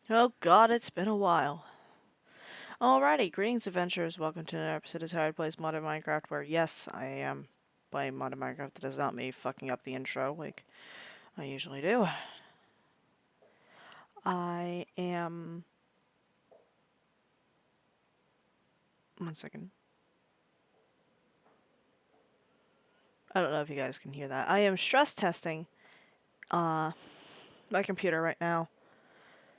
Oh god, it's been a while. Alrighty, greetings adventurers, welcome to another episode of Tired Plays Modern Minecraft, where yes, I am playing Modern Minecraft. That is not me fucking up the intro like I usually do. I am... One second. I don't know if you guys can hear that. I am stress testing, my computer right now.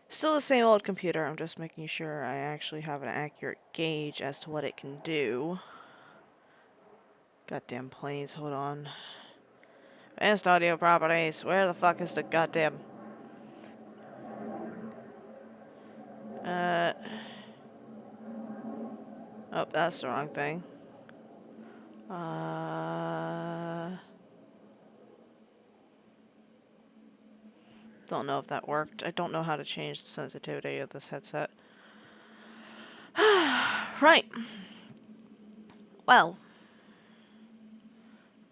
Still the same old computer, I'm just making sure I actually have an accurate gauge as to what it can do. Goddamn planes, hold on. Advanced audio properties, where the fuck is the goddamn... Oh, that's the wrong thing. Don't know if that worked. I don't know how to change the sensitivity of this headset. Right. Well.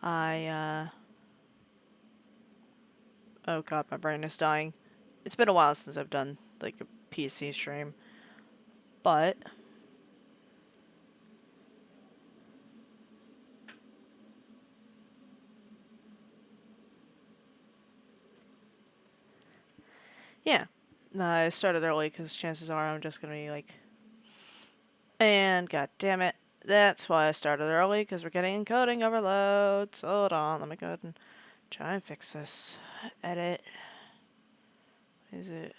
Oh god, my brain is dying. It's been a while since I've done, like, a PC stream. But... yeah. I started early because chances are I'm just gonna be like... And god damn it. That's why I started early, because we're getting encoding overloads. Hold on, let me go ahead and try and fix this. Edit. Is it...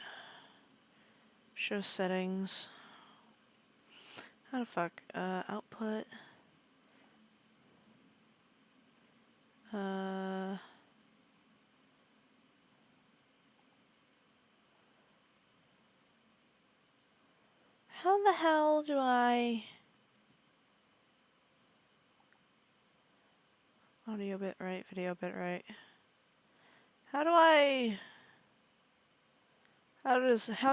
Show settings. How the fuck? Output. How the hell do I... Audio bitrate, video bitrate. How do I... How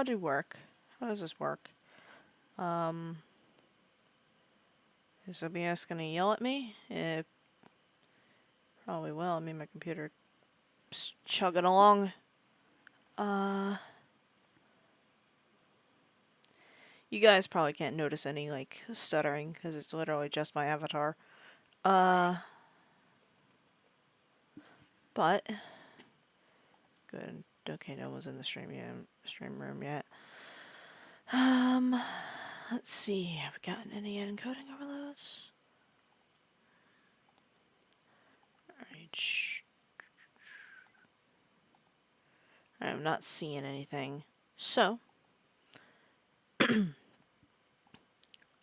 do work? How does this work? Is OBS gonna yell at me? It probably will. I mean, my computer chugging along. You guys probably can't notice any, like, stuttering, because it's literally just my avatar. But... Good. Okay, no one's in the stream room yet. Let's see. Have we gotten any encoding overloads? Alright. I'm not seeing anything. So,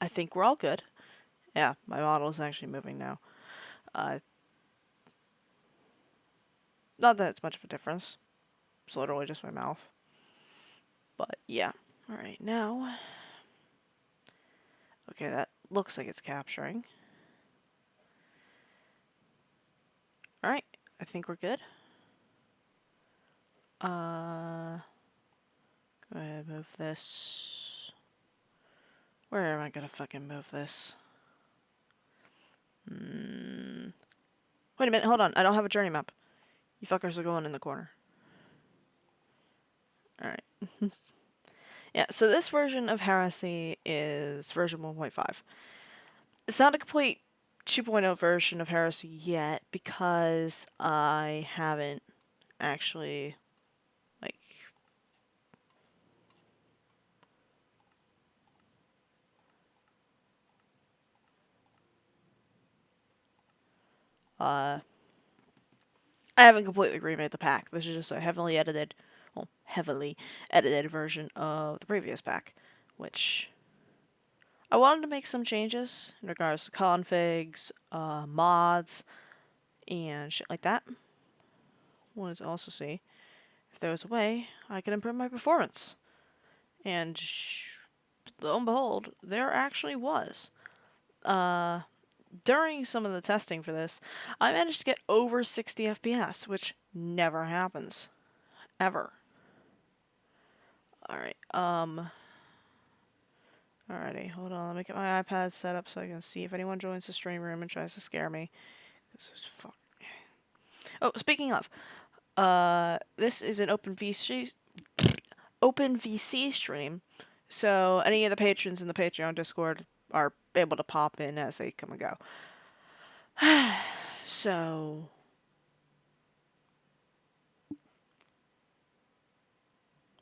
I think we're all good. Yeah, my model is actually moving now. Not that it's much of a difference. It's literally just my mouth. But, yeah. Alright, now... Okay, that looks like it's capturing. Alright, I think we're good. Go ahead and move this. Where am I gonna fucking move this? Wait a minute, hold on. I don't have a journey map. You fuckers are going in the corner. Alright. Yeah, so this version of Heresy is version 1.5. It's not a complete 2.0 version of Heresy yet because I haven't actually, like... I haven't completely remade the pack. This is just a heavily edited version of the previous pack, which I wanted to make some changes in regards to configs, mods, and shit like that. Wanted to also see if there was a way I could improve my performance. And lo and behold, there actually was. During some of the testing for this, I managed to get over 60 FPS, which never happens. Ever. Alright, alrighty, hold on, let me get my iPad set up so I can see if anyone joins the stream room and tries to scare me. This is fuck. Oh, speaking of, this is an open open VC stream, so any of the patrons in the Patreon Discord are able to pop in as they come and go. So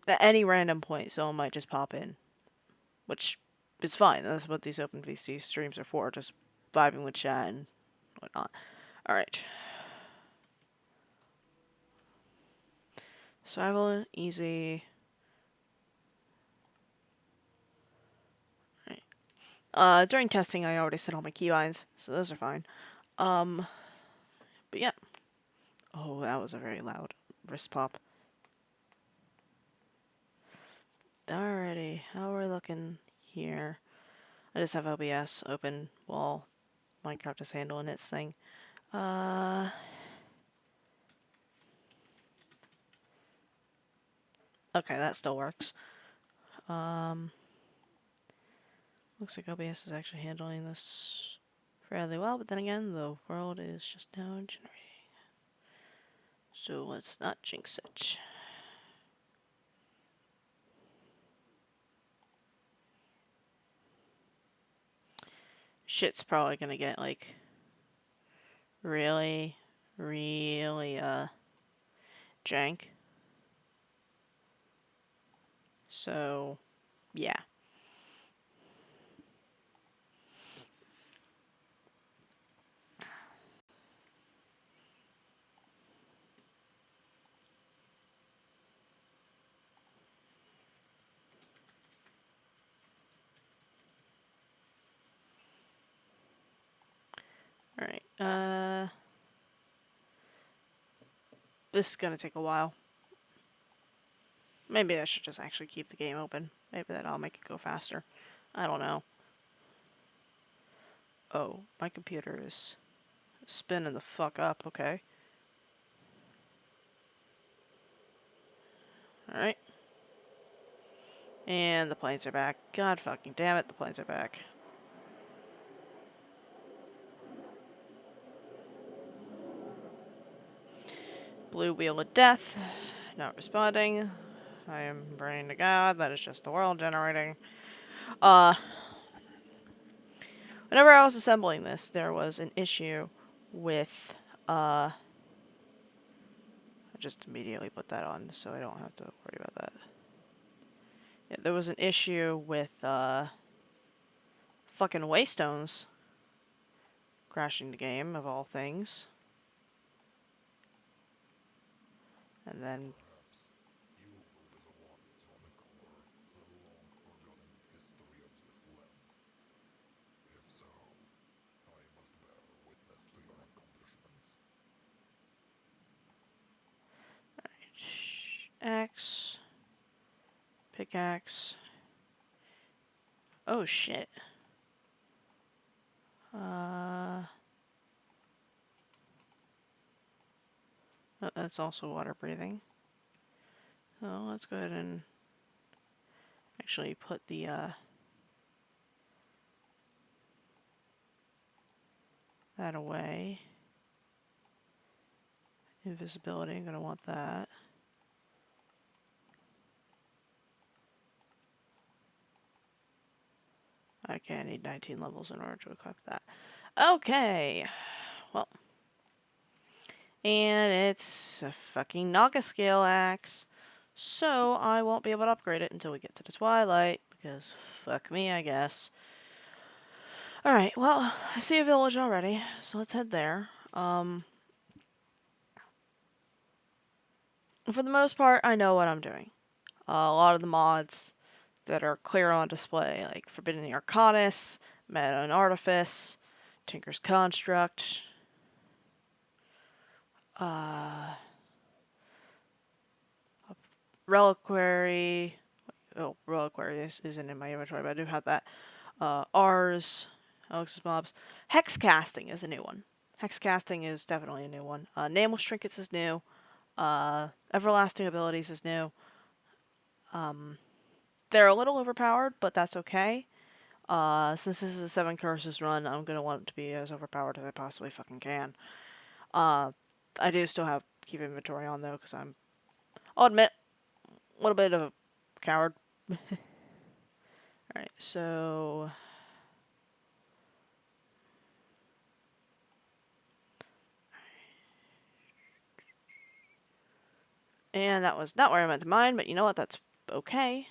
at any random point, someone might just pop in, which is fine. That's what these open VC streams are for, just vibing with chat and whatnot. Alright. Survival, easy. During testing, I already set all my keybinds, so those are fine. But yeah. Oh, that was a very loud wrist pop. Alrighty, how are we looking here? I just have OBS open while Minecraft is handling its thing. Okay, that still works. Looks like OBS is actually handling this fairly well, but then again, the world is just now generating. So let's not jinx it. Shit's probably gonna get, like, really, really, jank. So, yeah. Alright, this is gonna take a while. Maybe I should just actually keep the game open. Maybe that'll make it go faster. I don't know. Oh, my computer is spinning the fuck up, okay. Alright. And the planes are back. God fucking damn it, the planes are back. Blue wheel of death. Not responding. I am praying to God. That is just the world generating. Whenever I was assembling this, there was an issue with, I just immediately put that on so I don't have to worry about that. Yeah, there was an issue with, fucking Waystones crashing the game, of all things. And then axe, pickaxe. Oh shit. That's also water breathing. So let's go ahead and actually put the that away. Invisibility, I'm gonna want that. Okay, I need 19 levels in order to equip that. Okay, well. And it's a fucking Naga scale axe. So I won't be able to upgrade it until we get to the Twilight, because fuck me, I guess. Alright, well, I see a village already, so let's head there. For the most part, I know what I'm doing. A lot of the mods that are clear on display, like Forbidden Arcanus, Meta and Artifice, Tinker's Construct, Reliquary. Oh, Reliquary isn't in my inventory, but I do have that. Rs, Alex's Mobs. Hex Casting is a new one. Hex Casting is definitely a new one. Nameless Trinkets is new. Everlasting Abilities is new. They're a little overpowered, but that's okay. Since this is a 7 curses run, I'm gonna want it to be as overpowered as I possibly fucking can. I do still have keep inventory on though, because I'll admit, a little bit of coward. Alright, so... And that was not where I meant to mine, but you know what? That's okay.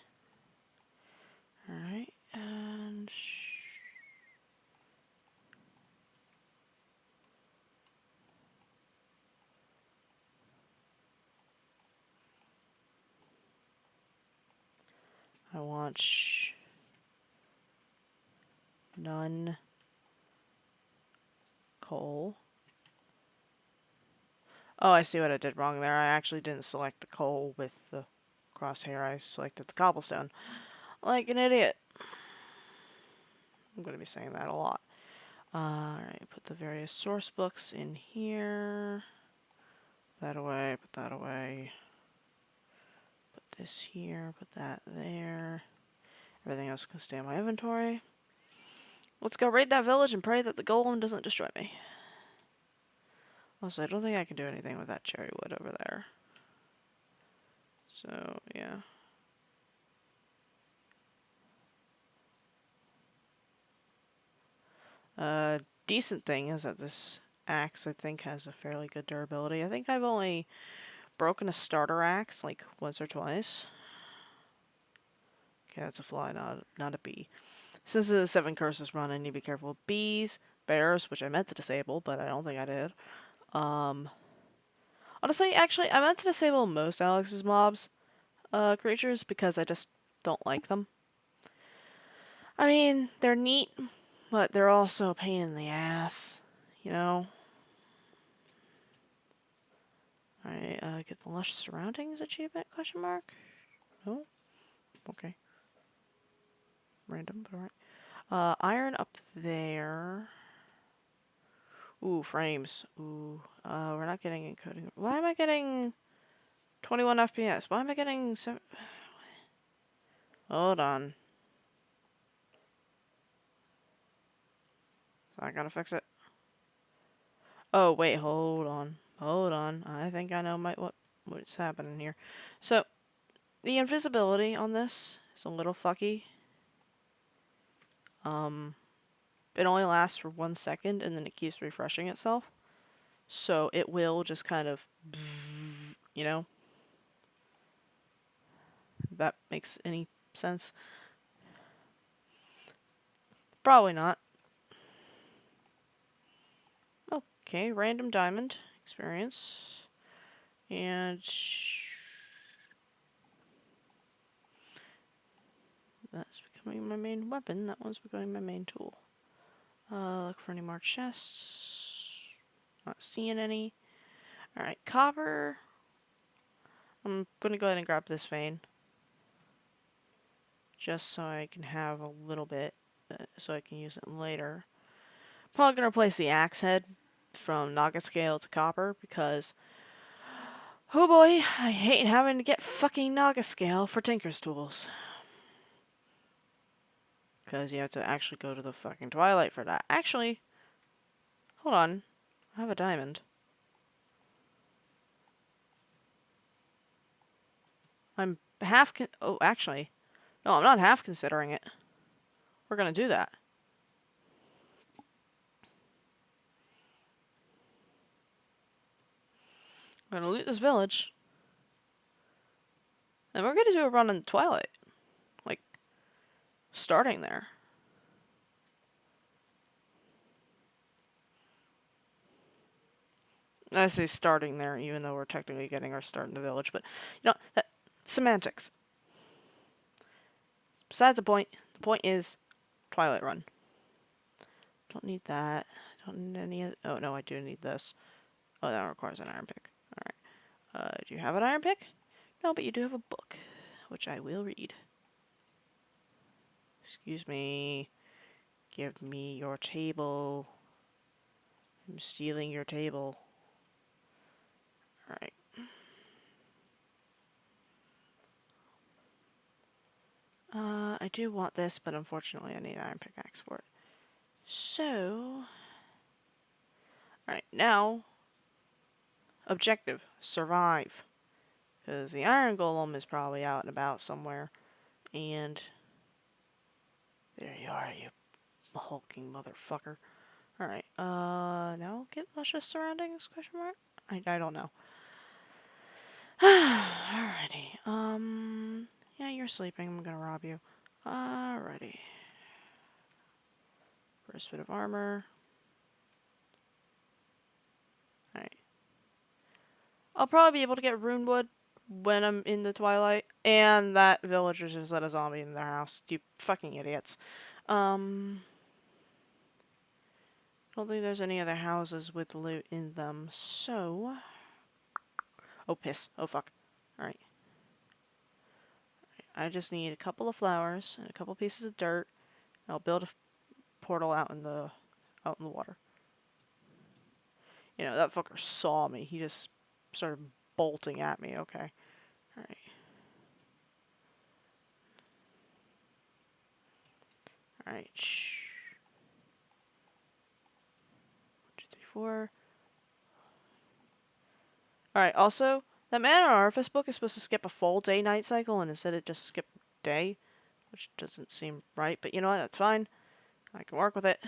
Alright, and... I want none coal. Oh, I see what I did wrong there. I actually didn't select the coal with the crosshair. I selected the cobblestone. Like an idiot. I'm going to be saying that a lot. Alright, put the various source books in here. That away, put that away. Put this here, put that there. Everything else can stay in my inventory. Let's go raid that village and pray that the golem doesn't destroy me. Also, I don't think I can do anything with that cherry wood over there. So, yeah. Decent thing is that this axe, I think, has a fairly good durability. I think I've only broken a starter axe like once or twice. Okay, that's a fly, not a bee. Since the 7 curses run, I need to be careful of bees, bears, which I meant to disable, but I don't think I did. Honestly, actually, I meant to disable most Alex's mobs, creatures, because I just don't like them. I mean, they're neat, but they're also a pain in the ass, you know? Alright, get the lush surroundings achievement, question mark? No? Okay. Random, but alright. Iron up there. Ooh, frames. Ooh, we're not getting encoding. Why am I getting 21 FPS? Why am I getting 7? Hold on. I gotta fix it. Oh, wait, hold on. Hold on. I think I know what's happening here. So, the invisibility on this is a little fucky. It only lasts for 1 second, and then it keeps refreshing itself. So, it will just kind of, you know? If that makes any sense. Probably not. Okay, random diamond experience. And that's becoming my main weapon. That one's becoming my main tool. Look for any more chests. Not seeing any. Alright, copper. I'm gonna go ahead and grab this vein. Just so I can have a little bit, so I can use it later. Probably gonna replace the axe head from Naga scale to copper because, oh boy, I hate having to get fucking Naga scale for Tinker's tools. Because you have to actually go to the fucking Twilight for that. Actually, hold on. I have a diamond. I'm half oh, actually. No, I'm not half considering it. We're gonna do that. We're gonna loot this village. And we're gonna do a run in Twilight. Like, starting there. I say starting there, even though we're technically getting our start in the village, but, you know, semantics. Besides the point is Twilight run. Don't need that. Don't need any of... Oh, no, I do need this. Oh, that requires an iron pick. Alright. Do you have an iron pick? No, but you do have a book, which I will read. Excuse me. Give me your table. I'm stealing your table. Alright. I do want this, but unfortunately I need an iron pickaxe for it. So... Alright, now... Objective. Survive. Because the iron golem is probably out and about somewhere. And there you are, you hulking motherfucker. Alright, now get luscious surroundings, question mark? I don't know. Alrighty, yeah, you're sleeping, I'm gonna rob you. Alrighty. First bit of armor. Alright. I'll probably be able to get rune wood when I'm in the Twilight. And that villager just let a zombie in their house. You fucking idiots. Don't think there's any other houses with loot in them, so... Oh, piss. Oh, fuck. Alright. I just need a couple of flowers and a couple pieces of dirt. I'll build a portal out in the water. You know, that fucker saw me. He just started bolting at me. Okay. Alright. Alright. 1, 2, 3, 4. Alright, also, that Mana Orifice book is supposed to skip a full day-night cycle, and instead it just skipped day, which doesn't seem right, but you know what, that's fine. I can work with it.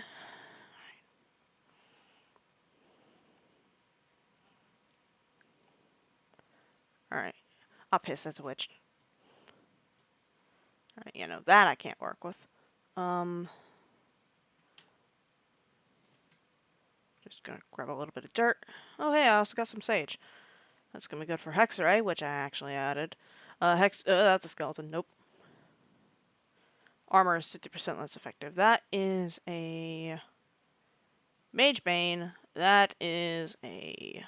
Alright. I'll piss, that's a witch. Alright, you know, that I can't work with. Just gonna grab a little bit of dirt. Oh, hey, I also got some sage. That's gonna be good for Hexarray, which I actually added. That's a skeleton. Nope. Armor is 50% less effective. That is a Mage Bane. That is a...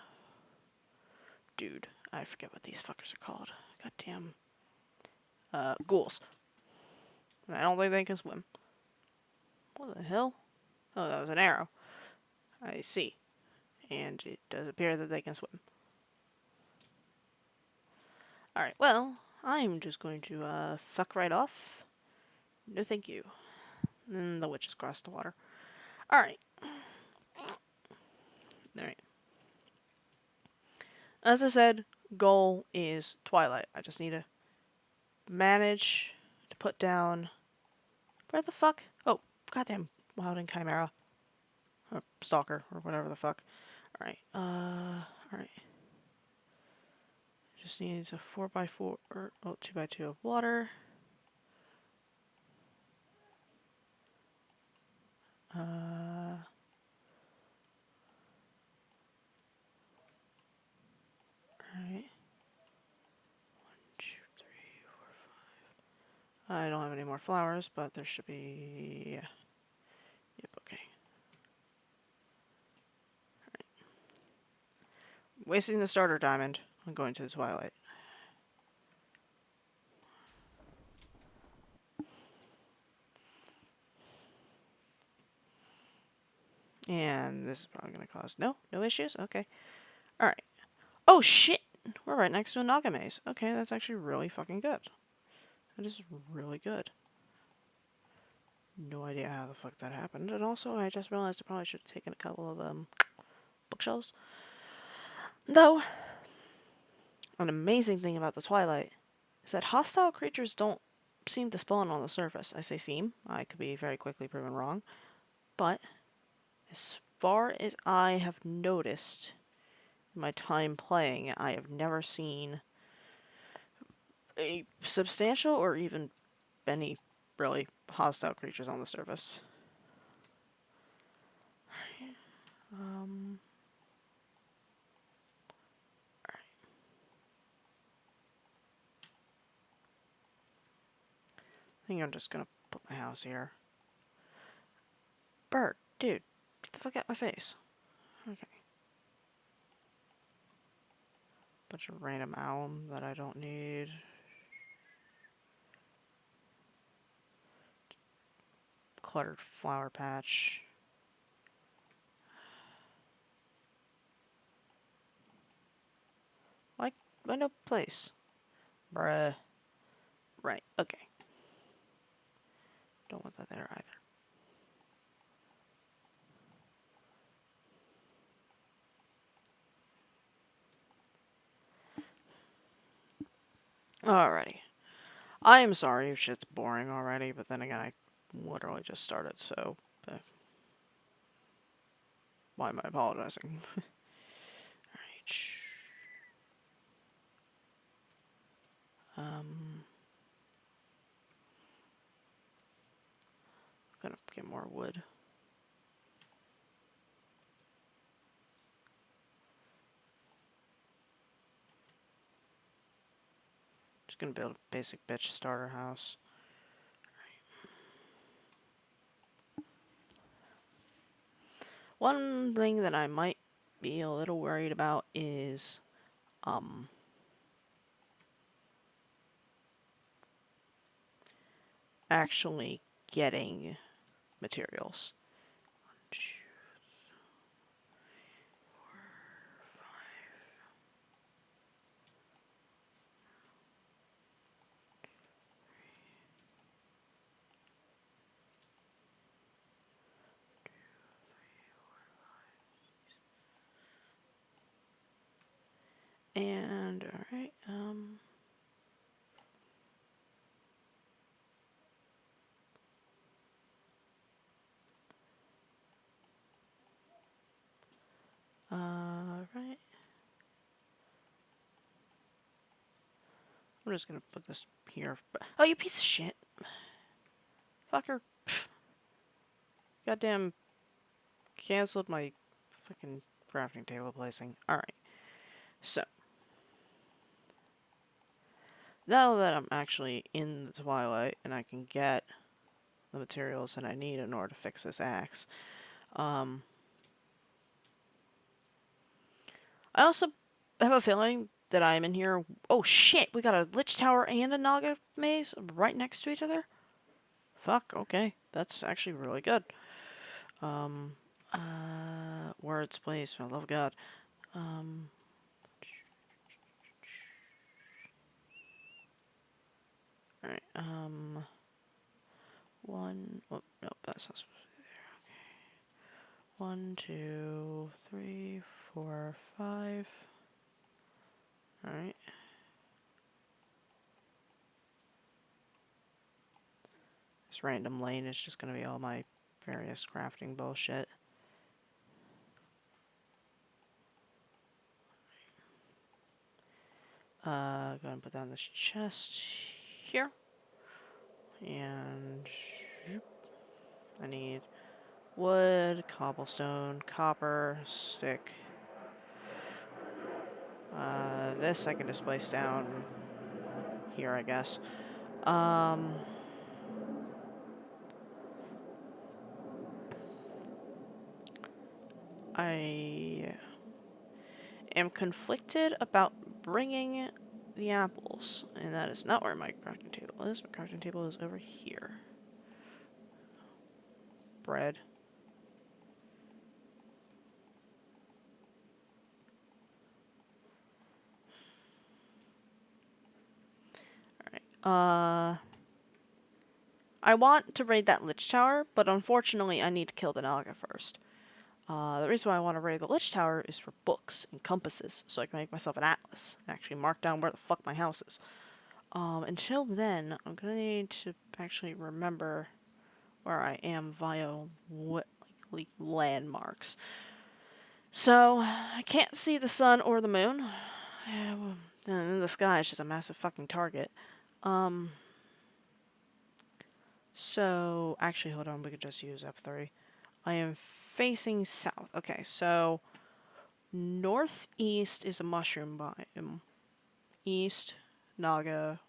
Dude, I forget what these fuckers are called. Goddamn. Ghouls. And I don't think they can swim. What the hell? Oh, that was an arrow. I see. And it does appear that they can swim. Alright, well, I'm just going to, fuck right off. No thank you. And the witch has crossed the water. Alright. Alright. As I said, goal is Twilight. I just need to manage to put down... Where the fuck? Oh, goddamn Wilding Chimera. Or Stalker, or whatever the fuck. Alright, alright. Just needs a 4x4, or, 2x2 of water. Alright. 1, 2, 3, 4, 5. I don't have any more flowers, but there should be... Yep, okay. Alright. Wasting the starter diamond. I'm going to the Twilight. And this is probably going to cause... No issues? Okay. Alright. Oh, shit! We're right next to a Naga maze. Okay, that's actually really fucking good. That is really good. No idea how the fuck that happened. And also, I just realized I probably should have taken a couple of, bookshelves. Though, an amazing thing about the Twilight is that hostile creatures don't seem to spawn on the surface. I say seem. I could be very quickly proven wrong. But, as far as I have noticed in my time playing, I have never seen a substantial or even any really hostile creatures on the surface. I think I'm just gonna put my house here. Bird, dude, get the fuck out of my face. Okay. Bunch of random alum that I don't need. Cluttered flower patch. Why no place? Bruh. Right, okay. Don't want that there either. Alrighty. I am sorry if shit's boring already, but then again, I literally just started, so why am I apologizing? Alright. Gonna get more wood. Just gonna build a basic bitch starter house. One thing that I might be a little worried about is, actually getting materials. 1, 2, 4, 5. And, alright, right. I'm just gonna put this here. Oh, you piece of shit. Fucker. Pfft. Goddamn canceled my fucking crafting table placing. Alright. So. Now that I'm actually in the Twilight and I can get the materials that I need in order to fix this axe, I also have a feeling that I'm in here. Oh shit, we got a Lich Tower and a Naga maze right next to each other? Fuck, okay. That's actually really good. Words, please, for the love of God. Alright, one, oh, no, that's not supposed to be there, okay. 1, 2, 3, 4, 5. Alright. This random lane is just gonna be all my various crafting bullshit. Go and put down this chest here. And I need wood, cobblestone, copper, stick. This I can just place down here, I guess. I am conflicted about bringing the apples, and that is not where my crafting table is. My crafting table is over here. Bread. Alright, I want to raid that Lich Tower, but unfortunately I need to kill the Naga first. The reason why I want to raid the Lich Tower is for books and compasses, so I can make myself an atlas and actually mark down where the fuck my house is. Until then, I'm gonna need to actually remember where I am via landmarks. So, I can't see the sun or the moon. And the sky is just a massive fucking target. So, actually, hold on, we could just use F3. I am facing south. Okay, so northeast is a mushroom biome. East, Naga.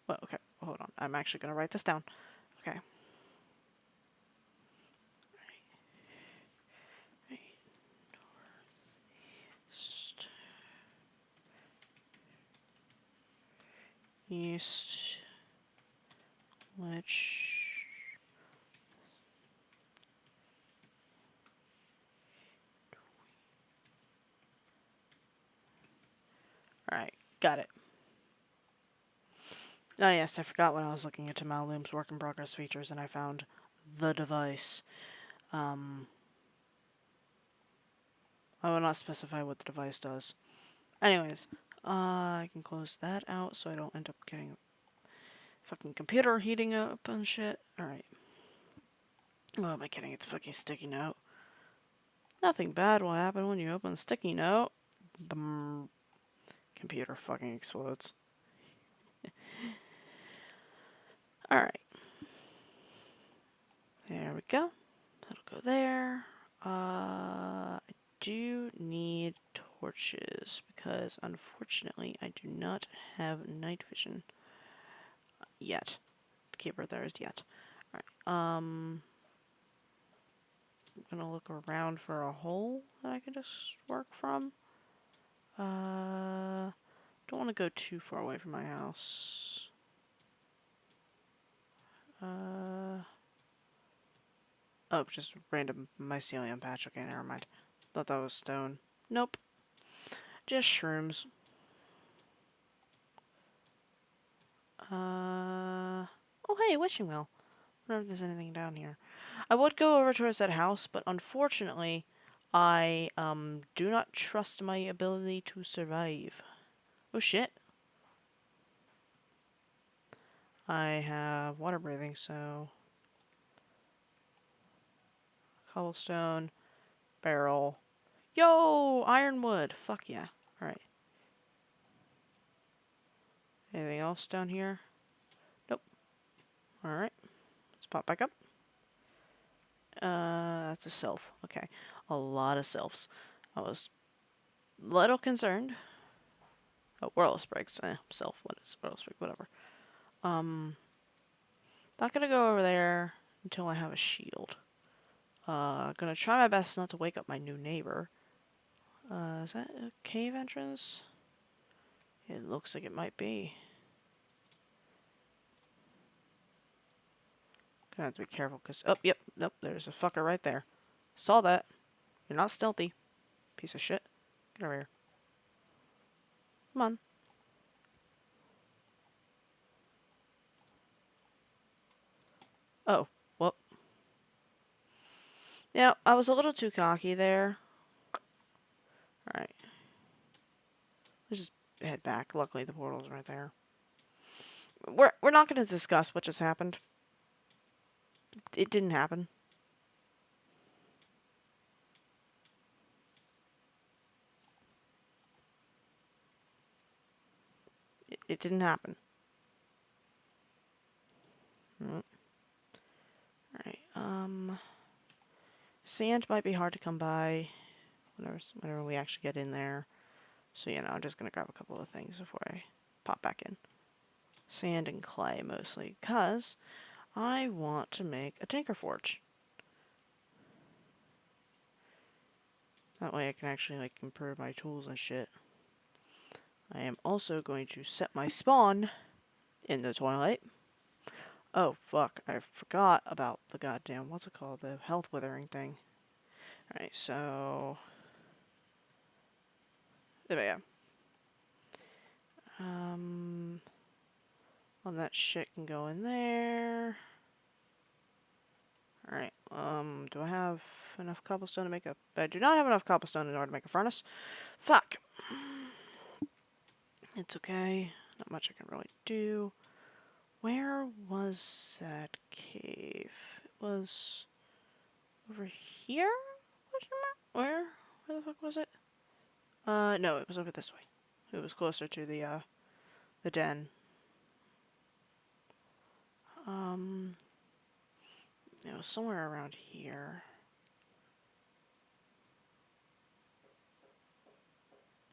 Well, okay, hold on. I'm actually going to write this down. Okay. East, Lich. Alright, got it. Oh yes, I forgot when I was looking into Malloom's work in progress features and I found the device. I will not specify what the device does. Anyways, I can close that out so I don't end up getting fucking computer heating up and shit. Alright. Oh, am I kidding? It's fucking sticky note. Nothing bad will happen when you open the sticky note. Bum. Computer fucking explodes. Alright. There we go. That'll go there. I do need torches because unfortunately I do not have night vision yet. The keyword there is yet. Alright. I'm gonna look around for a hole that I can just work from. Don't want to go too far away from my house. Oh, just random mycelium patch. Okay, never mind. Thought that was stone. Nope. Just shrooms. Oh hey, wishing well. I wonder if there's anything down here. I would go over towards that house, but unfortunately, I, do not trust my ability to survive. Oh shit. I have water breathing, so... Cobblestone. Barrel. Yo! Ironwood! Fuck yeah. Alright. Anything else down here? Nope. Alright. Let's pop back up. That's a sylph. Okay. A lot of sylphs. I was a little concerned. Oh, Whirl Sprigs. Sylph. What is Whirl Sprig? Whatever. Not gonna go over there until I have a shield. Gonna try my best not to wake up my new neighbor. Is that a cave entrance? It looks like it might be. Gonna have to be careful because... Oh, yep. Nope, there's a fucker right there. Saw that. You're not stealthy. Piece of shit. Get over here. Come on. Oh, whoop. Yeah, I was a little too cocky there. Alright. Let's just head back. Luckily, the portal's right there. We're not going to discuss what just happened. It didn't happen. It didn't happen. Alright, sand might be hard to come by whenever we actually get in there. So, you know, I'm just going to grab a couple of things before I pop back in. Sand and clay, mostly, because I want to make a tinker forge. That way I can actually, like, improve my tools and shit. I am also going to set my spawn in the Twilight. Oh, fuck. I forgot about the goddamn, what's it called? The health withering thing. Alright, so... There we go. Well, that shit can go in there. Alright, do I have enough cobblestone to make a... I do not have enough cobblestone in order to make a furnace. Fuck! It's okay. Not much I can really do. Where was that cave? It was... over here? Where? Where the fuck was it? No, it was over this way. It was closer to the den. It was somewhere around here.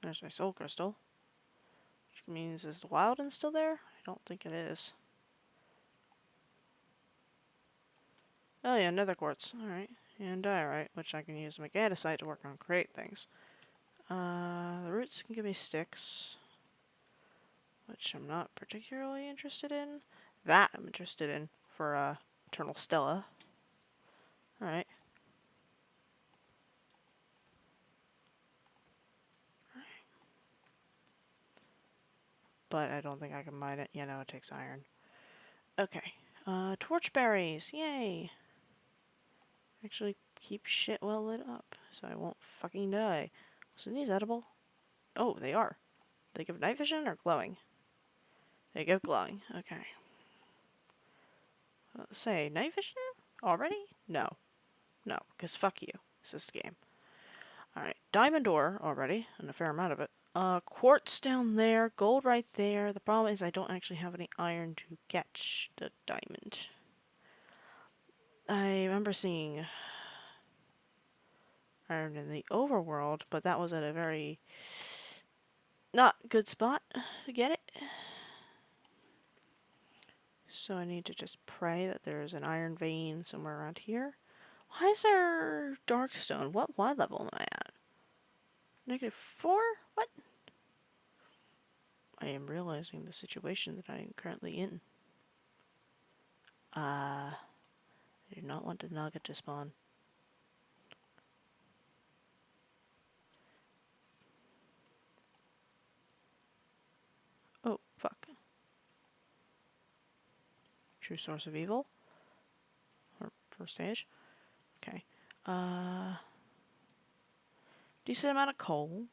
There's my soul crystal. Which means, is the Wildin still there? I don't think it is. Oh yeah, nether quartz. Alright. And diorite, which I can use to make andesite to work on create things. The roots can give me sticks. Which I'm not particularly interested in. That I'm interested in for, Eternal Stella. Alright. But I don't think I can mine it. Yeah, no, it takes iron. Okay. Torch berries. Yay! Actually keep shit well lit up, so I won't fucking die. So these edible? Oh, they are. They give night vision or glowing? They give glowing. Okay. Say, night vision? Already? No. No, because fuck you. It's this game. Alright, diamond ore already, and a fair amount of it. Quartz down there, gold right there. The problem is I don't actually have any iron to catch the diamond. I remember seeing iron in the overworld, but that was at a very not good spot to get it. So I need to just pray that there's an iron vein somewhere around here. Why is there darkstone? What Y level am I at? -4? What? I am realizing the situation that I am currently in. I do not want the nugget to spawn. Oh, fuck. True source of evil. Or first stage. Okay. Decent amount of coal.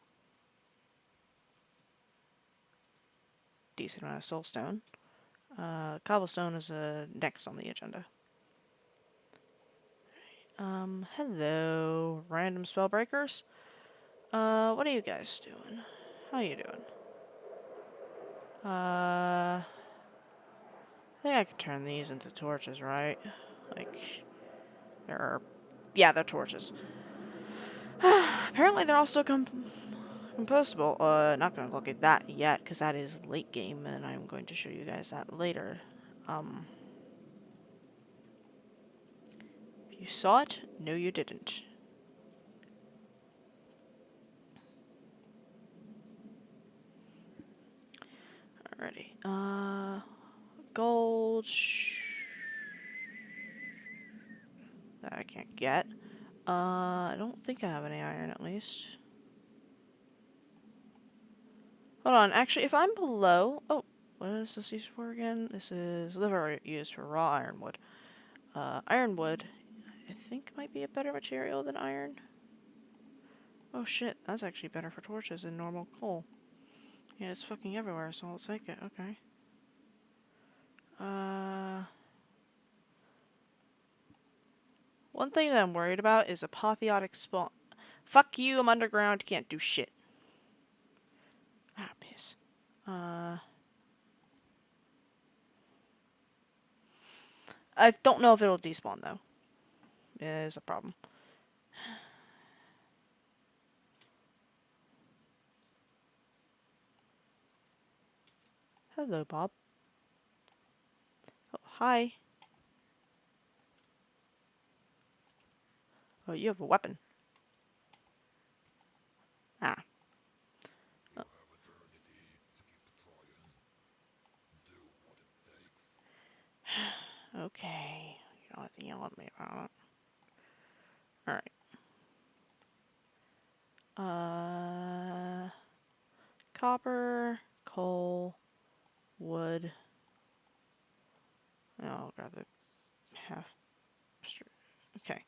Decent amount of soulstone. Cobblestone is next on the agenda. Hello, random spell breakers. What are you guys doing? How you doing? I think I can turn these into torches, right? Like, yeah, they're torches. Apparently they're also compostable. Not gonna look at that yet, because that is late game, and I'm going to show you guys that later. You saw it? No, you didn't. Alrighty. Gold. That I can't get. I don't think I have any iron, at least. Hold on, actually, if I'm below... Oh, what is this used for again? This is liver used for raw ironwood. Ironwood, I think might be a better material than iron. Oh shit, that's actually better for torches than normal coal. Yeah, it's fucking everywhere, so I'll take it, okay. One thing that I'm worried about is apotheotic spawn. Fuck you, I'm underground, can't do shit. Ah, piss. I don't know if it'll despawn, though. It is a problem. Hello, Bob. Oh, hi. Oh, you have a weapon. Ah. Oh. Okay. You don't have to yell at me about it. Alright. Copper, coal, wood. I'll grab the half. Okay.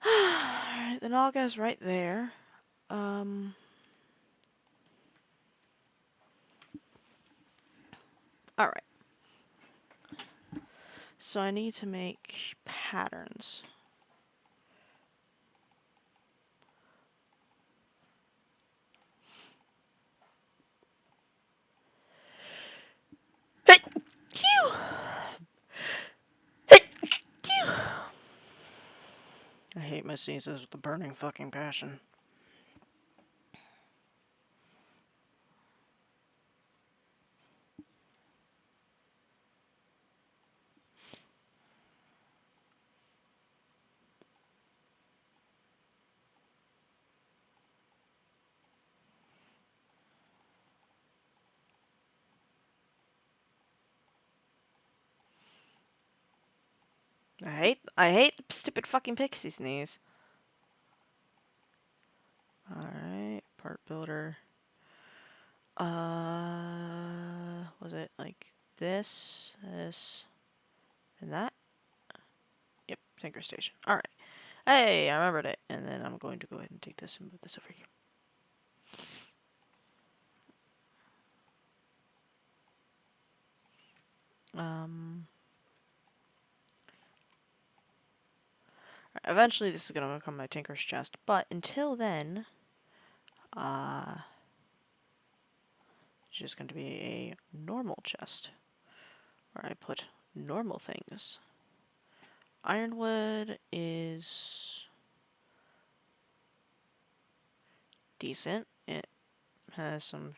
Alright, the Naga's right there. Alright. So I need to make patterns. I hate my sneezes with a burning fucking passion. I hate the stupid fucking pixie sneeze. Alright, part builder. Was it like this, and that? Yep, Tinker Station. Alright. Hey, I remembered it. And then I'm going to go ahead and take this and move this over here. Eventually this is going to become my Tinker's chest, but until then, it's just going to be a normal chest, where I put normal things. Ironwood is decent. It has some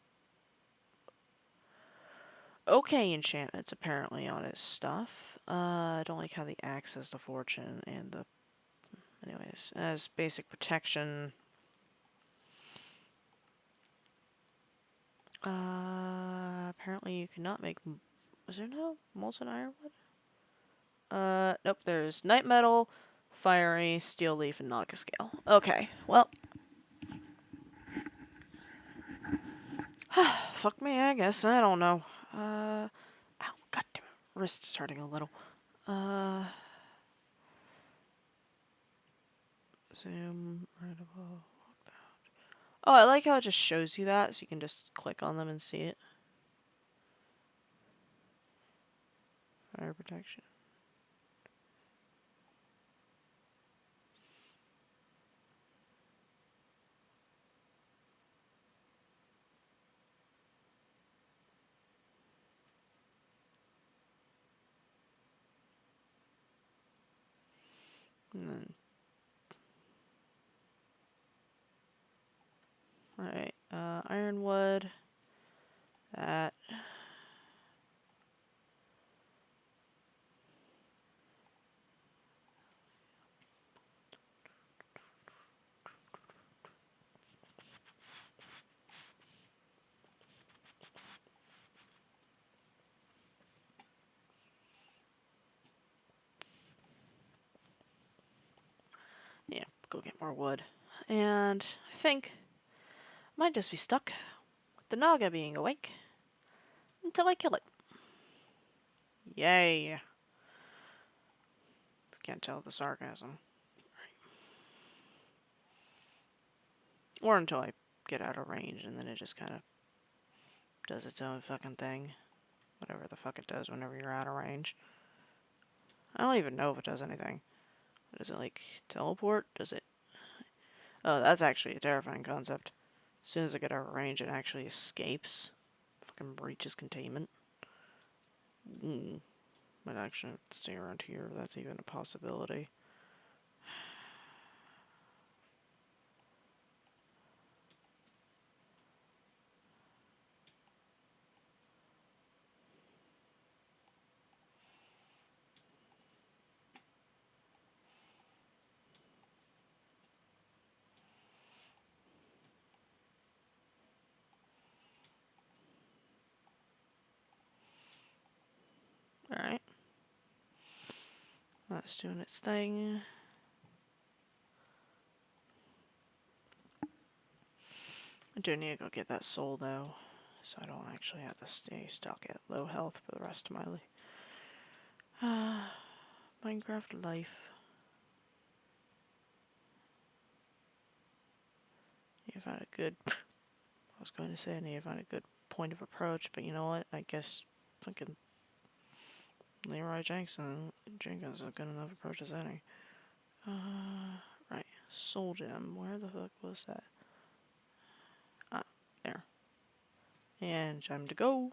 okay enchantments apparently on its stuff. I don't like how the axe has the fortune and the... Anyways, as basic protection. Apparently you cannot make... Is there no molten ironwood? Nope, there's night metal, fiery, steel leaf, and naga scale. Okay, well. Fuck me, I guess. I don't know. Ow, goddamn, wrist is hurting a little. Zoom, right above. Oh, I like how it just shows you that, so you can just click on them and see it. Fire protection. And then, alright, ironwood. That. Yeah, go get more wood. And I think I might just be stuck with the naga being awake until I kill it. Yay. Can't tell the sarcasm. Or until I get out of range and then it just kind of does its own fucking thing. Whatever the fuck it does whenever you're out of range. I don't even know if it does anything. Does it, like, teleport? Does it... Oh, that's actually a terrifying concept. As soon as I get out of range, it actually escapes. Fucking breaches containment. Might actually have to stay around here if that's even a possibility. Alright. That's doing its thing. I do need to go get that soul, though. So I don't actually have to stay stuck at low health for the rest of my life. Minecraft life. You found a good... I was going to say I need to find a good point of approach, but you know what? I guess fucking Leroy Jenkins is a good enough approach as any. Right. Soul gem. Where the fuck was that? Ah, there. And time to go.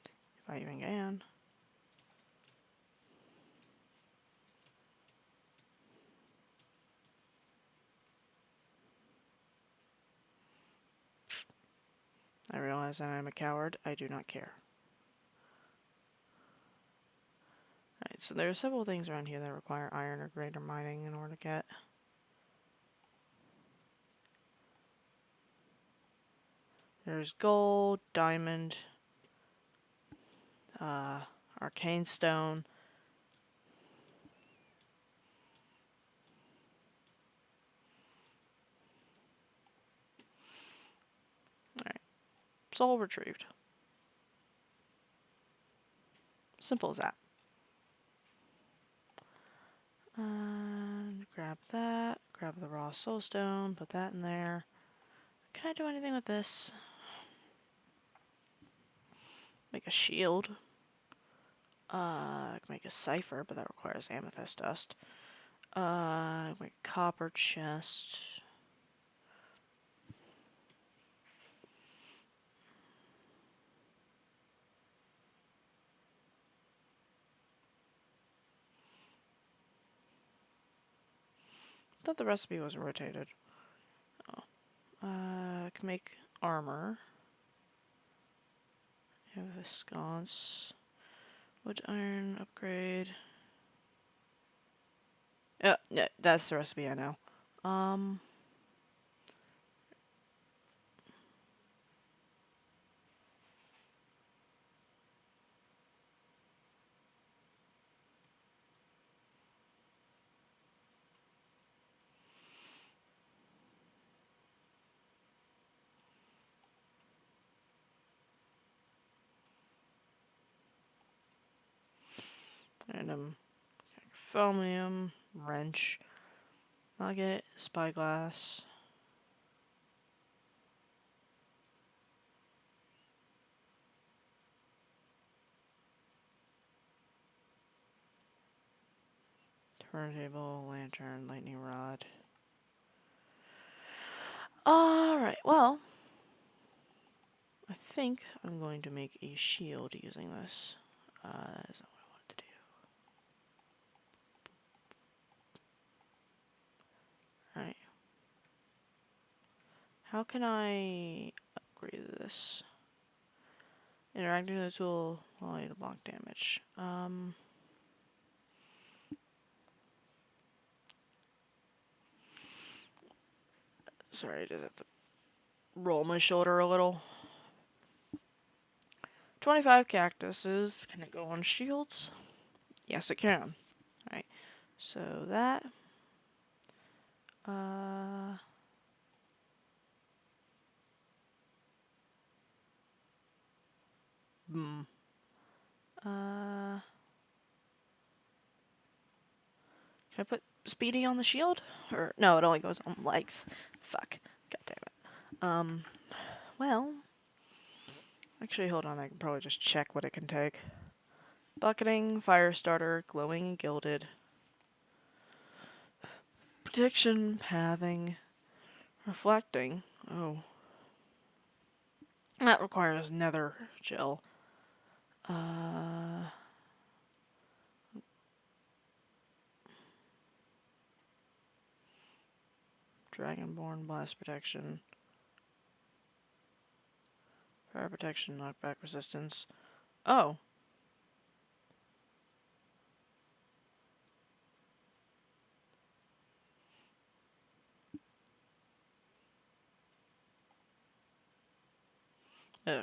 If I even can. I realize that I'm a coward. I do not care. Alright, so there are several things around here that require iron or greater mining in order to get. There's gold, diamond, arcane stone. Alright. Soul retrieved. Simple as that. And grab that. Grab the raw soulstone. Put that in there. Can I do anything with this? Make make a shield. I can make a cipher, but that requires amethyst dust. Make a copper chest. I thought the recipe wasn't rotated. Oh. I can make armor. I have a sconce. Wood iron upgrade. Oh, no, that's the recipe I know. Random chromium, wrench, nugget, spyglass. Turntable, lantern, lightning rod. Alright, well, I think I'm going to make a shield using this. That's not what I wanted to do. Alright. How can I upgrade this? Interacting with the tool will allow you to block damage. Sorry, I just have to roll my shoulder a little. 25 cactuses. Can it go on shields? Yes, it can. Alright, so that. Can I put Speedy on the shield? Or no, it only goes on legs. Fuck. God damn it. Well. Actually, hold on. I can probably just check what it can take. Bucketing, fire starter, glowing and gilded. Protection, pathing, reflecting. Oh. That requires nether gel. Dragonborn, blast protection. Fire protection, knockback resistance. Oh.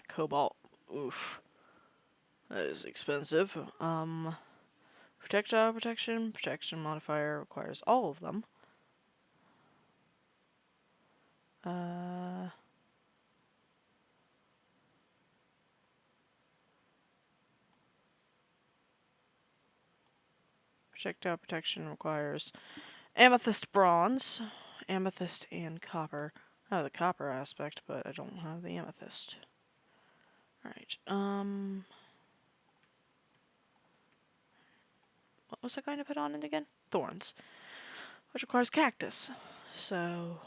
Cobalt. Oof. That is expensive. Projectile protection. Protection modifier requires all of them. Projectile protection requires amethyst bronze, amethyst and copper. I have the copper aspect, but I don't have the amethyst. Alright, what was I going to put on it again? Thorns. Which requires cactus. So,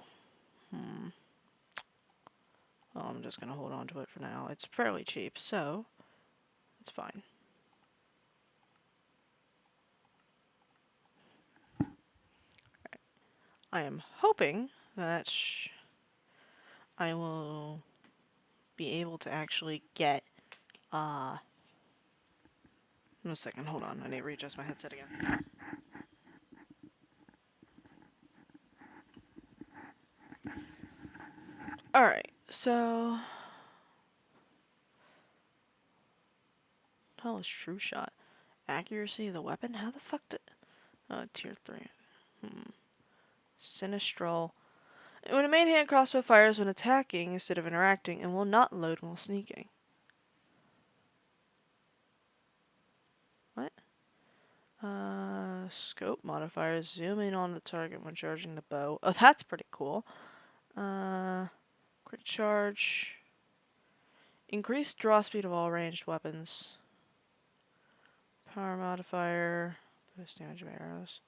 well, I'm just going to hold on to it for now. It's fairly cheap, so it's fine. Right. I am hoping that I will be able to actually get, one second, hold on. I need to readjust my headset again. Alright, so how is true shot? Accuracy of the weapon? How the fuck did... tier 3. Sinistral. When a main hand crossbow fires when attacking instead of interacting and will not load while sneaking. What? Scope modifiers. Zoom in on the target when charging the bow. Oh, that's pretty cool. Quick charge. Increased draw speed of all ranged weapons. Power modifier. Boost damage of arrows.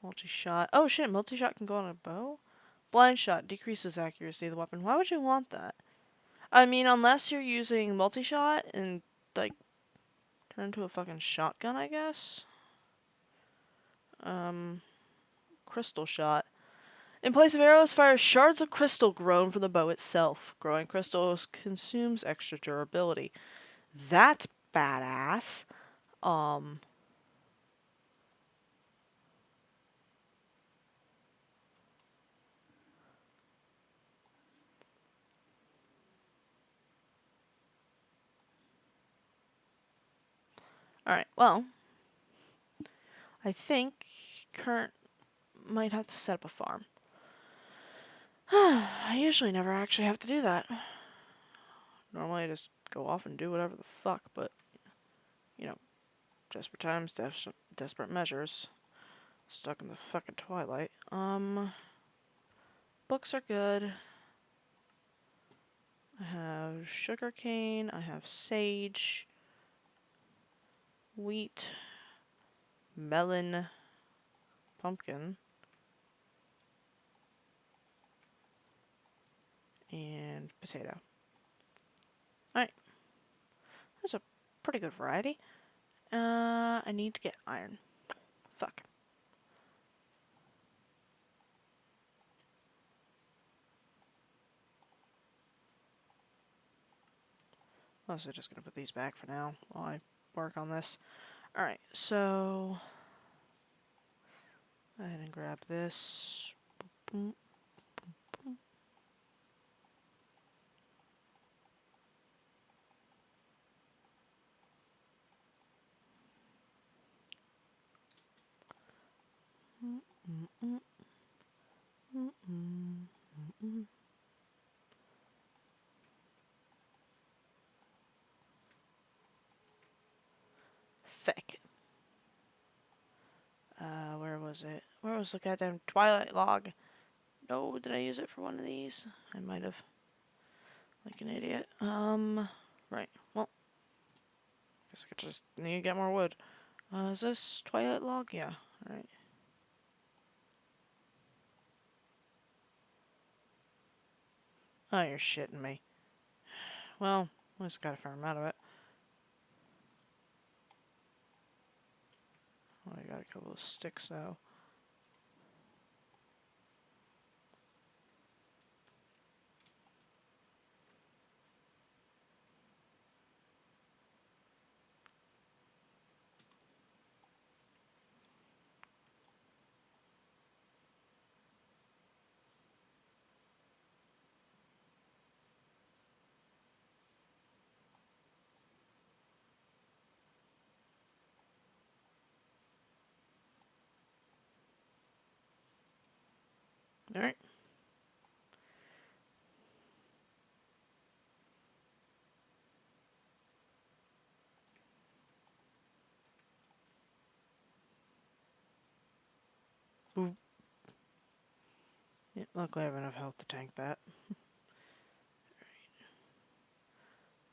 Multi-shot. Oh shit, multi-shot can go on a bow? Blind shot decreases accuracy of the weapon. Why would you want that? I mean, unless you're using multi-shot and, like, turn into a fucking shotgun, I guess? Crystal shot. In place of arrows, fires shards of crystal grown from the bow itself. Growing crystals consumes extra durability. That's badass. Alright, well, I think current might have to set up a farm. I usually never actually have to do that. Normally I just go off and do whatever the fuck, but, you know, desperate times, desperate measures. Stuck in the fucking Twilight. Books are good. I have sugarcane, I have sage, wheat, melon, pumpkin, and potato. Alright. That's a pretty good variety. I need to get iron. Fuck. I'm also just gonna put these back for now while I work on this. Alright, so go ahead and grab this. Boom, boom, boom. Feck. Where was it? Where was the goddamn Twilight log? No, did I use it for one of these? I might have. Like an idiot. Right. Well, guess I could just need to get more wood. Is this Twilight log? Yeah. Alright. Oh, you're shitting me. Well, at least I got a fair amount of it. Oh, I got a couple of sticks though. Alright. Ooh. Yeah, luckily I have enough health to tank that.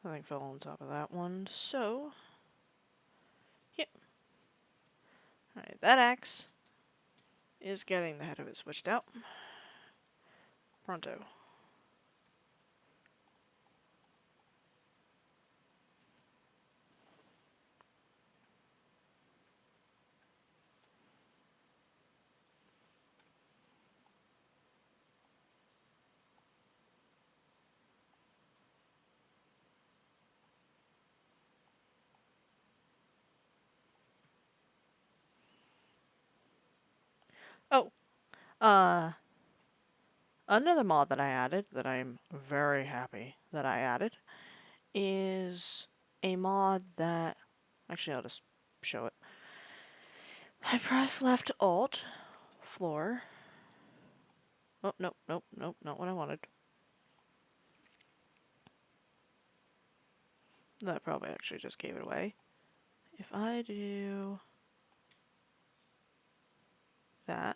I think fell on top of that one, so... Yep. Alright, that axe is getting the head of it switched out. Pronto. Oh, another mod that I added, that I'm very happy that I added, is a mod that... Actually, I'll just show it. I press left alt, floor. Oh, nope, nope, nope, not what I wanted. That probably actually just gave it away. If I do that...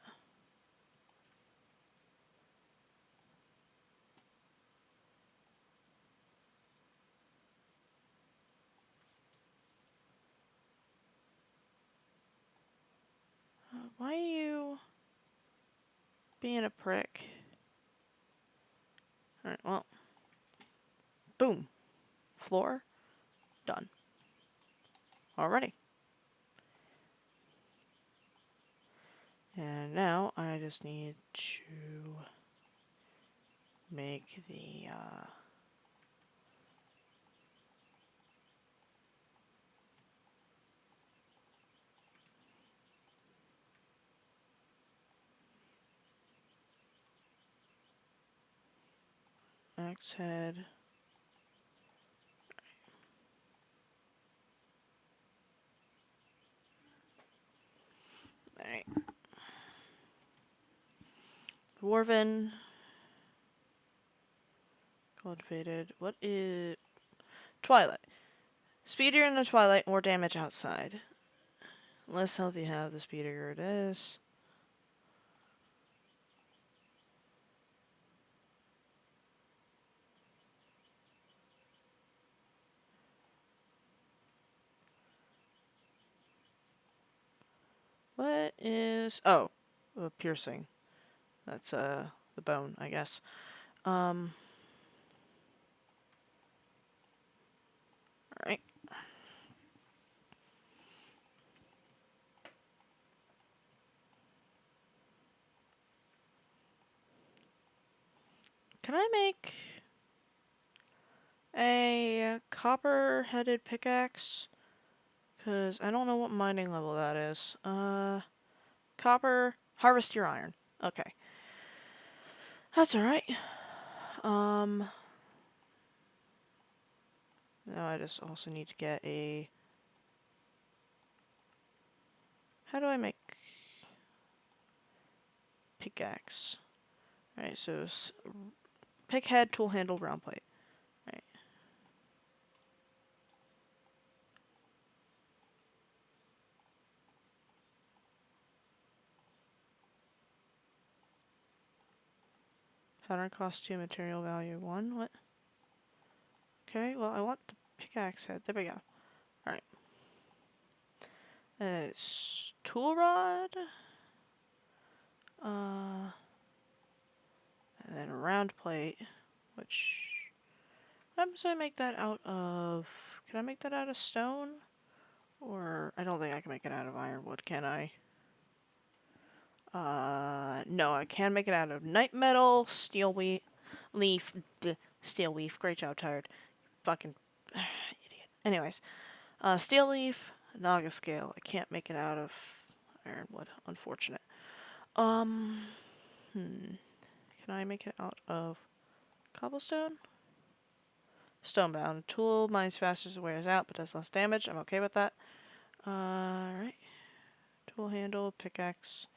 Why are you being a prick? Alright, well. Boom. Floor. Done. Already. And now I just need to make the axe head. Alright. Dwarven. Cultivated. What is... Twilight. Speedier in the Twilight, more damage outside. Less health you have, the speedier it is. What is... Oh. Piercing. That's, the bone, I guess. Alright. Can I make a copper-headed pickaxe? Because I don't know what mining level that is. Copper, harvest your iron. Okay. That's alright. Now I just also need to get a... How do I make pickaxe? Alright, so pick head, tool handle, round plate. Right. Pattern cost 2, material value 1. What? Okay, well I want the pickaxe head. There we go. Alright. It's tool rod. And then a round plate, which... What happens if I make that out of... Can I make that out of stone? Or... I don't think I can make it out of ironwood, can I? No, I can make it out of night metal, steel leaf, steel leaf. Great job, tired. Fucking idiot. Anyways, steel leaf, naga scale. I can't make it out of ironwood. Unfortunate. Can I make it out of cobblestone? Stonebound. Tool mines faster as it wears out, but does less damage. I'm okay with that. Alright. Tool handle, pickaxe.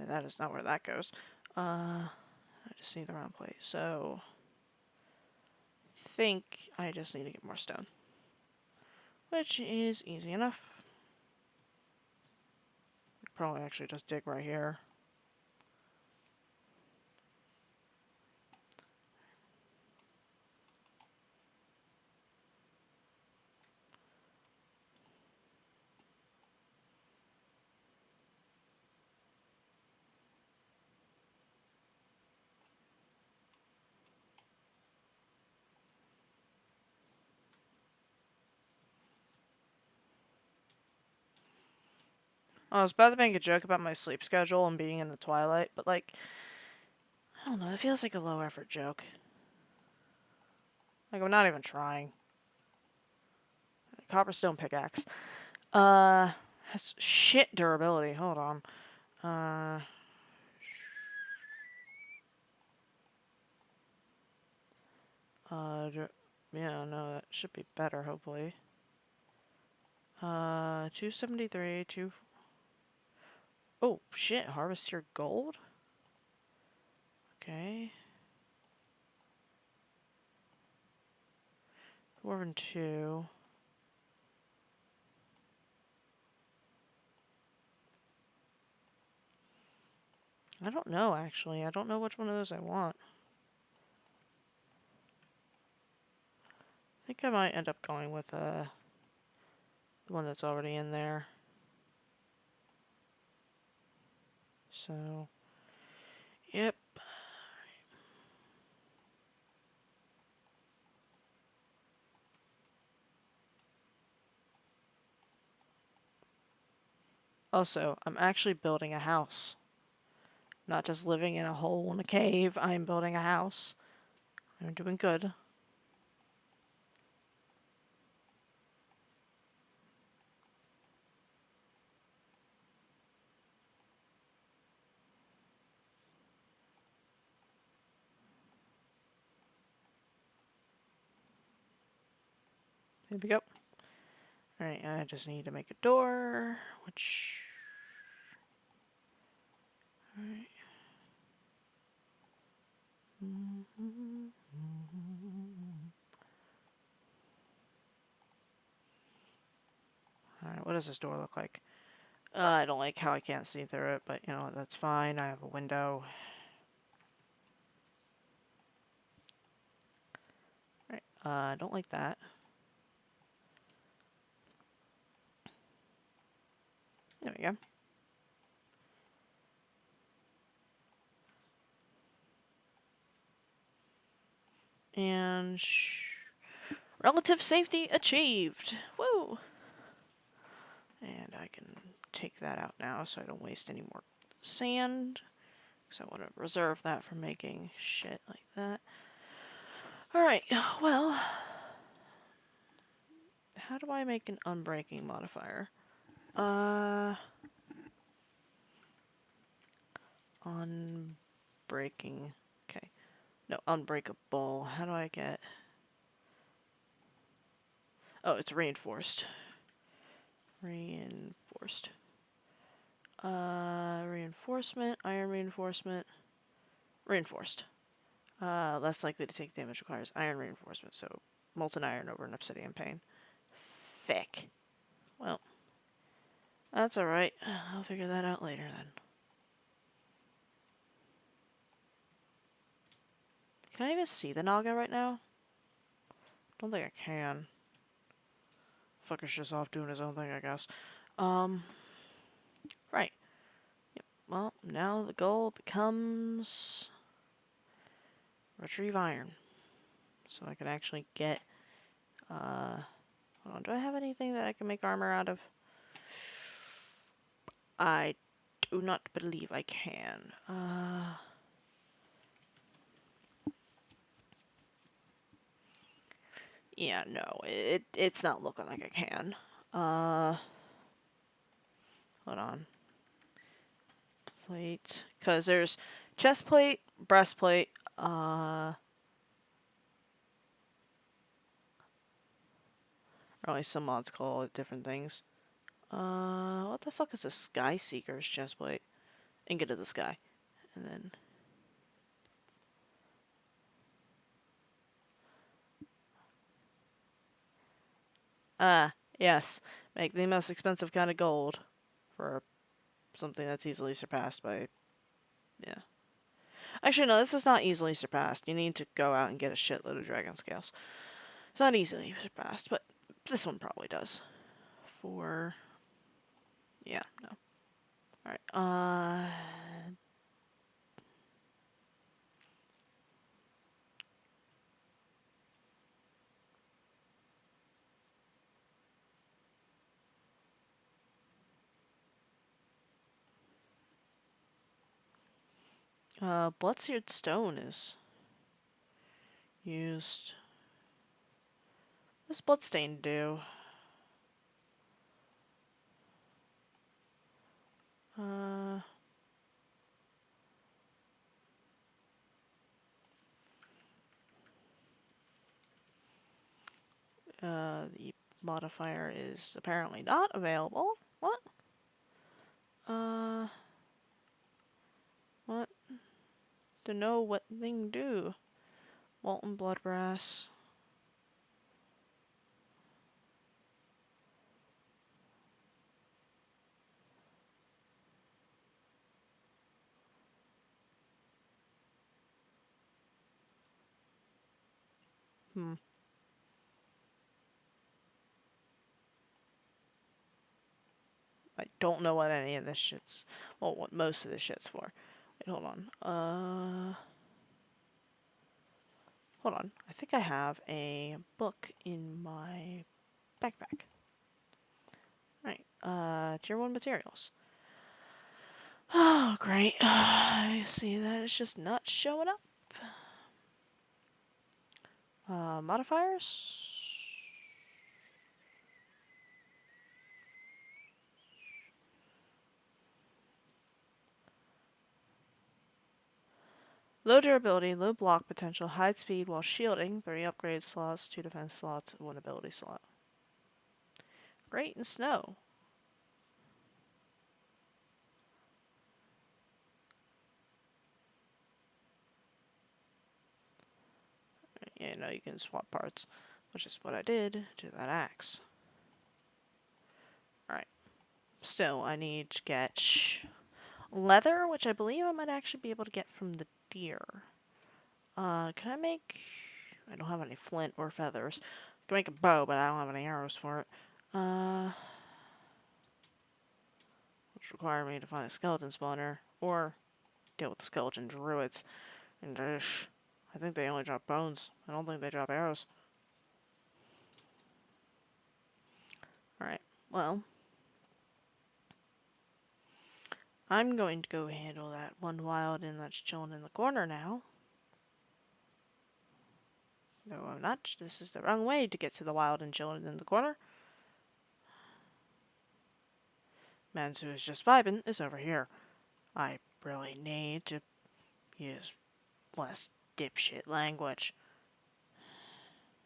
That is not where that goes. I just need the round plate. So, I think I just need to get more stone. Which is easy enough. Probably actually just dig right here. I was about to make a joke about my sleep schedule and being in the Twilight, but like, I don't know, it feels like a low effort joke. Like, I'm not even trying. Copperstone pickaxe. Has shit durability. Hold on. Yeah, no, that should be better, hopefully. 273, Oh, shit, harvest your gold? Okay. Dwarven 2. I don't know, actually. I don't know which one of those I want. I think I might end up going with, the one that's already in there. So, yep. Also, I'm actually building a house. Not just living in a hole in a cave. I'm building a house. I'm doing good. Here we go. Alright, I just need to make a door, which... Alright. Alright, what does this door look like? I don't like how I can't see through it, but you know, that's fine. I have a window. Alright, I don't like that. There we go. And relative safety achieved. Woo! And I can take that out now so I don't waste any more sand. Because I want to reserve that for making shit like that. Alright, well... How do I make an unbreaking modifier? Unbreaking. Okay. No, unbreakable. How do I get... Oh, it's reinforced. Reinforced. Reinforcement, iron reinforcement. Reinforced. Less likely to take damage requires iron reinforcement, so molten iron over an obsidian pane. Fick. Well, that's alright. I'll figure that out later then. Can I even see the Naga right now? Don't think I can. Fucker's just off doing his own thing, I guess. Right. Yep. Well, now the goal becomes... retrieve iron. So I can actually get... hold on, do I have anything that I can make armor out of? I do not believe I can. Yeah, no, it's not looking like I can. Hold on. Plate, because there's chest plate, breastplate, or at least some mods call it different things. What the fuck is a Sky Seeker's chest plate? Ingot of the Sky. And then... yes. Make the most expensive kind of gold for something that's easily surpassed by... yeah. Actually, no, this is not easily surpassed. You need to go out and get a shitload of dragon scales. It's not easily surpassed, but this one probably does. For... yeah, no. Alright, Bloodseared Stone is used. What does Bloodstain do? The modifier is apparently not available. What? What? To know what thing do? Molten blood brass. I don't know what any of this shit's... Well, what most of this shit's for. Wait, hold on. Hold on. I think I have a book in my backpack. Alright, Tier 1 materials. Oh, great. I see that it's just not showing up. Modifiers? Low durability, low block potential, high speed while shielding, 3 upgrade slots, 2 defense slots, 1 ability slot. Great in snow. Yeah, no, you can swap parts, which is what I did to that axe. Alright. Still, I need to get leather, which I believe I might actually be able to get from the deer. Can I make... I don't have any flint or feathers. I can make a bow, but I don't have any arrows for it. Which require me to find a skeleton spawner, or deal with the skeleton druids. And I think they only drop bones. I don't think they drop arrows. Alright, well... I'm going to go handle that one wilding that's chilling in the corner now. No, I'm not. This is the wrong way to get to the wild and chilling in the corner. Mans who is just vibing is over here. I really need to use less dipshit language.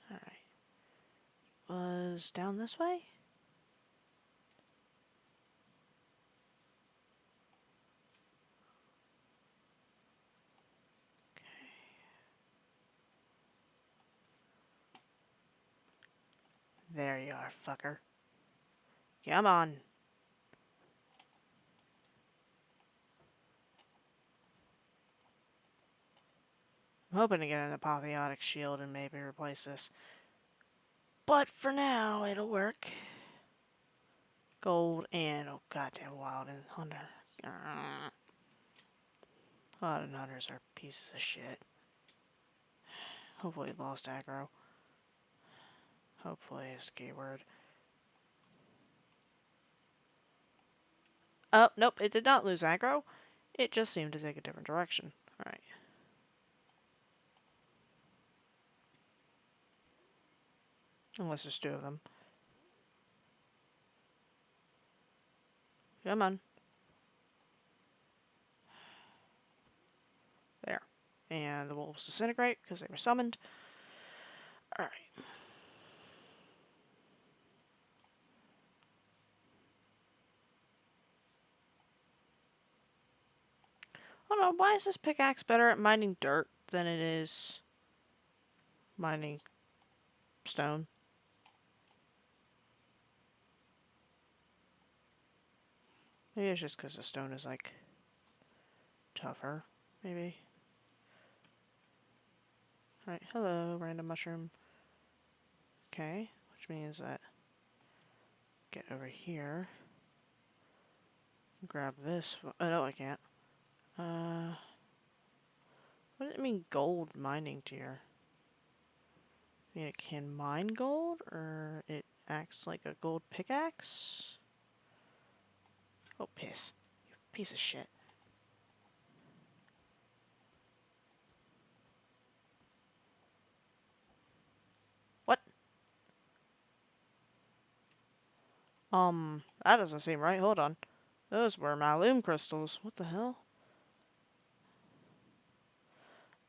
Alright. Was down this way? There you are, fucker. Come on. I'm hoping to get an apotheotic shield and maybe replace this. But for now, it'll work. Gold and, oh goddamn, wild and hunter. Wild and hunters are pieces of shit. Hopefully it lost aggro. Hopefully is the key word. Oh, nope, it did not lose aggro. It just seemed to take a different direction. Alright. Unless there's 2 of them. Come on. There. And the wolves disintegrate because they were summoned. Alright. I don't know, why is this pickaxe better at mining dirt than it is mining stone? Maybe it's just because the stone is, like, tougher. Maybe. Alright, hello, random mushroom. Okay, which means that get over here. Grab this. Oh, no, I can't. What does it mean, gold mining tier? I mean, it can mine gold, or it acts like a gold pickaxe? Oh, piss. You piece of shit. What? That doesn't seem right. Hold on. Those were my loom crystals. What the hell?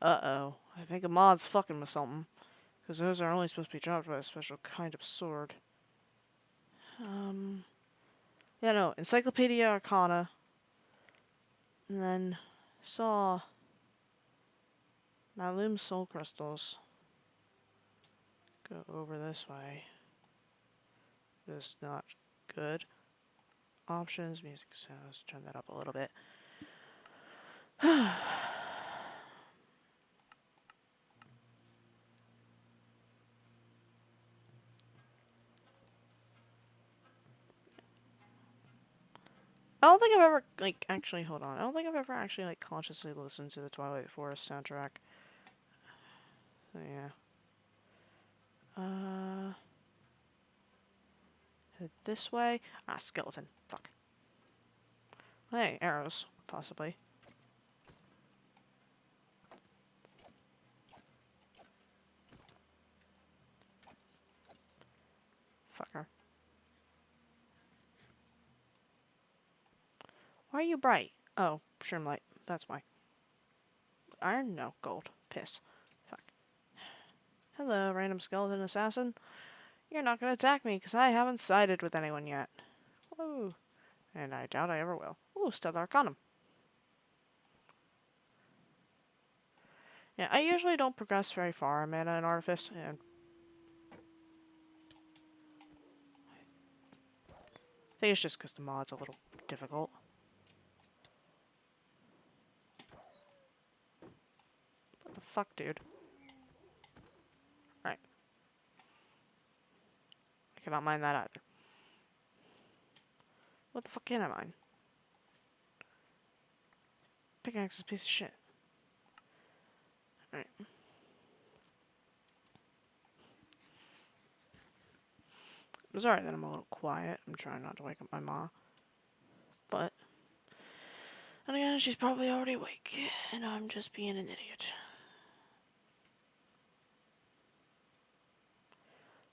Uh-oh. I think a mod's fucking with something. Because those are only supposed to be dropped by a special kind of sword. Yeah, no. Encyclopedia Arcana. And then saw my loom soul crystals. Go over this way. Just not good. Options, music sounds. Turn that up a little bit. I don't think I've ever, like, actually, hold on. I don't think I've ever actually, like, consciously listened to the Twilight Forest soundtrack. So, yeah. Head this way. Ah, skeleton. Fuck. Hey, arrows, possibly. Fucker. Why are you bright? Oh, shroom light. That's why. Iron? No. Gold. Piss. Fuck. Hello, random skeleton assassin. You're not gonna attack me, because I haven't sided with anyone yet. Woo. And I doubt I ever will. Ooh, Stellar Arcanum. Yeah, I usually don't progress very far in Mana and Artifice, and I think it's just because the mod's a little difficult. What the fuck, dude? Right. I cannot mine that either. What the fuck can I mine? Pickaxe is a piece of shit. Alright. I'm sorry that I'm a little quiet. I'm trying not to wake up my ma. But, and again, she's probably already awake, and I'm just being an idiot.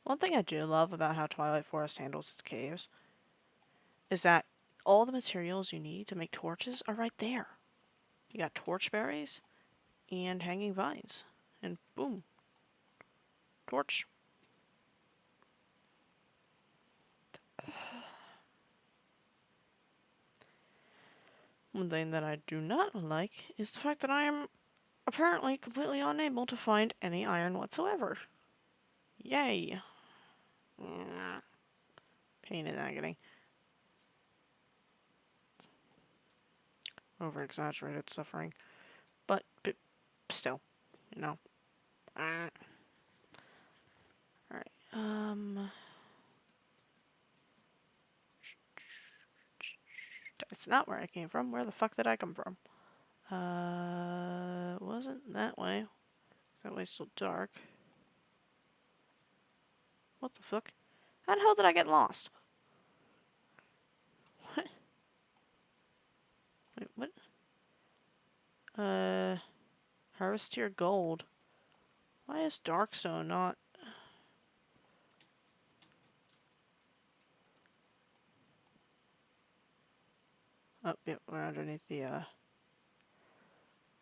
One thing I do love about how Twilight Forest handles its caves is that all the materials you need to make torches are right there. You got torch berries and hanging vines, and boom, torch. One thing that I do not like is the fact that I am apparently completely unable to find any iron whatsoever. Yay. Pain in agony. Over-exaggerated suffering. But still, you know. Alright, That's not where I came from. Where the fuck did I come from? Wasn't that way. That way's still dark. What the fuck? How the hell did I get lost? What? Wait, what? Harvest your gold. Why is Darkstone not... Oh, yep, we're underneath the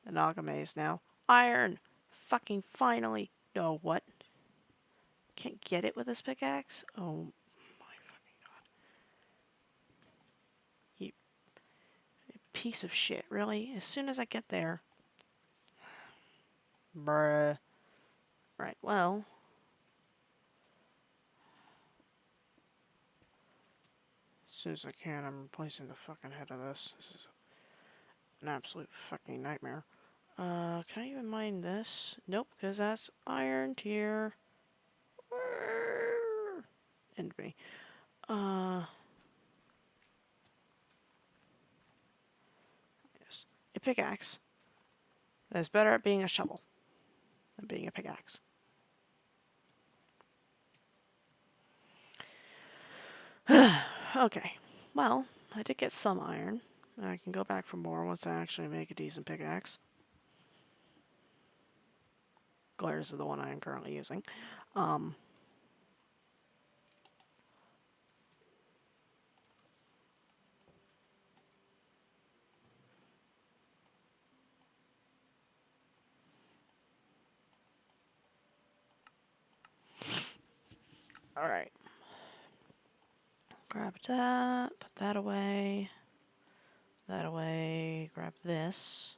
Naga maze now. Iron! Fucking finally! No, what? Can't get it with this pickaxe? Oh my fucking god. You piece of shit, really? As soon as I get there. Bruh. Right, well. As soon as I can, I'm replacing the fucking head of this. This is an absolute fucking nightmare. Can I even mine this? Nope, because that's iron tier. End me. Yes. A pickaxe that is better at being a shovel than being a pickaxe. Okay. Well, I did get some iron. I can go back for more once I actually make a decent pickaxe. Glares is the one I am currently using. Alright. Grab that, put that away, grab this.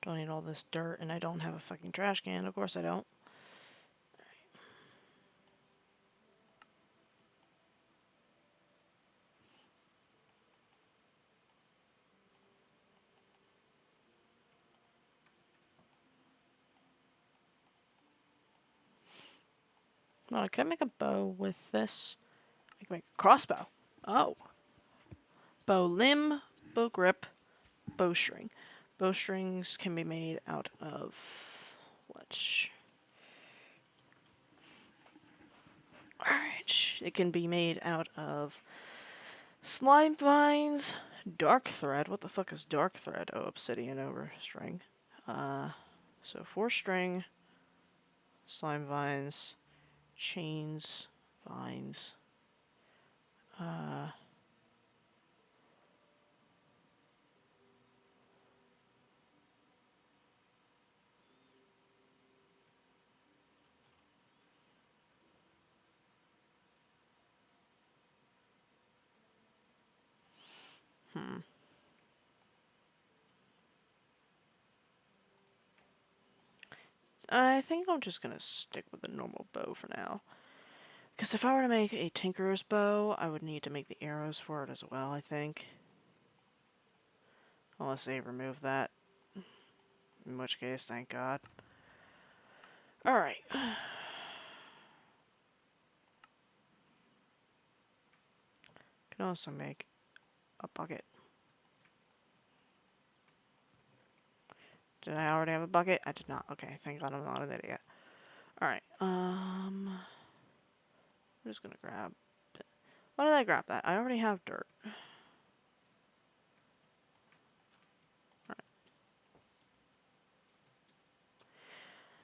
Don't need all this dirt, and I don't have a fucking trash can. Of course I don't. Oh, can I make a bow with this? I can make a crossbow. Oh. Bow limb, bow grip, bowstring. Bowstrings can be made out of what? Alright, it can be made out of slime vines, dark thread. What the fuck is dark thread? Oh, obsidian over string. So 4 string, slime vines, chains, vines. I think I'm just gonna stick with the normal bow for now. Because if I were to make a tinkerer's bow, I would need to make the arrows for it as well, I think. Unless they remove that. In which case, thank God. Alright. Can also make a bucket. Did I already have a bucket? I did not. Okay, thank God I'm not an idiot. Alright, I'm just gonna grab... Why did I grab that? I already have dirt. Alright.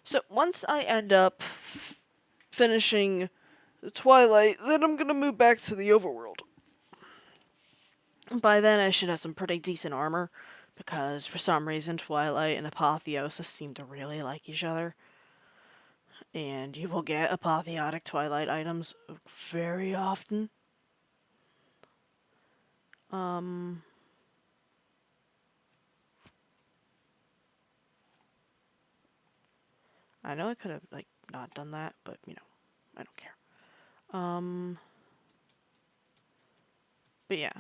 So, once I end up finishing the Twilight, then I'm gonna move back to the overworld. By then, I should have some pretty decent armor, because for some reason, Twilight and Apotheosis seem to really like each other. And you will get apotheotic Twilight items very often. I know I could have, like, not done that, but, you know, I don't care. But yeah.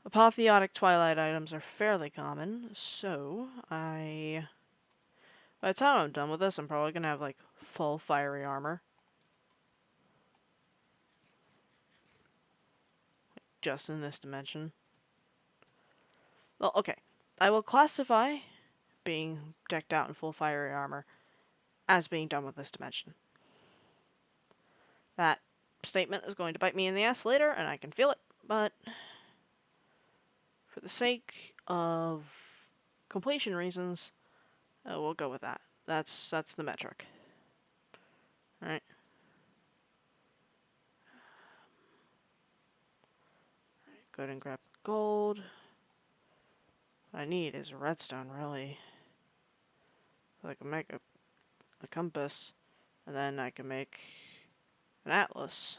Apotheotic Twilight items are fairly common, so by the time I'm done with this, I'm probably gonna have, like, full fiery armor. Just in this dimension. Well, okay. I will classify being decked out in full fiery armor as being done with this dimension. That statement is going to bite me in the ass later, and I can feel it, but for the sake of completion reasons, we'll go with that. That's the metric. Alright. Go ahead and grab gold. What I need is redstone, really. So I can make a compass, and then I can make an atlas.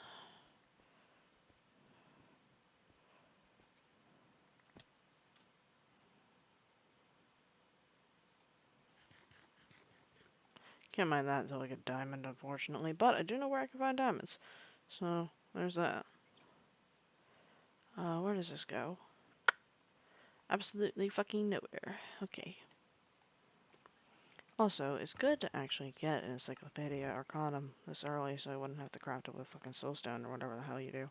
Can't mine that until I get diamond, unfortunately, but I do know where I can find diamonds. So, there's that. Where does this go? Absolutely fucking nowhere. Okay. Also, it's good to actually get an Encyclopedia Arcanum this early so I wouldn't have to craft it with fucking soulstone or whatever the hell you do.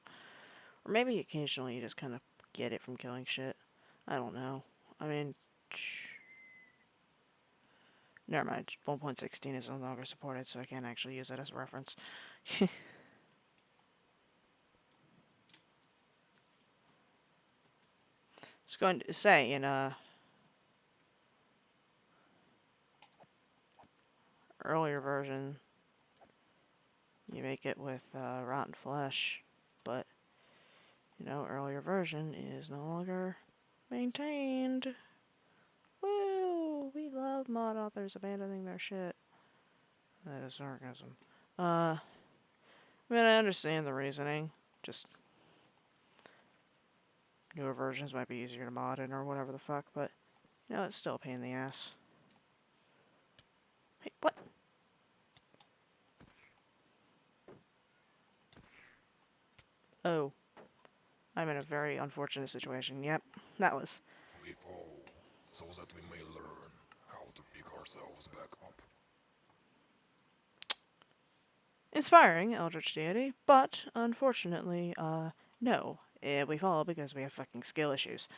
Or maybe occasionally you just kind of get it from killing shit. I don't know. I mean... Never mind. 1.16 is no longer supported, so I can't actually use that as a reference. Just going to say, in a earlier version, you make it with rotten flesh, but, you know, earlier version is no longer maintained. Woo! We love mod authors abandoning their shit. That is sarcasm. I mean, I understand the reasoning. Just newer versions might be easier to mod in or whatever the fuck, but, you know, it's still a pain in the ass. Hey, what? Oh. I'm in a very unfortunate situation. Yep, that was. We fall, so that we may learn how to pick ourselves back up. Inspiring, Eldritch Deity, but unfortunately, no. We fall because we have fucking skill issues.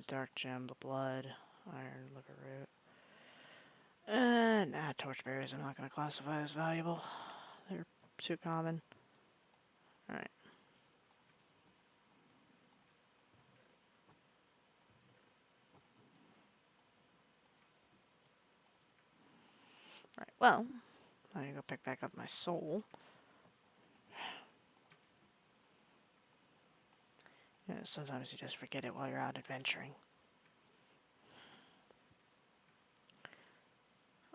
Dark gem, the blood, iron, liver root. Nah, torchberries I'm not going to classify as valuable. They're too common. Alright. Right, well, I need to go pick back up my soul. Yeah, sometimes you just forget it while you're out adventuring.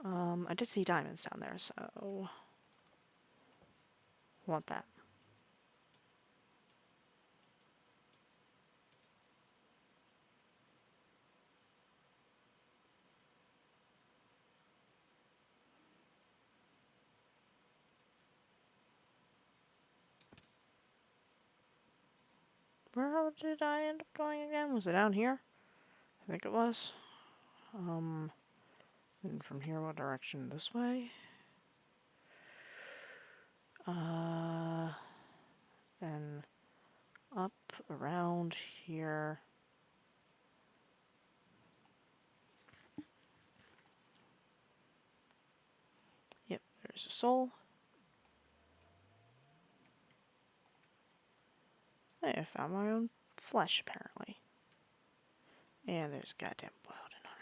I did see diamonds down there, so... want that. Where did I end up going again? Was it down here? I think it was. And from here, what direction? This way? Then up around here. Yep, there's a soul. Hey, I found my own flesh, apparently. And there's goddamn blood in on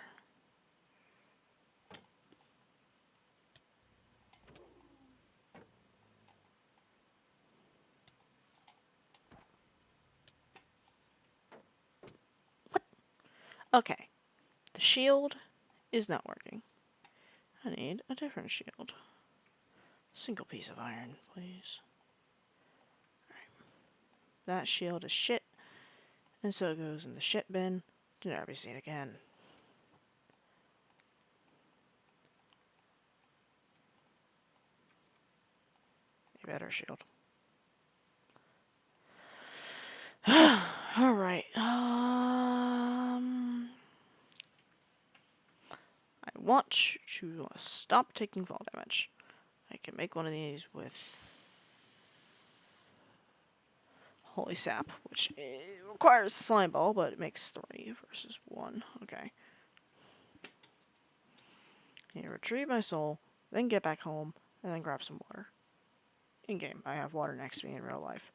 her. Okay, the shield is not working. I need a different shield. Single piece of iron, please. Alright. That shield is shit, and so it goes in the shit bin to never be seen again. A better shield. Alright, I want to stop taking fall damage. I can make one of these with Holy Sap, which requires a slime ball, but it makes 3 versus 1. Okay. I retrieve my soul, then get back home, and then grab some water. In-game, I have water next to me in real life.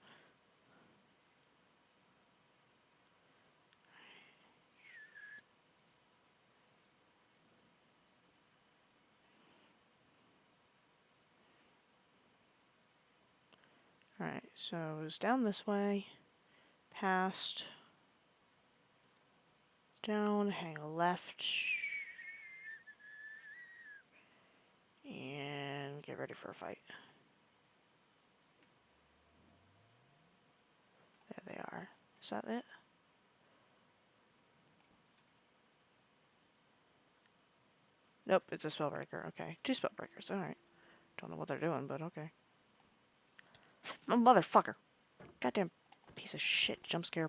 Alright, so it was down this way, past, down, hang a left, and get ready for a fight. There they are. Is that it? Nope, it's a spellbreaker. Okay, 2 spellbreakers. Alright. Don't know what they're doing, but okay. Oh, motherfucker. Goddamn piece of shit jump scare.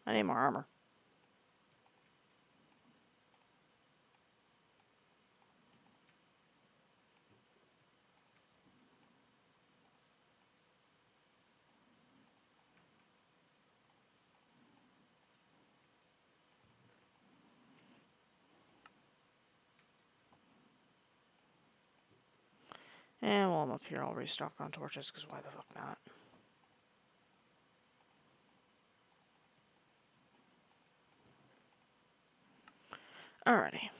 I need more armor. And while I'm up here, I'll restock on torches, because why the fuck not? Alrighty.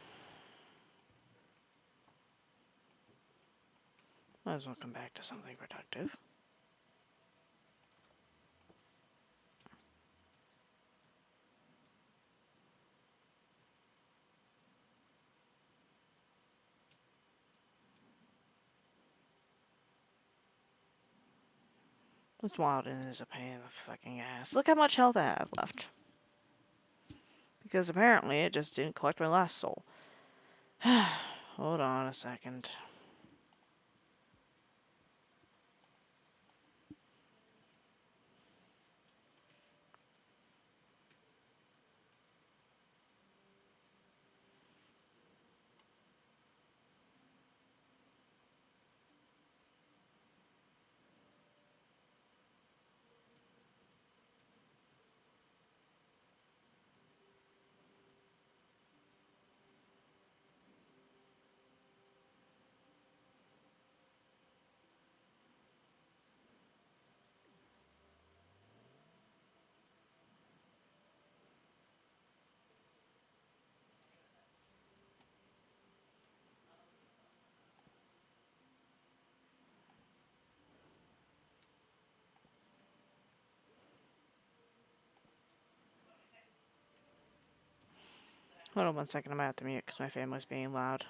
Might as well come back to something productive. This Wildin is a pain in the fucking ass. Look how much health I have left. Because apparently it just didn't collect my last soul. Hold on a second. Hold on 1 second, I'm gonna have to mute because my family's being loud.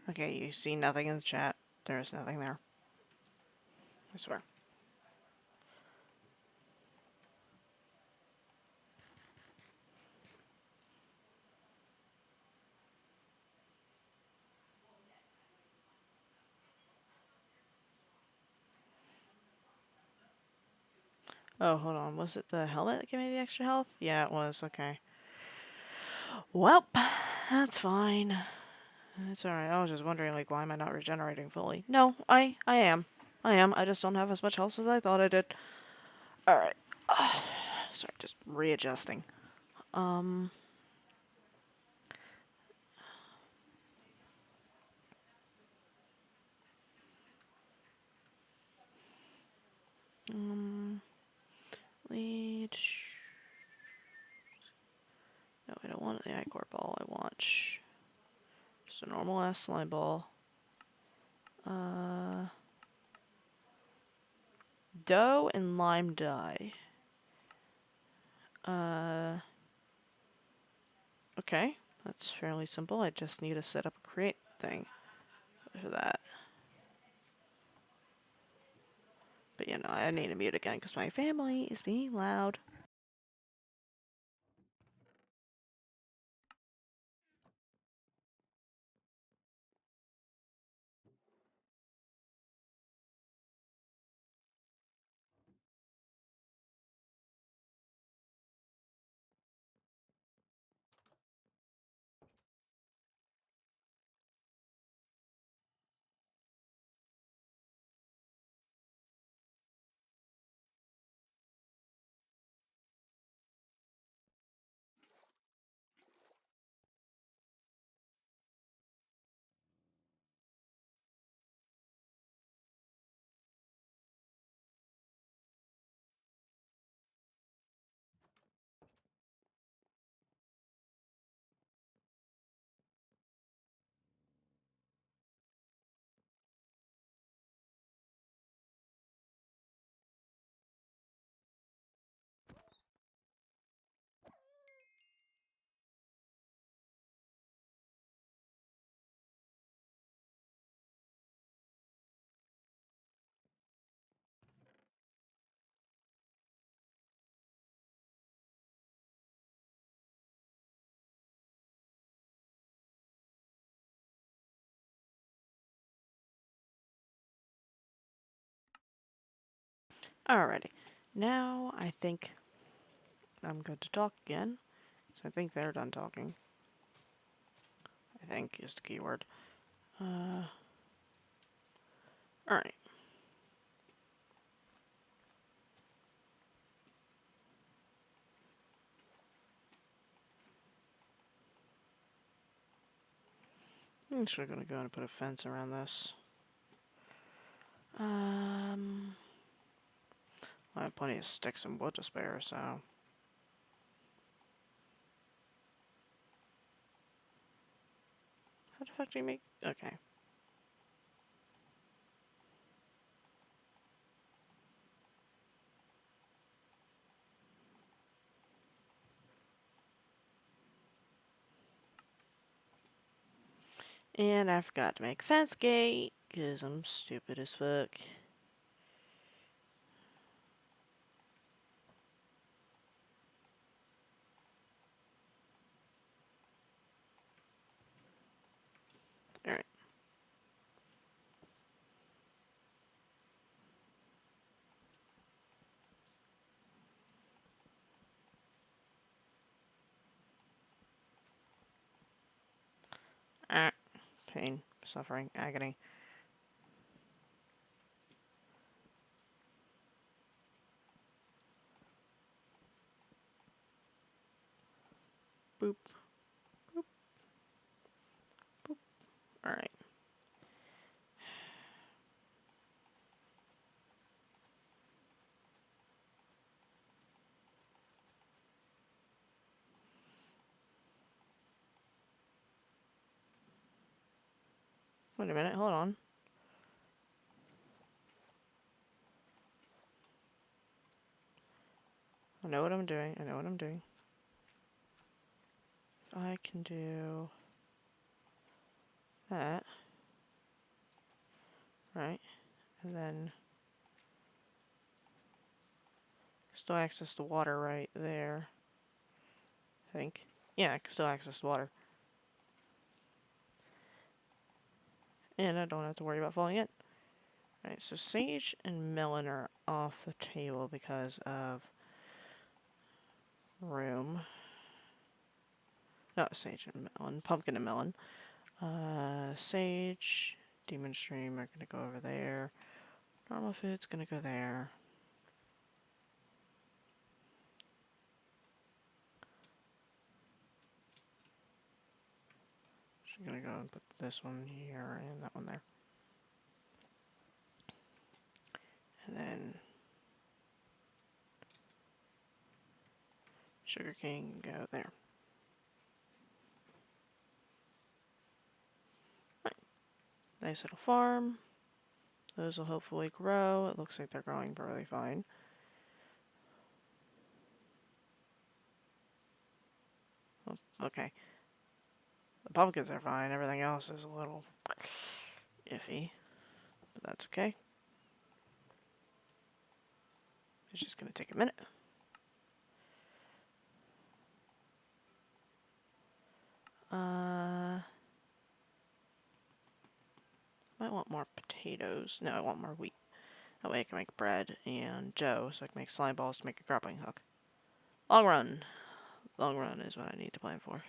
Okay, you see nothing in the chat. There is nothing there. I swear. Oh, hold on. Was it the helmet that gave me the extra health? Yeah, it was. Okay. Well, that's fine. It's alright. I was just wondering, like, why am I not regenerating fully? No, I am. I am. I just don't have as much health as I thought I did. Alright. Sorry, just readjusting. Um... Lead. No, I don't want the ichor ball. I want just a normal ass slime ball. Dough and lime dye. Okay, that's fairly simple. I just need to set up a create thing for that. But you know, I need to mute again because my family is being loud. Alrighty. Now I think I'm good to talk again. So I think they're done talking. I think is the keyword. Alright. I'm actually gonna go and put a fence around this. I have plenty of sticks and wood to spare, so... How the fuck do you make... Okay. And I forgot to make a fence gate, because I'm stupid as fuck. Alright. Ah. Pain, suffering, agony. Boop. Boop. Boop. Alright. Wait a minute, hold on. I know what I'm doing, I know what I'm doing. If I can do... that. Right. And then... still access the water right there. I think. Yeah, I can still access the water. And I don't have to worry about falling in. Alright, so sage and melon are off the table because of room. Not sage and melon, pumpkin and melon. Sage, demon stream are gonna go over there. Normal food's gonna go there. Just gonna go and put this one here and that one there. And then sugarcane can go there. Right. Nice little farm. Those will hopefully grow. It looks like they're growing really fine. Oh, okay. The pumpkins are fine. Everything else is a little iffy. But that's okay. It's just going to take a minute. Might want more potatoes. No, I want more wheat. That way I can make bread and dough, so I can make slime balls to make a grappling hook. Long run. Long run is what I need to plan for.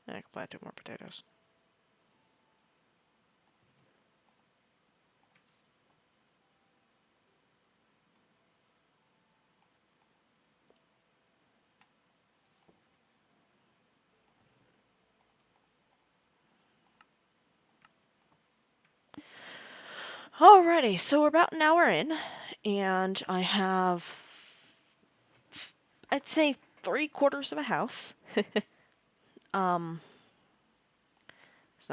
And I can plant 2 more potatoes. Alrighty, so we're about an hour in, and I have, I'd say, 3/4 of a house. It's not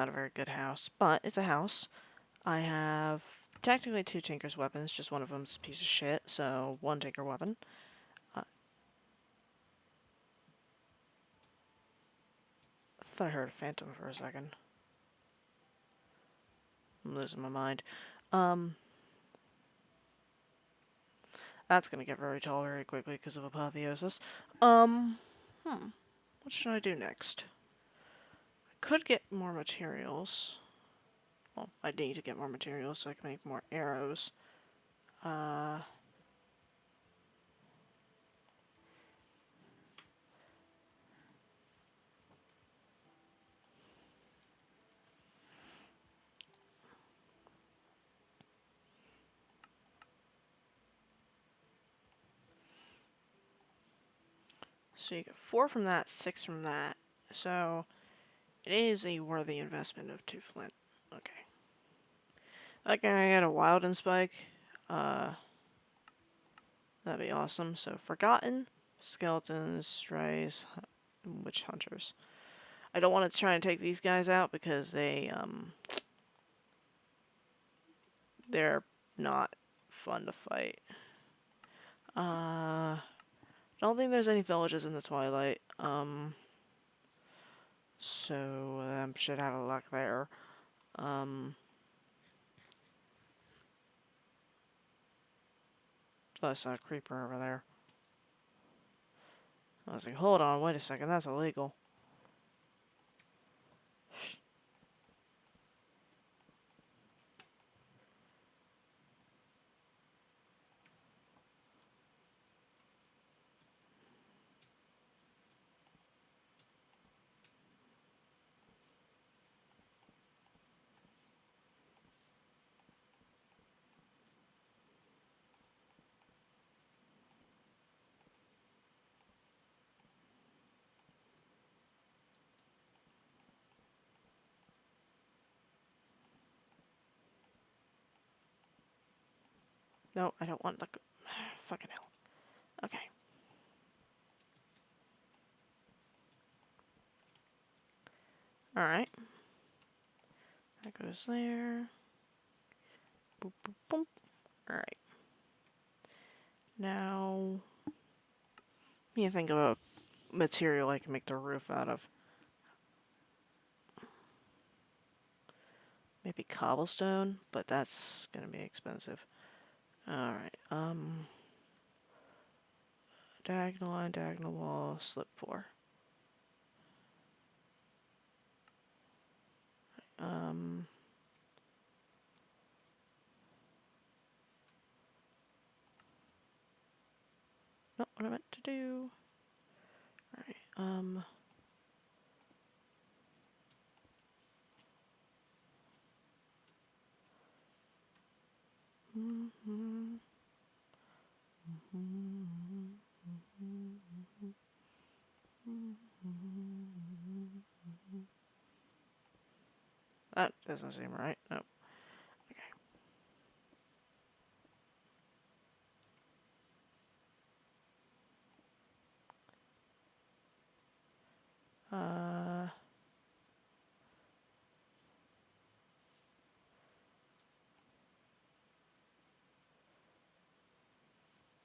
a very good house, but it's a house. I have technically 2 Tinker's weapons, just one of them's a piece of shit, so 1 Tinker weapon. I thought I heard a phantom for a second. I'm losing my mind. That's gonna get very tall very quickly because of apotheosis. What should I do next? I could get more materials. Well, I need to get more materials so I can make more arrows. So you get 4 from that, 6 from that. So it is a worthy investment of 2 flint. Okay. Like I get a wild and spike. Uh, that'd be awesome. So forgotten, skeletons, strays, witch hunters. I don't want to try and take these guys out because they're not fun to fight. Don't think there's any villages in the Twilight. So should have a luck there. Plus a creeper over there. I was like, hold on, wait a second, that's illegal. No, I don't want the fucking hell. Okay. Alright. That goes there. Boop, boop, boop. Alright. Now, you think of a material I can make the roof out of. Maybe cobblestone, but that's gonna be expensive. Alright, diagonal line, diagonal wall, slip 4. Not what I meant to do. Alright, that doesn't seem right. Nope. Okay.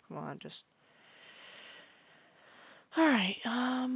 Come on, just... Alright, alright.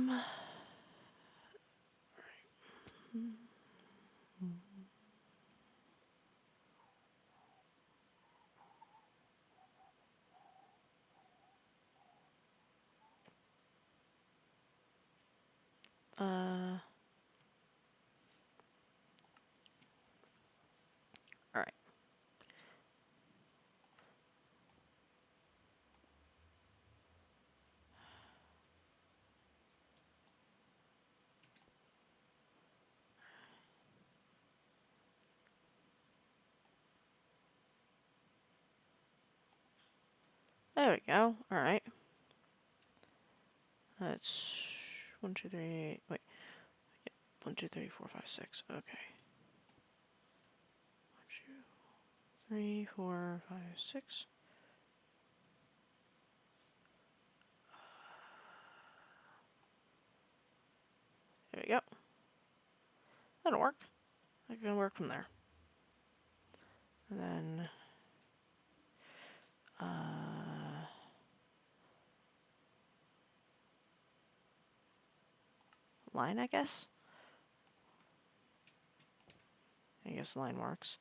There we go. Alright. That's 1, 2, 3. Wait. Yep. 1, 2, 3, 4, 5, 6. Okay. 1, 2, 3, 4, 5, 6. There we go. That'll work. I can work from there. And then, line, I guess? I guess line works.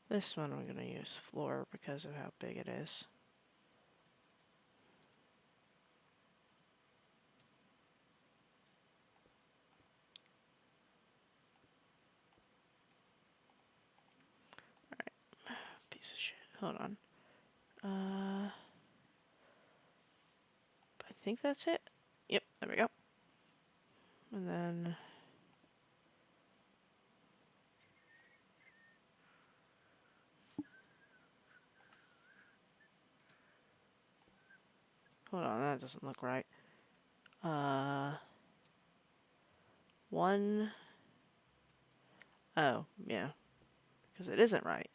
This one I'm going to use floor because of how big it is. Alright, piece of shit. Hold on. I think that's it. Yep, there we go. And then... Hold on, that doesn't look right. 1. Oh, yeah. Because it isn't right.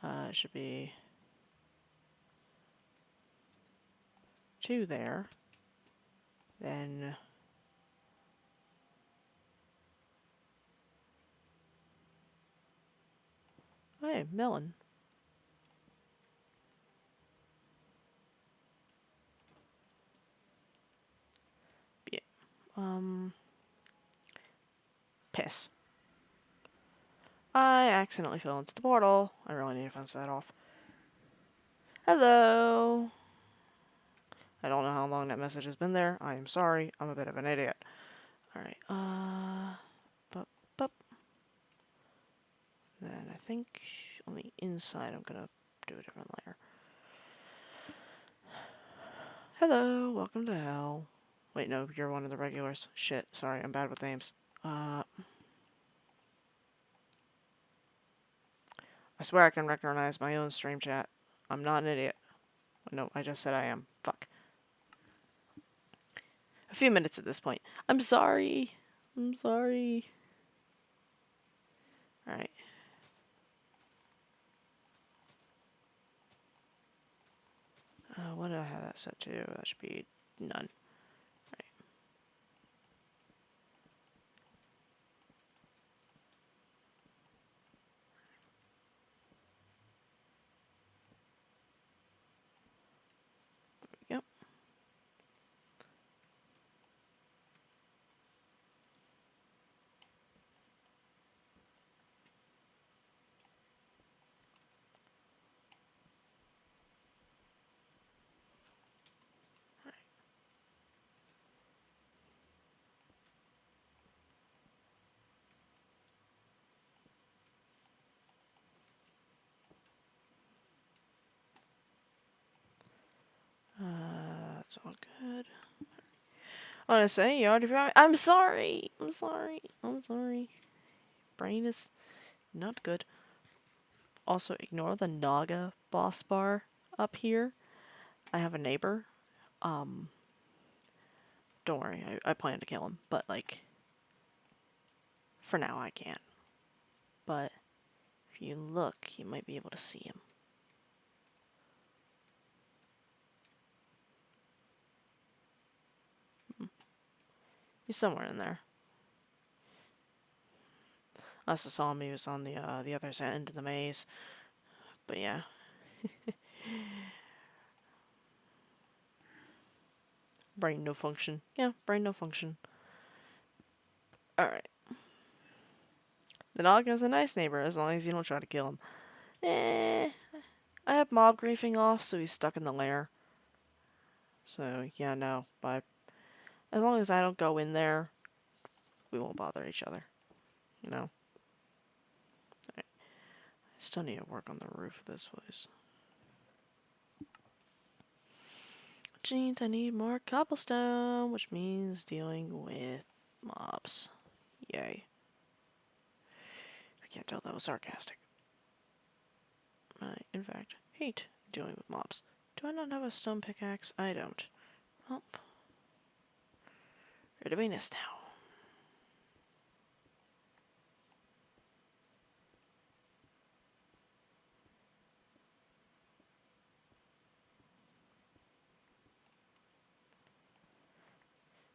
It should be 2 there. Then... Hey, melon. Yeah. Piss. I accidentally fell into the portal. I really need to fence that off. Hello. I don't know how long that message has been there. I am sorry. I'm a bit of an idiot. Alright, bup. Then I think on the inside I'm gonna do a different layer. Hello, welcome to hell. Wait, no, you're one of the regulars. Shit, sorry, I'm bad with names. I swear I can recognize my own stream chat. I'm not an idiot. No, I just said I am. Fuck. A few minutes at this point. I'm sorry. I'm sorry. Alright. What did I have that set to? That should be none. Right. Yep. That's all good. Honestly, you already forgot. I'm sorry. I'm sorry. I'm sorry. Brain is not good. Also, ignore the Naga boss bar up here. I have a neighbor. Don't worry. I plan to kill him. But, like, for now I can't. But if you look, you might be able to see him. He's somewhere in there. Last I saw him, he was on the other end of the maze. But yeah. Brain no function. Yeah, brain no function. Alright. The dog is a nice neighbor as long as you don't try to kill him. I have mob griefing off, so he's stuck in the lair. So, yeah, no. But as long as I don't go in there, we won't bother each other. You know? Right. I still need to work on the roof of this place. Which means I need more cobblestone, which means dealing with mobs. Yay. I can't tell that was sarcastic. I, in fact, hate dealing with mobs. Do I not have a stone pickaxe? I don't. Oh. Where do we nest now?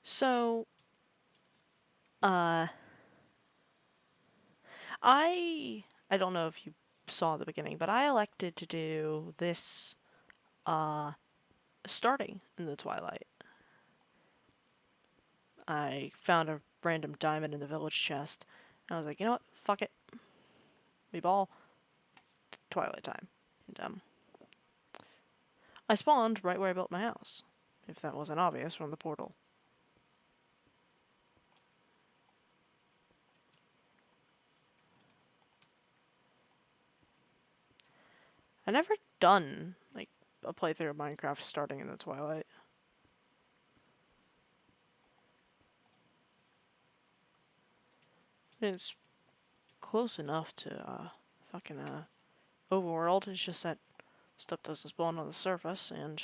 So, I don't know if you saw the beginning, but I elected to do this, starting in the Twilight. I found a random diamond in the village chest, and I was like, you know what? Fuck it. We ball. Twilight time. And, I spawned right where I built my house, if that wasn't obvious from the portal. I never done, like, a playthrough of Minecraft starting in the Twilight. It's close enough to, fucking, overworld. It's just that stuff doesn't spawn on the surface, and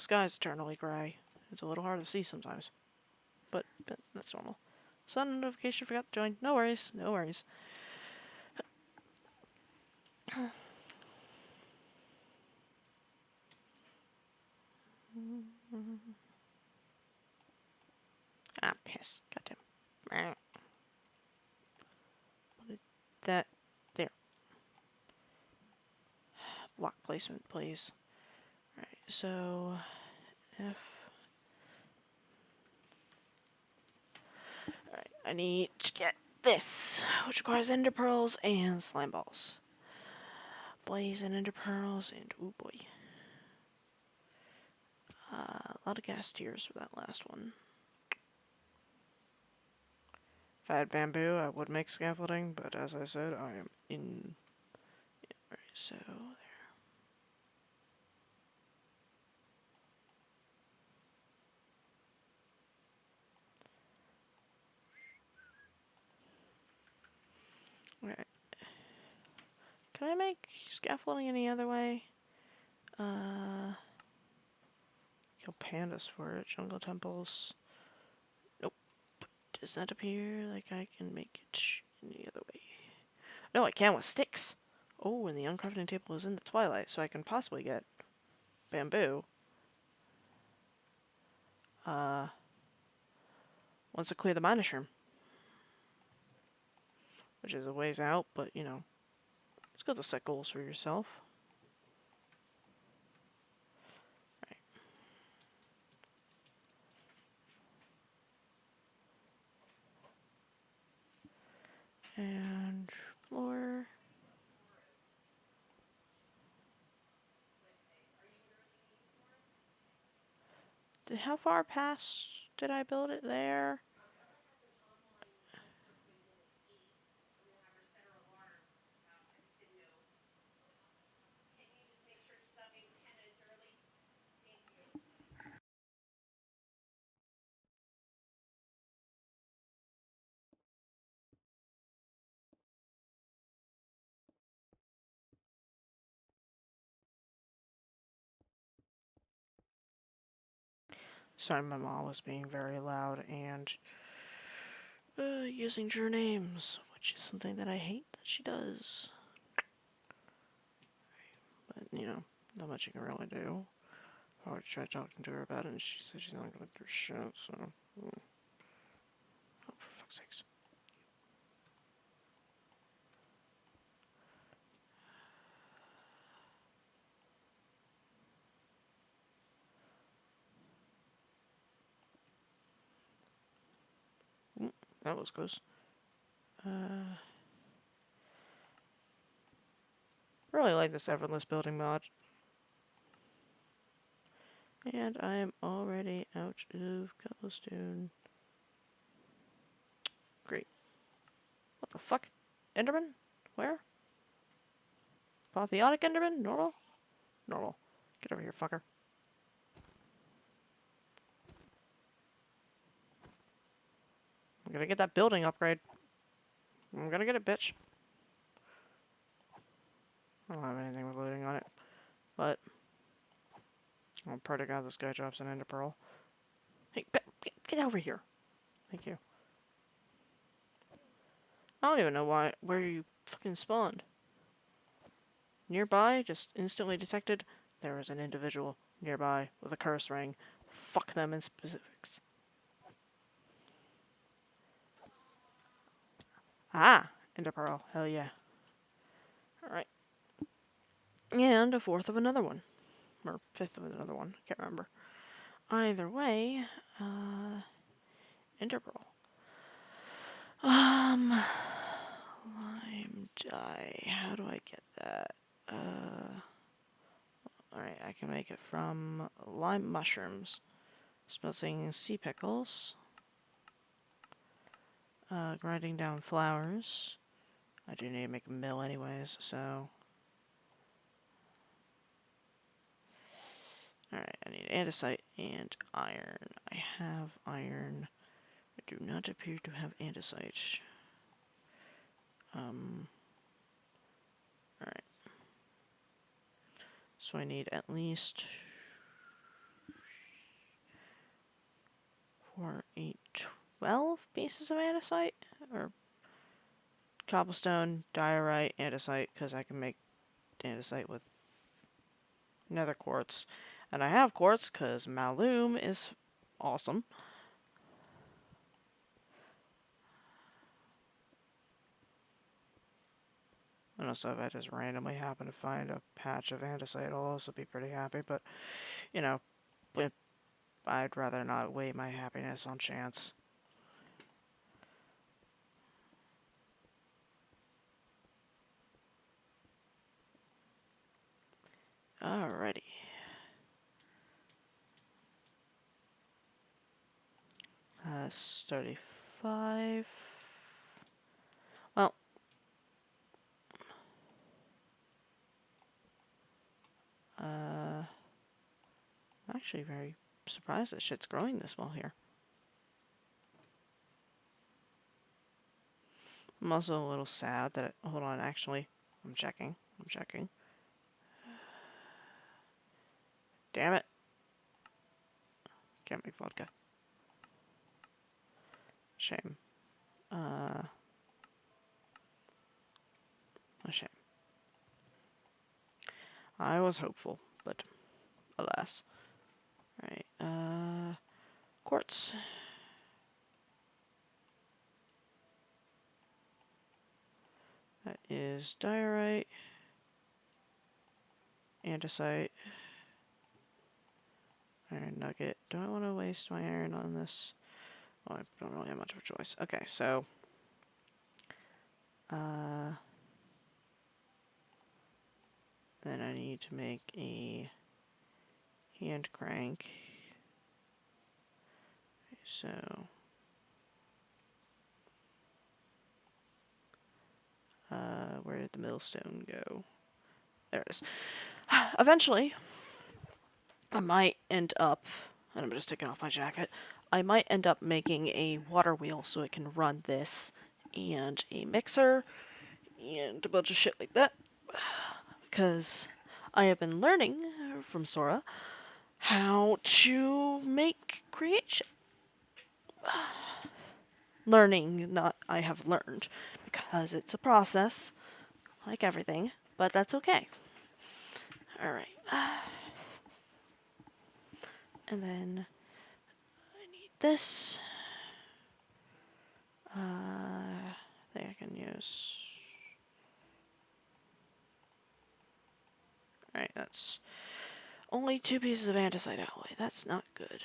The sky's eternally gray. It's a little hard to see sometimes. But that's normal. Sun notification, forgot to join. No worries, no worries. Ah, piss. Goddamn. That. There. Block placement, please. Alright, so. F. Alright, I need to get this, which requires ender pearls and slime balls. Blaze and ender pearls, and oh boy. A lot of gas tears for that last one. If I had bamboo, I would make scaffolding, but as I said, I am in. Yeah, alright, so there. Alright. Can I make scaffolding any other way? Kill pandas for it. Jungle temples. Nope. Does not appear like I can make it any other way. No, I can with sticks. Oh, and the uncrafting table is in the Twilight, so I can possibly get bamboo. Once I clear the mine shroom. Which is a ways out, but you know. It's good to set goals for yourself. And floor. How far past did I build it there? Sorry, my mom was being very loud and using her names, which is something that I hate that she does. But, you know, not much you can really do. I already tried talking to her about it, and she said she's not going to do shit, so. Oh, for fuck's sakes. That was close. Really like this effortless building mod. And I am already out of cobblestone. Great. What the fuck? Enderman? Where? Apotheotic Enderman? Normal? Normal. Get over here, fucker. I'm gonna get that building upgrade. I'm gonna get it, bitch. I don't have anything with looting on it. But I'll pray to God this guy drops an ender pearl. Hey, get over here. Thank you. I don't even know where you fucking spawned. Nearby, just instantly detected, there is an individual nearby with a curse ring. Fuck them in specifics. Ah! Ender pearl. Hell yeah. Alright. And a fourth of another one. Or fifth of another one. Can't remember. Either way, ender pearl. Lime dye. How do I get that? Alright, I can make it from lime mushrooms. Smelting sea pickles. Grinding down flowers. I do need to make a mill anyways, so. Alright, I need andesite and iron. I have iron. I do not appear to have andesite. Alright. So I need at least or 12 pieces of andesite, or cobblestone, diorite, andesite, because I can make andesite with nether quartz. And I have quartz because Malum is awesome. And also, if I just randomly happen to find a patch of andesite, I'll also be pretty happy. But, you know, I'd rather not weigh my happiness on chance. Alrighty. That's 35. Well, I'm actually very surprised that shit's growing this well here. I'm also a little sad that hold on, actually, I'm checking. Damn it. Can't make vodka. Shame. A shame. I was hopeful, but alas. Right, quartz. That is diorite, andesite, iron nugget. Do I want to waste my iron on this? Oh, I don't really have much of a choice. Okay, so then I need to make a hand crank. So where did the millstone go? There it is. Eventually, I might end up, and I'm just taking off my jacket, I might end up making a water wheel so it can run this, and a mixer, and a bunch of shit like that. Because I have been learning from Sora how to make creation. Learning, not I have learned, because it's a process, like everything, but that's okay. Alright. And then I need this. I think I can use. Alright, that's only 2 pieces of andesite alloy. That's not good.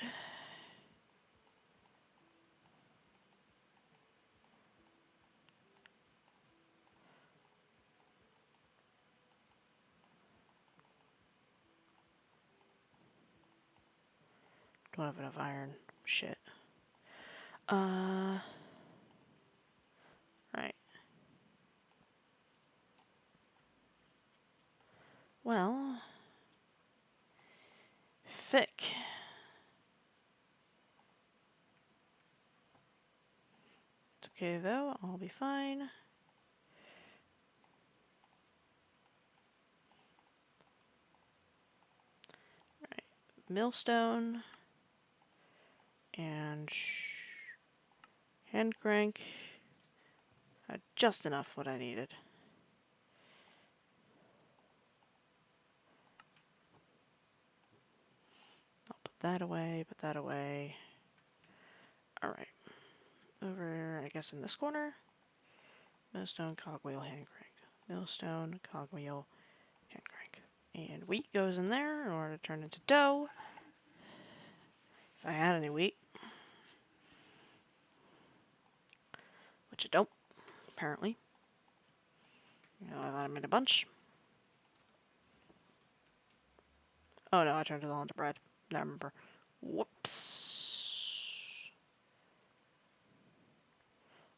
Don't have enough iron. Shit. Right. Well, thick. It's okay though, I'll be fine. Right. Millstone. And hand crank. Had just enough what I needed. I'll put that away, put that away. Alright. Over, I guess, in this corner. Millstone, cogwheel, hand crank. Millstone, cogwheel, hand crank. And wheat goes in there in order to turn into dough. If I had any wheat. Which I don't, apparently. You know, I thought I made a bunch. Oh no, I turned it all into bread. Now I remember. Whoops.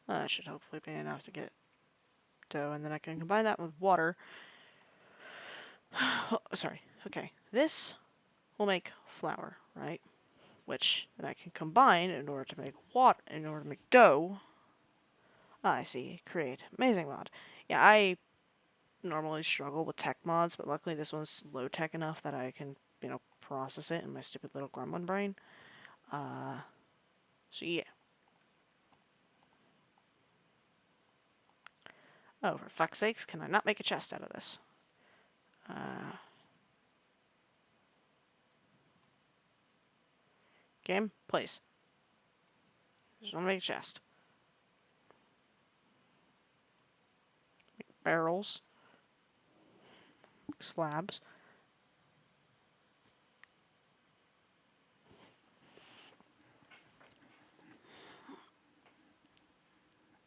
Well, that should hopefully be enough to get dough, and then I can combine that with water. Oh, sorry. Okay, this will make flour, right? Which then I can combine in order to make water, in order to make dough. Ah, I see. Create amazing mod. Yeah, I normally struggle with tech mods, but luckily this one's low tech enough that I can, process it in my stupid little gremlin brain. So yeah. Oh, for fuck's sakes, can I not make a chest out of this? Game, please. Just want to make a chest. Barrels. Slabs.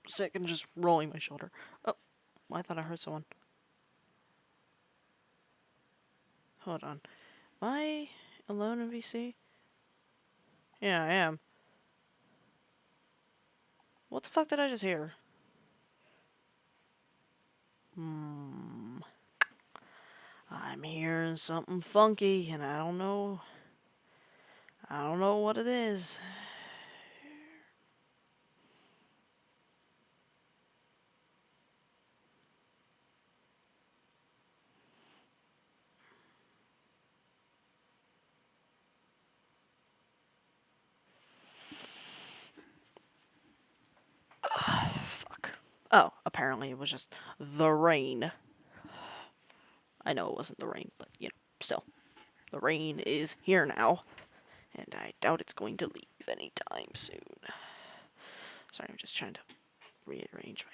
Sick and just rolling my shoulder. Oh, I thought I heard someone. Hold on. Am I alone in VC? Yeah, I am. What the fuck did I just hear? I'm hearing something funky, and I don't know. I don't know what it is. Fuck. Oh, apparently it was just the rain. I know it wasn't the rain, but you know, still. The rain is here now, and I doubt it's going to leave anytime soon. Sorry, I'm just trying to rearrange my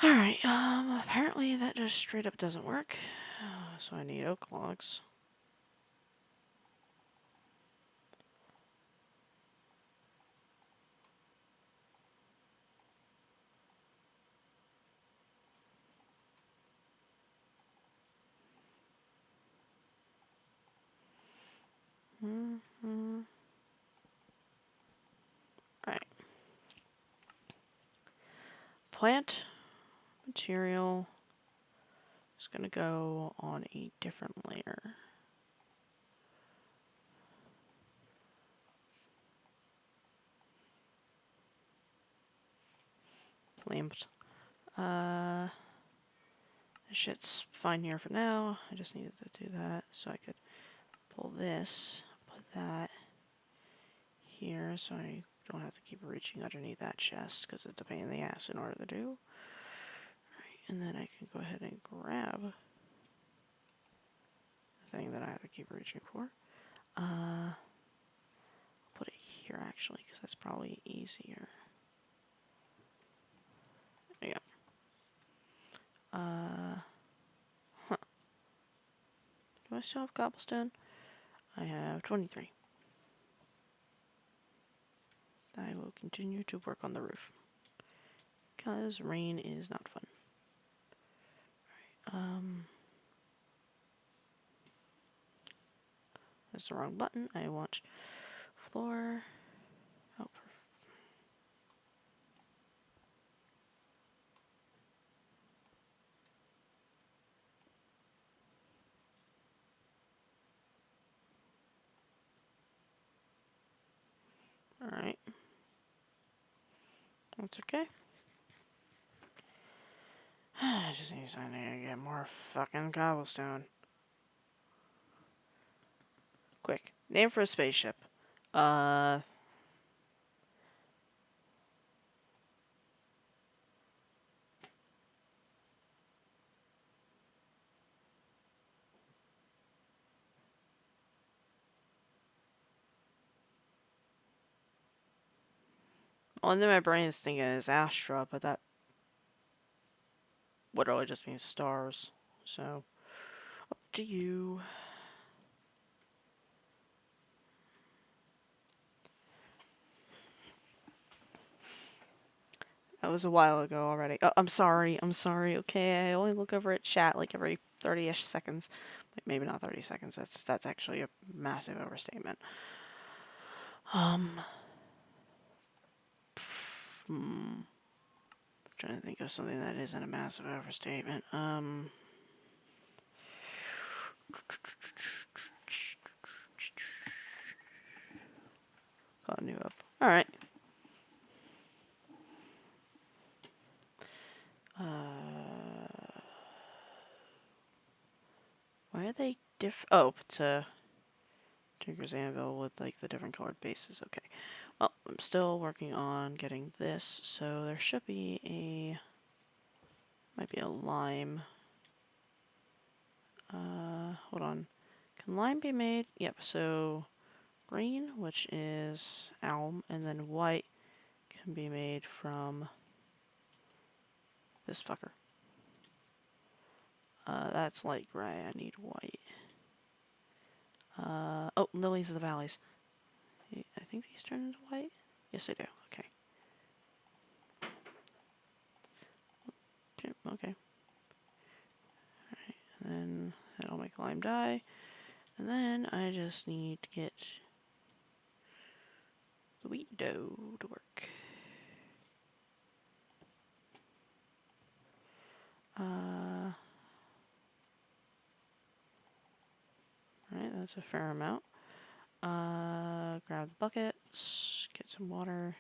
arms. Alright, apparently that just straight up doesn't work. So I need oak logs. Alright. Plant material is going to go on a different layer. Lamps. This shit's fine here for now. I just needed to do that so I could pull this, put that here so I don't have to keep reaching underneath that chest because it's a pain in the ass in order to do. Right, and then I can go ahead and grab the thing that I have to keep reaching for. I'll put it here actually because that's probably easier. There you go. Do I still have cobblestone? I have 23. I will continue to work on the roof. Because rain is not fun. That's the wrong button. I want floor. Oh, alright. That's okay. I just need to get more fucking cobblestone. Quick. Name for a spaceship. Only my brain is thinking is Astra, but that would really just mean stars. So, up to you. That was a while ago already. Oh, I'm sorry. Okay, I only look over at chat like every 30-ish seconds. Maybe not 30 seconds. That's actually a massive overstatement. Trying to think of something that isn't a massive overstatement. Got a new up. Alright. Why are they oh, to Tinker's Anvil with like the different colored bases. Okay. Well, I'm still working on getting this, so there should be might be a lime. Hold on. Can lime be made? Yep, so green, which is alum, and then white can be made from this fucker. That's light gray. I need white. Oh, lilies of the valleys. I think these turn into white? Yes, they do. Okay. Okay. Alright, and then that'll make lime dye. And then I just need to get the wheat dough to work. Alright, that's a fair amount. Grab the buckets, get some water.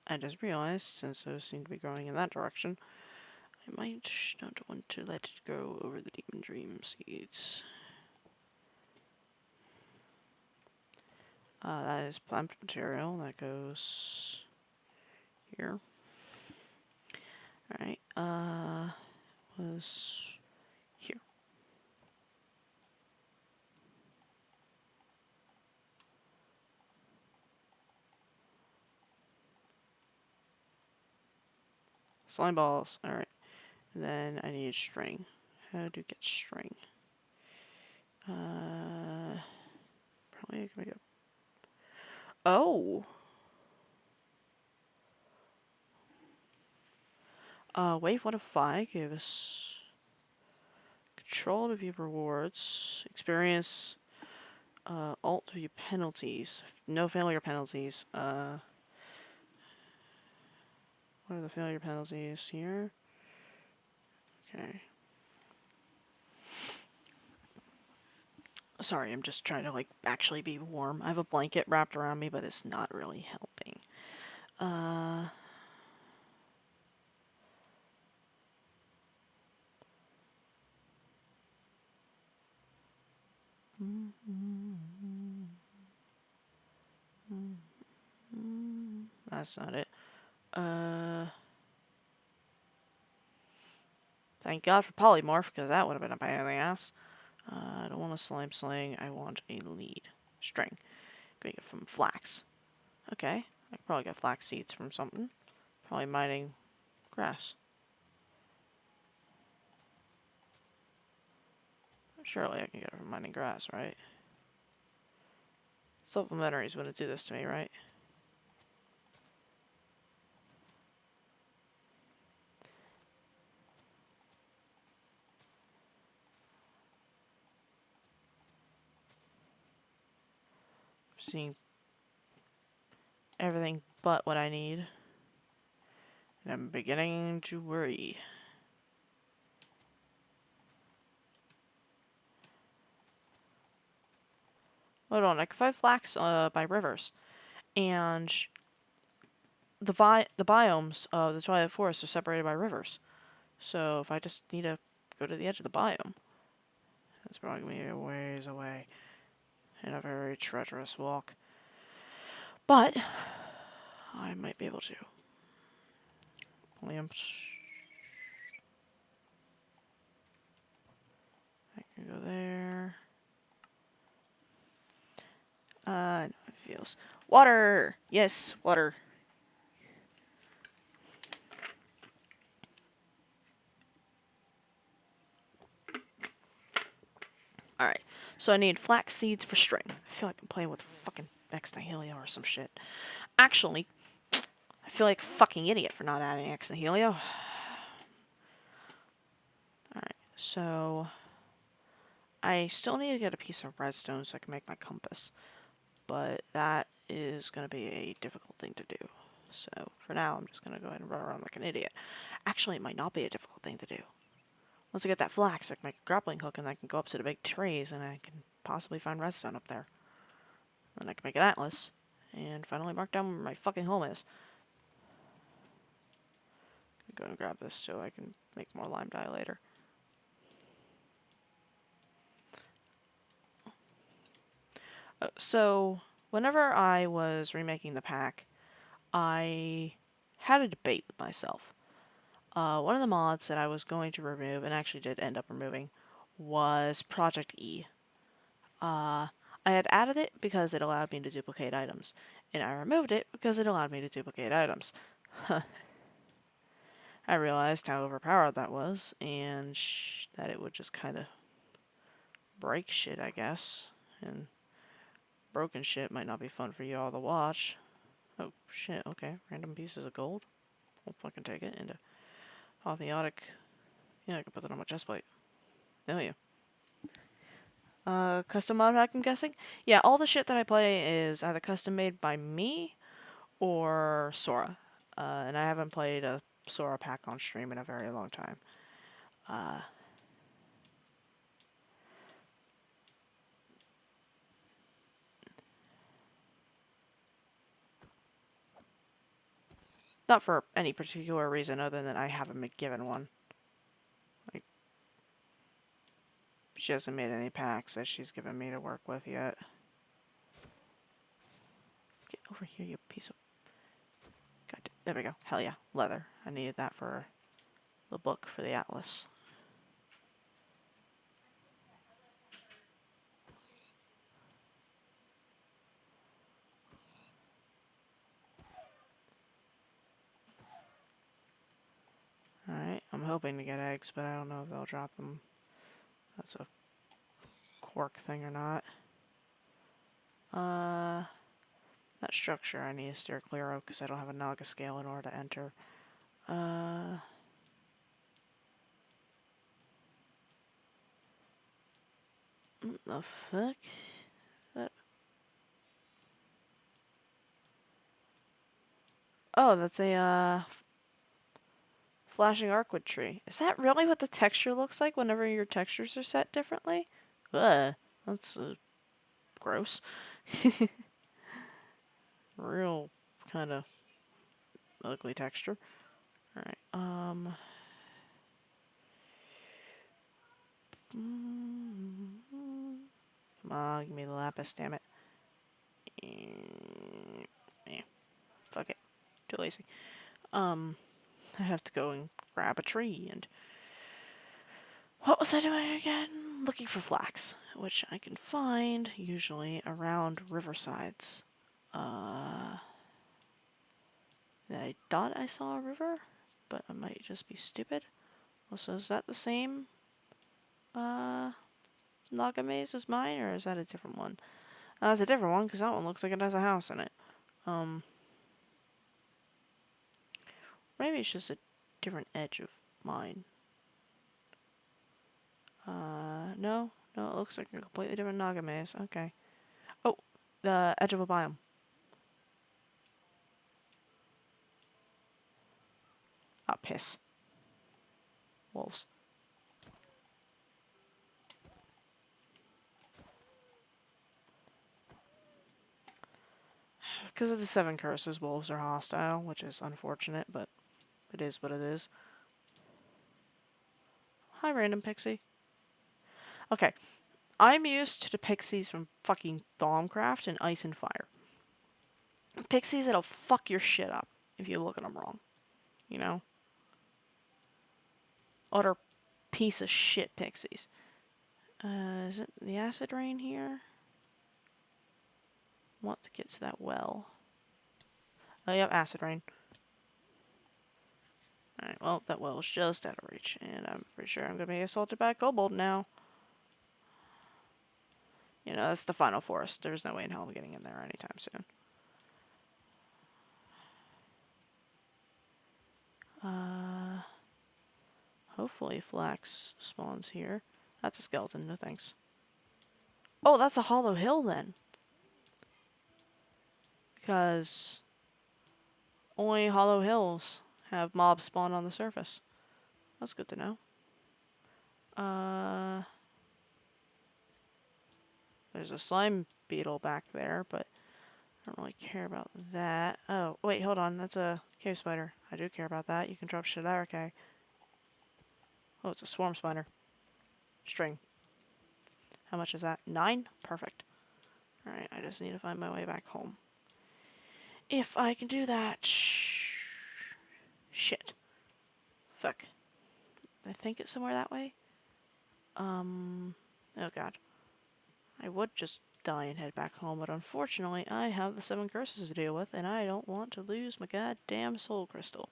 I just realized, since those seem to be growing in that direction, I might not want to let it go over the demon dream seeds. That is plant material. That goes here. Alright, was here. Slime balls. Alright. And then I need string. How to get string? Probably I can make a... Oh! Wave 1 of 5 gives control to view rewards, experience, alt to view penalties, no failure penalties. What are the failure penalties here? Okay. Sorry, I'm just trying to like actually be warm. I have a blanket wrapped around me, but it's not really helping. That's not it. Thank God for polymorph, because that would have been a pain in the ass. I don't want a slime sling. I want a lead string. Getting it from flax. Okay, I could probably get flax seeds from something. Probably mining grass. Surely I can get it from mining grass, right? Supplementaries wouldn't do this to me, right? I'm seeing everything but what I need. And I'm beginning to worry. Hold on, I can find flax by rivers. And the biomes of the Twilight Forest are separated by rivers. So if I just need to go to the edge of the biome, that's probably going to be a ways away. And a very treacherous walk. But I might be able to. Lamps. I can go there. No, it feels. Water! Yes, water. Alright, so I need flax seeds for string. I feel like I'm playing with fucking Exnihilio or some shit. Actually, I feel like a fucking idiot for not adding Exnihilio. Alright, so I still need to get a piece of redstone so I can make my compass. But that is going to be a difficult thing to do. So for now, I'm just going to go ahead and run around like an idiot. Actually, it might not be a difficult thing to do. Once I get that flax, I can make a grappling hook and I can go up to the big trees and I can possibly find redstone up there. Then I can make an atlas. And finally mark down where my fucking home is. I'm going to grab this so I can make more lime dye later. So, whenever I was remaking the pack, I had a debate with myself. One of the mods that I was going to remove, and actually did end up removing, was Project E. I had added it because it allowed me to duplicate items, and I removed it because it allowed me to duplicate items. I realized how overpowered that was, and that it would just kind of break shit, I guess. And broken shit might not be fun for you all to watch. Oh, shit, okay. Random pieces of gold. I'll fucking take it into apotheotic. Yeah, I can put that on my chest plate. Oh, yeah. Custom mod pack, I'm guessing? Yeah, all the shit that I play is either custom made by me or Sora. And I haven't played a Sora pack on stream in a very long time. Not for any particular reason other than I haven't been given one. Like, she hasn't made any packs that she's given me to work with yet. Get over here, you piece of... God, there we go. Hell yeah. Leather. I needed that for the book for the atlas. Alright, I'm hoping to get eggs, but I don't know if they'll drop them. That's a quark thing or not. That structure I need to steer clear of because I don't have a Naga scale in order to enter. What the fuck? That... Oh, that's a, flashing arcwood tree. Is that really what the texture looks like whenever your textures are set differently? Ugh, that's gross. Real kind of ugly texture. Alright, come on, give me the lapis, damn it. Yeah, fuck it. Too lazy. I have to go and grab a tree and... What was I doing again? Looking for flax, which I can find usually around riversides. I thought I saw a river, but I might just be stupid. Also, is that the same Naga maze as mine, or is that a different one? That's a different one, because that one looks like it has a house in it. Maybe it's just a different edge of mine. No, it looks like a completely different Naga maze. Okay. Oh, the edge of a biome. Ah, piss. Wolves. Because of the 7 curses, wolves are hostile, which is unfortunate, but it is what it is. Hi, random pixie. Okay, I'm used to the pixies from fucking Thaumcraft and Ice and Fire. Pixies that'll fuck your shit up if you look at them wrong. You know? Utter piece of shit pixies. Is it the acid rain here? Want to get to that well. Oh, yep, acid rain. Alright, well, that well is just out of reach, and I'm pretty sure I'm gonna be assaulted by a kobold now. You know, that's the final forest. There's no way in hell I'm getting in there anytime soon. Hopefully flax spawns here. That's a skeleton, no thanks. Oh, that's a hollow hill then. Because only hollow hills have mobs spawn on the surface. That's good to know. There's a slime beetle back there, but I don't really care about that. Oh, wait, hold on. That's a cave spider. I do care about that. You can drop shit there, okay. Oh, it's a swarm spider. String. How much is that? 9? Perfect. Alright, I just need to find my way back home. If I can do that. Shit. Fuck. I think it's somewhere that way. Oh god. I would just die and head back home, but unfortunately I have the 7 curses to deal with, and I don't want to lose my goddamn soul crystal.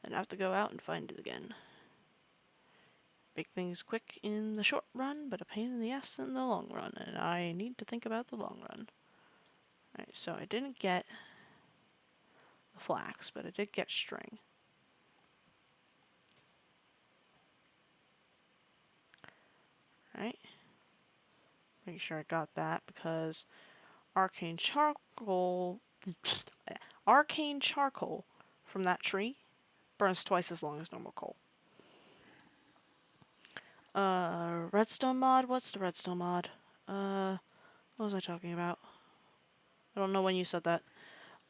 And have to go out and find it again. Make things quick in the short run, but a pain in the ass in the long run, and I need to think about the long run. Alright, so I didn't get the flax, but I did get string. Alright. Making sure I got that because arcane charcoal from that tree burns twice as long as normal coal. Redstone mod? What's the redstone mod? What was I talking about? I don't know when you said that.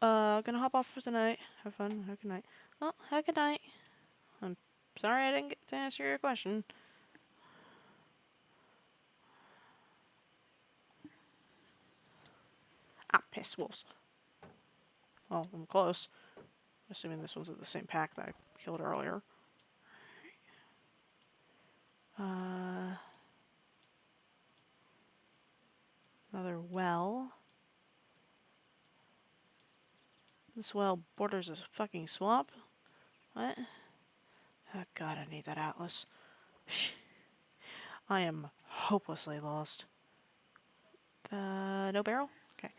Gonna hop off for tonight. Have fun. Have a good night. Oh, have a good night. I'm sorry I didn't get to answer your question. Ah, piss wolves. Well, I'm close. Assuming this one's in the same pack that I killed earlier. Another well. This well borders a fucking swamp. What? Oh god, I need that atlas. I am hopelessly lost. No barrel? Okay.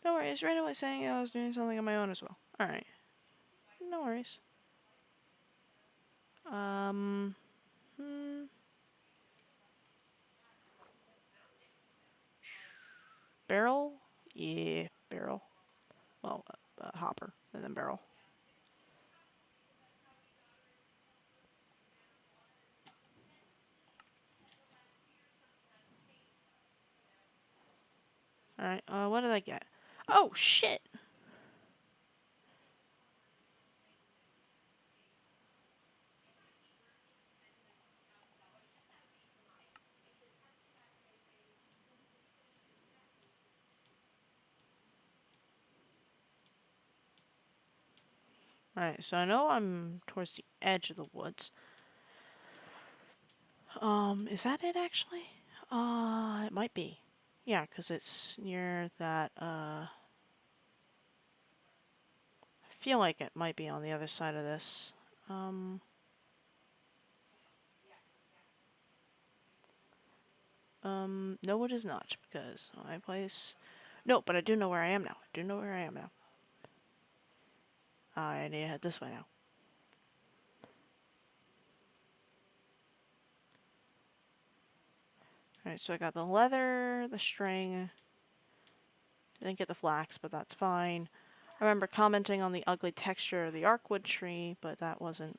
No worries. Randomly saying I was doing something on my own as well. Alright. No worries. Barrel? Yeah, barrel. Well, hopper, and then barrel. Alright, what did I get? Oh, shit! Alright, so I know I'm towards the edge of the woods. Is that it actually? It might be. Yeah, because it's near that, I feel like it might be on the other side of this. No it is not, because my place... No, but I do know where I am now. I do know where I am now. I need to head this way now. Alright, so I got the leather, the string. Didn't get the flax, but that's fine. I remember commenting on the ugly texture of the arcwood tree, but that wasn't...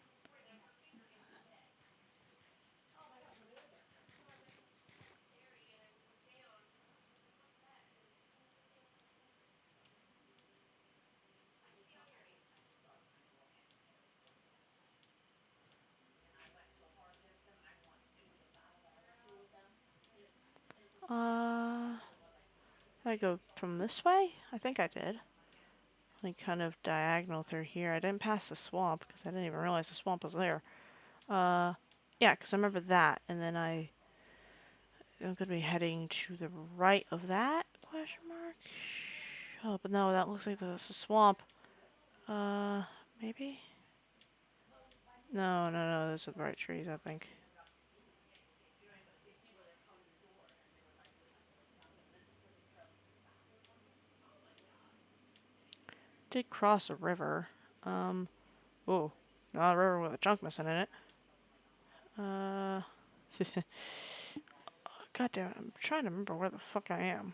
Did I go from this way? I think I did. Like, kind of diagonal through here. I didn't pass the swamp, because I didn't even realize the swamp was there. Yeah, because I remember that, and then I'm going to be heading to the right of that, question mark? Oh, but no, that looks like that's a swamp. Maybe? No, those are the right trees, I think. Did cross a river. Oh, not a river with a chunk missing in it. God damn it, I'm trying to remember where the fuck I am.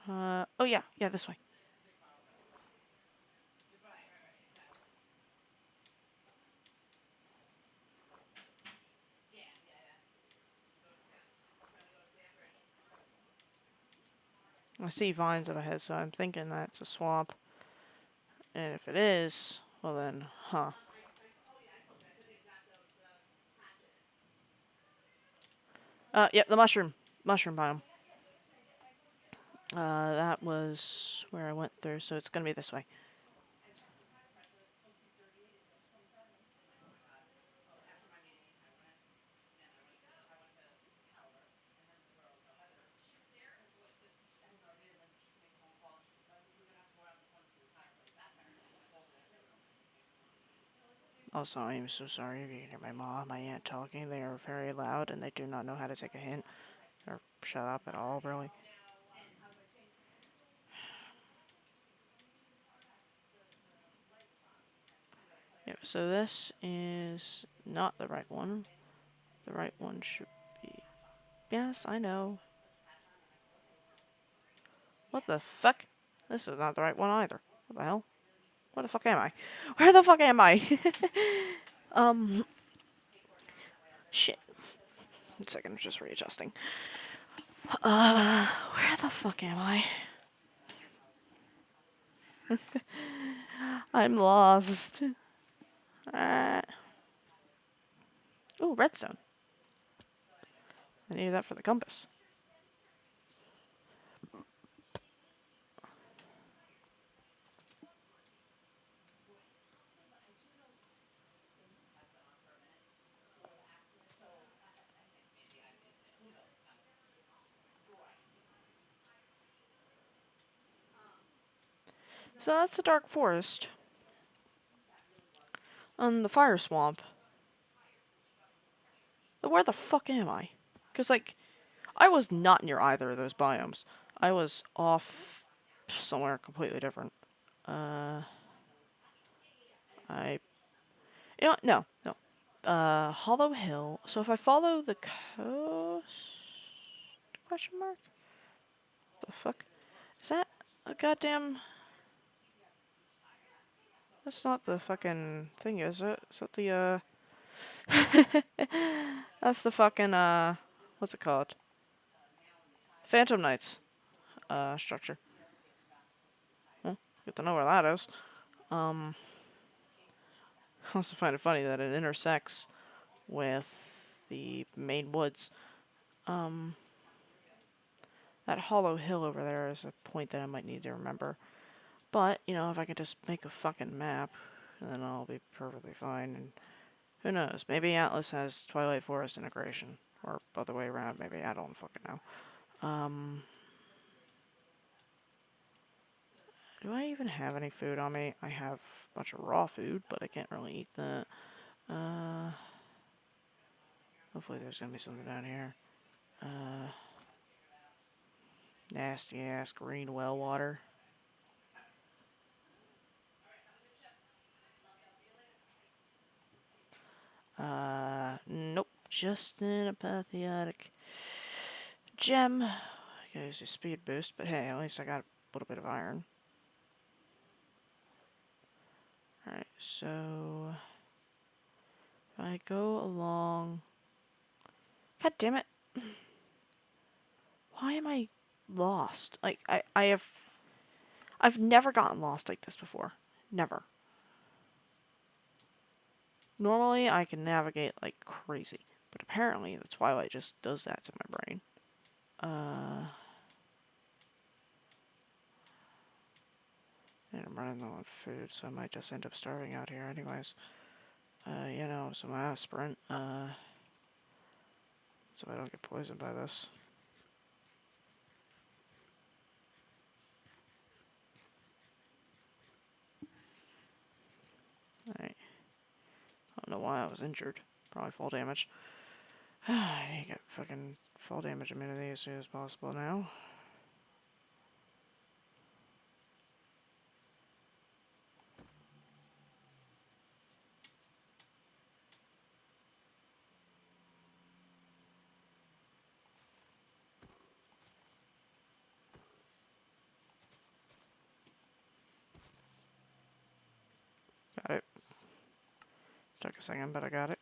Oh yeah, this way. I see vines up ahead, so I'm thinking that's a swamp. And if it is, well then, huh. Yep, the mushroom biome. That was where I went through, so it's gonna be this way. Also, I am so sorry if you hear my mom, my aunt talking. They are very loud and they do not know how to take a hint or shut up at all, really. Yep, so this is not the right one. The right one should be... Yes, I know. What the fuck? This is not the right one either. What the hell? Where the fuck am I? Where the fuck am I? Shit. 1 second, I'm just readjusting. Where the fuck am I? I'm lost. Ooh, redstone. I needed that for the compass. So that's the dark forest. On the fire swamp. But where the fuck am I? Because, like, I was not near either of those biomes. I was off somewhere completely different. I... You know what? No, no. Hollow Hill. So if I follow the coast... Question mark? The fuck? Is that a goddamn... That's not the fucking thing, is it? Is that the, That's the fucking, what's it called? Phantom Knights, structure. Well, good to know where that is. I also find it funny that it intersects with the main woods. That hollow hill over there is a point that I might need to remember. But, you know, if I could just make a fucking map, then I'll be perfectly fine. And who knows? Maybe Atlas has Twilight Forest integration. Or other way around, maybe. I don't fucking know. Do I even have any food on me? I have a bunch of raw food, but I can't really eat that. Hopefully there's gonna be something down here. Nasty ass green well water. Nope. Just an apathetic gem. Gives you speed boost, but hey, at least I got a little bit of iron. Alright, so if I go along... God damn it. Why am I lost? Like, I've never gotten lost like this before. Never. Normally, I can navigate like crazy, but apparently the Twilight just does that to my brain. And I'm running low on food, so I might just end up starving out here anyways. You know, some aspirin, so I don't get poisoned by this. Alright. I don't know why I was injured. Probably fall damage. I need to get fucking fall damage immunity as soon as possible now. Got it. Took a second, but I got it.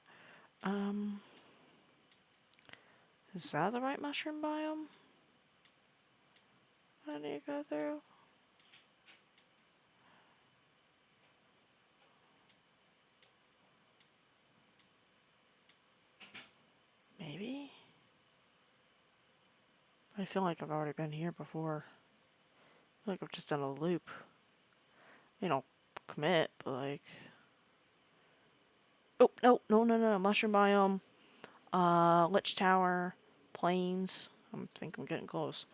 Is that the right mushroom biome? How do you go through? Maybe? I feel like I've already been here before. I feel like I've just done a loop. You know, commit, but like... Oh, no. Mushroom biome. Lich Tower. Plains. I think I'm getting close.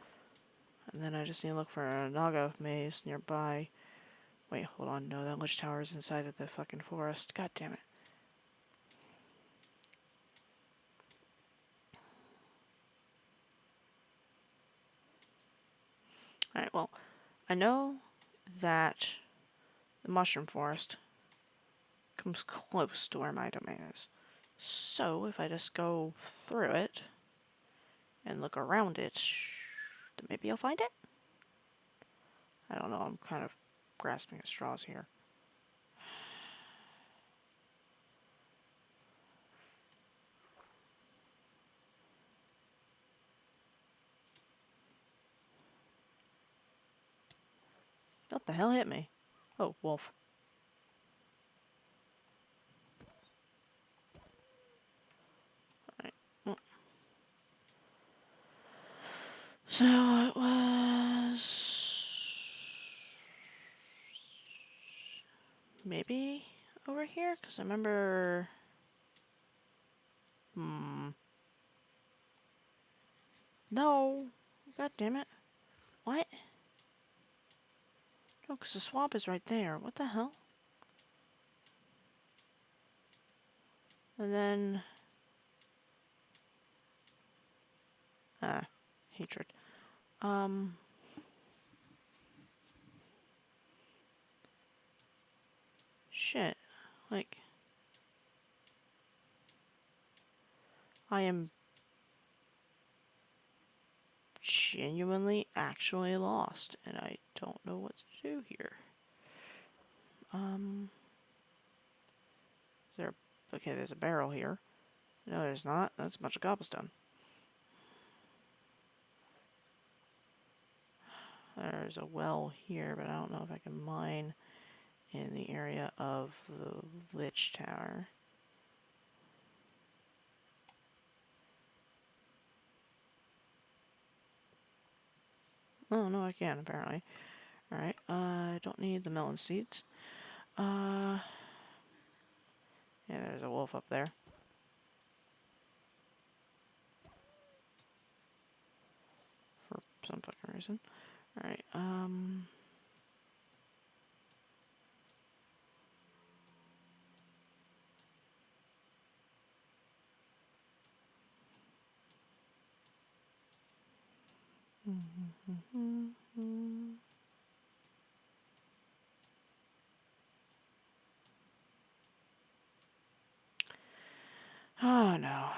And then I just need to look for a Naga maze nearby. Wait, hold on. No, that Lich Tower is inside of the fucking forest. God damn it. Alright, well, I know that the mushroom forest comes close to where my domain is. So, if I just go through it and look around it, then maybe I'll find it? I don't know, I'm kind of grasping at straws here. What the hell hit me? Oh, wolf. Alright, well. So it was... maybe over here? Because I remember... No! God damn it. What? No, because the swamp is right there. What the hell? And then... hatred. Shit. Like... I am... genuinely actually lost, and I don't know what to do here. Is there... okay, there's a barrel here. No, there's not. That's a bunch of cobblestone. There's a well here, but I don't know if I can mine in the area of the Lich Tower. Oh, no, I can, apparently. Alright, I don't need the melon seeds. Yeah, there's a wolf up there. For some fucking reason. Alright, oh no.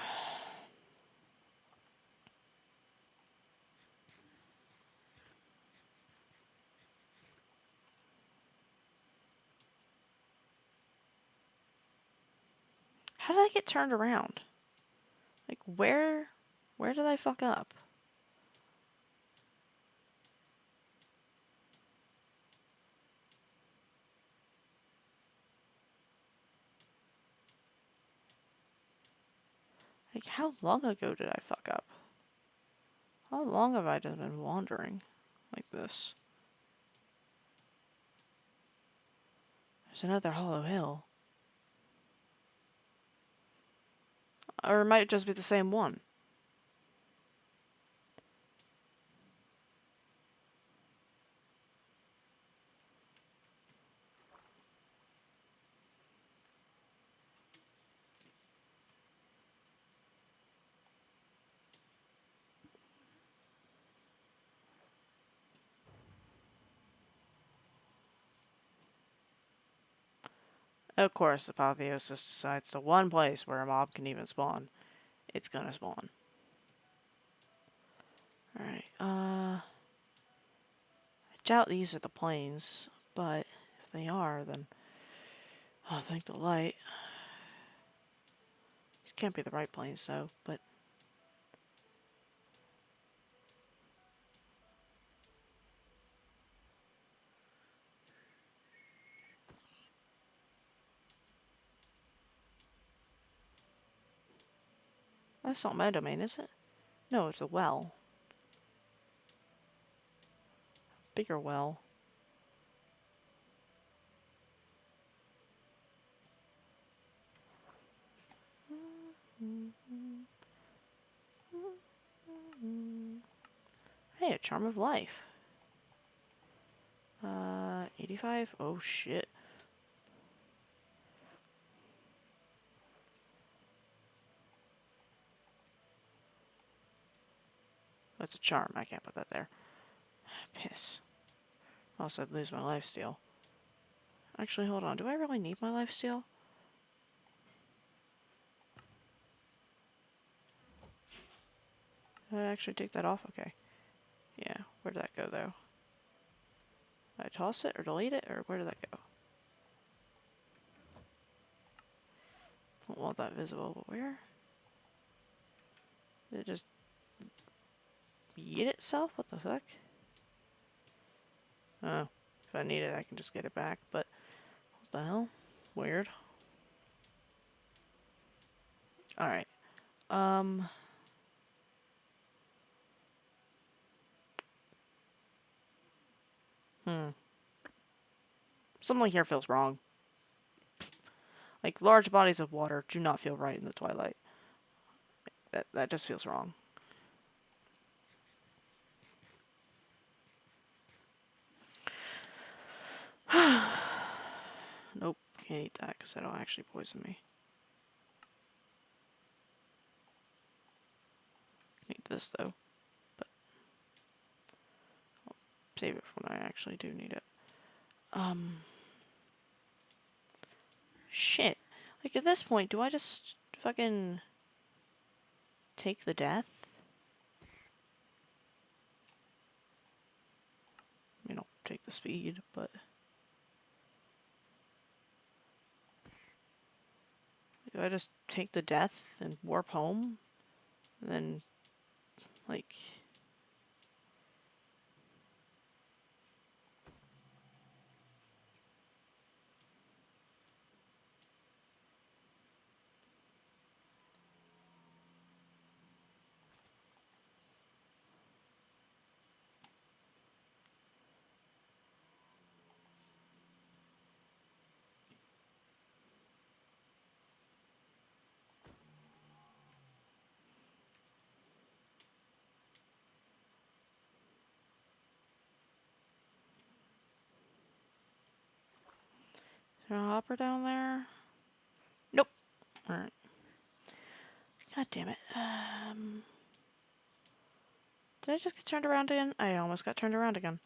How did I get turned around? Like, where did I fuck up? Like, how long ago did I fuck up? How long have I just been wandering like this? There's another hollow hill. Or it might just be the same one. Of course, the apotheosis decides the one place where a mob can even spawn. It's gonna spawn. Alright, I doubt these are the plains, but if they are, then I'll thank the light. These can't be the right plains, though, but... That's not my domain, is it? No, it's a well. Bigger well. Hey, a charm of life. 85? Oh shit. That's a charm, I can't put that there. Piss. Also, I'd lose my lifesteal. Actually, hold on, do I really need my lifesteal? Did I actually take that off? Okay. Yeah, where'd that go though? Did I toss it or delete it, or where did that go? Don't want that visible, but where? Did it just yeet itself? What the fuck? Oh, if I need it, I can just get it back, but what the hell? Weird. Alright. Something here feels wrong. Like, large bodies of water do not feel right in the Twilight. That just feels wrong. Nope, can't eat that because that'll actually poison me. Need this though, but I'll save it for when I actually do need it. Shit. Like at this point, do I just fucking take the death? I mean, I'll take the speed, but do I just take the death and warp home? And then, like... Is there a hopper down there? Nope. Alright. God damn it. Did I just get turned around again? I almost got turned around again.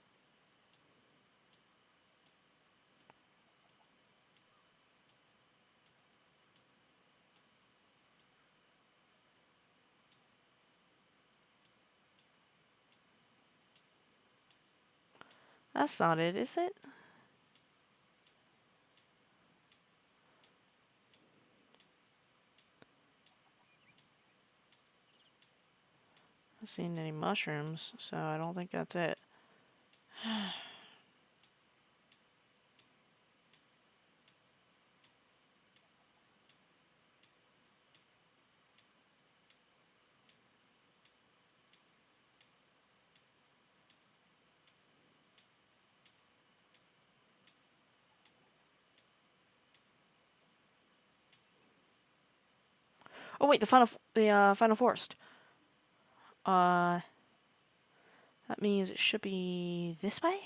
That's not it, is it? Not seeing any mushrooms, so I don't think that's it. Oh wait, the final forest. That means it should be this way?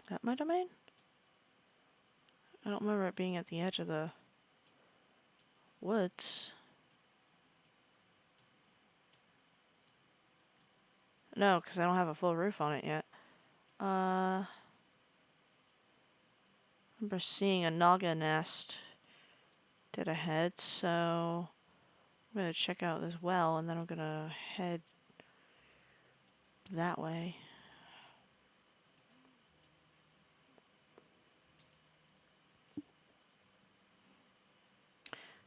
That my domain? I don't remember it being at the edge of the woods. No, because I don't have a full roof on it yet. I remember seeing a naga nest dead ahead, so I'm gonna check out this well and then I'm gonna head that way.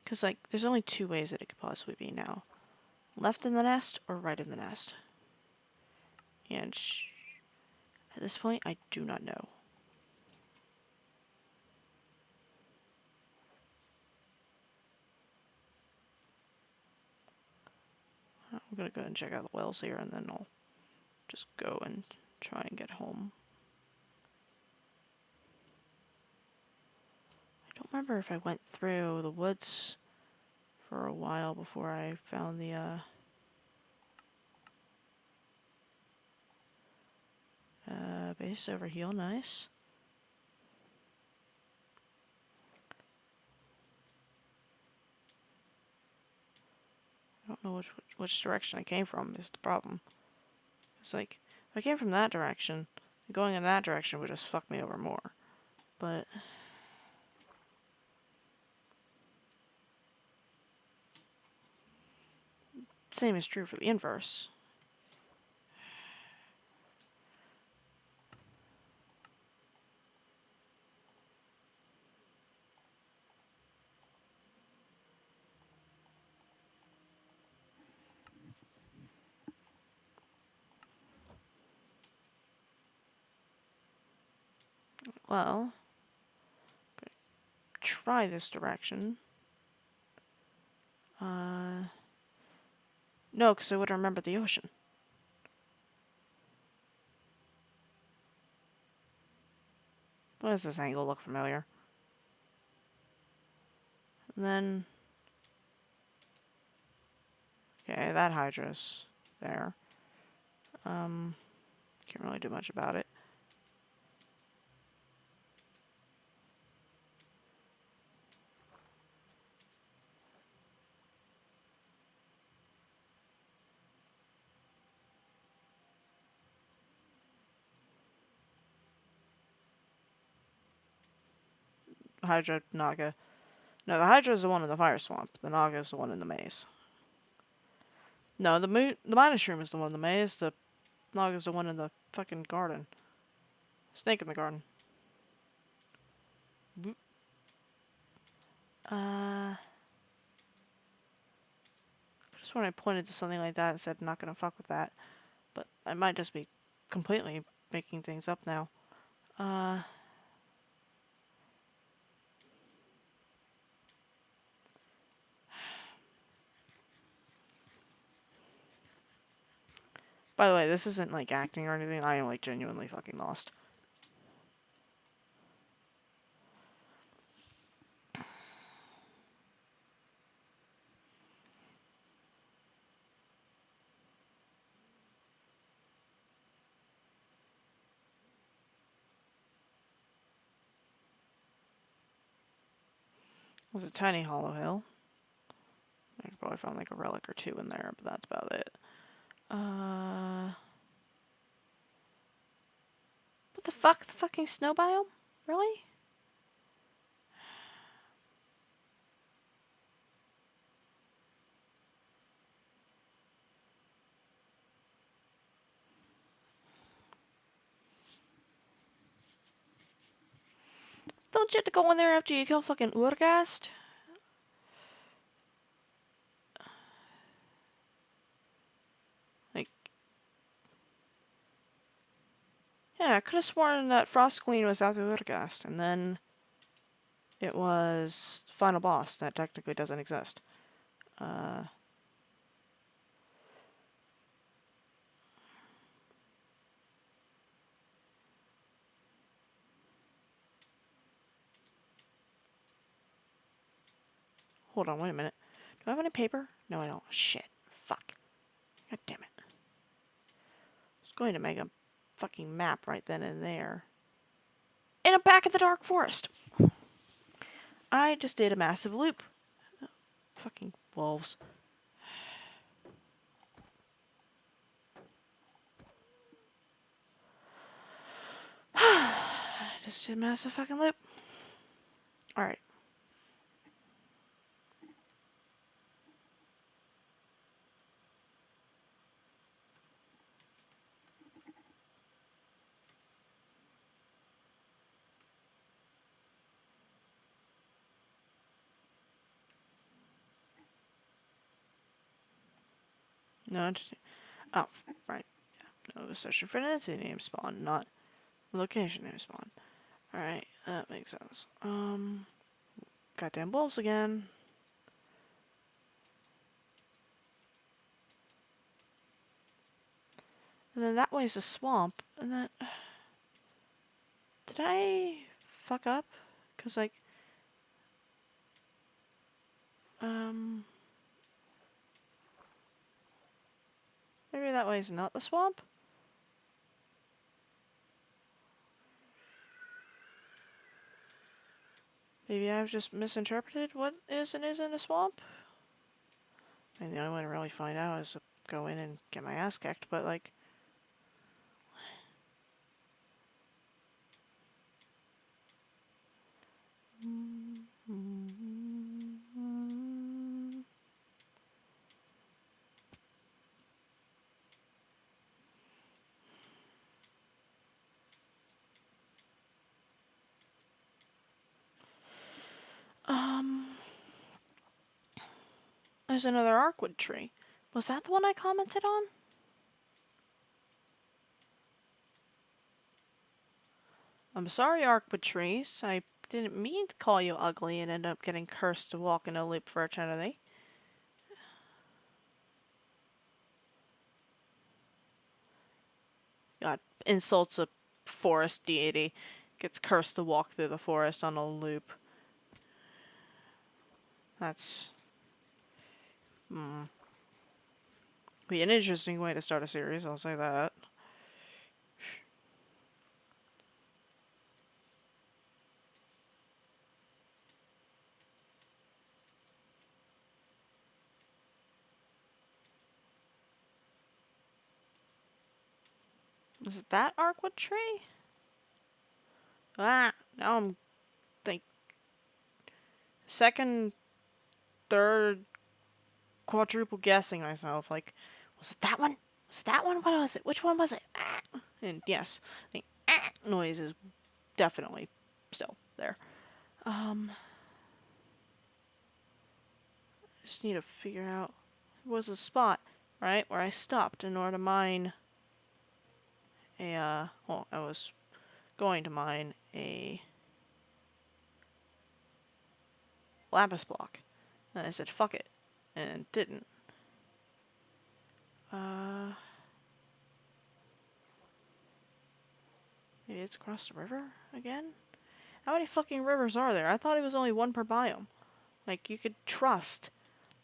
Because, like, there's only two ways that it could possibly be now. Left in the nest or right in the nest. And At this point, I do not know. I'm gonna go and check out the wells here, and then I'll just go and try and get home. I don't remember if I went through the woods for a while before I found the base over here. Nice. I don't know which direction I came from is the problem. It's like, if I came from that direction, going in that direction would just fuck me over more. But same is true for the inverse. Well, try this direction. No, because I would remember the ocean. Why does this angle look familiar? And then... Okay, that Hydra's there. Can't really do much about it. Hydra, Naga. No, the Hydra is the one in the fire swamp. The Naga is the one in the maze. No, the Mina Shroom is the one in the maze. The Naga is the one in the fucking garden. Snake in the garden. Boop. Just when I pointed to something like that and said, not gonna fuck with that. But I might just be completely making things up now. By the way, this isn't like acting or anything. I am like genuinely fucking lost. There's a tiny hollow hill. I could probably find like a relic or two in there, but that's about it. What the fuck? The fucking snow biome? Really? Don't you have to go in there after you kill fucking Urgast? Like... Yeah, I could have sworn that Frost Queen was after Urgast, and then... It was the final boss that technically doesn't exist. Hold on, wait a minute. Do I have any paper? No, I don't. Shit. Fuck. God damn it. I was going to make a fucking map right then and there. And I'm back at the Dark Forest. I just did a massive loop. Oh, fucking wolves. I just did a massive fucking loop. Alright. No, oh, right. Yeah. No, it was searching for an entity name spawn, not Location name spawn. Alright, that makes sense. Goddamn wolves again. And then that way's a swamp. And then... Did I fuck up? Because, like... Maybe that way's not the swamp? Maybe I've just misinterpreted what is and isn't a swamp? I mean, the only way to really find out is to go in and get my ass kicked, but, like... There's another Arkwood tree. Was that the one I commented on? I'm sorry, Arkwood trees. I didn't mean to call you ugly and end up getting cursed to walk in a loop for eternity. God, insults a forest deity. Gets cursed to walk through the forest on a loop. That's... be an interesting way to start a series, I'll say that. Is it that Arkwood tree? Ah, now I'm like second, third, quadruple guessing myself. Like, was it that one? Was it that one? What was it? Which one was it? Ah. And yes, the noise is definitely still there. Just need to figure out was a spot, right, where I stopped in order to mine a, well, I was going to mine a lapis block. And I said, fuck it, and didn't. Maybe it's across the river again? How many fucking rivers are there? I thought it was only one per biome. Like, you could trust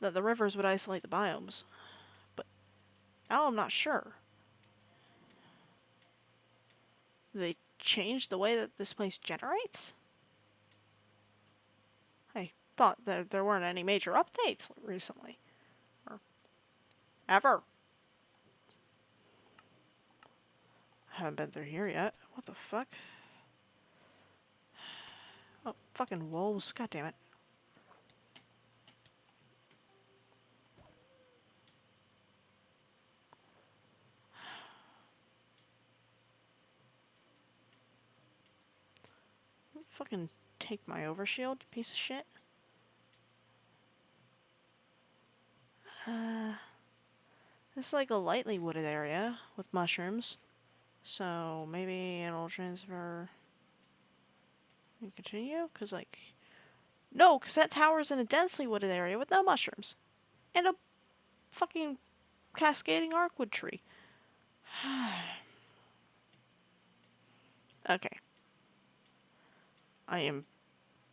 that the rivers would isolate the biomes. But now I'm not sure. They changed the way that this place generates? I thought that there weren't any major updates recently. Or ever. I haven't been through here yet. What the fuck? Oh, fucking wolves. God damn it. Fucking take my overshield, you piece of shit. This is like a lightly wooded area with mushrooms. So maybe it'll transfer and continue? Cause like... No, cause that tower's in a densely wooded area with no mushrooms. And a fucking cascading Arkwood tree. Okay. I am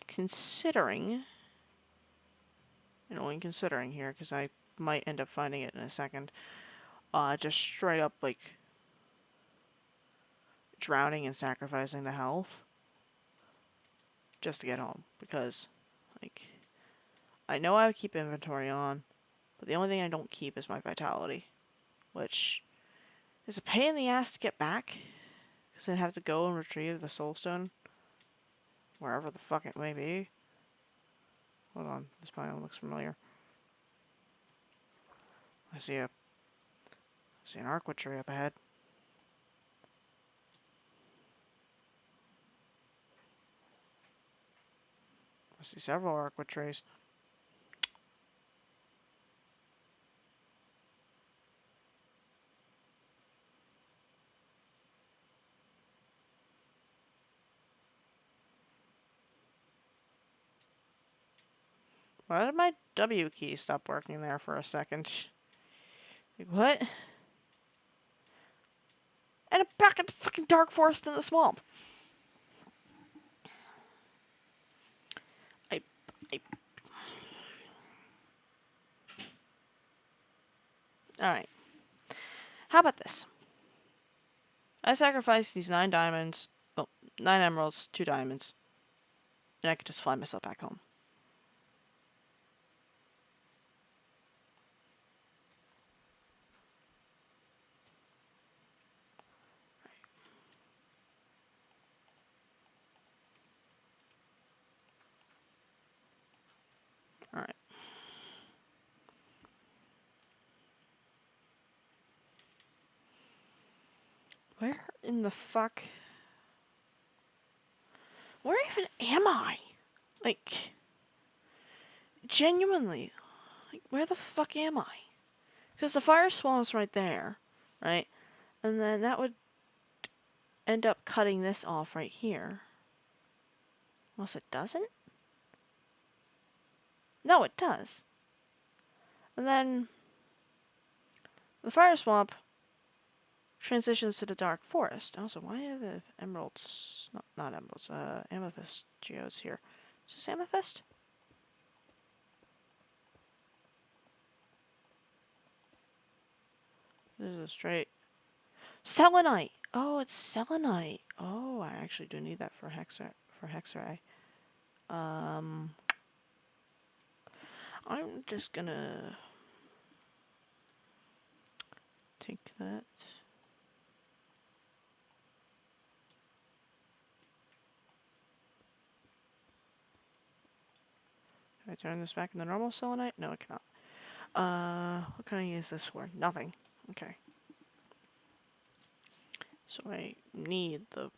considering, and only considering here, because I might end up finding it in a second, just straight up, like, drowning and sacrificing the health just to get home. Because, like, I know I keep inventory on, but the only thing I don't keep is my vitality, which is a pain in the ass to get back, because I'd have to go and retrieve the soulstone wherever the fuck it may be. Hold on, this biome looks familiar. I see an Arkwood tree up ahead. I see several Arkwood trees. Why did my W key stop working there for a second? Like, what? And I'm back at the fucking dark forest in the swamp. I... Alright. How about this? I sacrificed these 9 diamonds, well, 9 emeralds, 2 diamonds, and I could just fly myself back home. Alright. Where in the fuck? Where even am I? Like, genuinely, like, where the fuck am I? Because the fire swamp's right there, right? And then that would end up cutting this off right here. Unless it doesn't? No, it does. And then the fire swamp transitions to the dark forest. Also, why are the emeralds, not emeralds, amethyst geodes here? Is this amethyst? This is a straight selenite. Oh, it's selenite. Oh, I actually do need that for hexray. I'm just gonna take that. Can I turn this back into normal selenite? No, I cannot. What can I use this for? Nothing. Okay. So I need the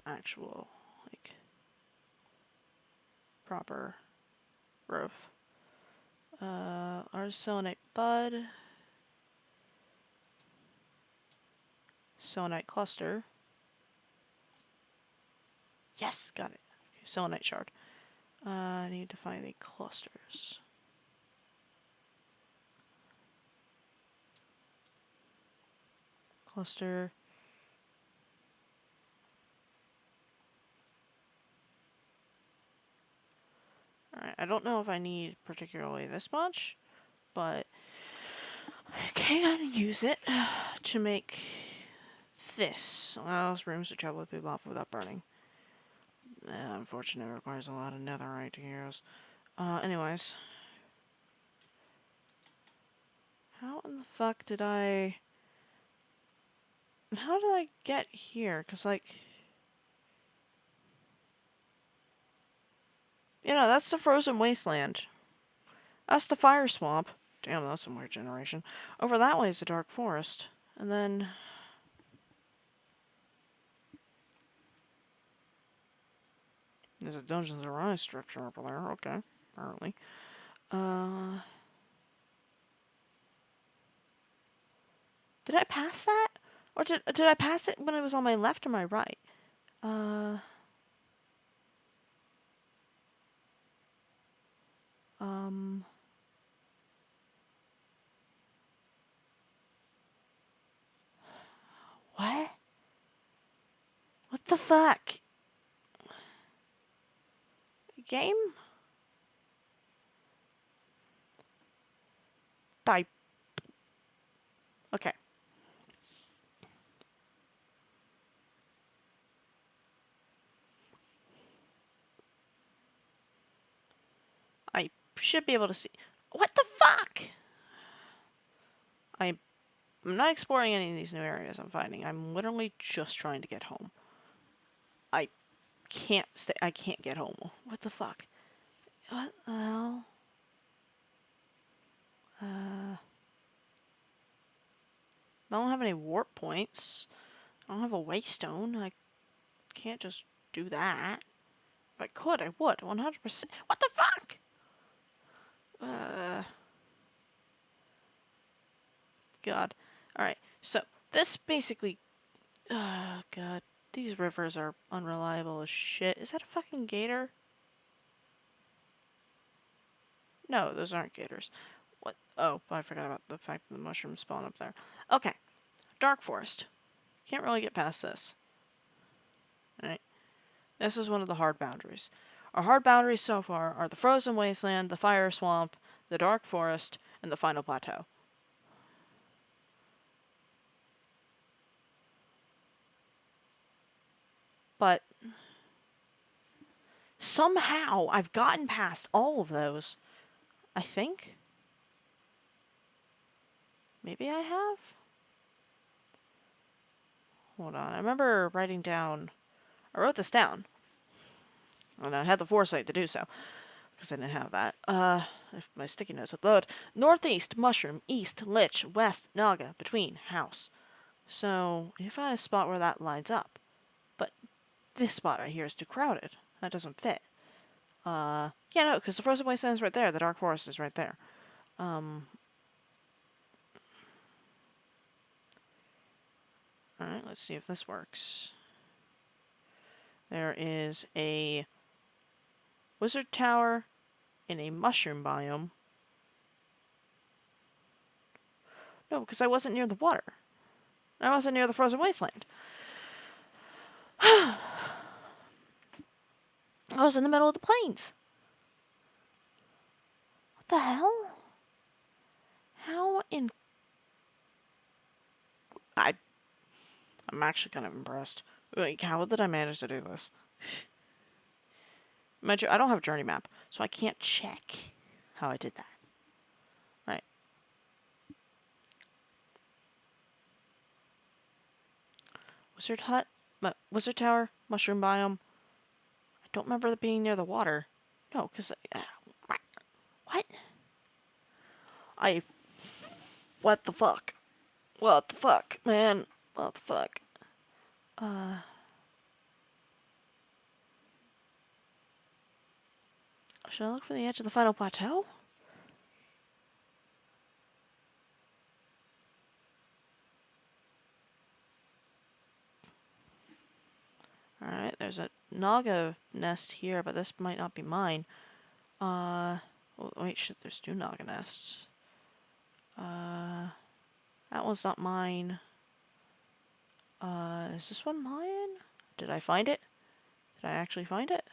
actual, like, proper growth. Ours selenite bud. Selenite cluster. Yes, got it. Okay, selenite shard. I need to find the clusters. Cluster. Alright, I don't know if I need particularly this much, but I can use it to make this. Allows rooms to travel through lava without burning. Unfortunately, it requires a lot of netherite to use. Anyways. How in the fuck did I... How did I get here? Because, like... You know, that's the frozen wasteland. That's the fire swamp. Damn, that's some weird generation. Over that way is the dark forest. And then... There's a Dungeons Arise structure over there. Okay, apparently. Did I pass that? Or did I pass it when it was on my left or my right? What? What the fuck? Game? Die. Okay. I should be able to see. What the fuck? I'm not exploring any of these new areas I'm finding. I'm literally just trying to get home. I can't stay. I can't get home. What the fuck? What the hell? I don't have any warp points. I don't have a waystone. I can't just do that. If I could, I would. 100%. What the fuck? God. Alright, so this basically... Oh, God. These rivers are unreliable as shit. Is that a fucking gator? No, those aren't gators. What? Oh, I forgot about the fact that the mushrooms spawn up there. Okay. Dark forest. Can't really get past this. Alright. This is one of the hard boundaries. Our hard boundaries so far are the frozen wasteland, the fire swamp, the dark forest, and the final plateau. But somehow I've gotten past all of those. I think. Maybe I have? Hold on. I remember writing down. I wrote this down. And I had the foresight to do so. Because I didn't have that. If my sticky notes would load. Northeast, mushroom. East, lich. West, naga. Between, house. So, if I had a spot where that lines up. But this spot right here is too crowded. That doesn't fit. Yeah, no, because the frozen wasteland is right there. The dark forest is right there. Alright, let's see if this works. There is a wizard tower in a mushroom biome. No, because I wasn't near the water. I wasn't near the frozen wasteland. I was in the middle of the plains. What the hell? How in... I'm actually kind of impressed. Like, how did I manage to do this? Mind you, I don't have a journey map, so I can't check how I did that. Right. Wizard hut, wizard tower, mushroom biome. I don't remember it being near the water. No, because what? What the fuck? What the fuck, man? What the fuck? Should I look for the edge of the final plateau? Alright, there's a naga nest here, but this might not be mine. Oh, wait, shit, there's two naga nests. That one's not mine. Is this one mine? Did I find it? Did I actually find it?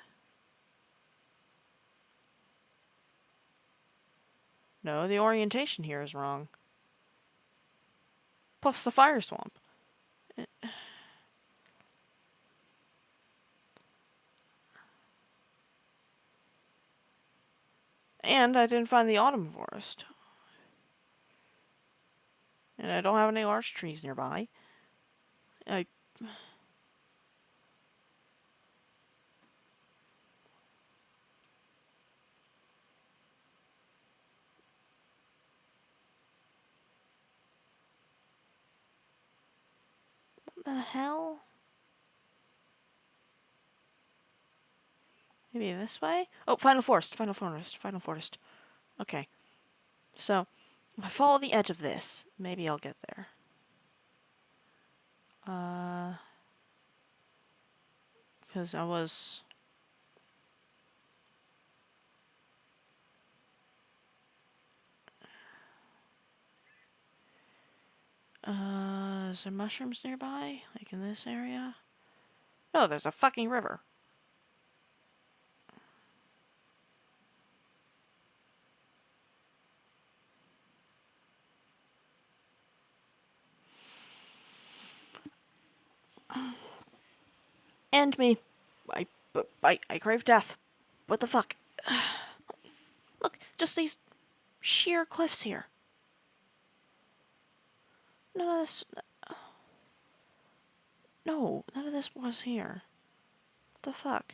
No, the orientation here is wrong. Plus the fire swamp. And I didn't find the autumn forest. And I don't have any large trees nearby. What the hell? Maybe this way? Oh, final forest, final forest, final forest. Okay. So, if I follow the edge of this, maybe I'll get there. Because I was... is there mushrooms nearby? Like in this area? No, there's a fucking river. End me. I crave death. What the fuck? Look, just these sheer cliffs here. None of this... No, none of this was here. What the fuck?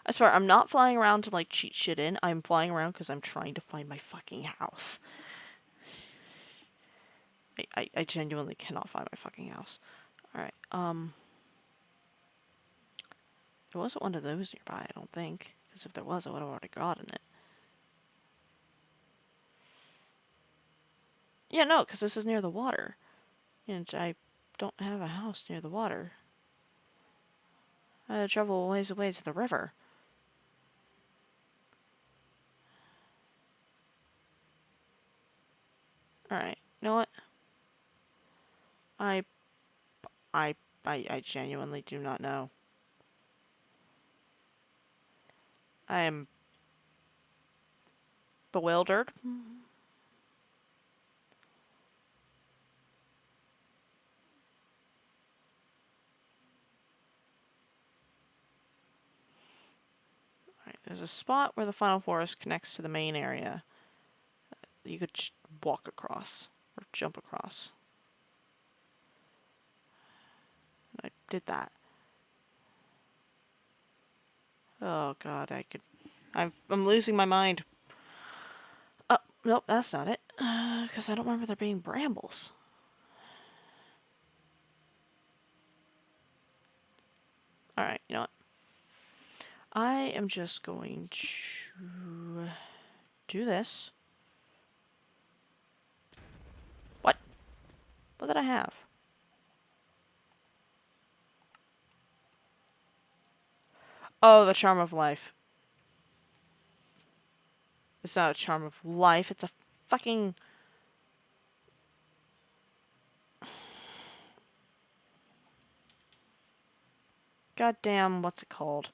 I swear, I'm not flying around to, like, cheat shit in. I'm flying around because I'm trying to find my fucking house. I genuinely cannot find my fucking house. Alright, there wasn't one of those nearby, I don't think. Because if there was, I would have already gotten it. Yeah, no, because this is near the water. And I don't have a house near the water. I had to travel a ways away to the river. Alright, you know what? I, I, I genuinely do not know. I am bewildered. Alright, there's a spot where the final forest connects to the main area. You could walk across, or jump across. I did that. Oh god, I'm losing my mind. Oh, nope, that's not it. Because I don't remember there being brambles. Alright, you know what? I am just going to do this. What? What did I have? Oh, the charm of life. It's not a charm of life, it's a fucking... Goddamn, what's it called?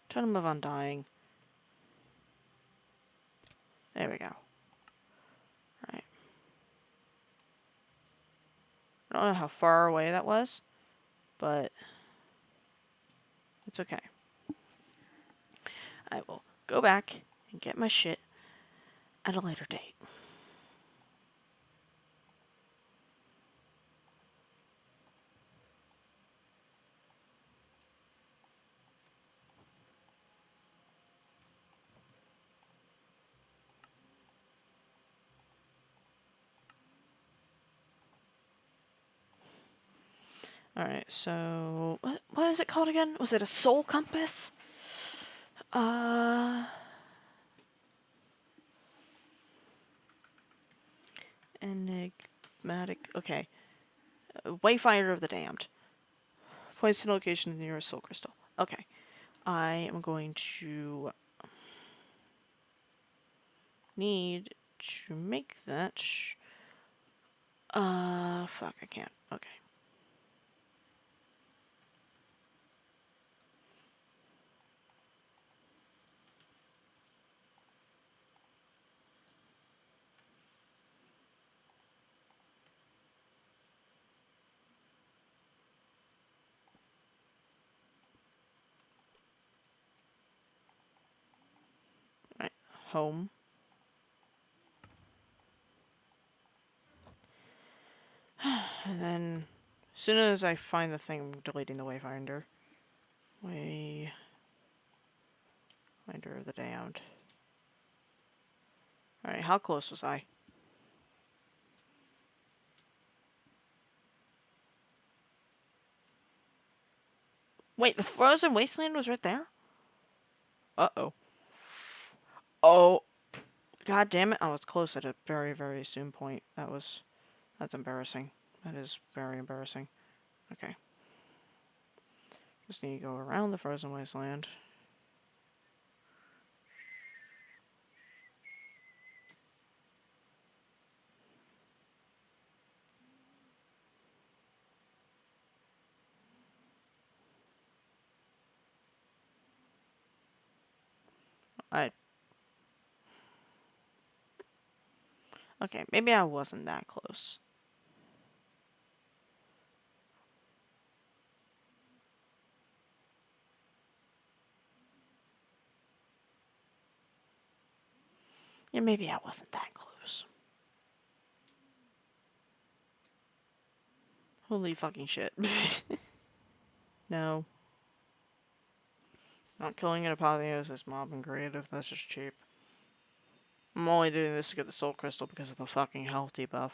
Totem of Undying. There we go. Right. I don't know how far away that was, but it's okay. I will go back and get my shit at a later date. Alright, so... What is it called again? Was it a soul compass? Enigmatic... Okay. Wayfinder of the Damned. Points to the location of the nearest soul crystal. Okay. I am going to... need to make that... fuck, I can't. Okay. Right. Home. And then, as soon as I find the thing, I'm deleting the Wayfinder. Wayfinder of the Damned. Alright, how close was I? Wait, the frozen wasteland was right there? Uh-oh. Oh. God damn it, I was close at a very, very soon point. That's embarrassing. That is very embarrassing. Okay. Just need to go around the frozen wasteland. Okay, maybe I wasn't that close. Yeah, maybe I wasn't that close. Holy fucking shit. No. Not killing an apotheosis mob in creative, that's just cheap. I'm only doing this to get the soul crystal because of the fucking health debuff.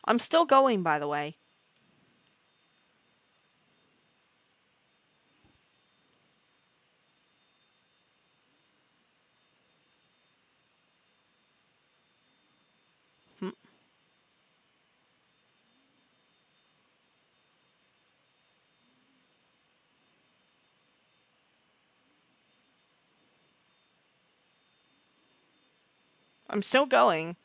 I'm still going, by the way. I'm still going.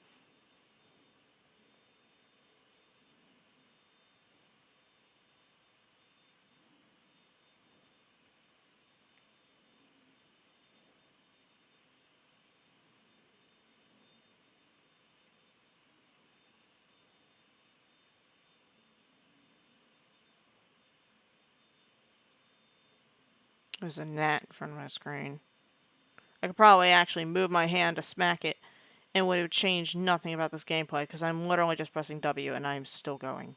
There's a gnat in front of my screen. I could probably actually move my hand to smack it, and it would change nothing about this gameplay, because I'm literally just pressing W and I'm still going.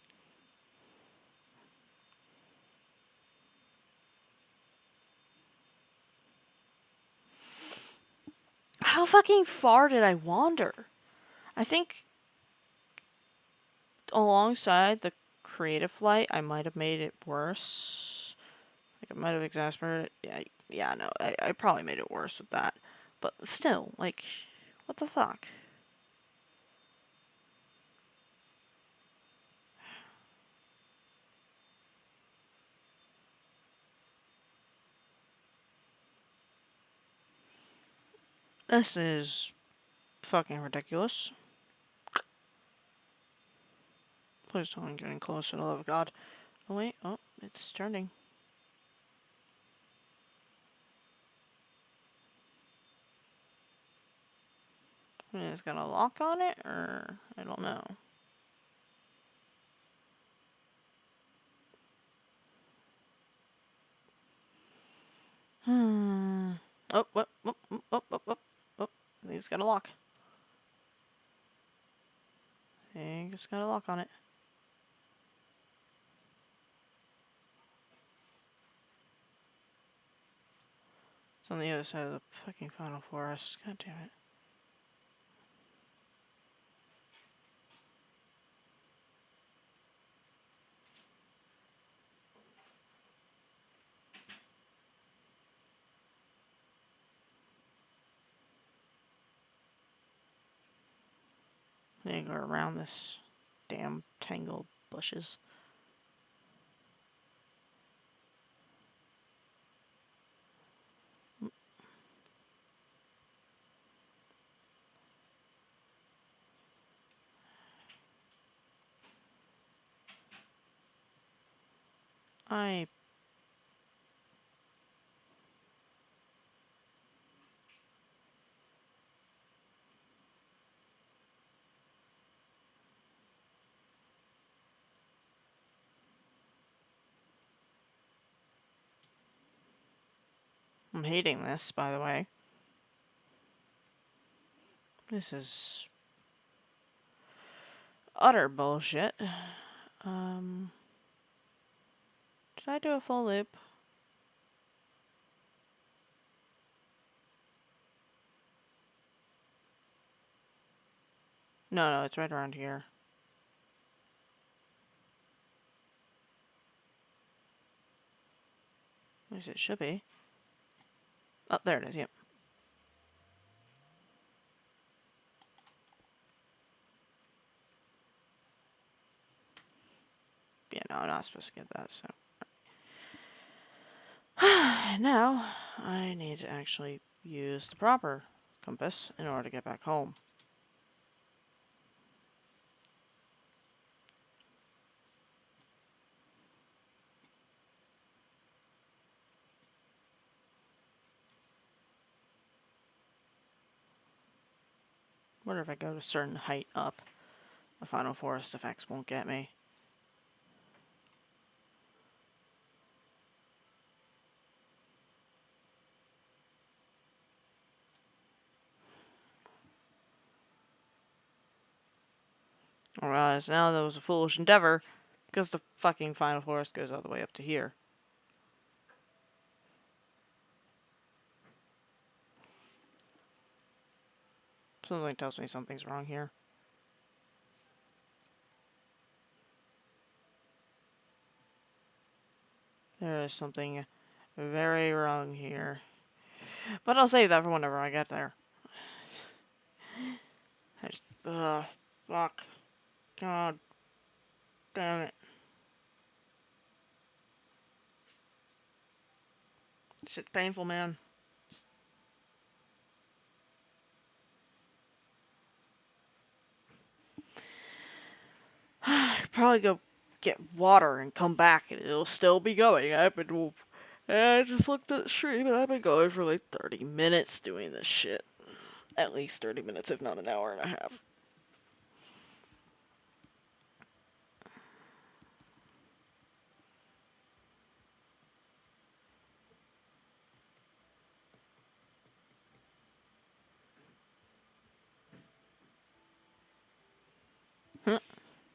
How fucking far did I wander? I think alongside the creative flight, I might have made it worse. Like, I might have exasperated it. Yeah, no, I probably made it worse with that. But still, like, what the fuck? This is fucking ridiculous. Please tell me I'm getting close to the love of God. Oh wait, oh, it's turning. I mean, it's got a lock on it, or I don't know. Oh, what? Oh, oh, oh, oh, oh, oh. I think it's got a lock. I think it's got a lock on it. It's on the other side of the fucking final forest. God damn it. I need to go around this damn tangled bushes. I'm hating this, by the way. This is utter bullshit. Did I do a full loop? No, it's right around here. At least it should be. Oh, there it is, yep. Yeah, no, I'm not supposed to get that, so. Now, I need to actually use the proper compass in order to get back home. I wonder if I go to a certain height up, the final forest effects won't get me. I realize now that was a foolish endeavor, because the fucking final forest goes all the way up to here. Something tells me something's wrong here. There is something very wrong here. But I'll save that for whenever I get there. I just, fuck. God damn it. Shit's painful, man. probably go get water and come back, and it'll still be going. And I just looked at the stream, and I've been going for like 30 minutes doing this shit. At least 30 minutes, if not an hour and a half.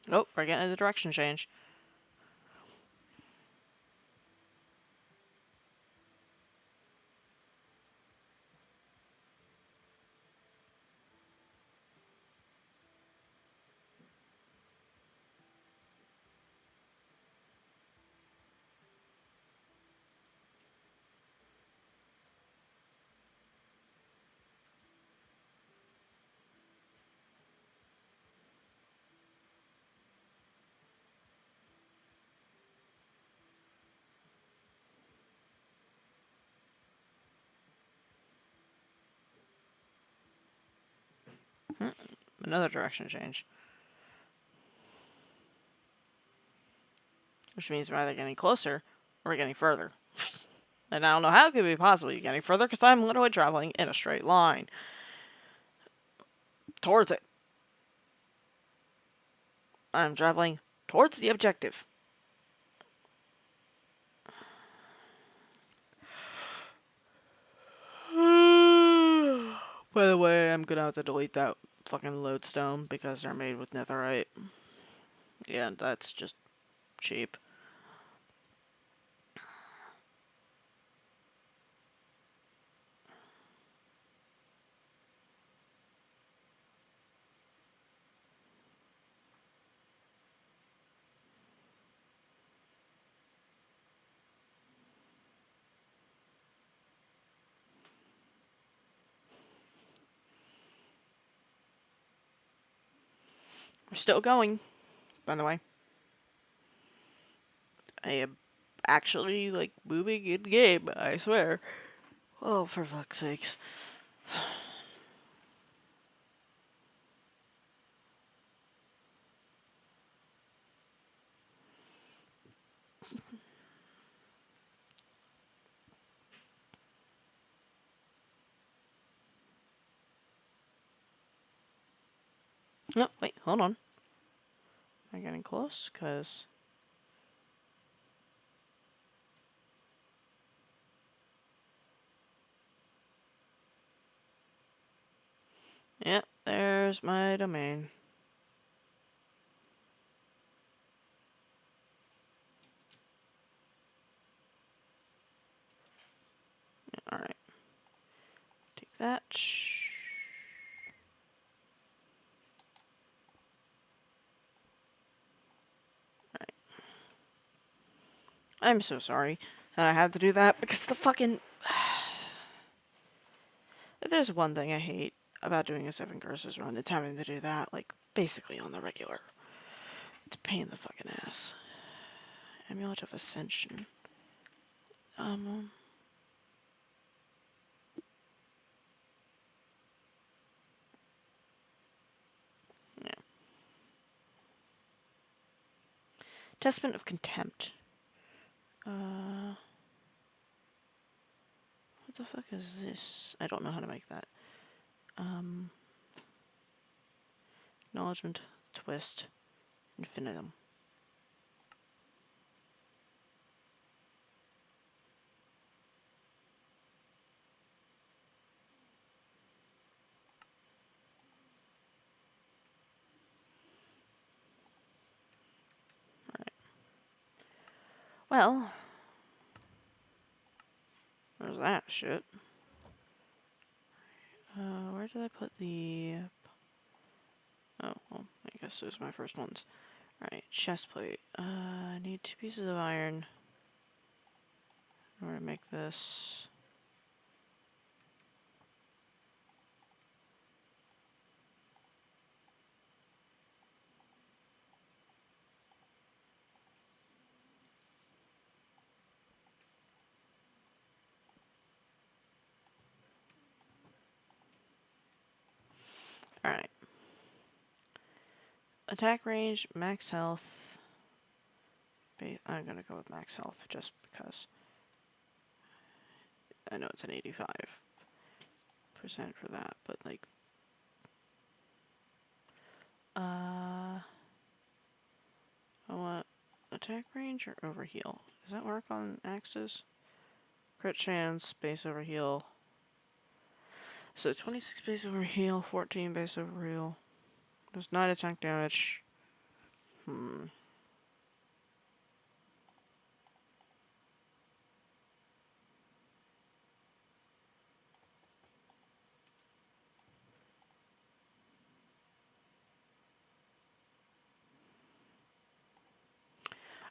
Oh, we're getting a direction change. Another direction change. Which means we're either getting closer or we're getting further. And I don't know how it could be possibly getting further because I'm literally traveling in a straight line towards it. I'm traveling towards the objective. By the way, I'm gonna have to delete that fucking lodestone because they're made with netherite. Yeah, that's just cheap. We're still going, by the way. I am actually, like, moving in game, I swear. Oh, for fuck's sakes. No, wait, hold on. Am I getting close? Because... Yep, there's my domain. Alright. Take that. Alright. I'm so sorry that I had to do that because the fucking... If there's one thing I hate about doing a 7 curses run, it's having to do that, like, basically on the regular. It's a pain in the fucking ass. Amulet of Ascension. Yeah. Testament of Contempt. What the fuck is this? I don't know how to make that. Acknowledgement, Twist, Infinitum. Alright. Well, there's that shit. Where did I put the... Oh, well, I guess those are my first ones. Alright, chest plate. I need 2 pieces of iron in order to make this. Alright. Attack range, max health. I'm gonna go with max health just because I know it's an 85% for that, but like, I want attack range or overheal. Does that work on axes? Crit chance, base overheal. So 26 base overheal, 14 base overheal. There's 9 attack damage.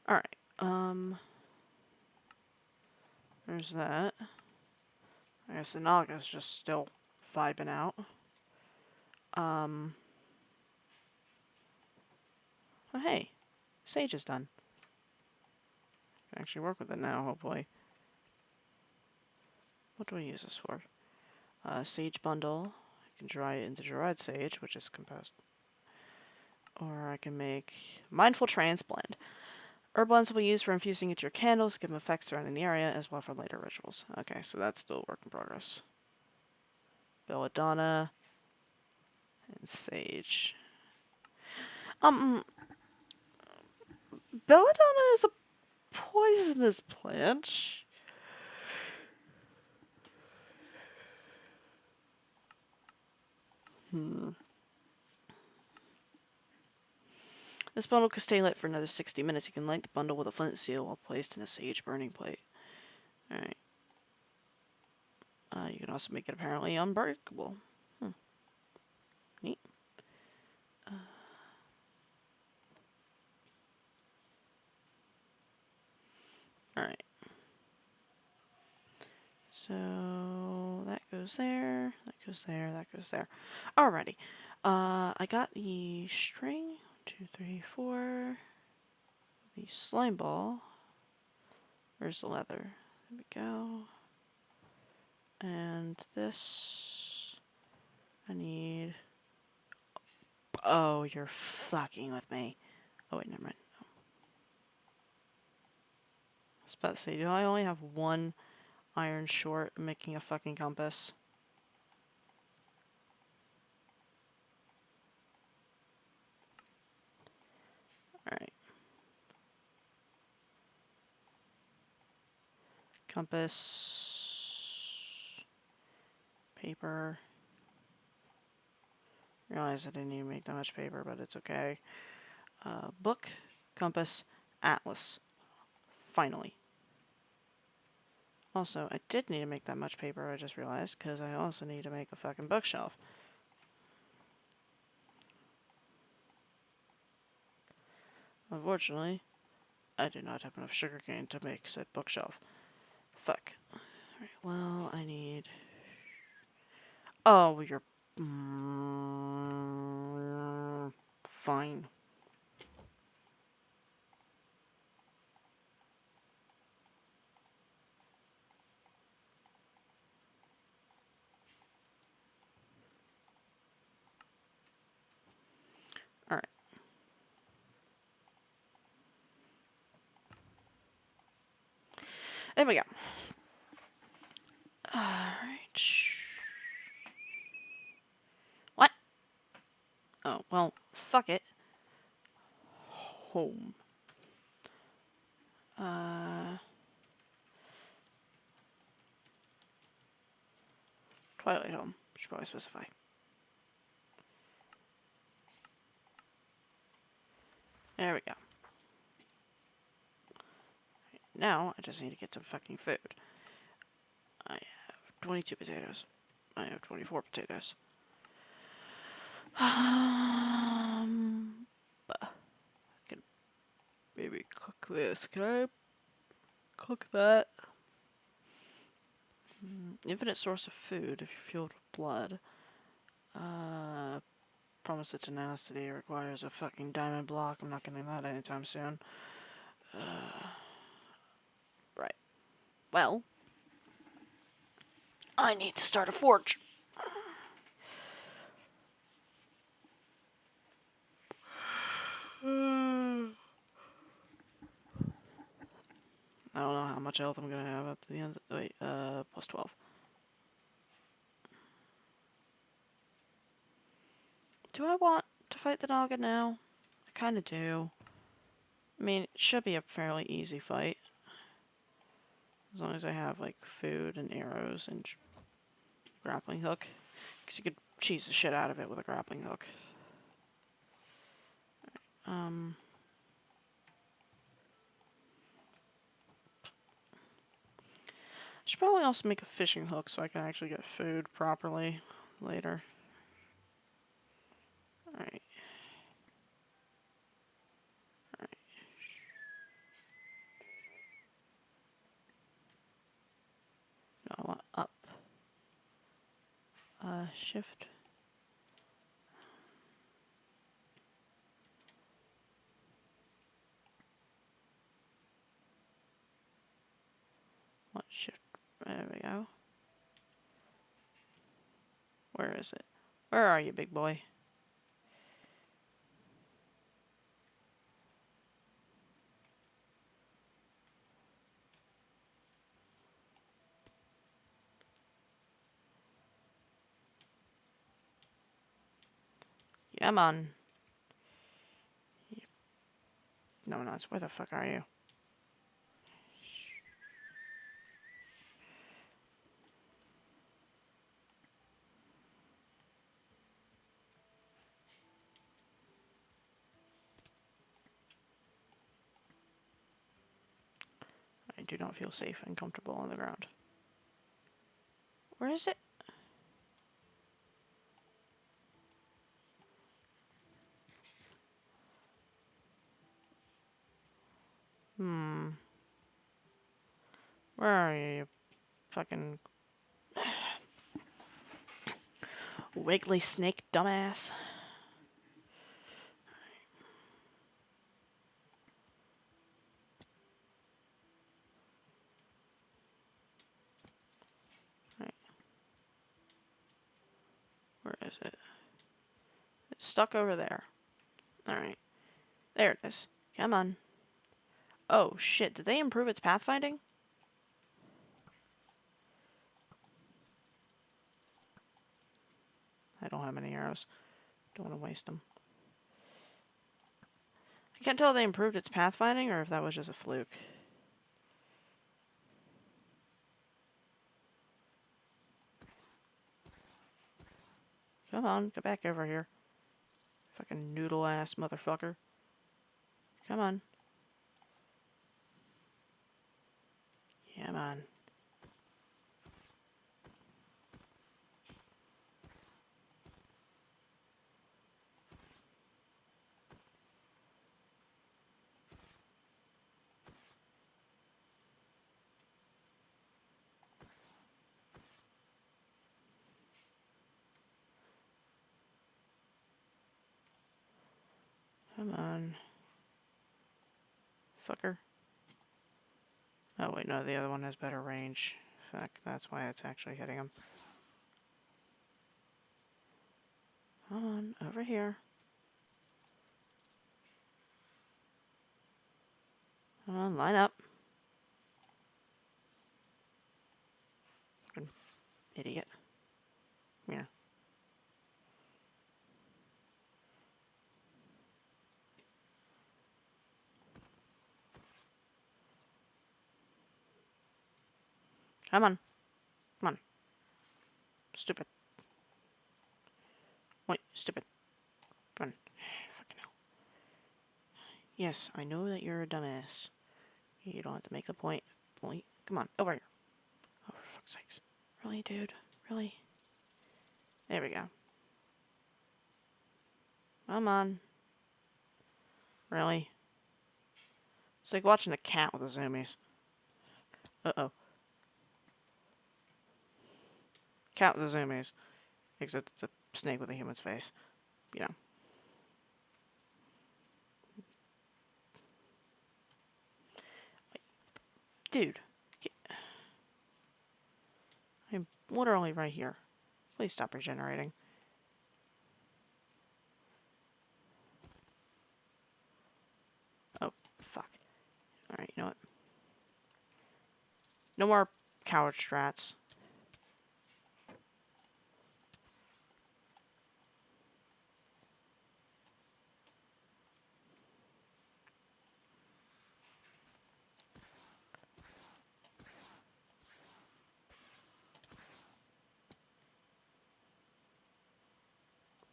Alright, there's that. I guess the Naga's just still vibing out. Oh hey, Sage is done. Can actually work with it now, hopefully. What do I use this for? Sage bundle. I can dry it into dried sage, which is composed. Or I can make mindful transplant. Herb blends will be used for infusing into your candles, give them effects surrounding the area, as well for later rituals. Okay, so that's still a work in progress. Belladonna and sage. Belladonna is a poisonous plant. This bundle could stay lit for another 60 minutes. You can light the bundle with a flint seal while placed in a sage burning plate. Alright. You can also make it apparently unbreakable. Neat. Alright. So that goes there, that goes there, that goes there. Alrighty. I got the string. 1, 2, 3, 4. The slime ball. Where's the leather? There we go. And this. I need. Oh, you're fucking with me. Oh, wait, never mind. No. I was about to say, do I only have one iron short making a fucking compass? Alright. Compass. Paper. Realize I didn't even make that much paper, but it's okay. Book, compass, atlas. Finally. Also, I did need to make that much paper, I just realized, because I also need to make a fucking bookshelf. Unfortunately, I do not have enough sugarcane to make said bookshelf. Fuck. Alright, well, I need... Oh, you're... fine. Alright. There we go. Alright. What? Oh, well, fuck it. Home. Twilight home. Should probably specify. There we go. Now, I just need to get some fucking food. I have 22 potatoes. I have 24 potatoes. I can maybe cook this. Can I cook that? Infinite source of food if you're filled with blood. Promise of tenacity requires a fucking diamond block. I'm not getting that anytime soon. Right. Well, I need to start a forge. I don't know how much health I'm gonna have at the end. Wait, plus 12. Do I want to fight the Naga now? I kinda do. I mean, it should be a fairly easy fight. As long as I have, like, food and arrows and grappling hook. Because you could cheese the shit out of it with a grappling hook. I should probably also make a fishing hook so I can actually get food properly later. Alright. Alright. No, I want up. Shift. What shift? There we go. Where is it? Where are you, big boy? Come on. No, no, where the fuck are you? I do not feel safe and comfortable on the ground. Where is it? Where are you, you fucking wiggly snake dumbass? Right. Where is it? It's stuck over there. Alright. There it is. Come on. Oh shit, did they improve its pathfinding? I don't have any arrows. Don't want to waste them. I can't tell if they improved its pathfinding or if that was just a fluke. Come on, get back over here. Fucking noodle ass motherfucker. Come on. Come on. Come on. Fucker. Oh wait, no, the other one has better range. Fuck, that's why it's actually hitting him. Come on, over here. Come on, line up. Fucking idiot. Yeah. Come on. Come on. Stupid. Wait, stupid. Come on. Fucking hell. Yes, I know that you're a dumbass. You don't have to make the point. Come on, over here. Oh, for fuck's sakes. Really, dude? Really? There we go. Come on. Really? It's like watching a cat with the zoomies. Uh-oh. Cat with the zoomies. Except it's a snake with a human's face. You know. Dude. I'm literally right here. Please stop regenerating. Oh, fuck. Alright, you know what? No more coward strats.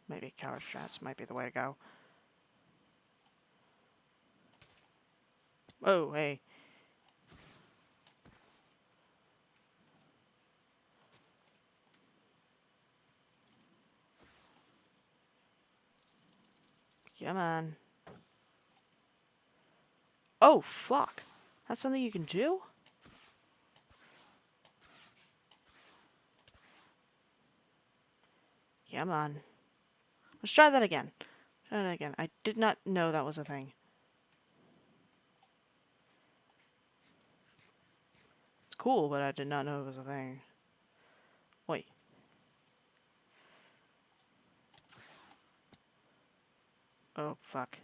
Maybe coward strats might be the way to go. Oh, hey. Come on. Oh, fuck. That's something you can do? Come on. Let's try that again. Try that again. I did not know that was a thing. It's cool, but I did not know it was a thing. Wait. Oh, fuck.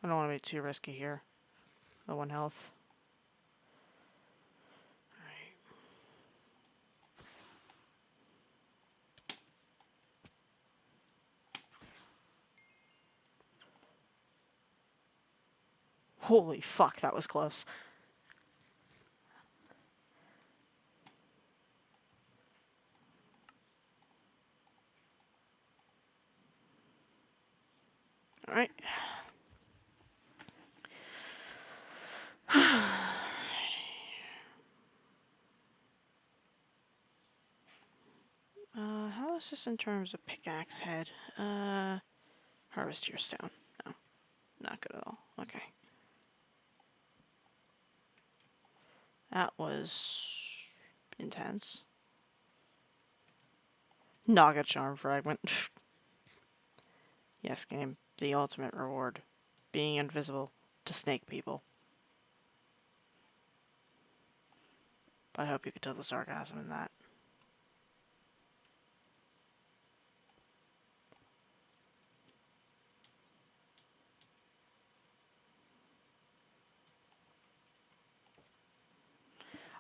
I don't want to be too risky here. Low 1 health. Alright. Holy fuck, that was close. Alright. How is this in terms of pickaxe head? Harvest your stone. No, not good at all. Okay. That was intense. Naga charm fragment. Yes, game. The ultimate reward. Being invisible to snake people. But I hope you could tell the sarcasm in that.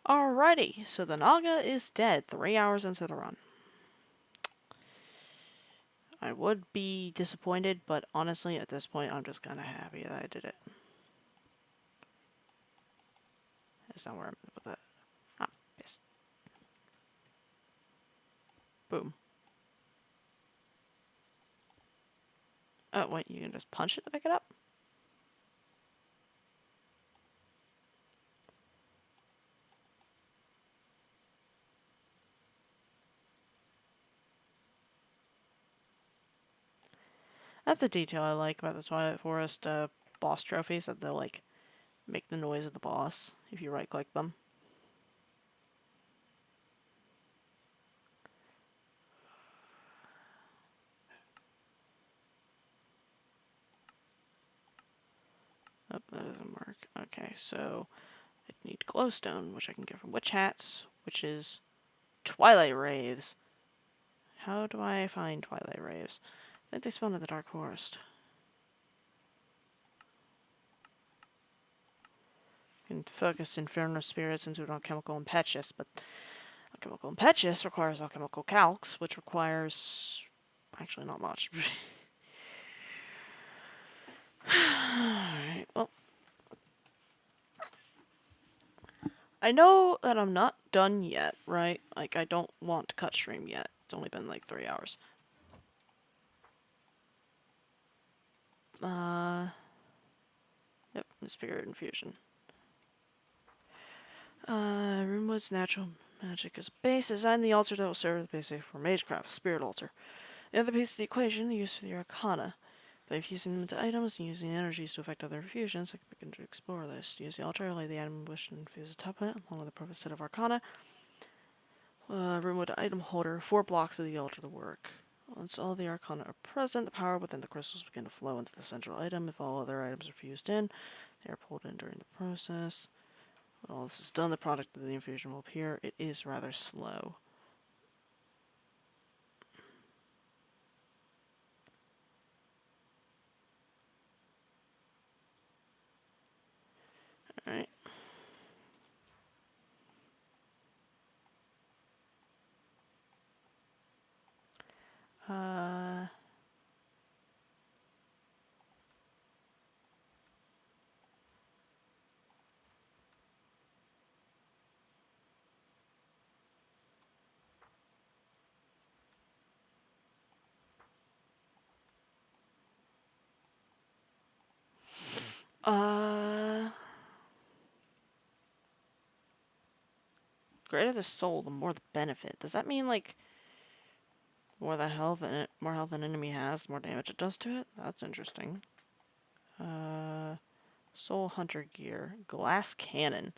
Alrighty, so the Naga is dead 3 hours into the run. I would be disappointed, but honestly, at this point, I'm just kind of happy that I did it. That's not where I'm with that. Ah, yes. Boom. Oh, wait, you can just punch it to pick it up? That's a detail I like about the Twilight Forest boss trophies, that they'll, like, make the noise of the boss if you right-click them. Oh, that doesn't work. Okay, so I need glowstone, which I can get from witch hats, which is Twilight Wraiths. How do I find Twilight Wraiths? I think they spawn in the Dark Forest. You can focus Inferno Spirits into an Alchemical Impetuous, but Alchemical Impetuous requires Alchemical Calx, which requires... actually not much. Alright, well... I know that I'm not done yet, right? Like, I don't want to cut stream yet. It's only been like 3 hours. Yep, Spirit Infusion. Runewood's natural magic is a base. Design the altar that will serve as the base for Magecraft, Spirit Altar. The other piece of the equation, the use of the Arcana. By fusing them into items and using energies to affect other infusions, I can begin to explore this. Use the altar, lay the item you wish to infuse atop it, along with the appropriate set of Arcana. Runewood item holder, 4 blocks of the altar to work. Once all the Arcana are present, the power within the crystals begin to flow into the central item. If all other items are fused in, they are pulled in during the process. Well, this is done. The product of the infusion will appear. It is rather slow. Alright. Uh... Uh... Greater the soul, the more the benefit. Does that mean, like, more health an enemy has, the more damage it does to it? That's interesting. Soul Hunter gear. Glass cannon.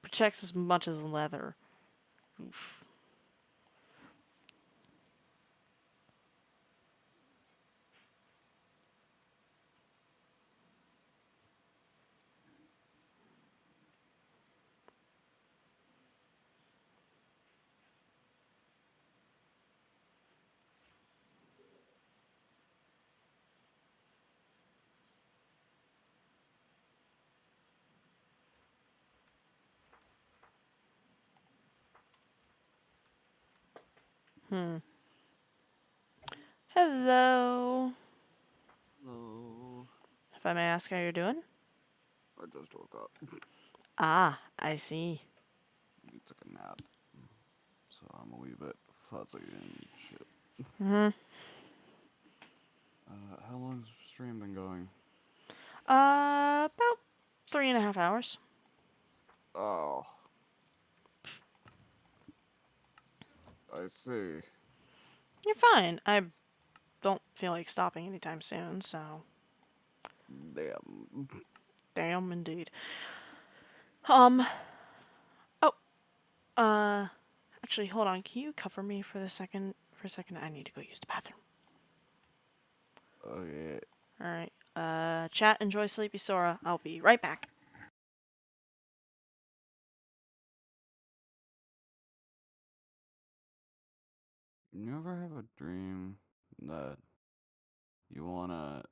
Protects as much as leather. Oof. Hello. Hello. If I may ask how you're doing? I just woke up. Ah, I see. You took a nap. So I'm a wee bit fuzzy and shit. How long's the stream been going? About 3.5 hours. Oh. I see. You're fine. I don't feel like stopping anytime soon, so... Damn. Damn, indeed. Oh, actually, hold on. Can you cover me for a second? I need to go use the bathroom. Okay. Alright. Chat, enjoy Sleepy Sora. I'll be right back. You ever have a dream that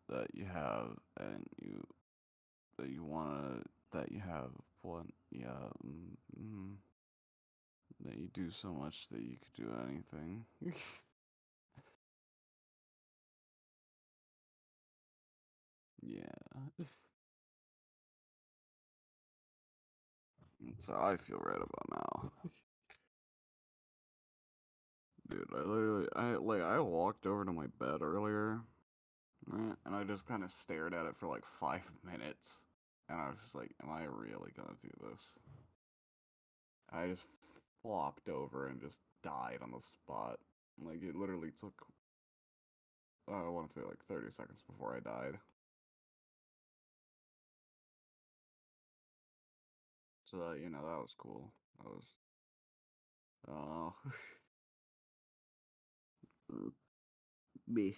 that you have, and that you have one, yeah, that you do so much that you could do anything? Yeah. So I feel right about now. Dude, I walked over to my bed earlier, and I just kind of stared at it for like 5 minutes, and I was just like, "Am I really gonna do this?" I just flopped over and just died on the spot. Like it literally took, I want to say like 30 seconds before I died. So that was cool. That was, oh, me.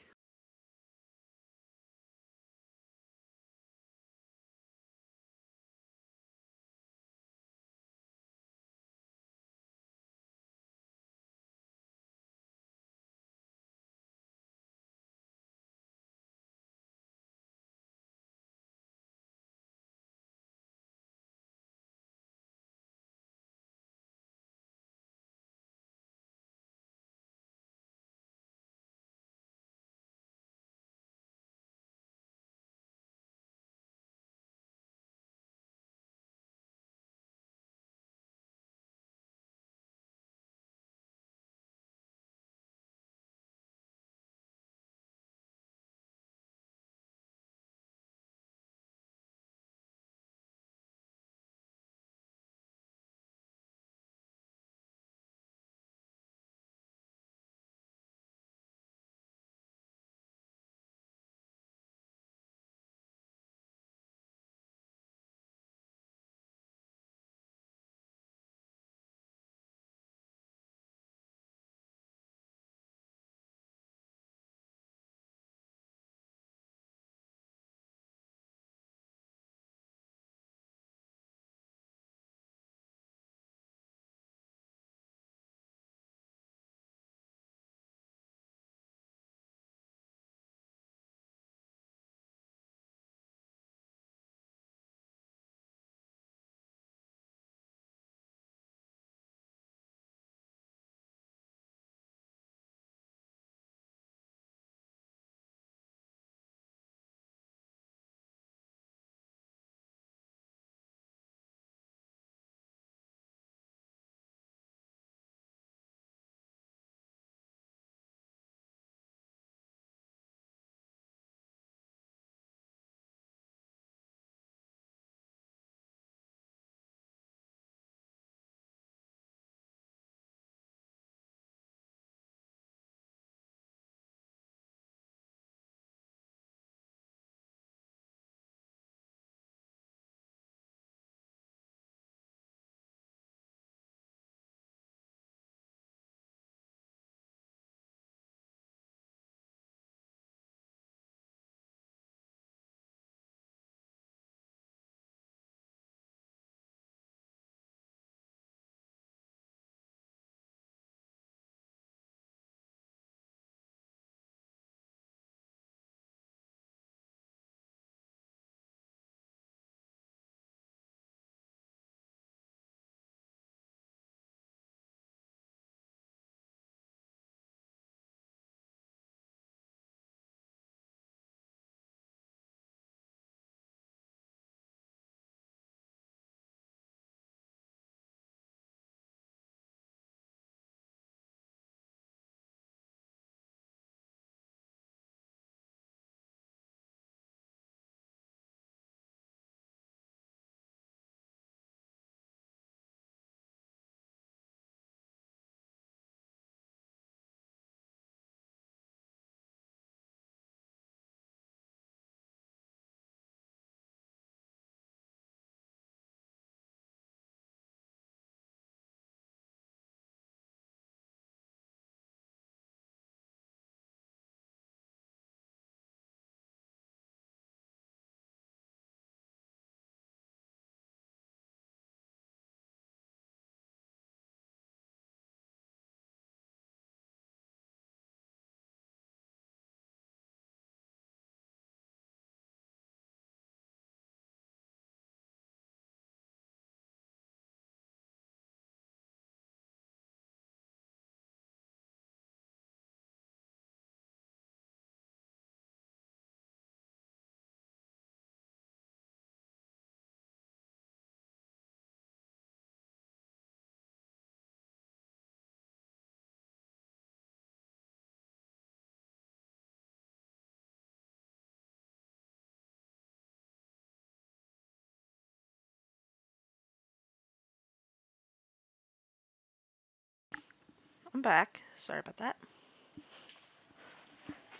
I'm back. Sorry about that.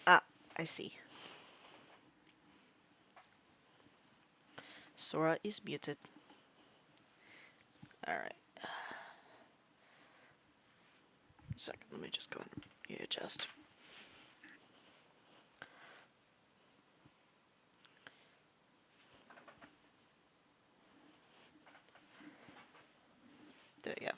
Ah, I see. Sora is muted. Alright. Second, let me just go ahead and readjust. There we go.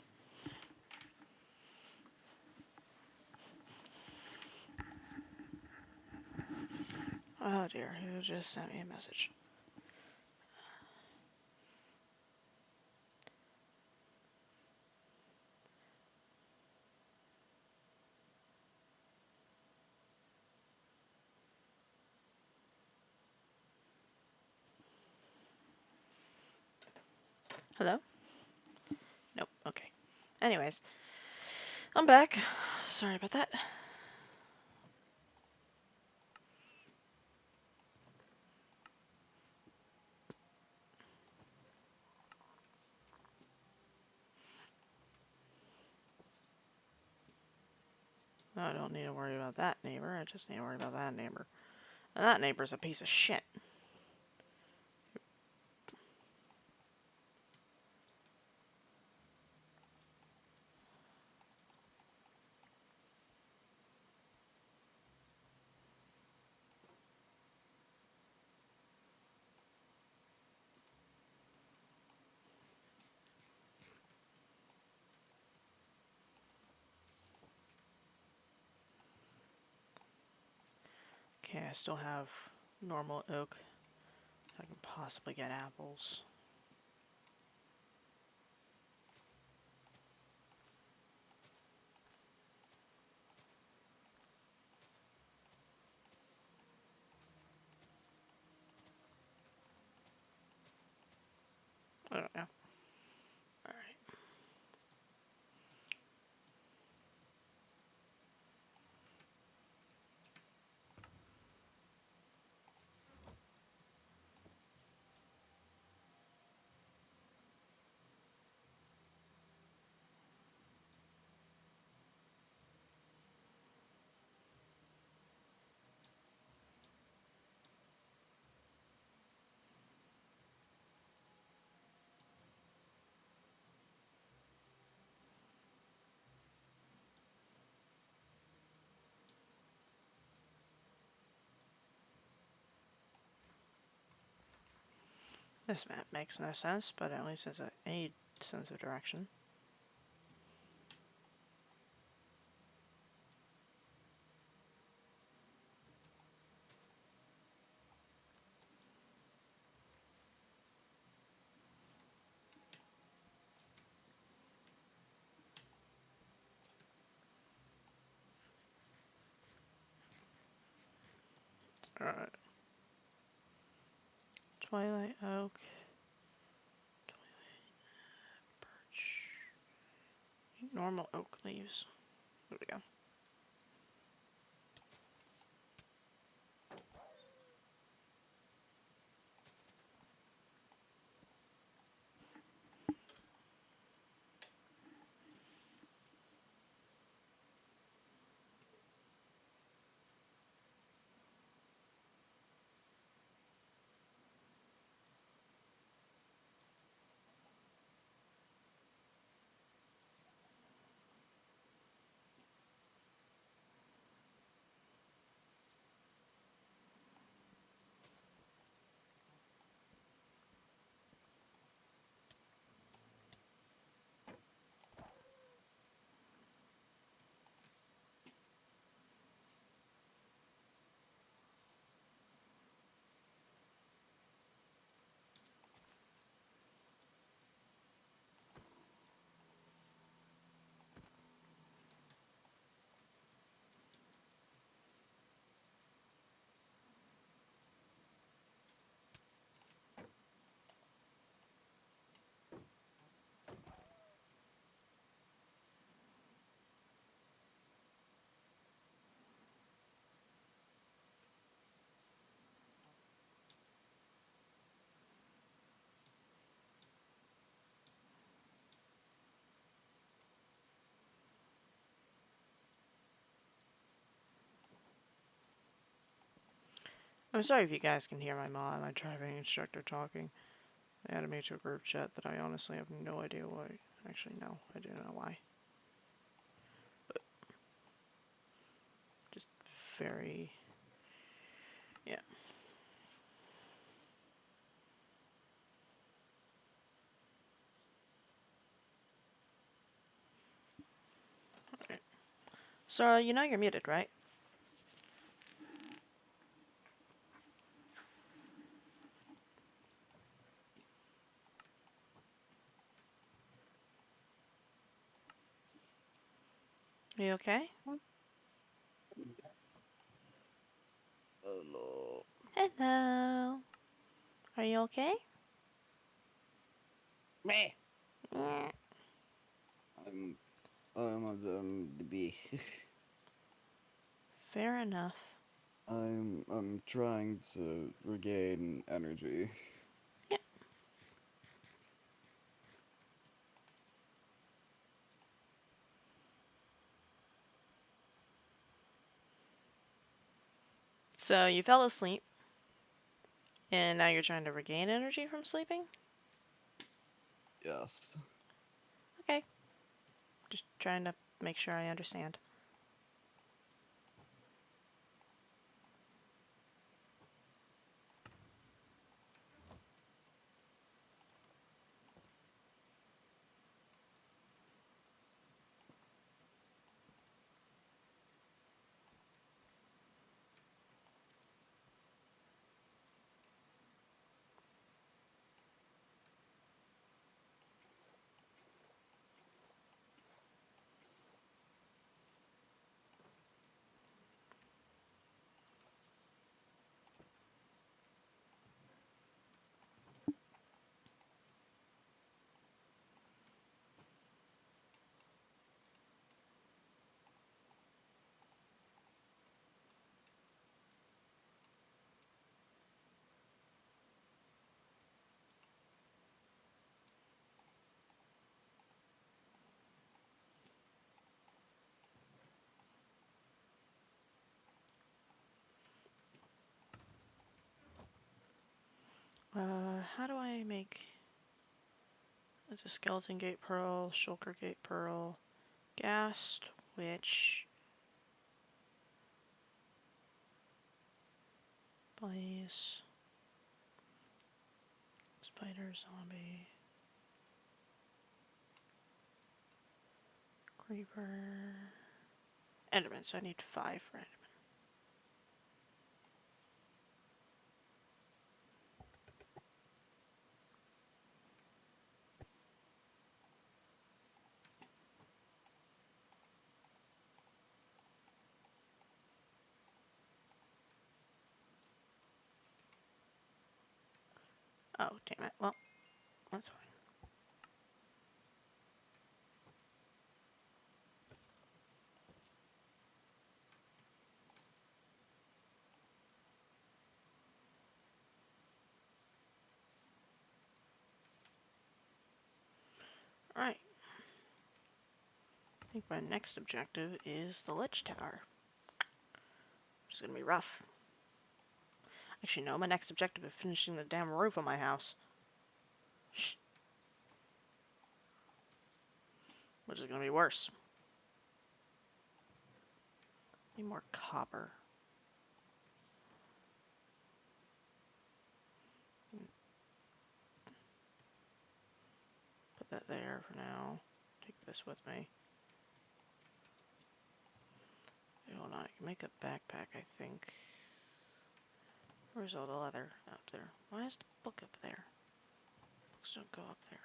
Oh dear, who just sent me a message? Hello? Nope, okay. Anyways, I'm back. Sorry about that. I don't need to worry about that neighbor. I just need to worry about that neighbor. And that neighbor's a piece of shit. Okay, I still have normal oak. I can possibly get apples. I don't know. Alright. This map makes no sense, but at least it's any sense of direction. Alright. Twilight oak. Birch. Normal oak leaves. There we go. I'm sorry if you guys can hear my mom, my driving instructor, talking. They added me to a group chat that I honestly have no idea why. Actually, no, I do know why. But just very, yeah. Okay. Sora, you know you're muted, right? Are you okay? Hello. Hello. Are you okay? Me. Mm. To be. Fair enough. I'm trying to regain energy. Yeah. So you fell asleep, and now you're trying to regain energy from sleeping? Yes. Okay. Just trying to make sure I understand. How do I make... It's a skeleton gate pearl, shulker gate pearl, ghast, witch, blaze, spider, zombie, creeper, enderman. So I need 5 for enderman. Oh, damn it. Well, that's fine. Alright. I think my next objective is the Lich Tower. Which is gonna be rough. Actually, no, my next objective is finishing the damn roof of my house. Which is gonna be worse. Need more copper. Put that there for now. Take this with me. Wait, hold on, I can make a backpack, I think. Where's all the leather? Up there. Why is the book up there? Books don't go up there.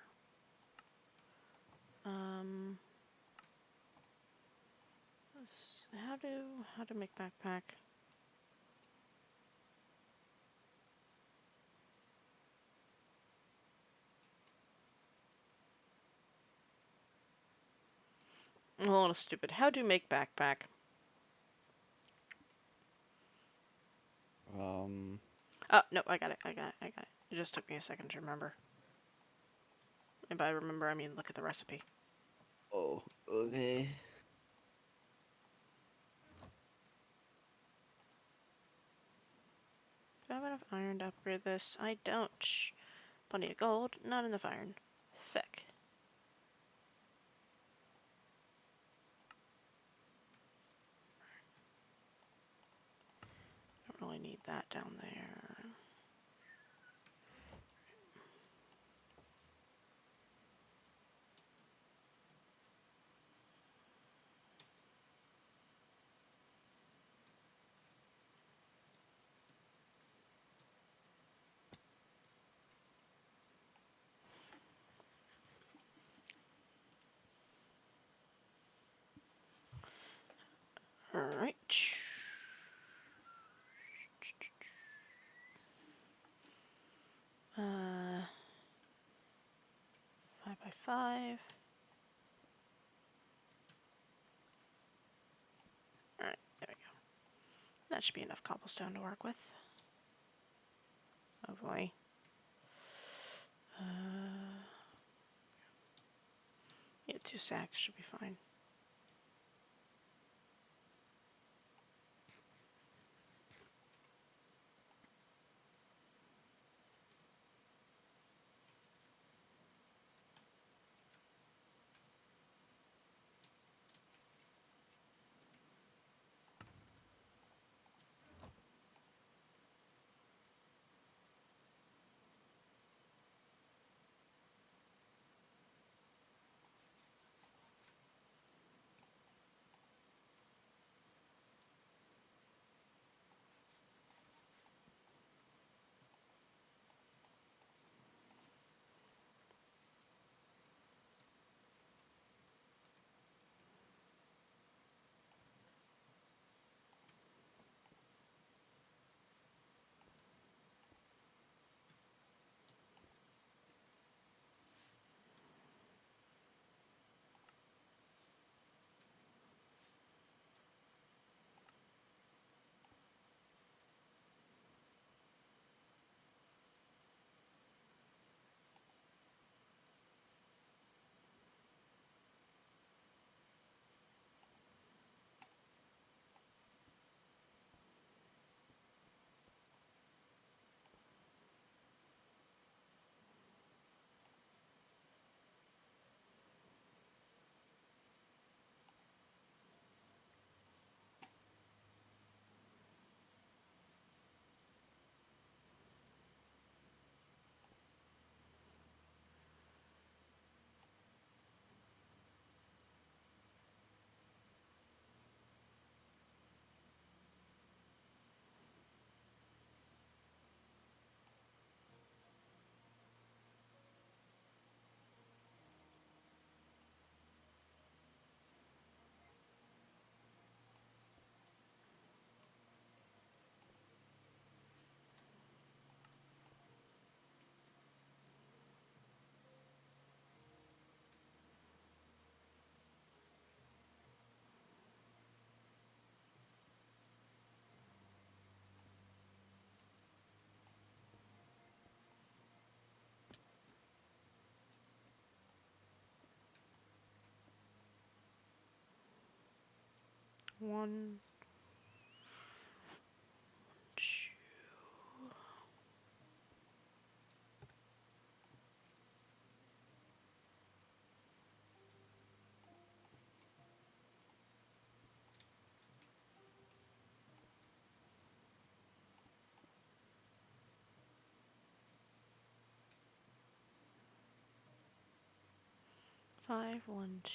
How to make backpack? I'm a little stupid. How to make backpack? Oh, no, I got it. It just took me a second to remember. And by remember, I mean look at the recipe. Oh, okay. Do I have enough iron to upgrade this? I don't. Shh. Plenty of gold, not enough iron. Feck. Don't really need that down there. Alright. 5x5. Alright, there we go. That should be enough cobblestone to work with. Hopefully. Yeah, 2 stacks should be fine. One, two. 5, 1, 2, 1. 5, 1, 2.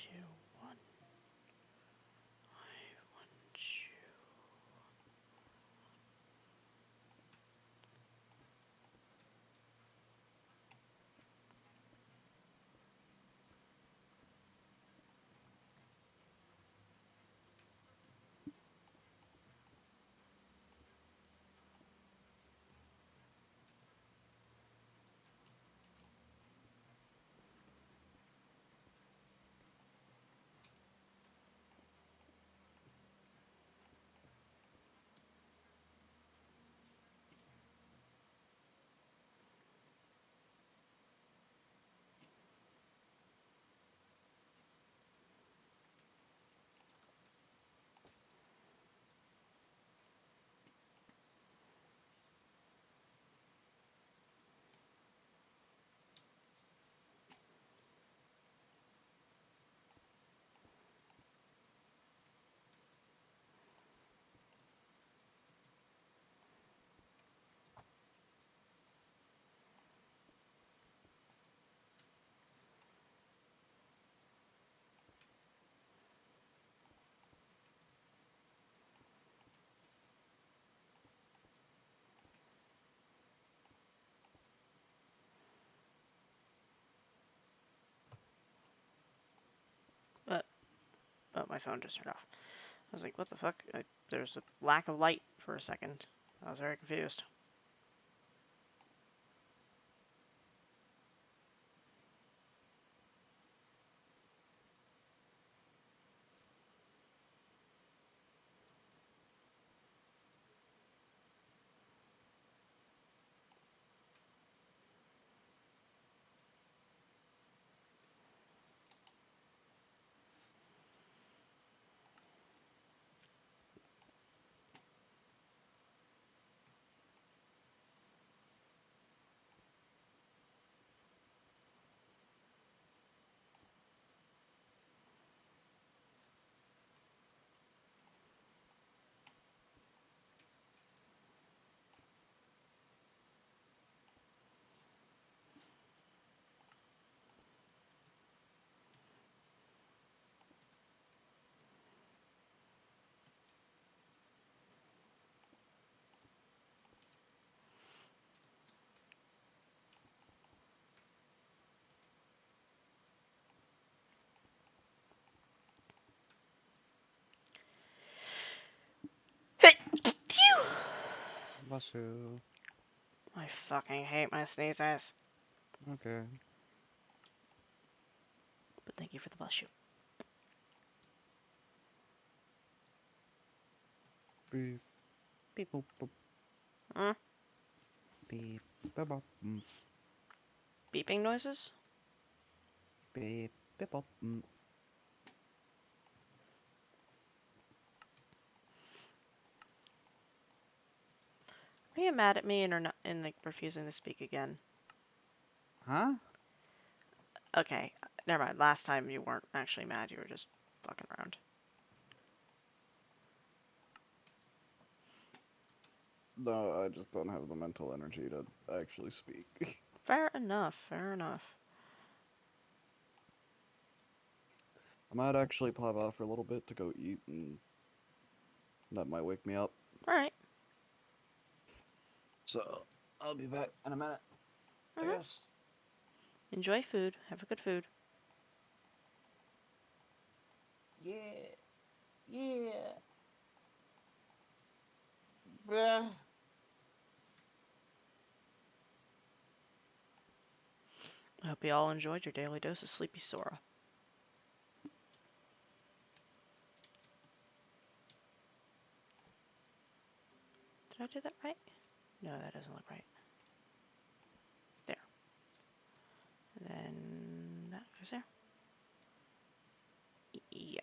phone just turned off. I was like, what the fuck? There's a lack of light for a second. I was very confused. Basu. I fucking hate my sneezes. Okay. But thank you for the bless you. Beep. Beep boop boop. Mm? Beep boop boop. Beeping noises? Beep beep boop. Are you mad at me and are not and like refusing to speak again? Huh? Okay, never mind. Last time you weren't actually mad, you were just fucking around. No, I just don't have the mental energy to actually speak. Fair enough, fair enough. I might actually pop off for a little bit to go eat, and that might wake me up. Alright. So, I'll be back in a minute, I guess. Enjoy food. Have a good food. Yeah. Yeah. Bruh. I hope you all enjoyed your daily dose of Sleepy Sora. Did I do that right? No, that doesn't look right. There. And then that goes there. Yeah.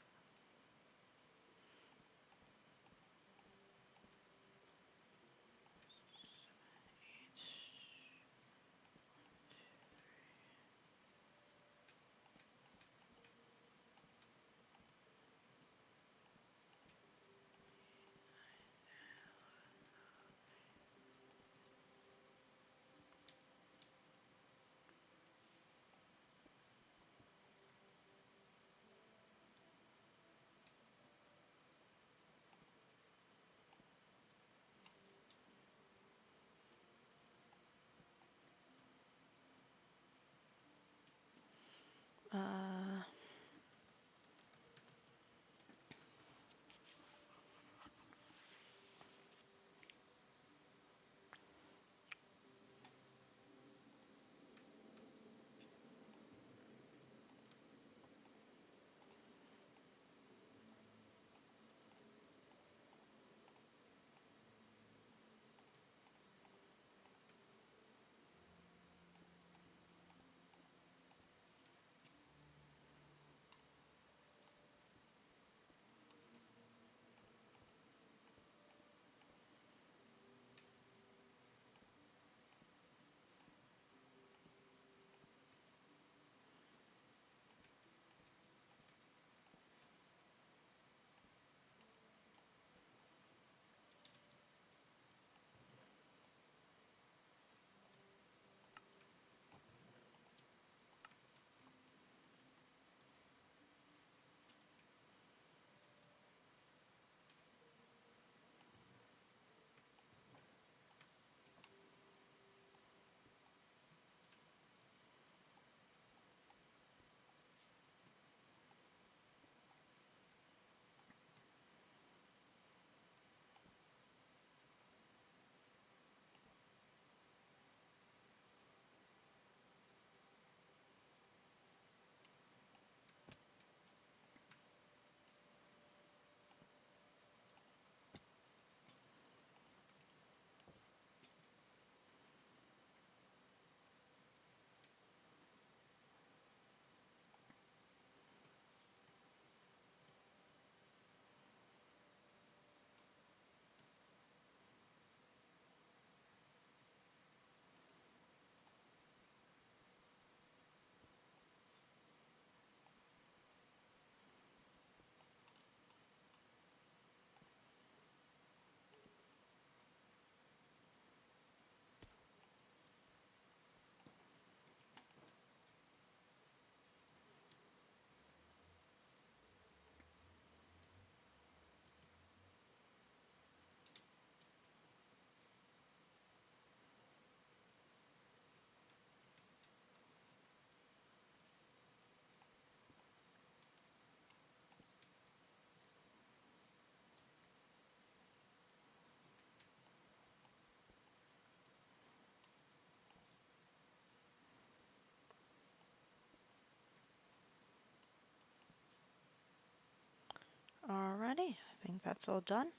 Alrighty, I think that's all done.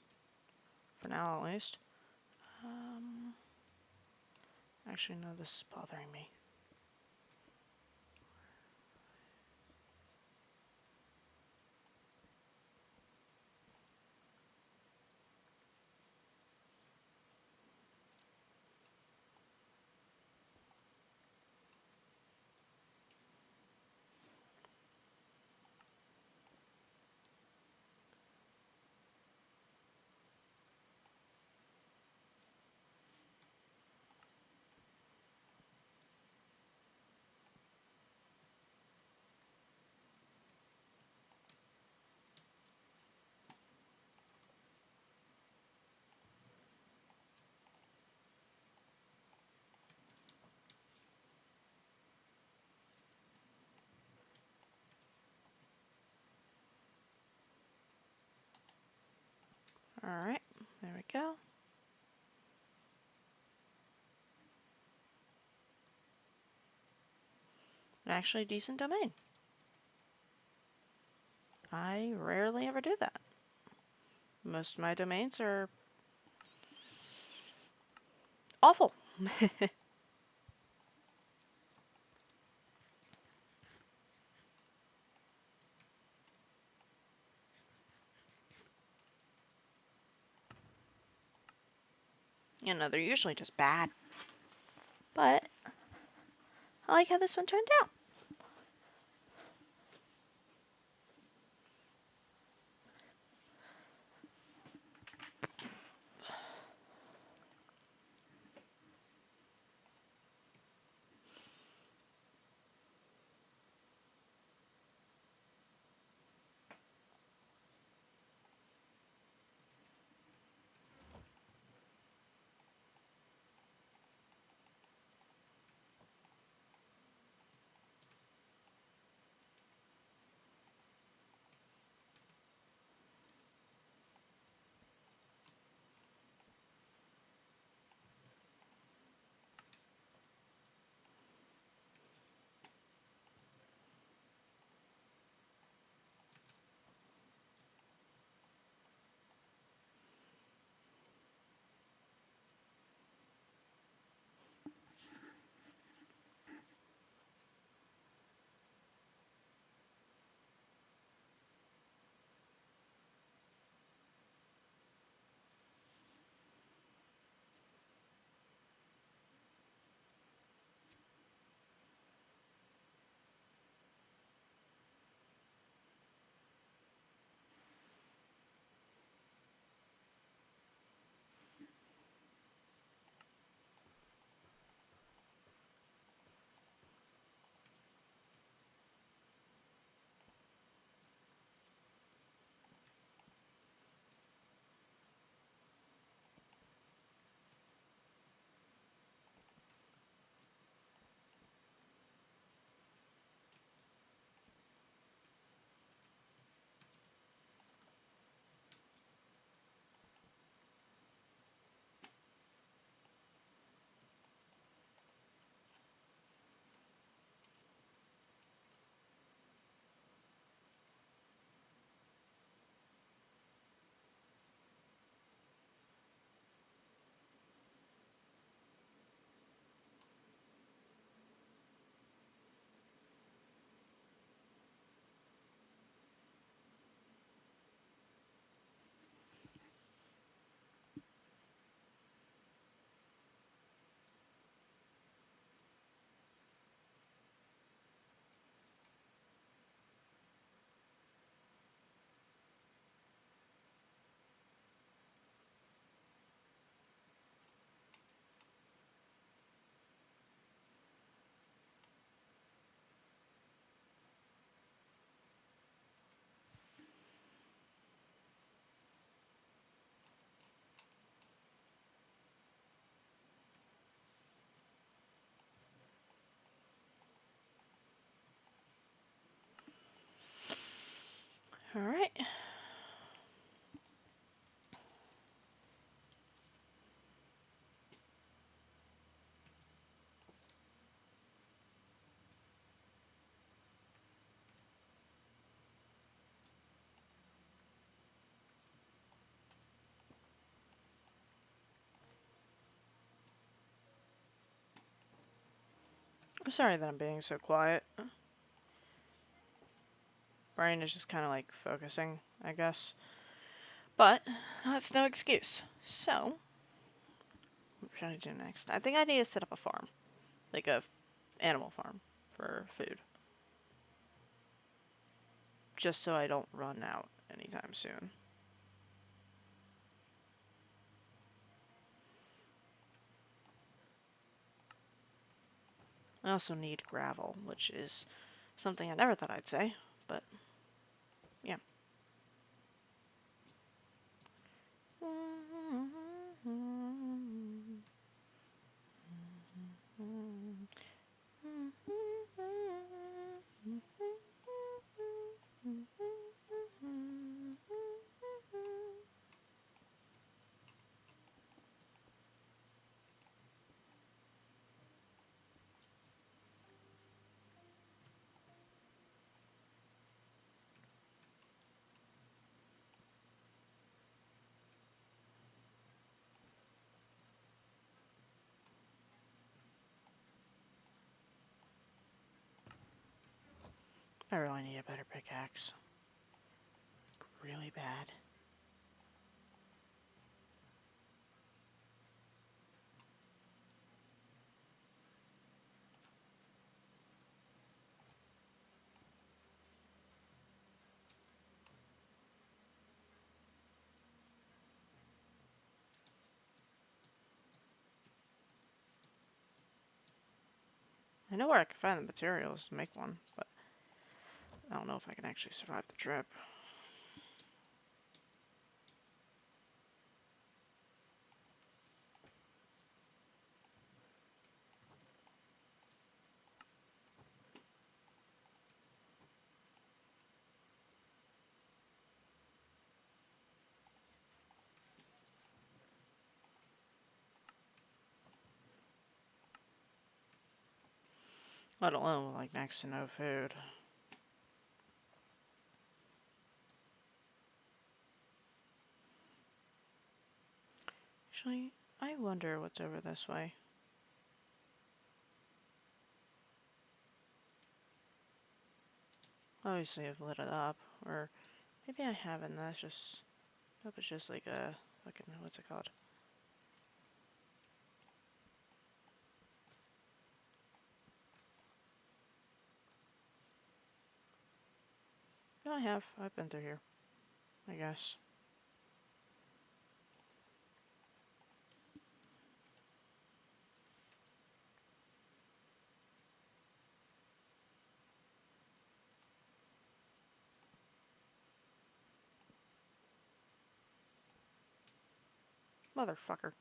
For now, at least. Actually, no, this is bothering me. Alright, there we go. An actually decent domain. I rarely ever do that. Most of my domains are awful. You know, they're usually just bad. But I like how this one turned out. Alright. I'm sorry that I'm being so quiet. Brain is just kind of like focusing, I guess. But that's no excuse. So, what should I do next? I think I need to set up a farm, like a animal farm for food, just so I don't run out anytime soon. I also need gravel, which is something I never thought I'd say, but yeah. I really need a better pickaxe. Really bad. I know where I can find the materials to make one, but I don't know if I can actually survive the trip. Let alone with like next to no food. Actually, I wonder what's over this way. Obviously, I've lit it up, or maybe I haven't. That's just nope. It's just like a fucking what's it called? No, I have. I've been through here. I guess. Motherfucker.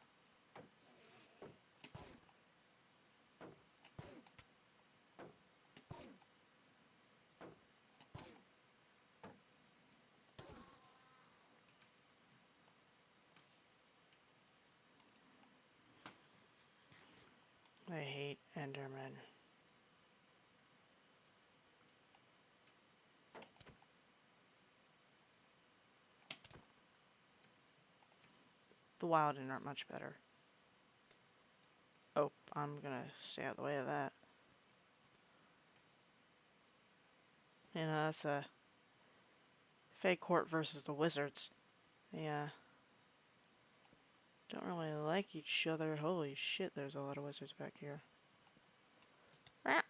I hate Endermen. The Wilding aren't much better. Oh, I'm gonna stay out of the way of that. You know, that's a Fey Court versus the Wizards. Yeah. Don't really like each other. Holy shit, there's a lot of wizards back here. Ah.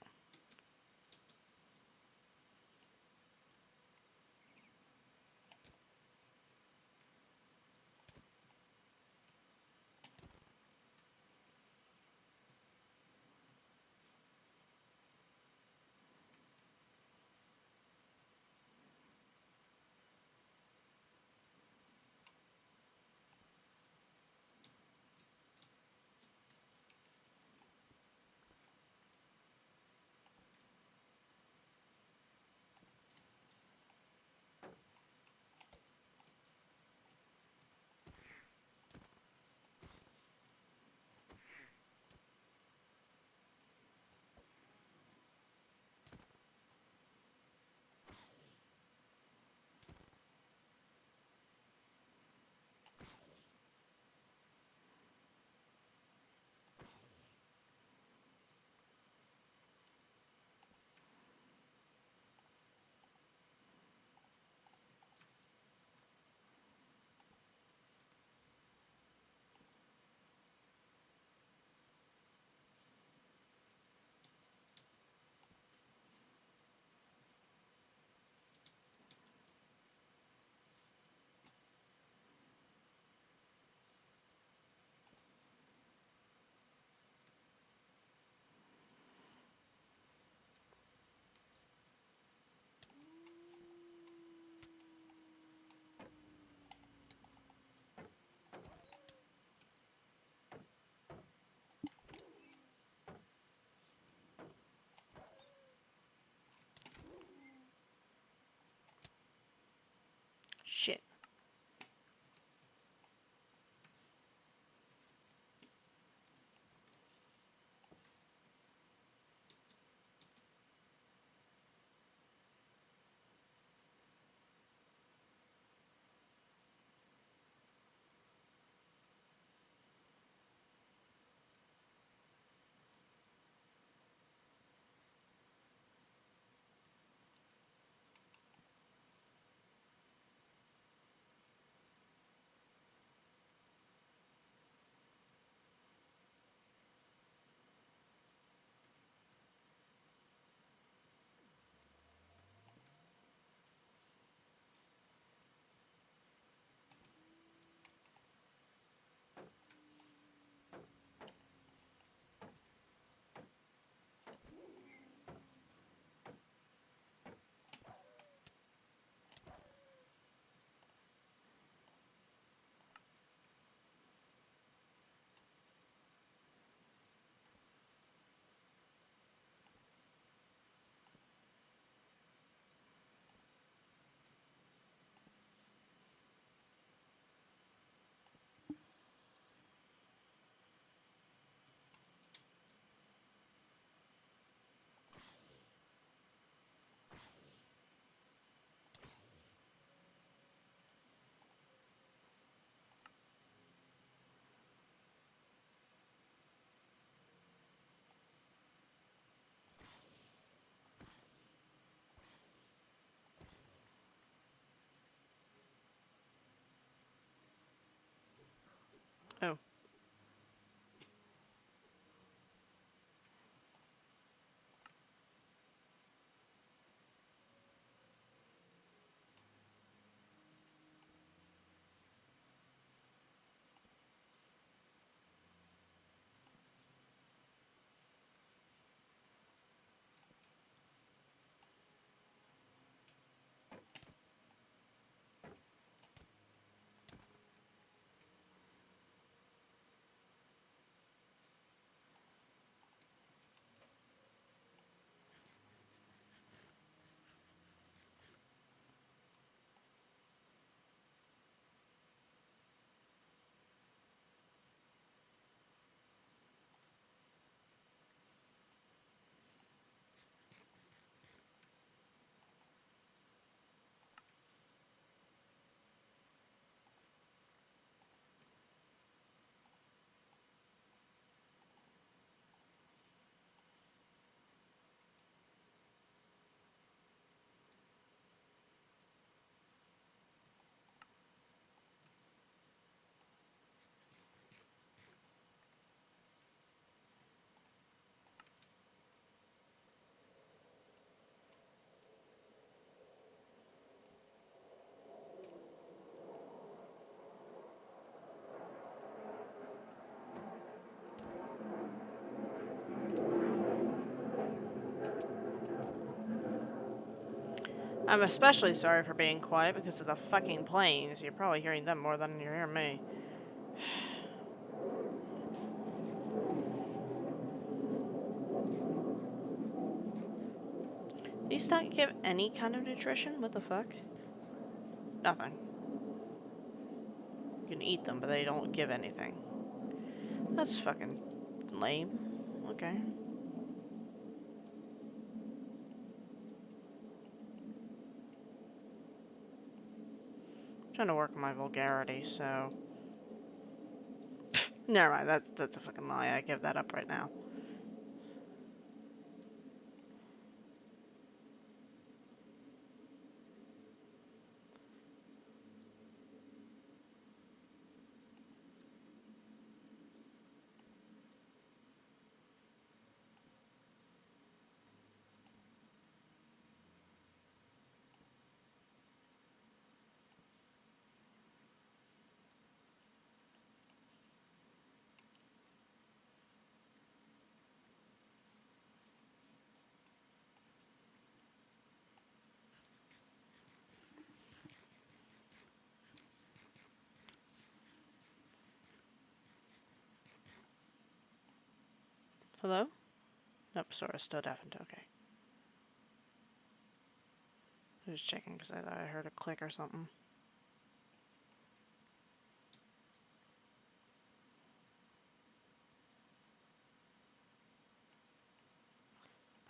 I'm especially sorry for being quiet because of the fucking planes. You're probably hearing them more than you're hearing me. These don't give any kind of nutrition? What the fuck? Nothing. You can eat them, but they don't give anything. That's fucking lame. Okay. I'm trying to work on my vulgarity, so... Never mind, that's a fucking lie. I give that up right now. Hello? Nope, Sora's still deafened. Okay. I was checking because I thought I heard a click or something.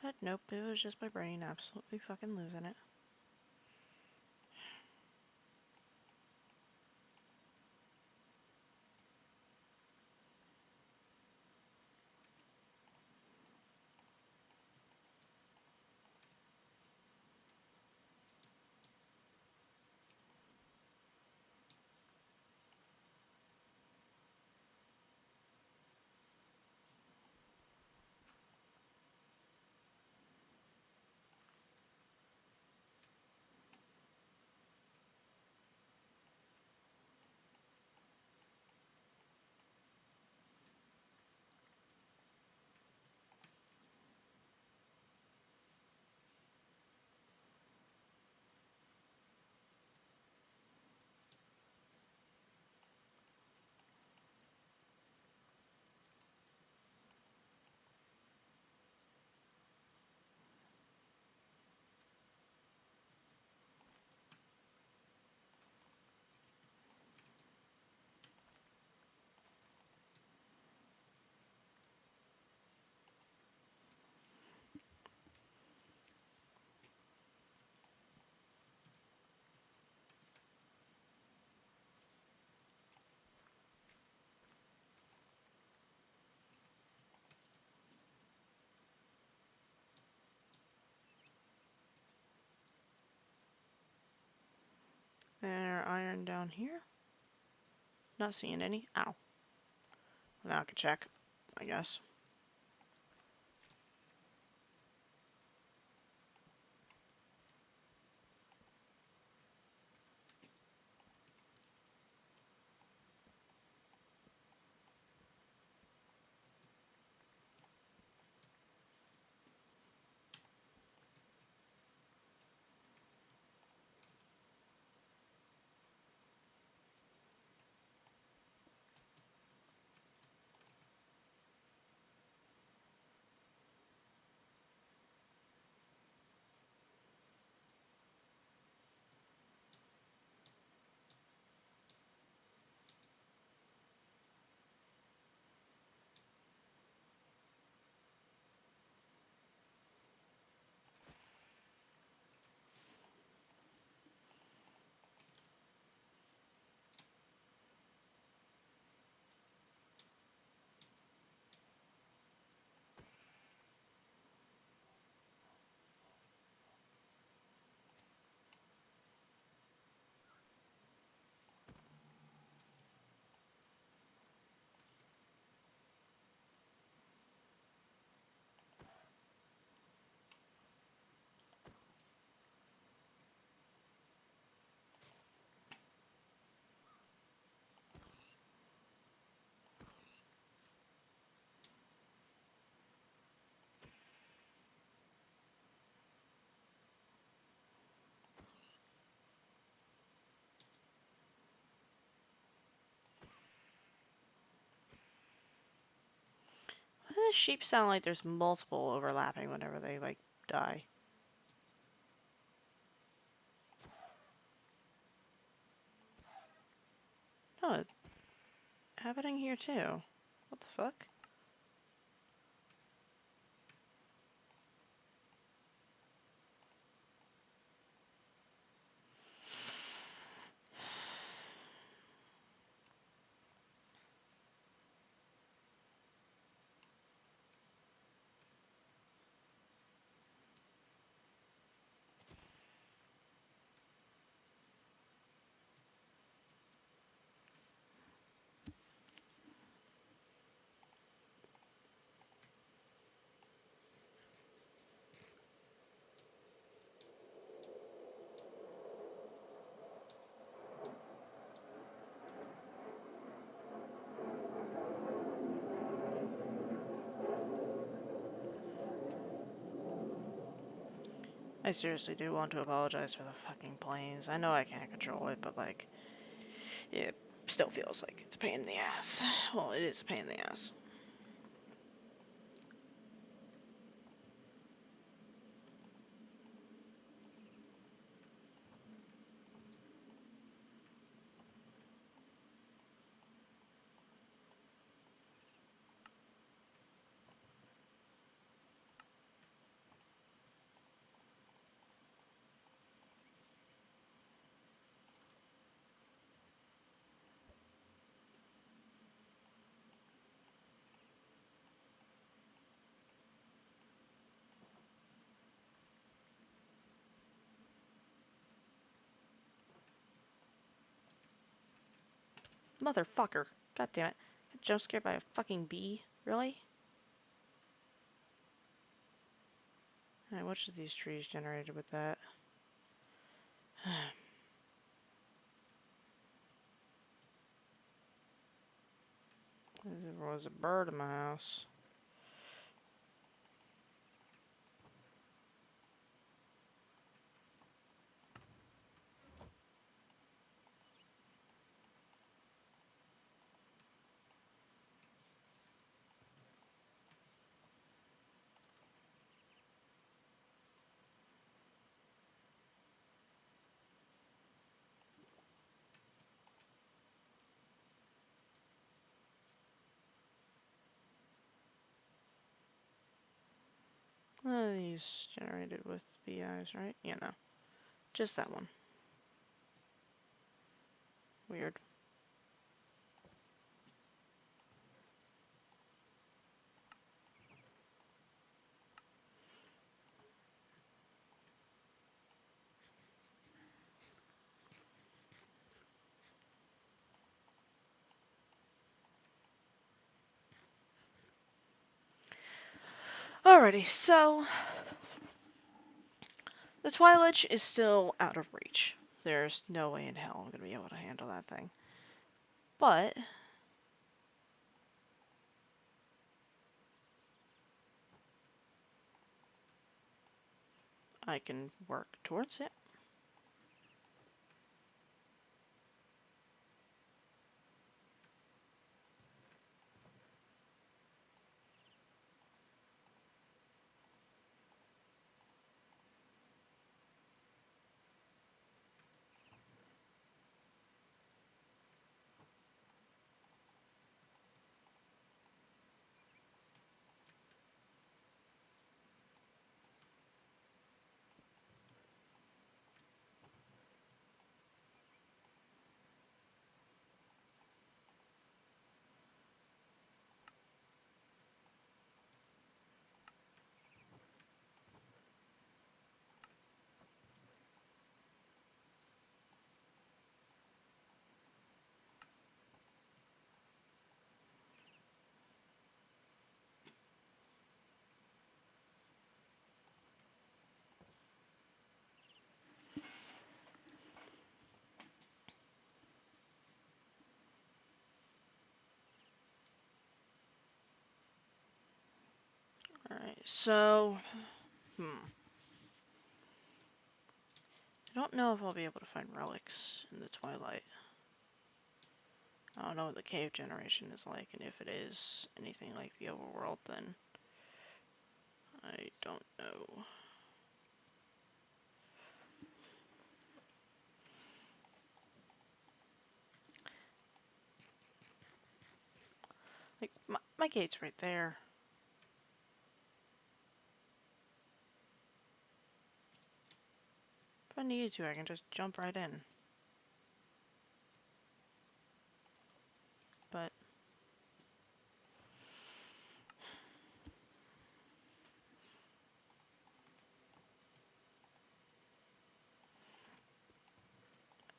But nope, it was just my brain absolutely fucking losing it. There, iron down here. Not seeing any. Ow. Now I can check, I guess. the sheep sound like there's multiple overlapping whenever they, like, die? Oh, it's happening here too. What the fuck? I seriously do want to apologize for the fucking planes. I know I can't control it, but like, it still feels like it's a pain in the ass. Well, it is a pain in the ass. Motherfucker. God damn it. Got jump scared by a fucking bee? Really? Alright, which of these trees generated with that? There was a bird in my house. These generated with BIs, right? Yeah, no. Just that one. Weird. Alrighty, so the Twilight is still out of reach. There's no way in hell I'm gonna be able to handle that thing. But I can work towards it. Alright, so I don't know if I'll be able to find relics in the Twilight. I don't know what the cave generation is like, and if it is anything like the overworld, then I don't know. Like, my gate's right there. If I needed to, I can just jump right in. But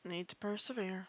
I need to persevere.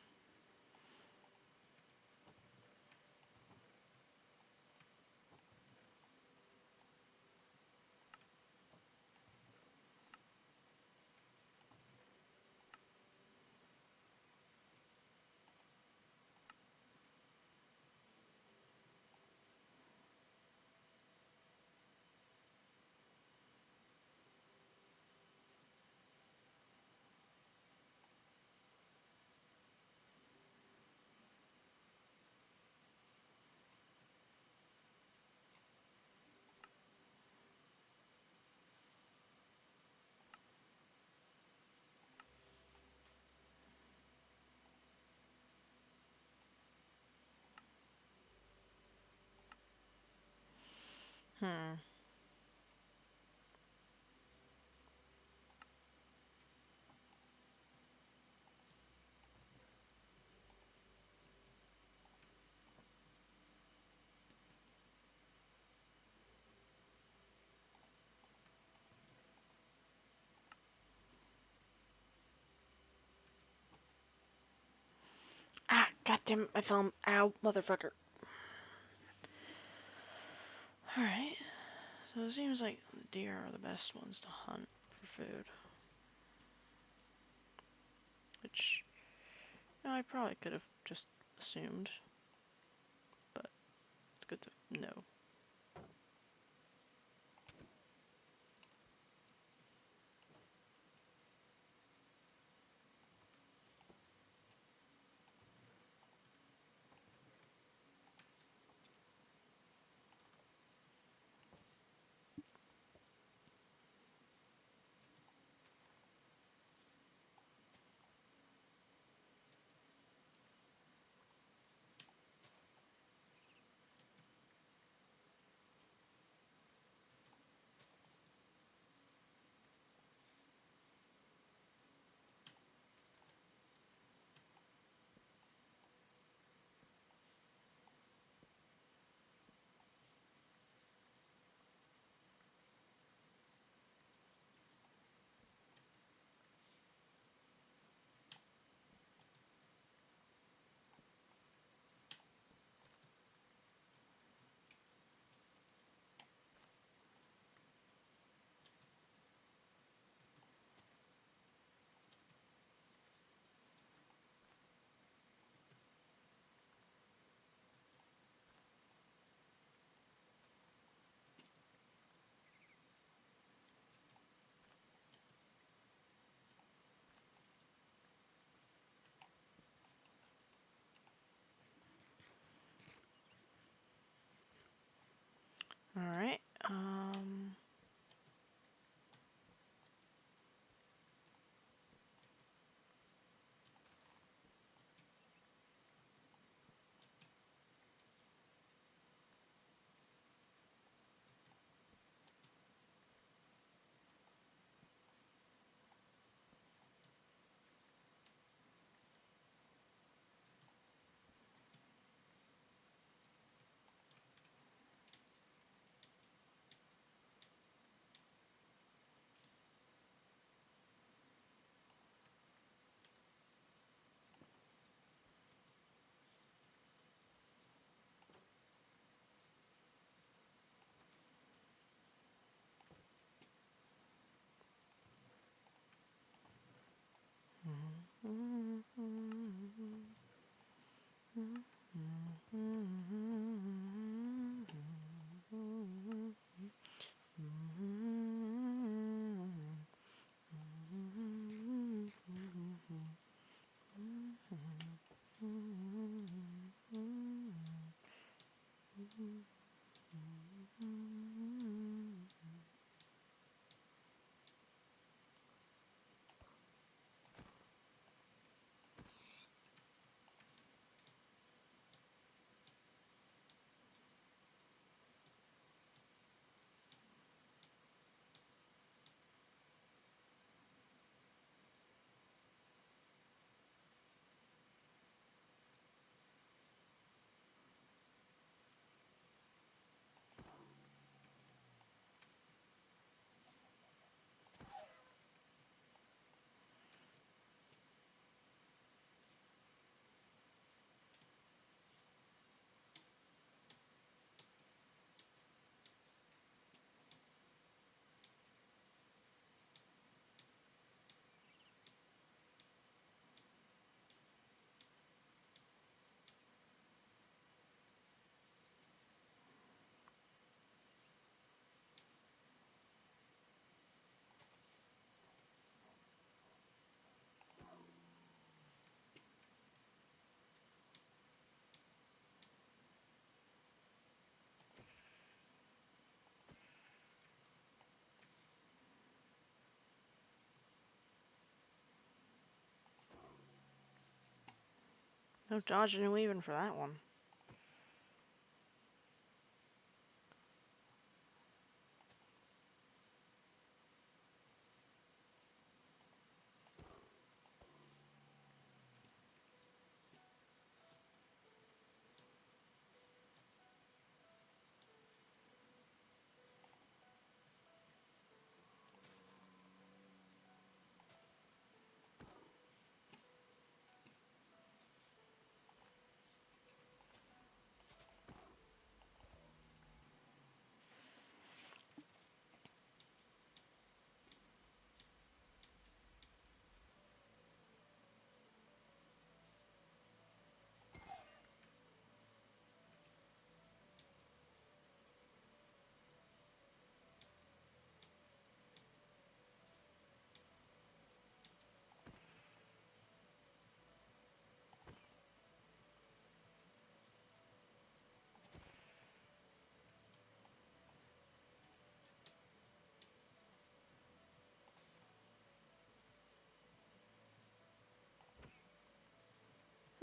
Hmm. Ah, goddamn! I fell. Ow, motherfucker. All right. So it seems like the deer are the best ones to hunt for food. Which, you know, I probably could have just assumed, but it's good to know. No dodging and weaving for that one.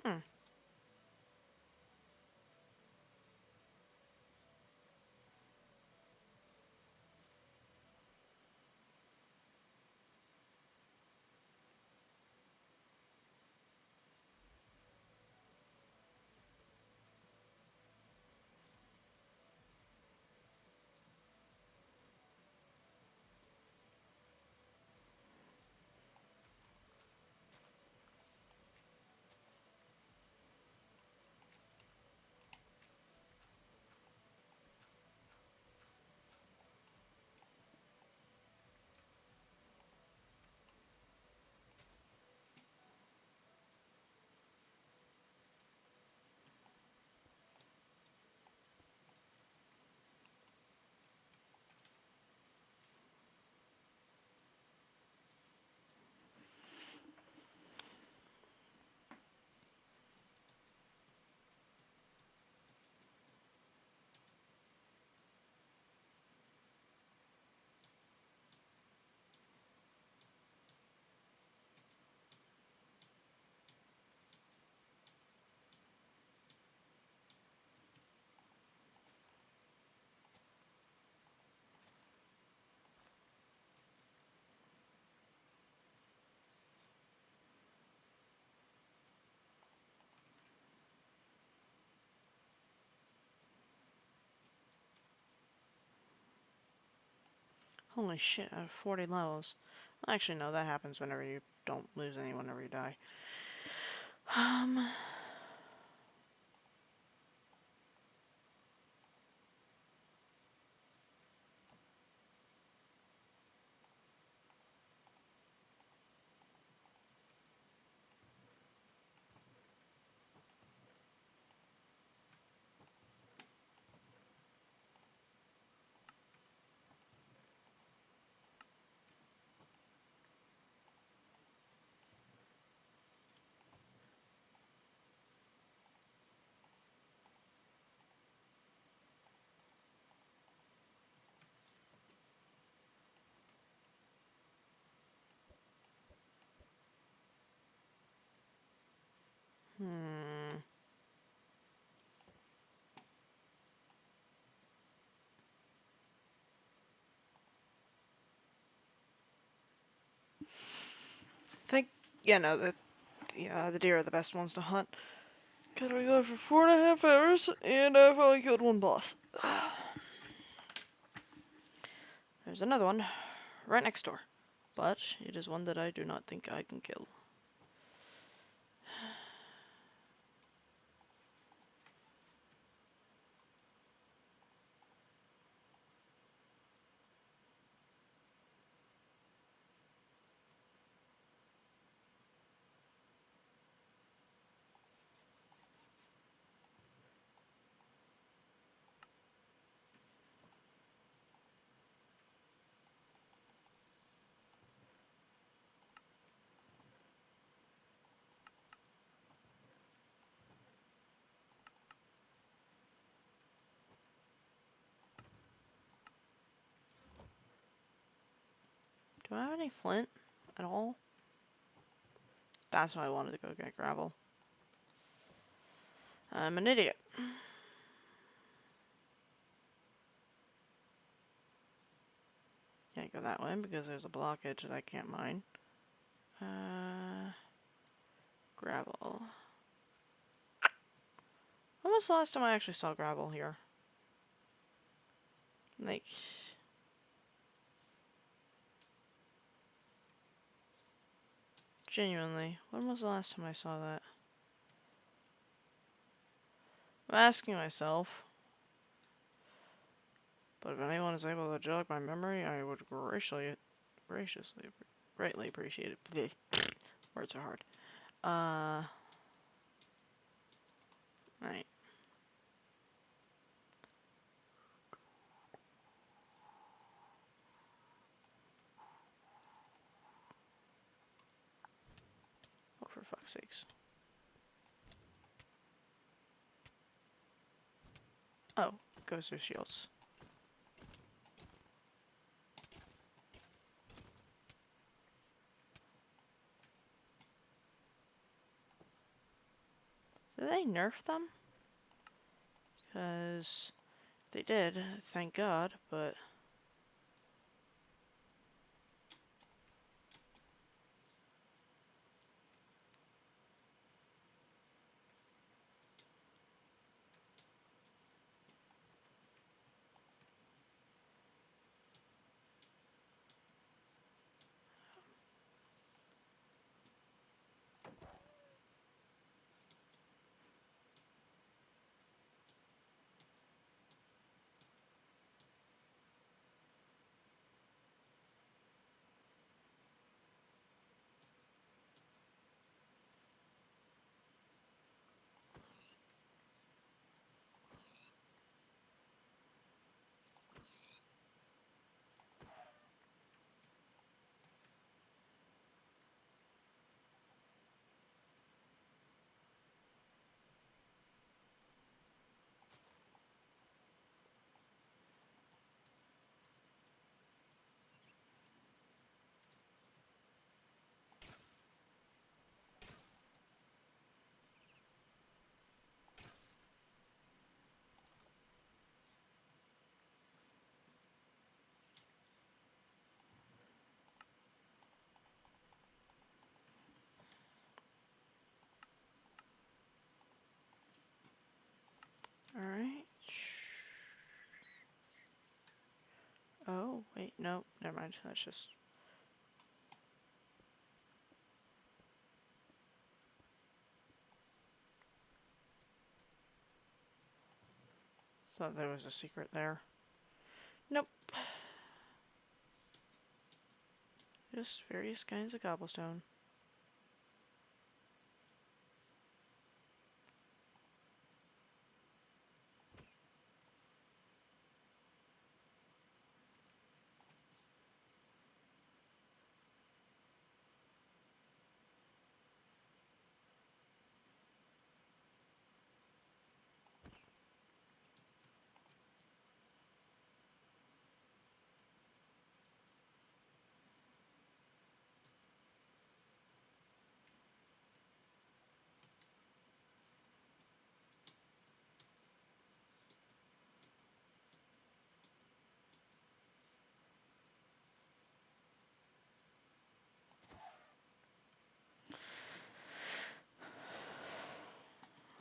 Hmm. Holy shit, I have 40 levels. Actually, no, that happens whenever you don't lose anyone whenever you die. Um, hmm. Think, yeah, no, the deer are the best ones to hunt. Cause we go for 4.5 hours, and I've only killed one boss. There's another one right next door, but it is one that I do not think I can kill. Do I have any flint at all? That's why I wanted to go get gravel. I'm an idiot. Can't go that way because there's a blockage that I can't mine. Gravel. When was the last time I actually saw gravel here? Like... Genuinely, when was the last time I saw that? I'm asking myself. But if anyone is able to jog my memory, I would greatly appreciate it. Blech. Words are hard. Right. Oh, for fuck's sakes. Oh, goes through shields. Did they nerf them? Because they did, thank God, but... Alright. Oh, wait, no, never mind. That's just... Thought there was a secret there. Nope. Just various kinds of cobblestone.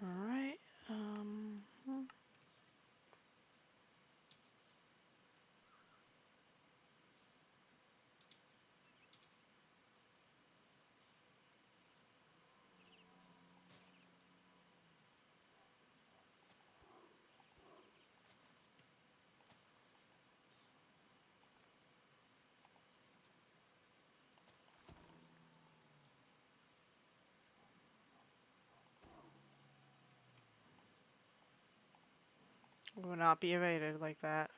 Alright, will not be evaded like that.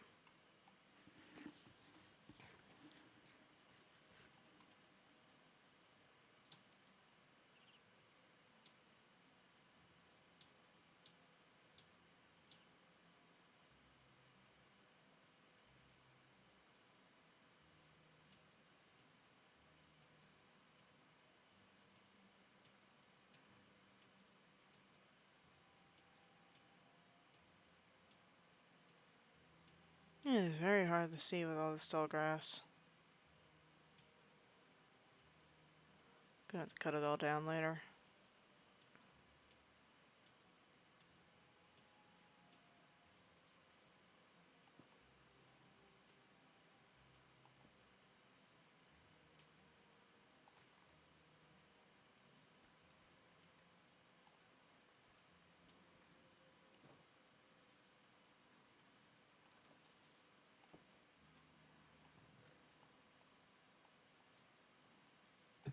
It's very hard to see with all this tall grass. Gonna have to cut it all down later.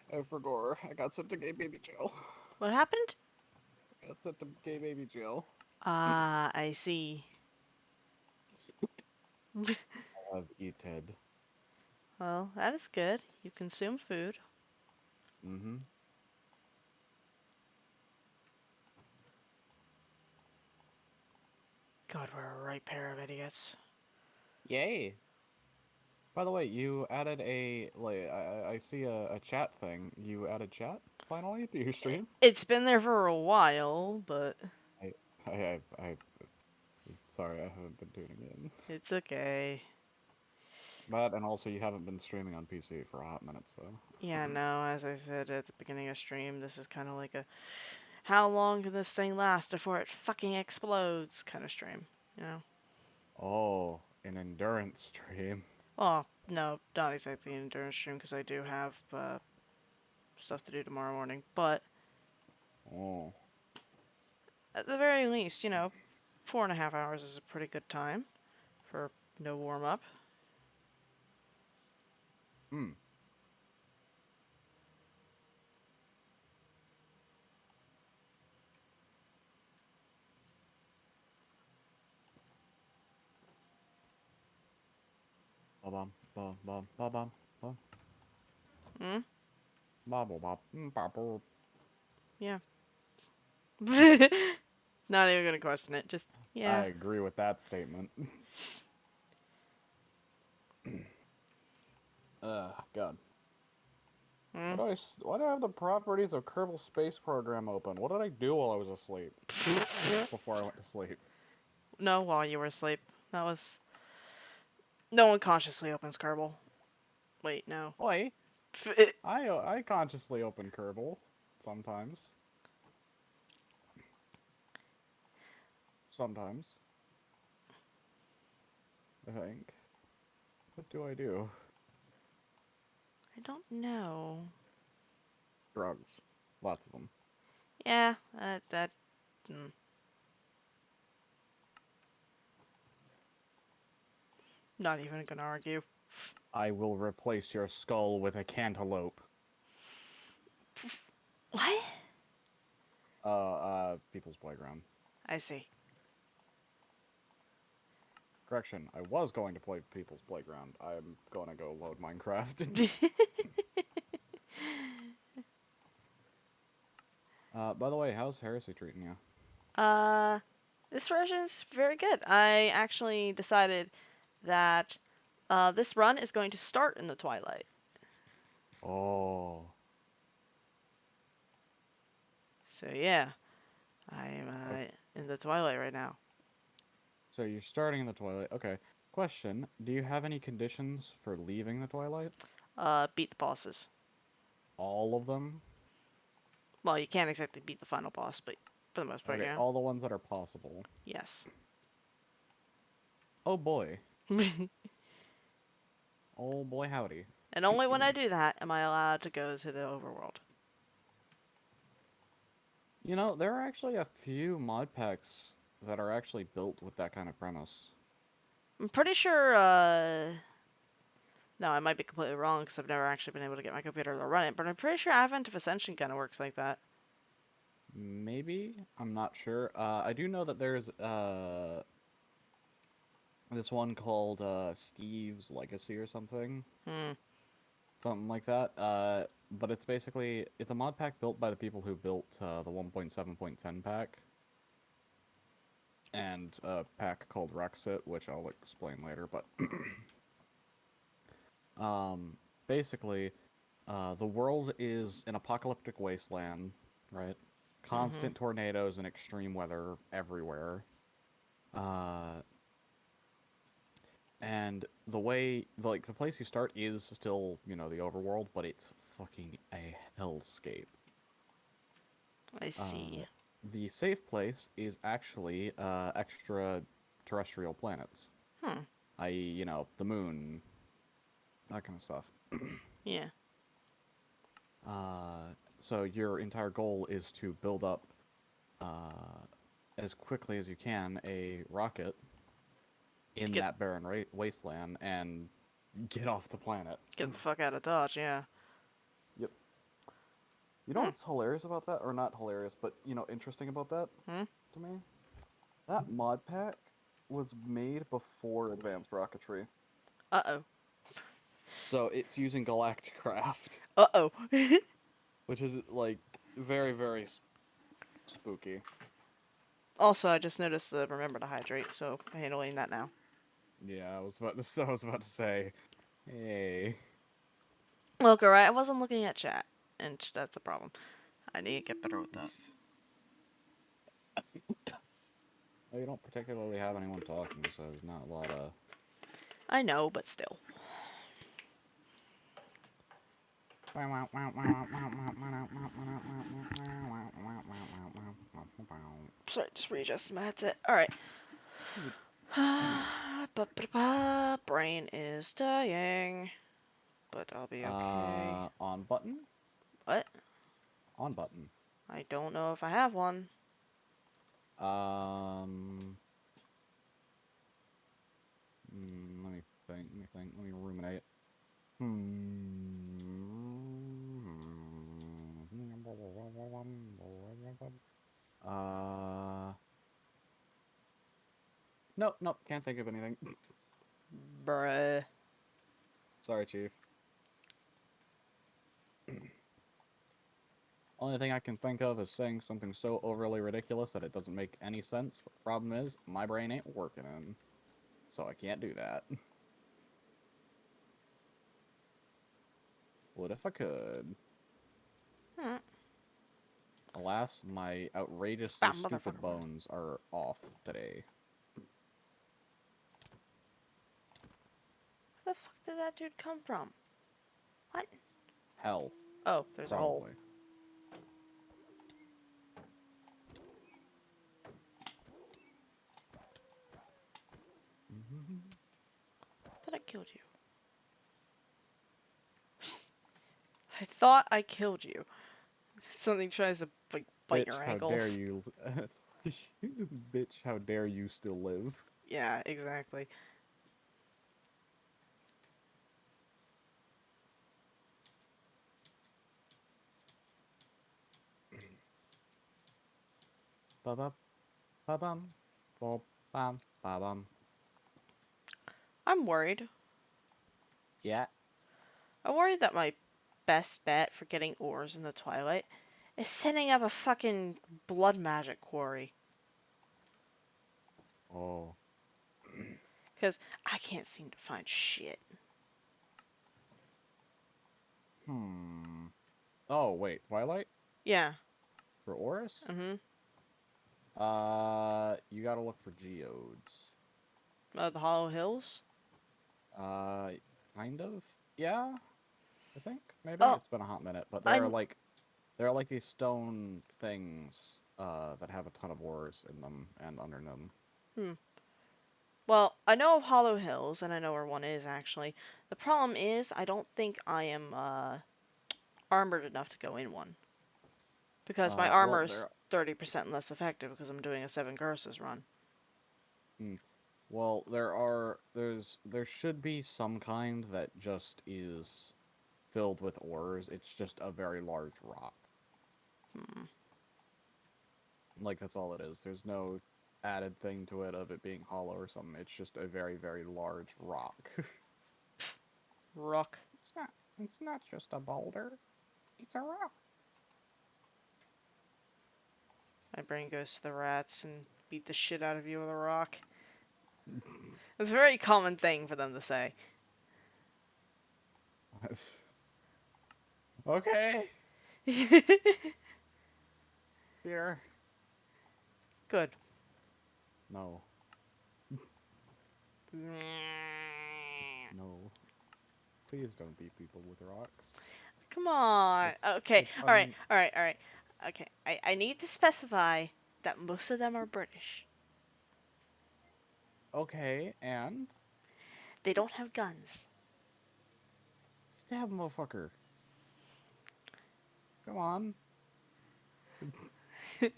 I forgot. I got sent to gay baby jail. What happened? I got sent to gay baby jail. Ah, I see. I've eaten. Well, that is good. You consume food. Mm-hmm. God, we're a right pair of idiots. Yay. By the way, you added a I see a chat thing. You added chat finally to your stream. It's been there for a while, but I sorry, I haven't been tuning in. it's okay. That and also you haven't been streaming on PC for a hot minute, so. Yeah, no, as I said at the beginning of stream, this is kind of like a how long can this thing last before it fucking explodes kind of stream, you know? Oh, an endurance stream. Well, no, not exactly an endurance stream because I do have stuff to do tomorrow morning, but Oh. at the very least, 4.5 hours is a pretty good time for no warm up. Hmm. Ba-bum, ba-bum, ba-bum, ba-bum. Hmm? Ba-ba-bop, ba-bop. Yeah. Not even gonna question it. Just I yeah. agree with that statement. God. Hmm? Why do I have the properties of Kerbal Space Program open? What did I do while I was asleep? Before I went to sleep. No, while you were asleep. That was no one consciously opens Kerbal. Wait, no. Why? It, I consciously open Kerbal sometimes. Sometimes. I think. What do I do? I don't know. Drugs. Lots of them. Yeah, that. Mm. Not even gonna argue. I will replace your skull with a cantaloupe. What? People's Playground. I see. Correction, I was going to play People's Playground. I'm gonna go load Minecraft. By the way, how's Heresy treating you? This version's very good. I actually decided that this run is going to start in the Twilight. Oh. So yeah, I'm in the Twilight right now. So you're starting in the Twilight. Okay. Question, do you have any conditions for leaving the Twilight? Beat the bosses. All of them? Well, you can't exactly beat the final boss, but for the most part, Okay, yeah. all the ones that are possible. Yes. Oh boy. Oh boy howdy. And only when I do that am I allowed to go to the overworld. You know, there are actually a few mod packs that are actually built with that kind of premise. I'm pretty sure, no, I might be completely wrong because I've never actually been able to get my computer to run it, but I'm pretty sure Advent of Ascension kind of works like that. Maybe? I'm not sure. I do know that there's, this one called, Steve's Legacy or something. Hmm. Something like that. But it's basically, it's a mod pack built by the people who built, the 1.7.10 pack. And a pack called Rexit, which I'll explain later, but... basically, the world is an apocalyptic wasteland, right? Constant tornadoes and extreme weather everywhere. And the way, like, the place you start is still, you know, the overworld, but it's fucking a hellscape. I see. The safe place is actually extraterrestrial planets, Hmm. i.e., you know, the moon, that kind of stuff. Yeah. So your entire goal is to build up, as quickly as you can, a rocket in Get that barren wasteland and get off the planet. get the fuck out of Dodge. Yeah. Yep. You know Hmm. what's hilarious about that? Or not hilarious, but, you know, interesting about that Hmm. to me? That mod pack was made before advanced rocketry. Uh-oh. So it's using Galacticraft, Uh-oh. which is, like, very, very spooky. Also, I just noticed the remember to hydrate, so I'm handling that now. Yeah, I was about to say, hey. Look, alright, I wasn't looking at chat, and that's a problem. I need to get better with that. Well, you don't particularly have anyone talking, so there's not a lot of... I know, but still. Sorry, just readjusting my headset. Alright. Brain is dying. But I'll be okay. On button? What? On button. I don't know if I have one. Let me think, let me ruminate. Nope, can't think of anything. Bruh. Sorry, Chief. Only thing I can think of is saying something so overly ridiculous that it doesn't make any sense. But the problem is, my brain ain't working in, so I can't do that. What if I could? Hmm. Alas, my outrageously Bam, stupid motherfucker. bones are off today. Where the fuck did that dude come from? What? Hell, Oh, there's a hole. probably. I thought I killed you. I thought I killed you. Something tries to like bite Bitch, your how dare ankles. you? Bitch, how dare you still live? Yeah, exactly. Ba ba ba bum, ba bum ba bum. I'm worried. Yeah. I'm worried that my best bet for getting ores in the Twilight is setting up a fucking blood magic quarry. Oh. Because I can't seem to find shit. Oh wait, Twilight Yeah. for Oris? Mm-hmm. You gotta look for geodes. The Hollow Hills? Uh, kind of. Yeah, I think maybe Oh, it's been a hot minute, but I'm... there are like these stone things that have a ton of ores in them and under them. Well, I know of Hollow Hills, and I know where one is, actually. The problem is, I don't think I am, armored enough to go in one. Because my Well, armor is 30% less effective because I'm doing a 7 curses run. well, there should be some kind that just is filled with ores. It's just a very large rock. Like, that's all it is. There's no added thing to it of it being hollow or something. It's just a very, very large rock. Rock. It's not just a boulder. It's a rock. My brain goes to the rats and beat the shit out of you with a rock. It's a very common thing for them to say. Okay. Here. Good. No. Please don't beat people with rocks. Come on. It's Okay. it's All right. All right. All right. Okay. I need to specify that most of them are British. okay, and They don't have guns. stab motherfucker. Come on. Beat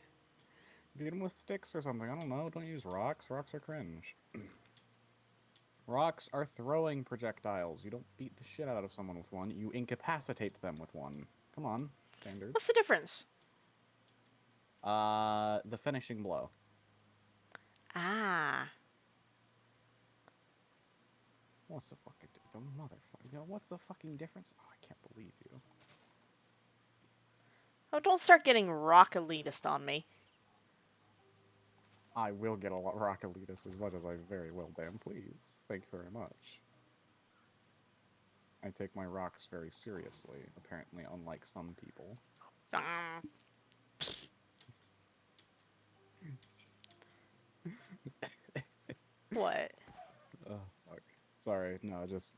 him with sticks or something. I don't know. Don't use rocks. Rocks are cringe. Rocks are throwing projectiles. You don't beat the shit out of someone with one. You incapacitate them with one. Come on. Standard. What's the difference? The finishing blow. Ah. What's the fucking motherfucker? Yo, what's the fucking difference? Oh, I can't believe you. Oh, don't start getting rock elitist on me. I will get a lot rock elitist as much as I very well damn please. Thank you very much. I take my rocks very seriously, apparently, unlike some people. Ah. What? Oh, fuck. Sorry, no, just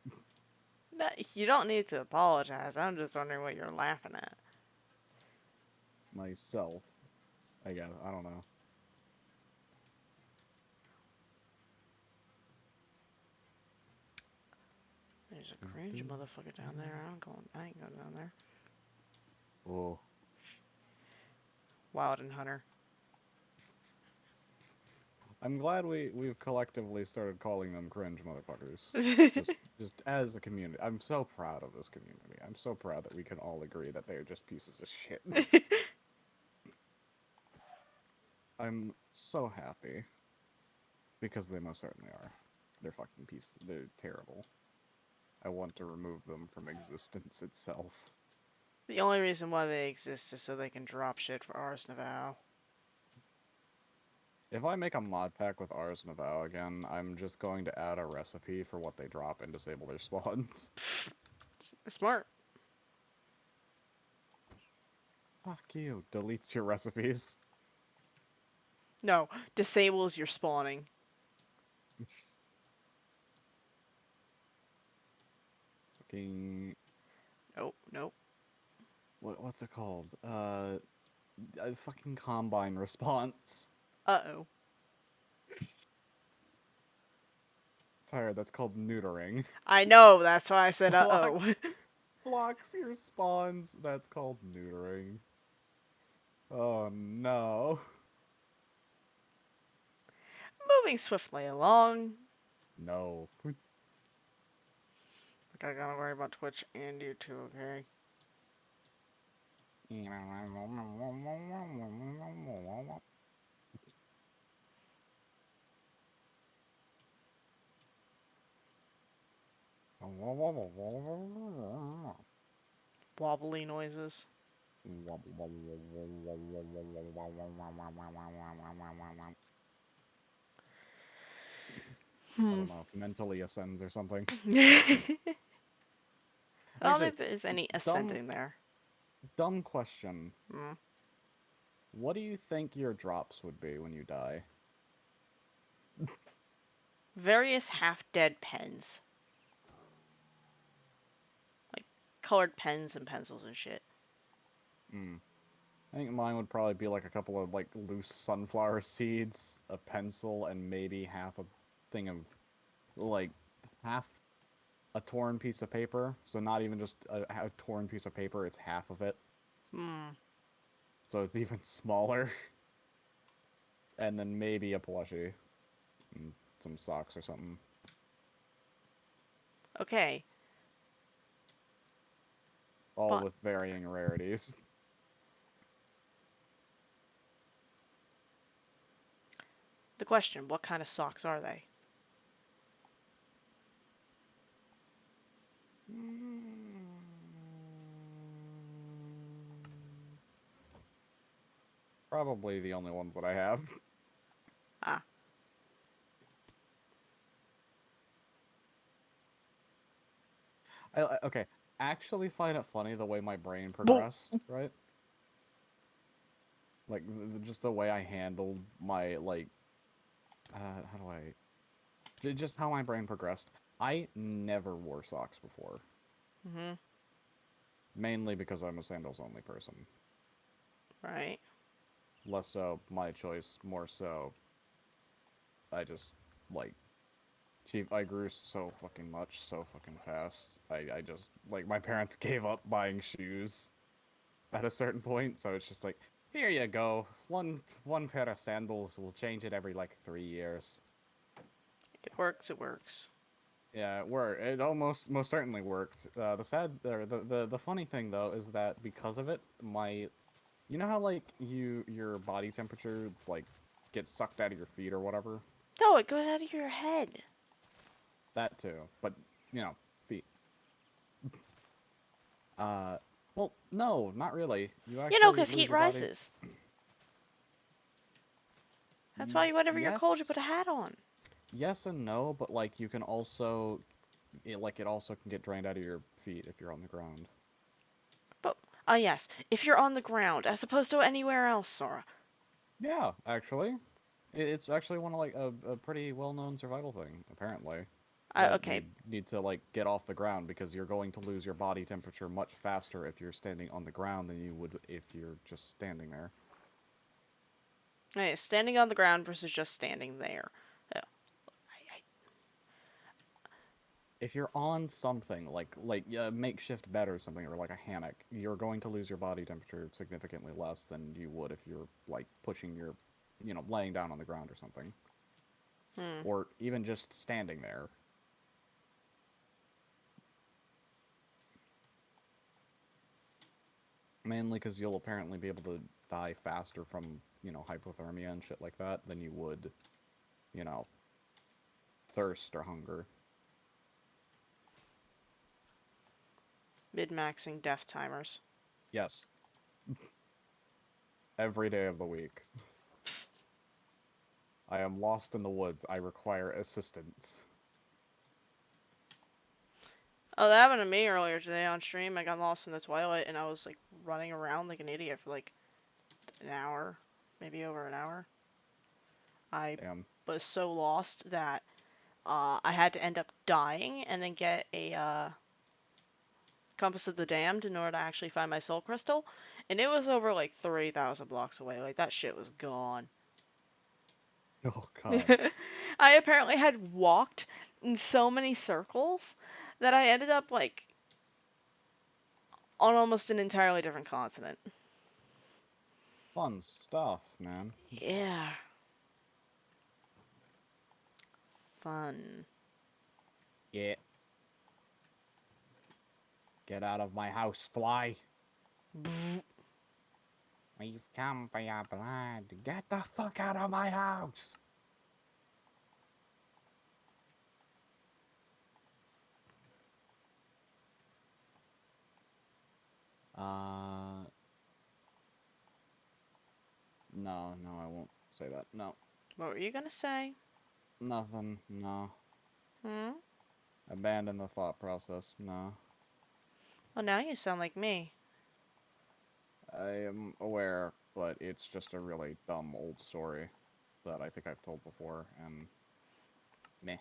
No, you don't need to apologize. I'm just wondering what you're laughing at. myself. I guess. I don't know. There's a cringe motherfucker down there. I ain't going down there. Oh. Wild and Hunter. I'm glad we've collectively started calling them cringe motherfuckers. just as a community. I'm so proud of this community. I'm so proud that we can all agree that they're just pieces of shit. I'm so happy. Because they most certainly are. They're fucking pieces. They're terrible. I want to remove them from existence itself. The only reason why they exist is so they can drop shit for Ars Navao. If I make a mod pack with Ars Navao again, I'm just going to add a recipe for what they drop and disable their spawns. Smart. Fuck you. Deletes your recipes. No, disables your spawning. Fucking... Nope, nope. What's it called? A fucking combine response. Uh-oh. Tired, that's called neutering. I know, that's why I said uh-oh. Blocks your spawns. That's called neutering. Oh no. Moving swiftly along. No. Like, I gotta worry about Twitch and YouTube, okay? Wobbly noises. I don't know. Mentally ascends or something. I don't Actually, think there's any ascending there. dumb question. Hmm. What do you think your drops would be when you die? Various half-dead pens. Like, colored pens and pencils and shit. I think mine would probably be like a couple of like loose sunflower seeds, a pencil, and maybe half a thing of like half a torn piece of paper. So not even just a torn piece of paper, it's half of it. So it's even smaller. And then maybe a plushie. And some socks or something. Okay. All But with varying rarities. the question, what kind of socks are they? Probably the only ones that I have. Ah. Okay, actually find it funny the way my brain progressed, right? Like, just the way I handled my, like, how do I... Just how my brain progressed. I never wore socks before. Mm-hmm. Mainly because I'm a sandals only person. Right. Less so my choice, more so I just like Chief, I grew so fucking much, so fucking fast. I just, like, my parents gave up buying shoes at a certain point, so it's just like, here you go. One pair of sandals will change it every, like, 3 years. It works. It works. Yeah, it worked. It most certainly worked. The funny thing, though, is that because of it, you know how, like, your body temperature, like, gets sucked out of your feet or whatever? No, it goes out of your head. That too. But, feet. Uh, well, no, not really. You You know, actually because lose heat your body. rises. That's why whenever you're cold, you put a Yes, hat on. yes and no, but like you can also, it also can get drained out of your feet if you're on the ground. But, yes, if you're on the ground, as opposed to anywhere else, Sora. Yeah, actually, it's actually one of like a pretty well-known survival thing, apparently, that you Okay, need to like get off the ground because you're going to lose your body temperature much faster if you're standing on the ground than you would if you're just standing there. okay, standing on the ground versus just standing there. Oh, If you're on something like a makeshift bed or something, or like a hammock, you're going to lose your body temperature significantly less than you would if you're like pushing your, laying down on the ground or something, hmm. or even just standing there. Mainly because you'll apparently be able to die faster from hypothermia and shit like that than you would, you know, thirst or hunger. Mid-maxing death timers. Yes, every day of the week. I am lost in the woods. I require assistance. Oh, that happened to me earlier today on stream. I got lost in the Twilight, and I was, like, running around like an idiot for, like, an hour. Maybe over an hour. I Damn. was so lost that I had to end up dying and then get a Compass of the Damned in order to actually find my soul crystal. And it was over like 3,000 blocks away. Like, that shit was gone. Oh god. I apparently had walked in so many circles that I ended up like on almost an entirely different continent. Fun stuff, man. Yeah. Fun. Yeah. Get out of my house, fly. We've come for your blood. Get the fuck out of my house. Uh, no, I won't say that. No, What were you gonna say? nothing. No. Hmm? Abandon the thought process. No. Well, now you sound like me. I am aware, but it's just a really dumb old story that I think I've told before, and meh.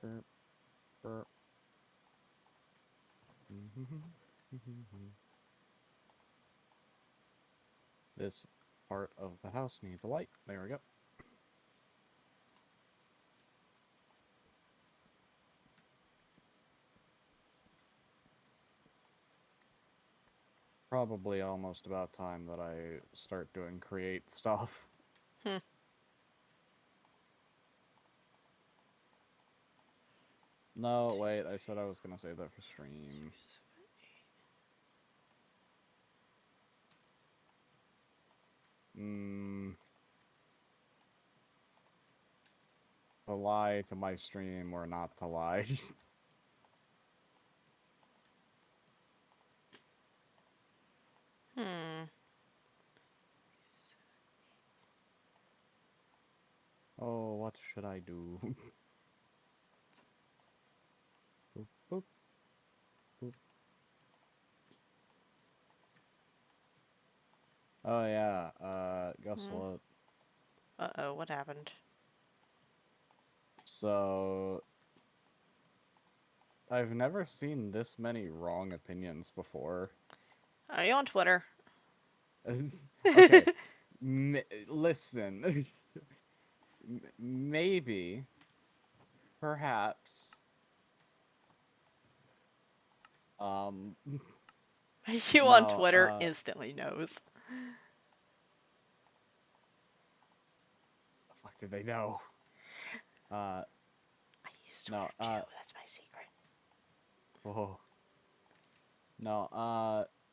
Burp, burp. This part of the house needs a light. There we go. Probably almost about time that I start doing create stuff. Hmm. No, wait, I said I was gonna save that for stream. To lie to my stream or not to lie. Hmm. Oh, what should I do? Boop, boop, boop. Oh yeah, guess Hmm. what? Uh-oh, what happened? So, I've never seen this many wrong opinions before. Are you on Twitter? Okay, listen. Maybe, perhaps, um, You on no, Twitter instantly knows. the fuck did they know? Uh, I use Twitter no, too. That's my secret. oh, no,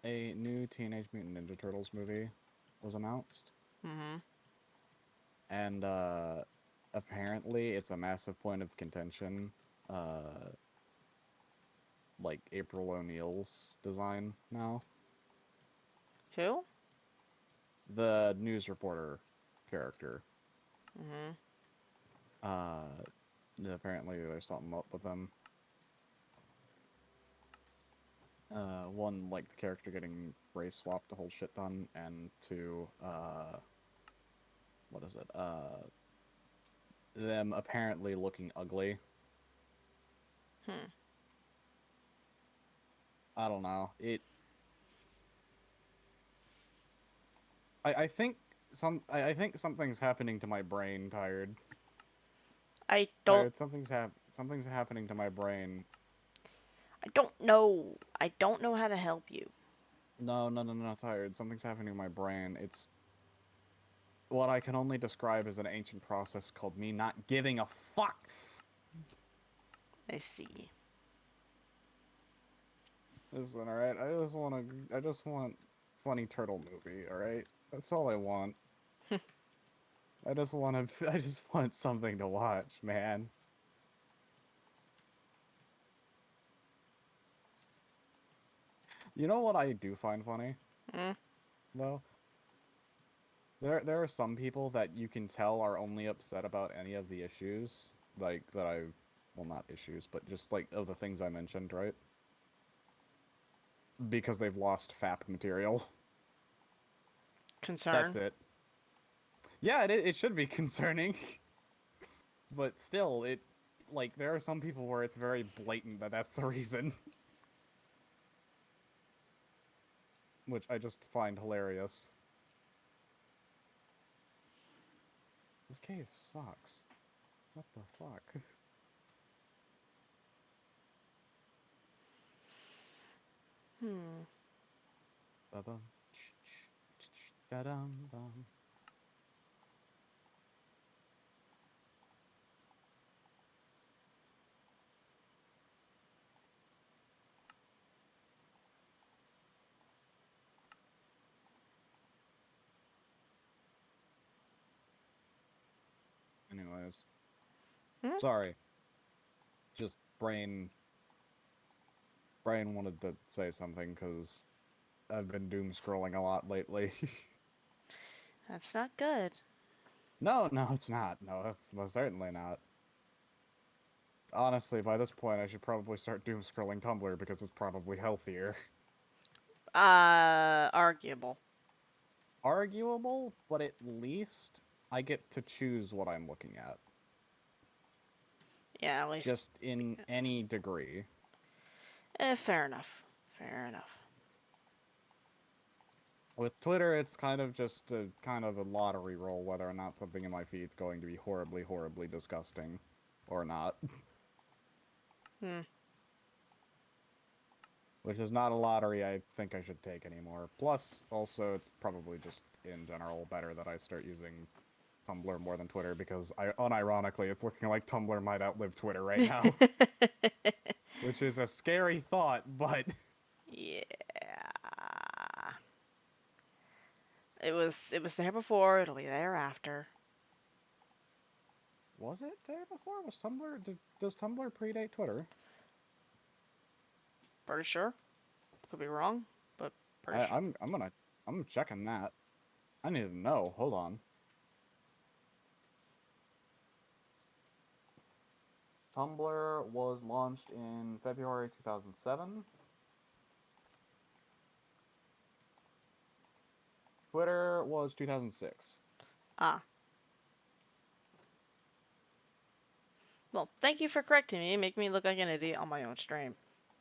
a new Teenage Mutant Ninja Turtles movie was announced, Mm-hmm. and, apparently it's a massive point of contention, like April O'Neil's design now. Who? The news reporter character. Mm-hmm. Apparently there's something up with them. One, like the character getting race swapped a whole shit ton, and two, what is it? Them apparently looking ugly. Hmm. I don't know. I think I think something's happening to my brain. Tired. I don't. Tired. Something's happening to my brain. I don't know. I don't know how to help you. No, tired. Something's happening to my brain. It's what I can only describe as an ancient process called me not giving a fuck. I see. Listen, alright? I just want funny turtle movie, alright? That's all I want. I just want something to watch, man. You know what I do find funny, Mm. though? There are some people that you can tell are only upset about any of the issues, like, well, not issues, but just, like, of the things I mentioned, right? Because they've lost FAP material. That's Concern. it. Yeah, it should be concerning. But still, like, there are some people where it's very blatant that that's the reason. Which I just find hilarious. This cave sucks. What the fuck? Hmm. Ba-bum. Da-dum bum. Anyways. Hmm? Sorry. Just brain wanted to say something because I've been doom scrolling a lot lately. That's not good. No, it's not. No, it's most certainly not. Honestly, by this point, I should probably start doom scrolling Tumblr because it's probably healthier. Arguable. Arguable, but at least I get to choose what I'm looking at. Yeah, at least. Just in any degree. Fair enough. Fair enough. With Twitter, it's kind of just a lottery roll whether or not something in my feed's going to be horribly, horribly disgusting or not. Hmm. Which is not a lottery I think I should take anymore. Plus, also, it's probably just, in general, better that I start using Tumblr more than Twitter, because unironically, it's looking like Tumblr might outlive Twitter right now. Which is a scary thought, but... Yeah. It was there before, it'll be there after. Was it there before? Was Tumblr... Does Tumblr predate Twitter? Pretty sure. Could be wrong, but pretty sure. I'm checking that. I need to know. Hold on. Tumblr was launched in February 2007. Twitter was 2006. Ah. Well, thank you for correcting me. Make me look like an idiot on my own stream.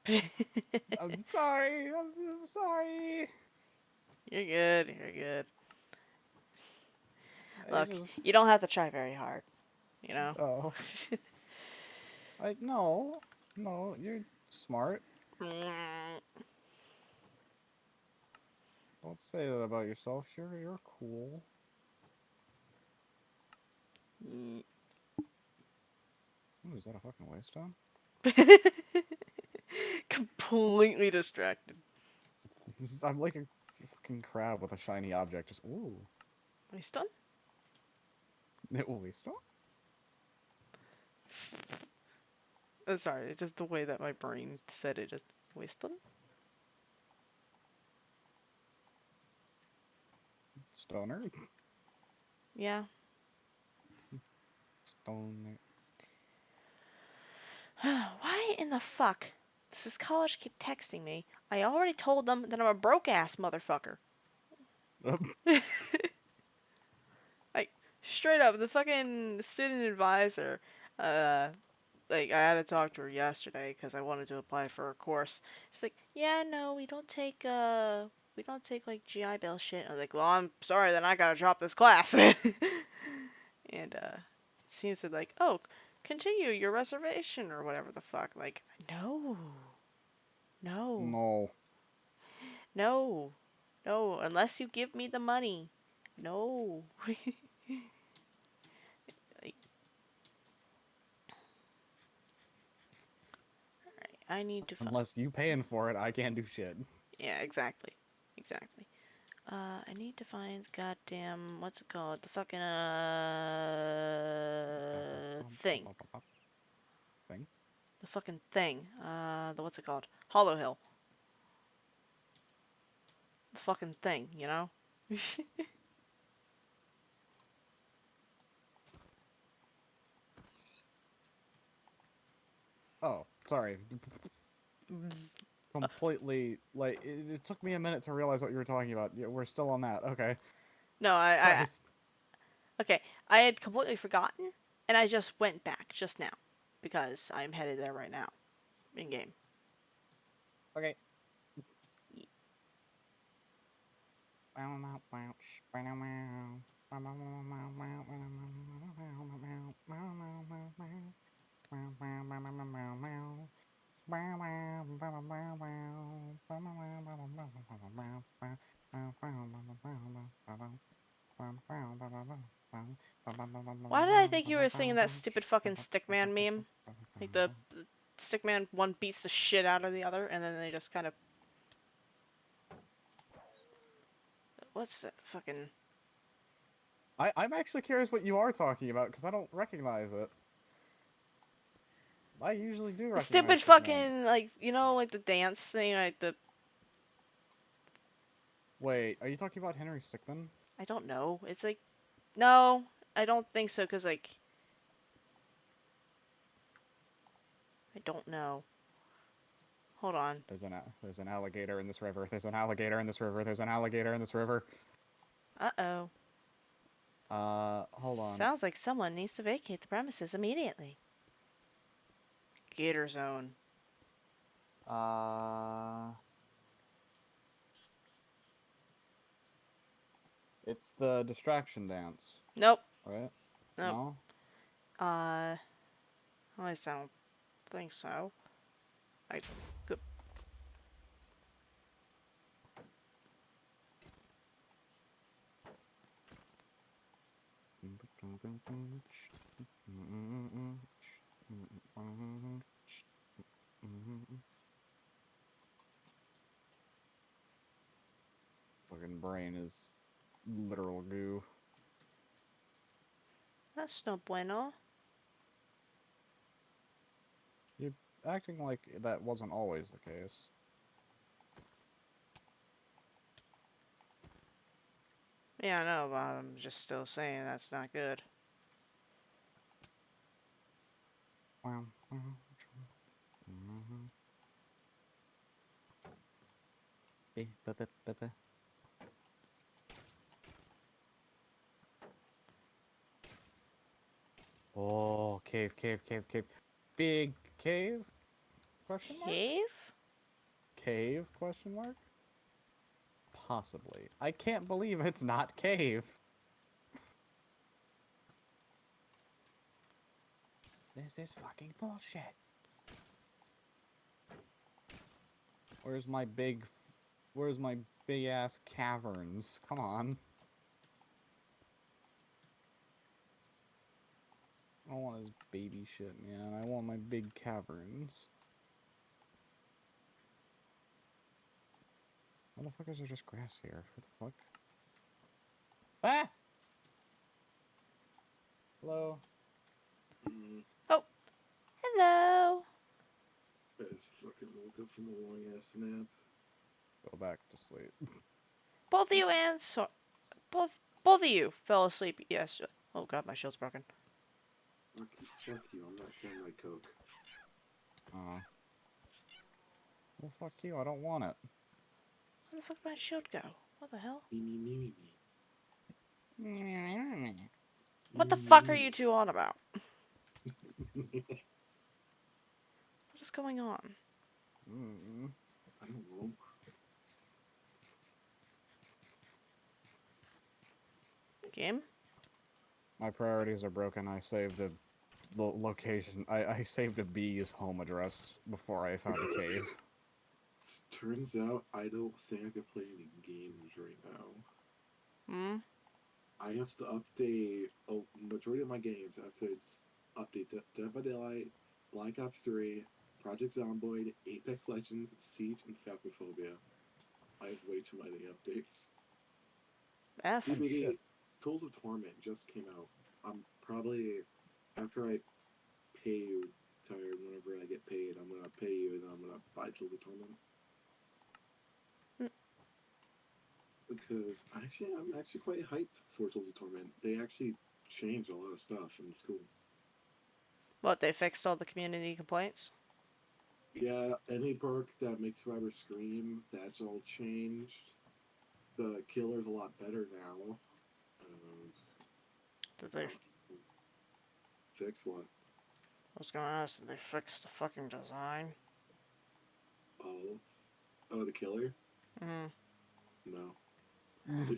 I'm sorry. I'm sorry. You're good. You're good. I Look, just. you don't have to try very hard. You know. Oh. No. No, you're smart. Don't say that about yourself. You're cool. Ooh, is that a fucking waystone? Completely distracted. I'm like a fucking crab with a shiny object. Just ooh. Waystone? Waystone? Sorry, just the way that my brain said it. Just Waystone. Stoner? Yeah. Stoner. Why in the fuck does this college keep texting me? I already told them that I'm a broke ass motherfucker. Like, straight up, the fucking student advisor, like, I had to talk to her yesterday because I wanted to apply for a course. She's like, yeah, no, we don't take, like, GI Bill shit. I was like, well, I'm sorry, then I gotta drop this class. And, it seems to, like, oh, continue your reservation or whatever the fuck. Like, no. No. No. No. No. Unless you give me the money. No. Like, alright, I need to find. Unless you paying for it, I can't do shit. Yeah, exactly. Exactly. I need to find goddamn what's it called? The fucking thing. Thing? The fucking thing. The what's it called? Hollow Hill. The fucking thing, you know? Oh, sorry. Completely, like, it took me a minute to realize what you were talking about. Yeah, we're still on that. Okay. No, Christ. okay. I had completely forgotten, and I just went back just now because I'm headed there right now, in game. Okay. Why did I think you were singing that stupid fucking Stickman meme? Like the Stickman one beats the shit out of the other, and then they just kind of. What's that fucking. I'm actually curious what you are talking about because I don't recognize it. I usually do recognize Stupid this fucking, like, you know, like the dance thing, like the. Wait, are you talking about Henry Stickmin? I don't know. It's like. No, I don't think so, because, like. I don't know. Hold on. There's an alligator in this river. There's an alligator in this river. There's an alligator in this river. Uh-oh. Hold on. Sounds like someone needs to vacate the premises immediately. Gator zone. It's the distraction dance, Nope. right? Nope. No? At least I don't think so. I could. Fucking brain is literal goo. That's no bueno. You're acting like that wasn't always the case. Yeah, I know, but I'm just still saying that's not good. cave, cave, cave, cave. Big cave? Question mark? Cave? Cave? Question mark? Possibly. I can't believe it's not cave. This is fucking bullshit. Where's my big ass caverns? Come on. I don't want his baby shit, man. I want my big caverns. Motherfuckers are just grass here. What the fuck? Ah! Hello? Oh, hello. I just fucking woke up from a long ass nap. Go back to sleep. Both of you and both of you fell asleep. Yes. Oh god, my shield's broken. Fuck you, I'm not sharing my coke. Well, fuck you. I don't want it. Where the fuck did my shield go? What the hell? Me. What the fuck are you two on about? What is going on? I don't know. Game? My priorities are broken. I saved a location. I saved a bee's home address before I found a cave. Turns out I don't think I can play any games right now. I have to update majority of my games. I have to update Dead by Daylight, Black Ops 3, Project Zomboid, Apex Legends, Siege, and Phasmophobia. I have way too many updates. F. DVD Tools of Torment just came out. I'm probably, after I pay you, Tired, whenever I get paid, I'm gonna pay you and then I'm gonna buy Tools of Torment. Because I'm actually quite hyped for Tools of Torment. They actually changed a lot of stuff in the school. What, they fixed all the community complaints? Yeah, any perk that makes survivors scream, that's all changed. The killer's a lot better now. Did they... Fix what? I was gonna ask, did they fix the fucking design? Oh, the killer? No. They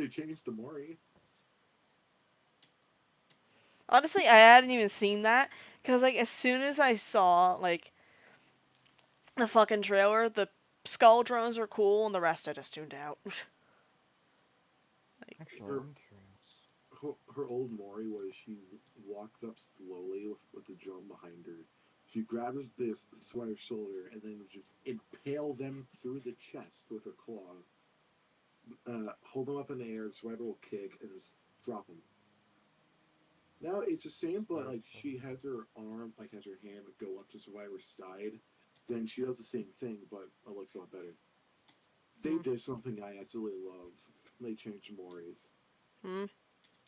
changed the Mori. Honestly, I hadn't even seen that, because, like, as soon as I saw, like, the fucking trailer, the skull drones were cool, and the rest I just tuned out. Like, Actually, I'm curious. Her old Mori was she walked up slowly with the drone behind her. She grabs this survivor's shoulder and then just impale them through the chest with her claw. Hold them up in the air, the survivor will kick and just drop them. Now it's the same, but like she has her arm, like has her hand go up to survivor's side. Then she does the same thing, but it looks a lot better. They did something I absolutely love. They changed Moris.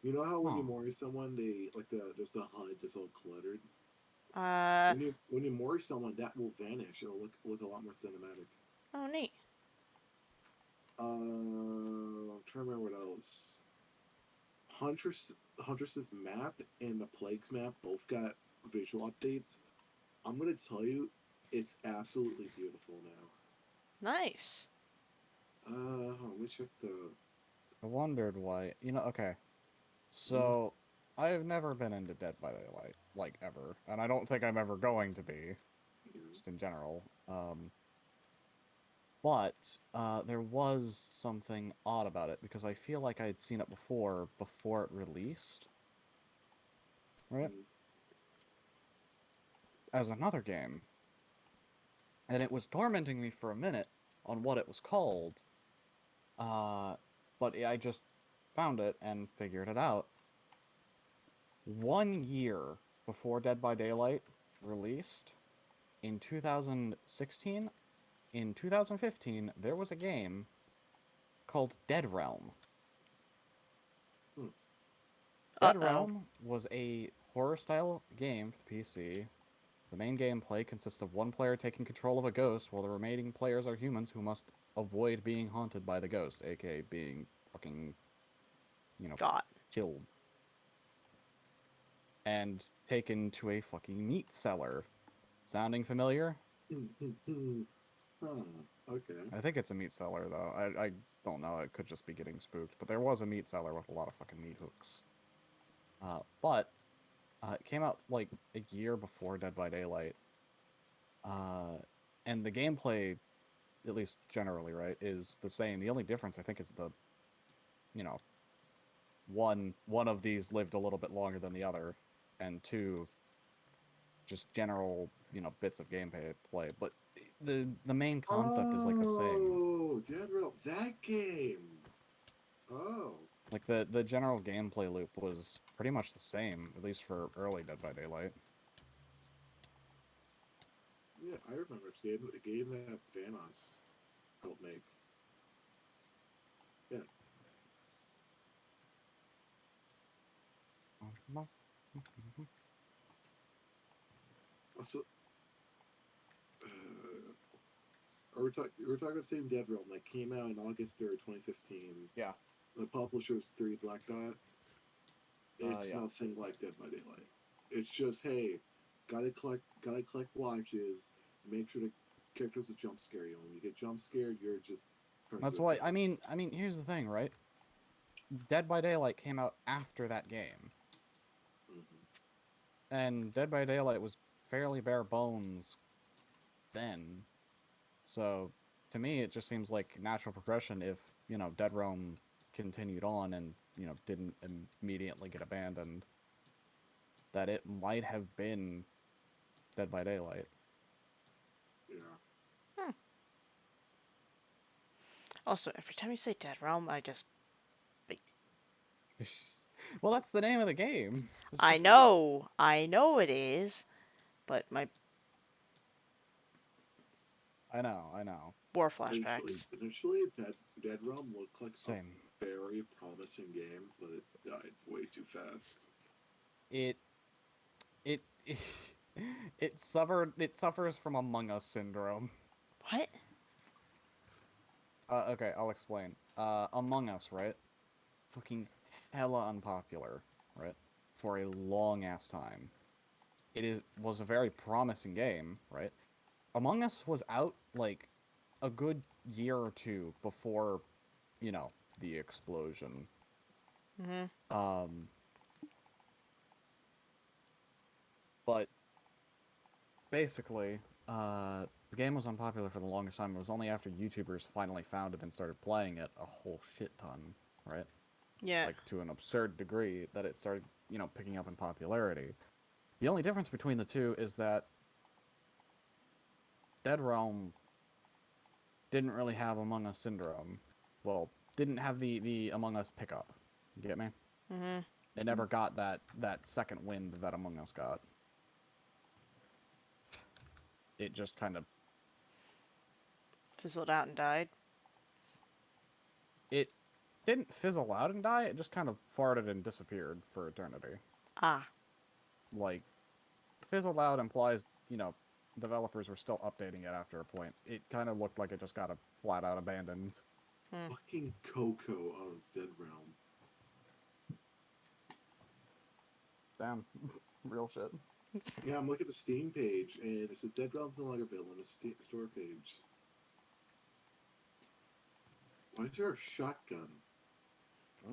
You know how when you Mori someone, they like there's the HUD that's all cluttered. When you Mori someone, that will vanish. It'll look a lot more cinematic. Oh, neat. I'm trying to remember what else. Huntress's map and the Plague's map both got visual updates. I'm gonna tell you, it's absolutely beautiful now. Nice. Let me check the... I wondered why. You know, okay. So, I've never been into Dead by Daylight, like, ever. And I don't think I'm ever going to be, just in general. But there was something odd about it, because I feel like I had seen it before it released. Right? As another game. And it was tormenting me for a minute on what it was called. But I just found it and figured it out. 1 year before Dead by Daylight released, in 2016, in 2015, there was a game called Dead Realm. Dead Realm was a horror-style game for the PC. The main gameplay consists of one player taking control of a ghost, while the remaining players are humans who must avoid being haunted by the ghost, aka being fucking, killed. and taken to a fucking meat cellar. Sounding familiar? Huh. Okay. I think it's a meat cellar, though. I don't know. It could just be getting spooked. But there was a meat cellar with a lot of fucking meat hooks. But it came out like a year before Dead by Daylight. And the gameplay, at least generally, right, is the same. The only difference, I think, is the, you know, one of these lived a little bit longer than the other, and two, just general, bits of gameplay play. But the main concept is like the same. Oh, Dead Realm, that game. Oh. Like the general gameplay loop was pretty much the same, at least for early Dead by Daylight. Yeah, I remember this game. The game that Vanos helped make. Yeah. Also, we're talking the same Dead Realm that came out in August 3rd, 2015. Yeah. The publisher was 3 Black Dot. It's Yeah. nothing like Dead by Daylight. It's just, hey, gotta collect watches. Make sure the characters will jump scare you. When you get jump scared, you're just. That's why. I mean, here's the thing, right? Dead by Daylight came out after that game, and Dead by Daylight was fairly bare bones then. So, to me, it just seems like natural progression if, Dead Realm continued on and, didn't immediately get abandoned, that it might have been Dead by Daylight. Yeah. Also, every time you say Dead Realm, I just... Well, that's the name of the game. I know it is, but my I know. war flashbacks. Initially, Dead Realm looked like Same. a very promising game, but it died way too fast. It suffers from Among Us syndrome. What? Okay, I'll explain. Among Us, right? Fucking hella unpopular, right? For a long ass time. Was a very promising game, right? Among Us was out like a good year or two before, the explosion. But basically, the game was unpopular for the longest time. It was only after YouTubers finally found it and started playing it a whole shit ton, right? Yeah. Like, to an absurd degree that it started, picking up in popularity. The only difference between the two is that Dead Realm didn't really have Among Us syndrome. Well, didn't have the Among Us pickup. You get me? Mm-hmm. It never got that second wind that Among Us got. It just kind of... Fizzled out and died. It didn't fizzle out and die, it just kind of farted and disappeared for eternity. Ah. Like, fizzled out implies, developers were still updating it after a point. It kind of looked like it just got flat out abandoned. Fucking Coco owns Dead Realm. Damn. Real shit. Yeah, I'm looking at the Steam page, and it says Dead Realm's no longer available on the store page. Why is there a shotgun? I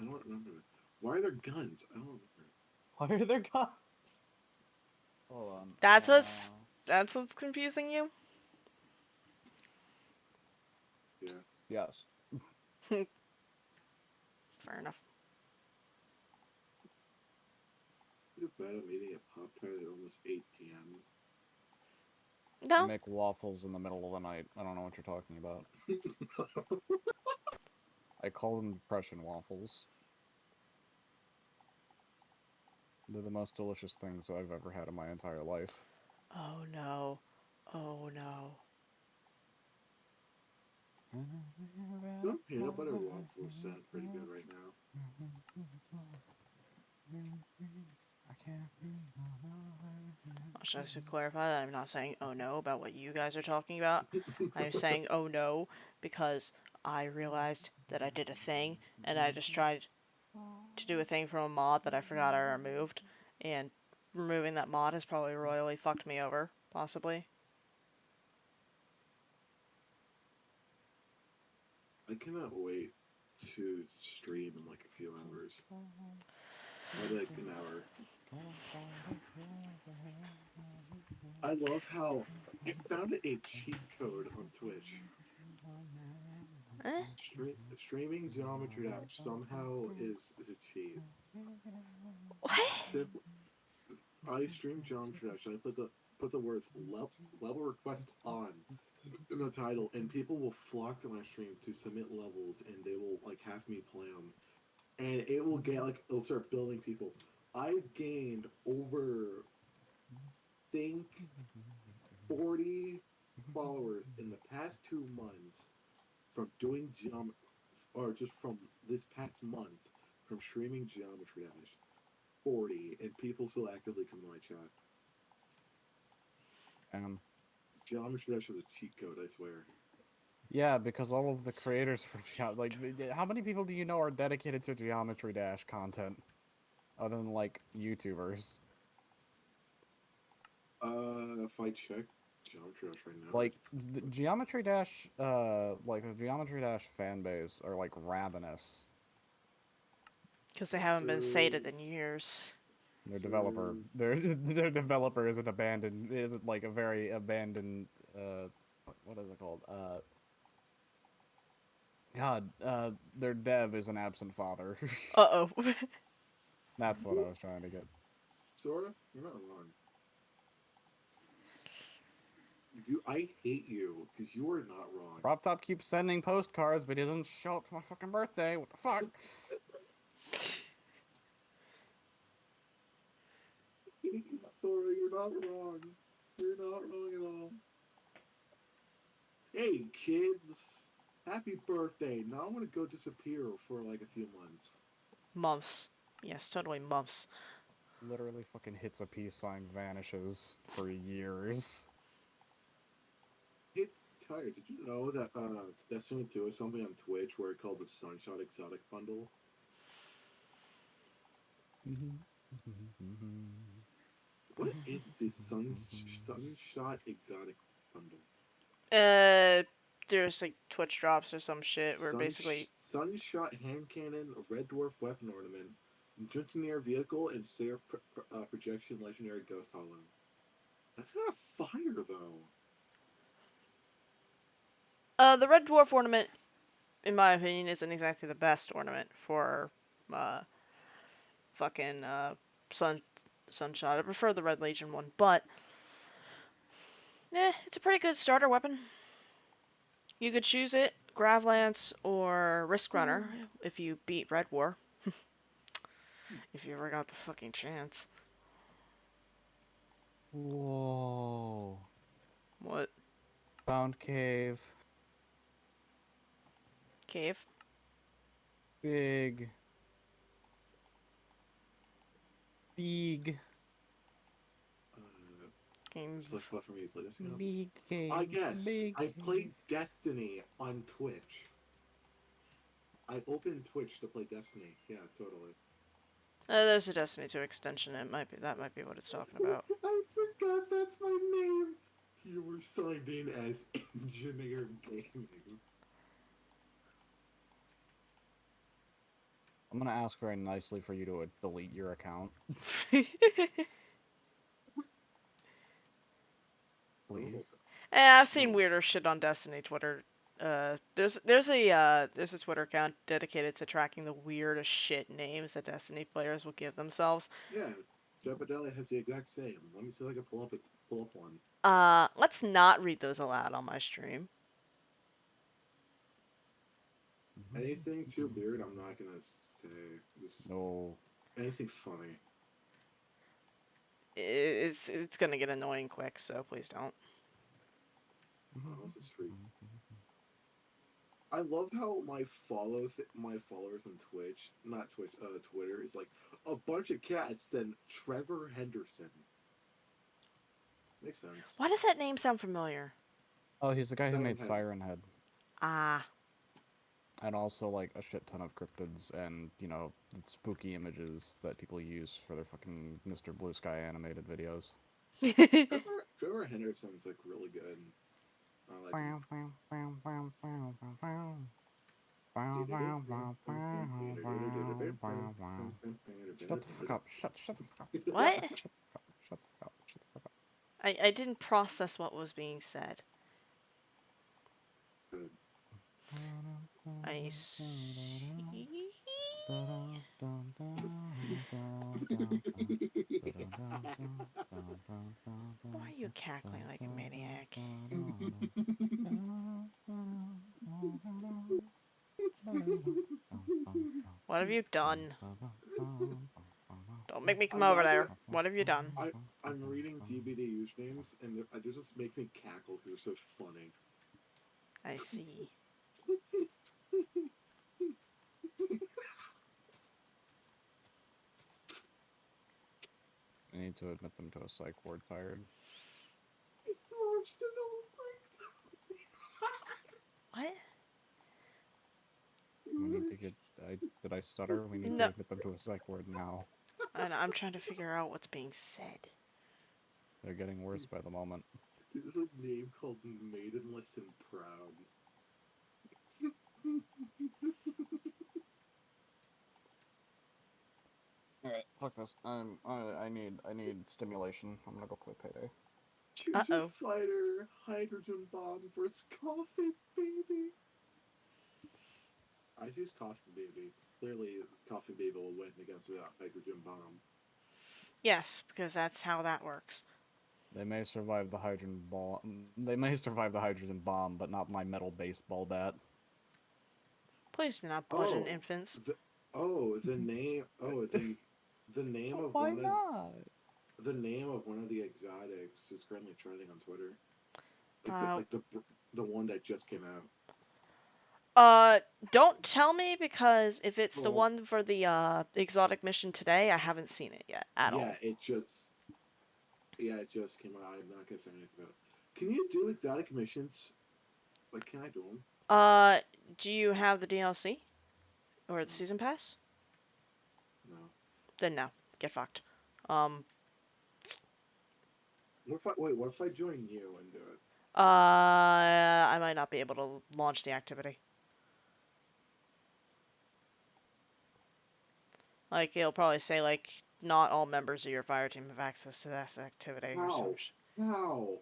don't remember that. Why are there guns? I don't remember. Why are there guns? Hold on. That's what's confusing you? Yeah. Yes. Fair enough. You bet I'm eating a Pop Tart at almost 8 p.m. No. I make waffles in the middle of the night. I don't know what you're talking about. I call them depression waffles. They're the most delicious things I've ever had in my entire life. Oh no. Oh no. Those peanut butter waffles sound pretty good right now. Should I just clarify that I'm not saying oh no about what you guys are talking about? I'm saying oh no because I realized that I did a thing and I just tried to do a thing from a mod that I forgot I removed, and removing that mod has probably royally fucked me over, possibly. I cannot wait to stream in like a few hours. Maybe like an hour. I love how I found a cheat code on Twitch. Eh? Streaming Geometry Dash somehow is a cheat. What? Simple. I stream Geometry Dash. And I put the words level request on in the title, and people will flock to my stream to submit levels, and they will like have me play them, and it will get like it'll start building people. I've gained over, think, 40 followers in the past 2 months from doing or just from this past month from streaming Geometry Dash. 40, and people still actively come to my chat. Geometry Dash is a cheat code, I swear. Yeah, because all of the creators for like, how many people do you know are dedicated to Geometry Dash content, other than like YouTubers? If I check Geometry Dash right now, Like the Geometry Dash, like the Geometry Dash fan base are like ravenous. Because they haven't been sated in years. Their developer, their developer isn't abandoned. Isn't like a very abandoned. What is it called? Their dev is an absent father. Uh-oh. That's what I was trying to get. Sora, you're not wrong. I hate you because you are not wrong. Prop Top keeps sending postcards, but he doesn't show up to my fucking birthday. What the fuck? Sora, you're not wrong. You're not wrong at all. Hey, kids. Happy birthday. Now I'm going to go disappear for like a few months. Months. Yes, totally months. Literally fucking hits a peace sign, vanishes for years. Hey, Tyre, did you know that Destiny 2 is something on Twitch where it's called the Sunshot Exotic Bundle? What is the Sunshot Exotic Bundle? There's like Twitch drops or some shit where basically Sunshot Hand Cannon, Red Dwarf Weapon Ornament, Engineer Vehicle, and Seraph Projection Legendary Ghost Hollow. That's kind of fire, though. the Red Dwarf ornament, in my opinion, isn't exactly the best ornament for fucking Sunshot. I prefer the Red Legion one, but it's a pretty good starter weapon. You could choose it, Gravlance or Risk Runner, if you beat Red War. If you ever got the fucking chance. Whoa. What? Found cave. Cave? Big. Games. So left for me to play this game. Big cave. I guess Big I cave. played Destiny on Twitch. I opened Twitch to play Destiny. Yeah, totally. There's a Destiny 2 extension. That might be what it's talking about. I forgot that's my name. You were signed in as Engineer Gaming. I'm gonna ask very nicely for you to delete your account, please. I've seen weirder shit on Destiny Twitter. There's a Twitter account dedicated to tracking the weirdest shit names that Destiny players will give themselves. Yeah, Jebediah has the exact same. Let me see if I can pull up one. Let's not read those aloud on my stream. Anything too weird, I'm not gonna say. Just No. anything funny. It's gonna get annoying quick, so please don't. Oh, this is sweet. I love how my followers on Twitch, not Twitch, Twitter is like a bunch of cats. Then Trevor Henderson. Makes sense. Why does that name sound familiar? Oh, he's the guy who made Siren Head. Siren Head. Ah. And also, like, a shit ton of cryptids and, you know, the spooky images that people use for their fucking Mr. Blue Sky animated videos. Trevor Henderson's like really good. I like him. Shut the fuck up. Shut the fuck up. What? Shut the fuck up. Shut the fuck up. Shut the fuck up. I didn't process what was being said. I see. Why are you cackling like a maniac? What have you done? Don't make me come I'm over not there. gonna. What have you done? I'm reading DBD usernames and they just make me cackle because they're so funny. I see. I need to admit them to a psych ward tired. What? We need to get. Did I stutter? We need to No. admit them to a psych ward now. And I'm trying to figure out what's being said. They're getting worse by the moment. There's a name called Maidenless and Proud. Alright, fuck this. I need stimulation. I'm gonna go play Payday. Future Fighter, Hydrogen Bomb vs. Coffee Baby. I choose Coffee Baby. Clearly, Coffee Baby will win against the Hydrogen Bomb. Yes, because that's how that works. They may survive the hydrogen bomb. They may survive the hydrogen bomb, but not my metal baseball bat. Please do not bludgeon infants. The name. The name of Why one not? of the name of one of the exotics is currently trending on Twitter. The one that just came out. Don't tell me, because if it's the one for the exotic mission today, I haven't seen it yet at all. It just came out. I'm not gonna say anything about it. Can you do exotic missions? Like, can I do them? Do you have the DLC or the season pass? No. Then no, get fucked. What if I join you and do it? I might not be able to launch the activity. Like, it'll probably say, like, not all members of your fire team have access to this activity or some shit. How?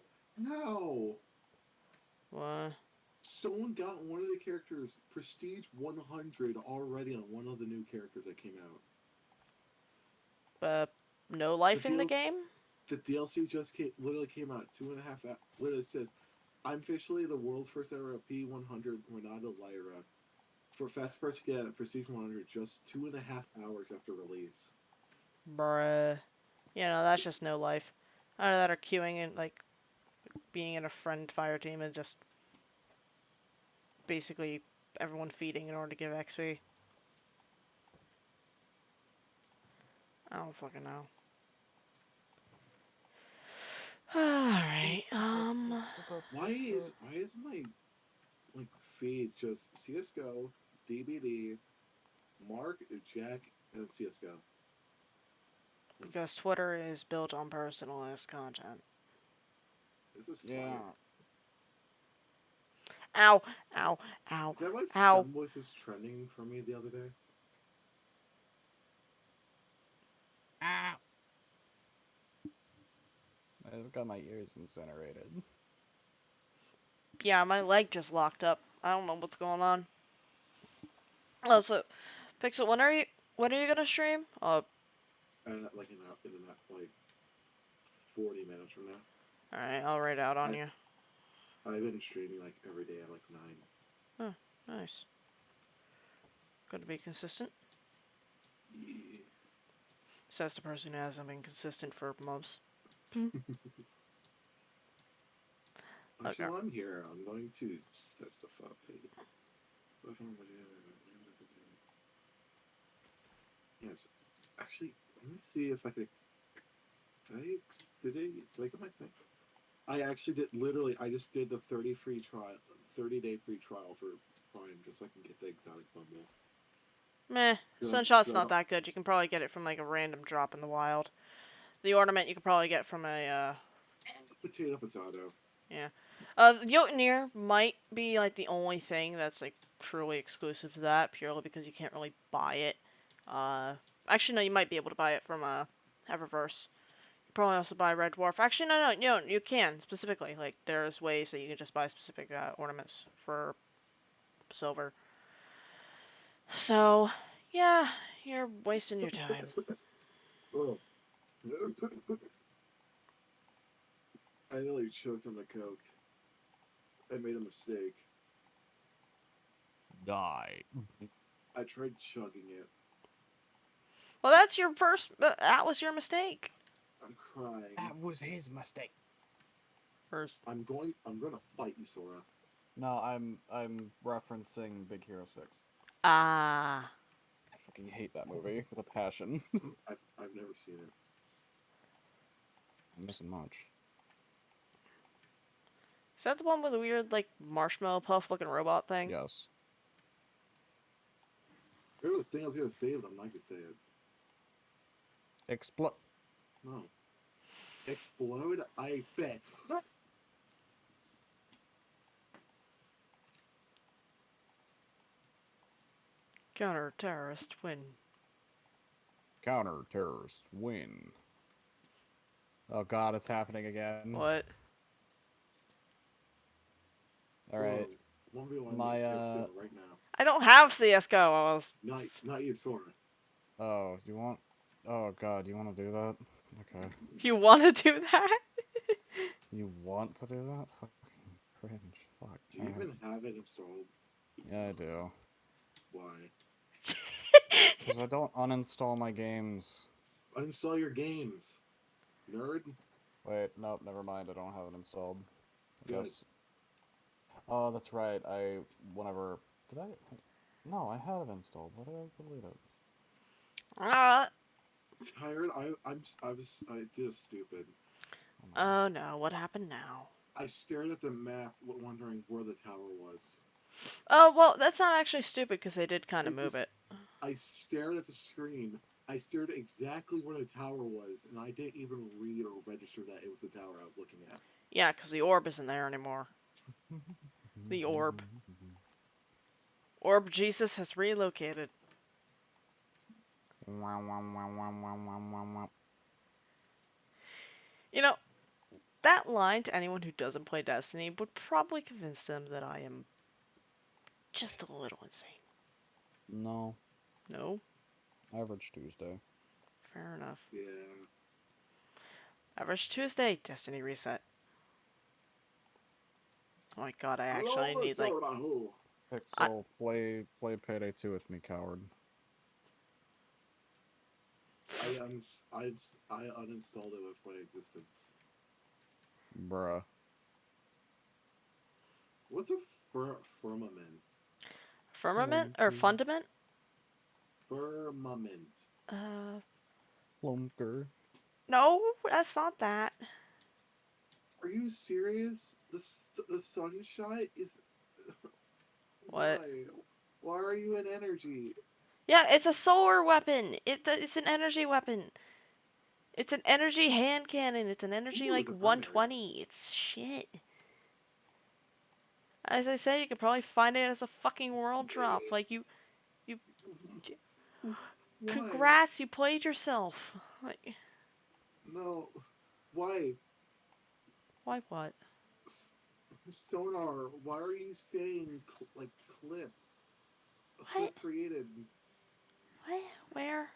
What? Someone got one of the characters Prestige 100 already on one of the new characters that came out. But no life in the game? The DLC just literally came out 2.5 hours. Literally says, I'm officially the world's first ever P100 Renata Lyra. For fast person to get a Prestige 100 just 2.5 hours after release. Bruh. You know, that's just no life. Either that or queuing and, like, being in a friend fire team and just basically everyone feeding in order to give XP. I don't fucking know. Alright, Why is my feed just CSGO, DBD, Mark, Jack, and CSGO? because Twitter is built on personalized content. This is fire. Ow, ow, ow, Is that why ow. Femboys was trending for me the other day? Ah! I just got my ears incinerated. Yeah, my leg just locked up. I don't know what's going on. Oh, so, Pixel, when are you gonna stream? Like in 40 minutes from now. Alright, I'll write out on you. I've been streaming like every day at like 9. Oh, nice. Good to be consistent. Yeah. Says the person who hasn't been consistent for months. Actually, Okay. while I'm here, I'm going to set stuff up. Yes. Actually, let me see if I could. Did I get my thing? I actually did. Literally, I just did the 30-day free trial for Prime just so I can get the exotic bundle. Meh. Yeah, Sunshot's yeah, not that good. You can probably get it from like a random drop in the wild. The ornament you can probably get from a potato. yeah. Jotnir might be like the only thing that's like truly exclusive to that, purely because you can't really buy it. Actually no, you might be able to buy it from Eververse. You probably also buy Red Dwarf. Actually no, you can specifically. Like there's ways that you can just buy specific ornaments for silver. So yeah, you're wasting your time. Oh. I nearly choked on the Coke. I made a mistake. Die. I tried chugging it. Well, that's your first. That was your mistake. I'm crying. That was his mistake. First. I'm gonna fight you, Sora. No, I'm referencing Big Hero 6. Ah. I fucking hate that movie with a passion. I've never seen it. I'm missing much. Is that the one with the weird, like, marshmallow puff looking robot thing? Yes. There was a thing I was gonna say, but I'm not gonna say it. Explode. No. Explode, I bet. Counter terrorist win. Counter terrorists win. Oh god, it's happening again. What? Alright. 1v1 My, CS:GO right now. I don't have CSGO. I was. Not you, Sora. Oh, you want... Oh god, you want to do that? Okay. You want to do that? You want to do that? Fucking cringe. Fuck. Do you even have it installed? Yeah, I do. Why? Because I don't uninstall my games. Uninstall your games, nerd. Wait, nope, never mind. I don't have it installed. I Good. guess... Oh, that's right. Whenever... Did I... No, I had it installed. Why did I delete it? Tired. I did a stupid. Oh no, what happened now? I stared at the map, wondering where the tower was. Oh, well, that's not actually stupid because they did kind of It move was- it. I stared at the screen. I stared exactly where the tower was, and I didn't even read or register that it was the tower I was looking at. Yeah, because the orb isn't there anymore. The orb. Orb Jesus has relocated. You know, that line to anyone who doesn't play Destiny would probably convince them that I am just a little insane. No. No? Average Tuesday. Fair enough. Yeah. Average Tuesday, Destiny reset. Oh my god, I actually Hello, need like... Sora, who? Pixel, play Payday 2 with me, coward. I uninstalled it with my existence. Bruh. What's a firmament? Firmament? Or fundament? Firmament. Plunker. No, that's not that. Are you serious? The sunshine is. What? Why are you in energy? Yeah, it's a solar weapon. It's an energy weapon. It's an energy hand cannon. It's an energy Ooh, like the primary. 120. It's shit. As I said, you could probably find it as a fucking world drop. Like you Why? congrats, you played yourself. Like, No. Why? why what? Sonar, why are you saying like clip? What? Clip created. What? Where?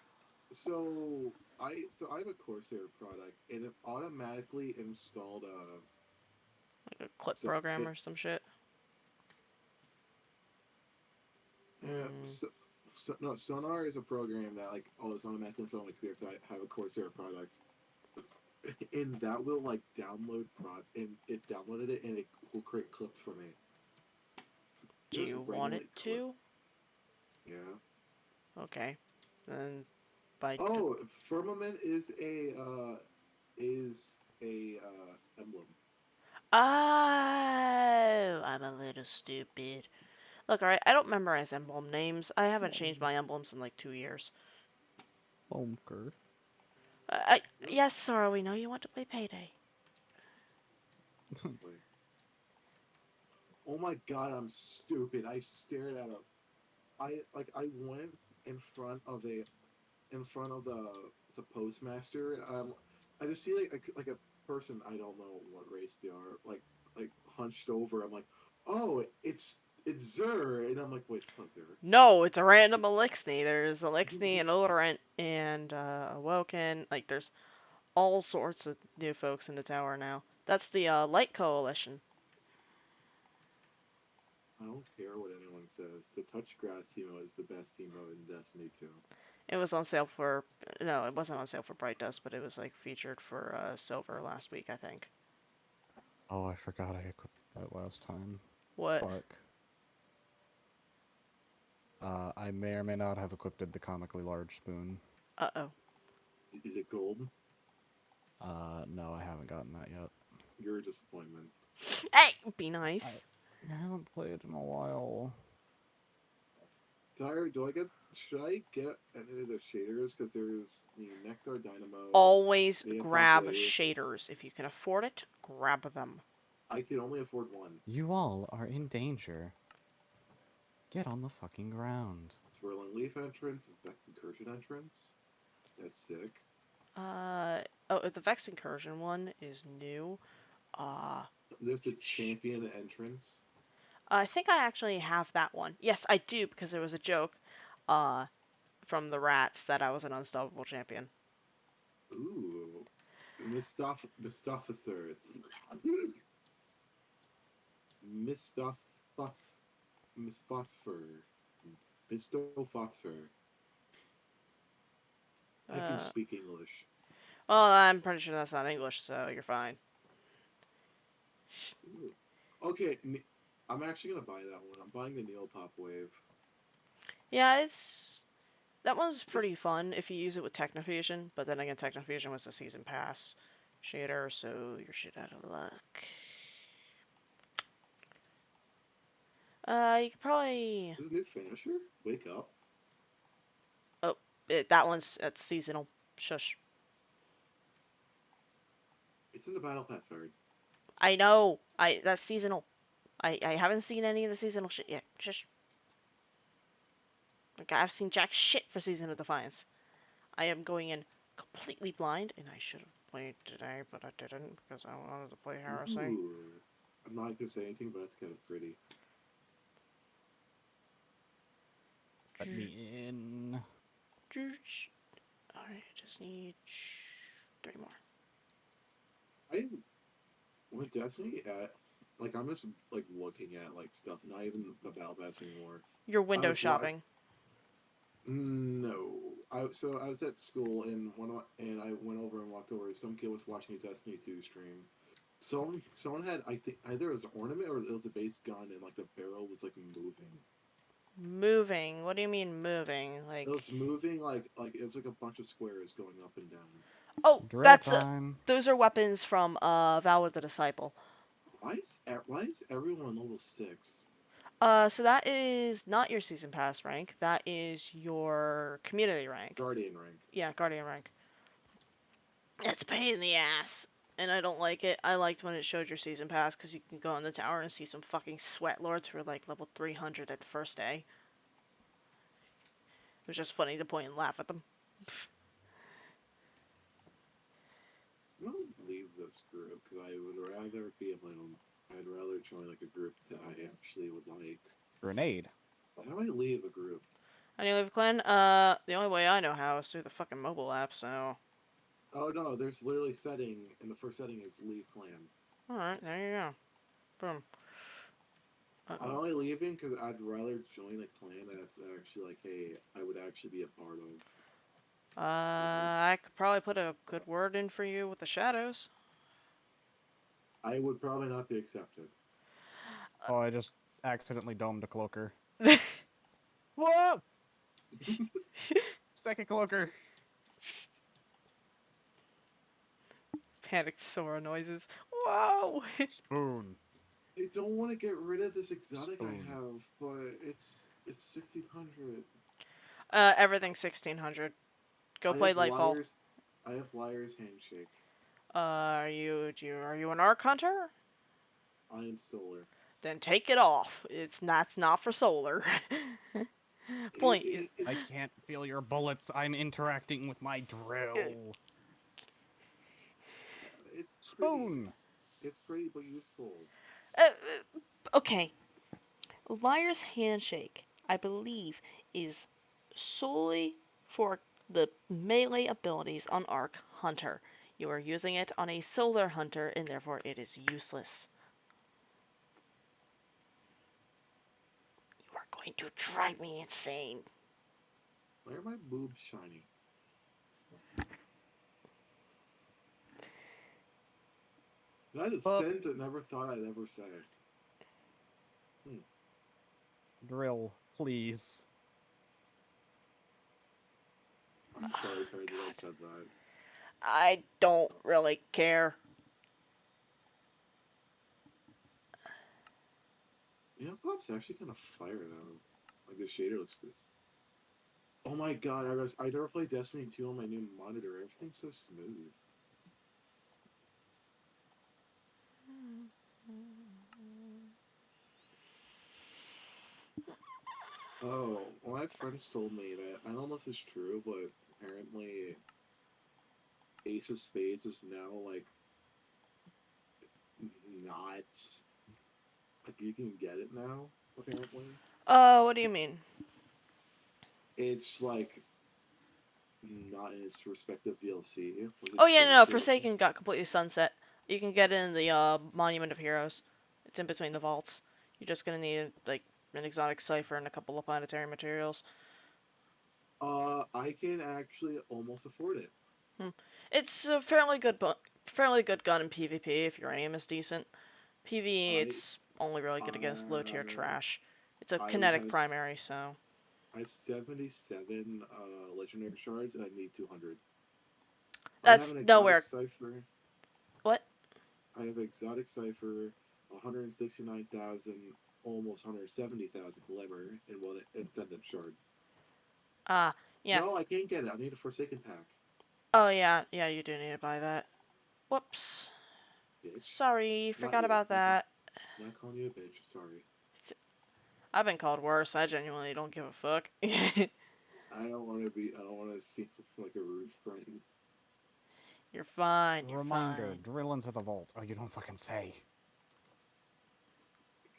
So I have a Corsair product, and it automatically installed Like a clip So program it- or some shit. no, Sonar is a program that like it's automatically installed on my computer. 'Cause I have a Corsair product, and that will like download and it downloaded it, and it will create clips for me. Do Just you want regular it clip. to? Yeah. Okay. Then by Oh, firmament is a emblem. Oh, I'm a little stupid. Look, alright, I don't memorize emblem names. I haven't changed my emblems in like 2 years. Bunker. Yes, Sora, we know you want to play Payday. Wait. Oh my god, I'm stupid. I stared at I went in front of the postmaster. I just see like a person, I don't know what race they are, like hunched over. I'm like, oh, it's Zer, and I'm like, wait, it's not Zer. No, it's a random Elixni. There's Elixni and Odorant and Awoken. Like, there's all sorts of new folks in the tower now. That's the Light Coalition. I don't care what anyone says. The touch grass emo is the best emo in Destiny 2. It was on sale for no, it wasn't on sale for Bright Dust, but it was like featured for Silver last week, I think. Oh, I forgot I equipped that last time. What? Fuck. I may or may not have equipped the comically large spoon. Uh-oh. Is it gold? No, I haven't gotten that yet. You're a disappointment. Hey, be nice. I haven't played in a while. Tyre, should I get any of the shaders? Because there's Nectar Dynamo. Always Vamp grab Wave. shaders. If you can afford it, grab them. I can only afford one. You all are in danger. Get on the fucking ground. Swirling Leaf entrance, Vex Incursion entrance. That's sick. Oh, the Vex Incursion one is new. There's a champion entrance. I think I actually have that one. Yes, I do, because there was a joke, from the rats that I was an unstoppable champion. Ooh. Mistopher. Mistopher. I can speak English. Well, I'm pretty sure that's not English, so you're fine. Ooh. Okay, I'm actually gonna buy that one. I'm buying the Neopop Wave. Yeah, that one's pretty fun if you use it with Technofusion, but then again, Technofusion was the season pass shader, so you're shit out of luck. You could probably... Is it a new finisher? Wake up. Oh, that's seasonal. Shush. It's in the Battle Pass, sorry. I know. That's seasonal. I haven't seen any of the seasonal shit yet. Shush. Like, I've seen jack shit for Season of Defiance. I am going in completely blind, and I should have played today, but I didn't because I wanted to play Heresy. Ooh. I'm not gonna say anything, but that's kind of pretty. Let me in. Alright, I just need 3 more. With Destiny like I'm just like looking at like stuff, not even the Battle Pass anymore. You're window shopping. No, I was at school and I went over and walked over. Some kid was watching a Destiny 2 stream. Someone had, I think either it was an ornament or it was the base gun, and like the barrel was like moving. Moving? What do you mean moving? Like, It was moving like it was like a bunch of squares going up and down. oh, Drill time. those are weapons from Vow of the Disciple. Why is everyone level 6? So that is not your season pass rank. That is your community rank. Guardian rank. Yeah, Guardian rank. It's a pain in the ass, and I don't like it. I liked when it showed your season pass because you can go in the tower and see some fucking sweat lords who are like level 300 at the first day. It was just funny to point and laugh at them. I don't leave this group because I would rather be of my own. I'd rather join like a group that I actually would like. Grenade. How do I leave a group? How do you leave a clan? The only way I know how is through the fucking mobile app, so... Oh no, there's literally setting, and the first setting is leave clan. Alright, there you go. Boom. I'm only leaving because I'd rather join a clan that's actually like, hey, I would actually be a part of. I could probably put a good word in for you with the shadows. I would probably not be accepted. Oh, I just accidentally domed a cloaker. Whoa! Second cloaker. Panicked Sora noises. Whoa! Spoon. I don't want to get rid of this exotic I Spoon. have, but it's 1600. Everything's 1600. Go I play have Lightfall. liars. I have liar's handshake. Are you an Arc Hunter? I am solar. Then take it off. That's not for solar. Point. I can't feel your bullets. I'm interacting with my drill. It's pretty. Spoon. It's pretty but useful. Uh, okay. Liar's Handshake, I believe, is solely for the melee abilities on Arc Hunter. You are using it on a Solar Hunter, and therefore it is useless. You are going to drive me insane. Why are my boobs shiny? That is a Up. sentence I never thought I'd ever say. Drill, please. I'm sorry, Fred, that I said that. I don't really care. You know, Pop's actually kind of fire though. Like the shader looks good. Oh my god, I never played Destiny 2 on my new monitor. Everything's so smooth. Oh, well, my friends told me that, I don't know if it's true, but apparently Ace of Spades is now, like, not, like, you can get it now, apparently. What do you mean? It's, like, not in its respective DLC. Was it Oh yeah, no, changed or Forsaken got completely sunset. You can get it in the Monument of Heroes. It's in between the vaults. You're just gonna need like an exotic cipher and a couple of planetary materials. I can actually almost afford it. It's a fairly good gun in PvP if your aim is decent. PvE, I, it's only really good against low tier uh, trash. It's a I kinetic have primary, so I have 77 legendary shards and I need 200. I have that's an exotic nowhere. cipher. What? I have exotic cipher, 169,000, almost 170,000 glimmer, and one ascendant shard. Ah, yeah. No, I can't get it. I need a Forsaken pack. Oh yeah, yeah. You do need to buy that. Whoops. Bitch. Sorry, Not forgot you. about that. Not calling you a bitch. Sorry. I've been called worse. I genuinely don't give a fuck. I don't want to be. I don't want to seem like a rude friend. You're fine. You're Reminder, fine. drill into the vault. Oh, you don't fucking say.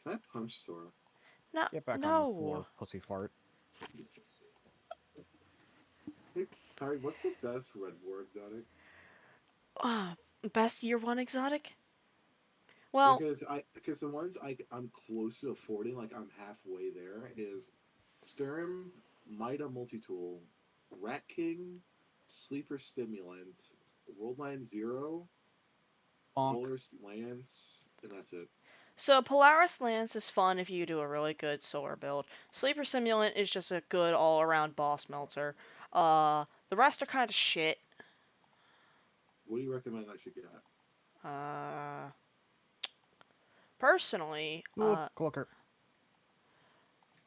Can I punch Sora? No, Get back on the no. floor, pussy fart. Hey, Harry, what's the best Red War exotic? Best year one exotic? Well, Because the ones I'm close to affording, like I'm halfway there, is Sturm, Mida Multitool, Rat King, Sleeper Stimulant, Worldline Zero, Bonk. Polaris Lance, and that's it. so Polaris Lance is fun if you do a really good solar build. Sleeper Simulant is just a good all around boss melter. The rest are kind of shit. What do you recommend I should get? Uh, personally, Ooh, clucker.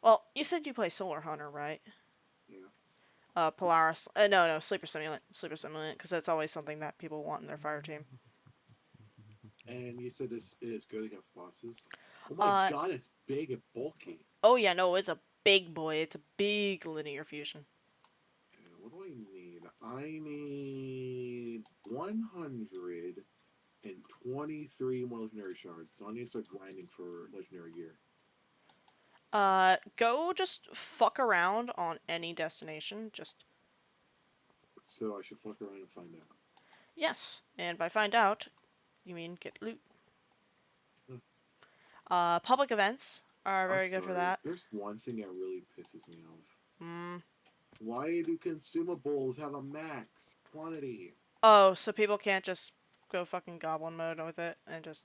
well, you said you play Solar Hunter, right? Yeah. Polaris. No, Sleeper Simulant. Sleeper Simulant, because that's always something that people want in their fire team. And you said it is good against bosses. Oh my Uh, god, it's big and bulky. oh yeah, no, it's a big boy. It's a big linear fusion. What do I need? I need 123 more legendary shards. So I need to start grinding for legendary gear. Go just fuck around on any destination. Just So I should fuck around and find out. yes, and by find out, you mean get loot. Hmm. Public events are I'm very good for sorry. that. There's one thing that really pisses me off. Mm. Why do consumables have a max quantity? Oh, so people can't just go fucking goblin mode with it and just.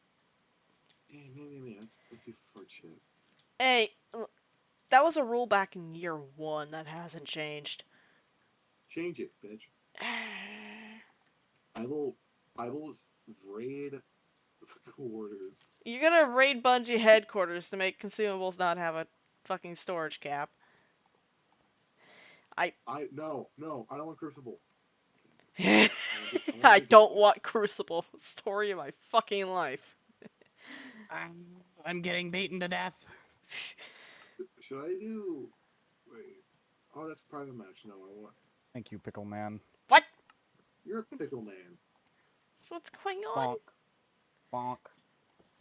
Man. Let's do fart shit. Hey, that was a rule back in year one that hasn't changed. Change it, bitch. I will raid quarters. You're gonna raid Bungie headquarters to make consumables not have a fucking storage cap. No, I don't want Crucible. I don't want Crucible. Story of my fucking life. I'm getting beaten to death. Should I do? Wait. Oh, that's private match. No, I want. Thank you, Pickle Man. What? You're a pickle man. So what's going on? Bonk. Bonk.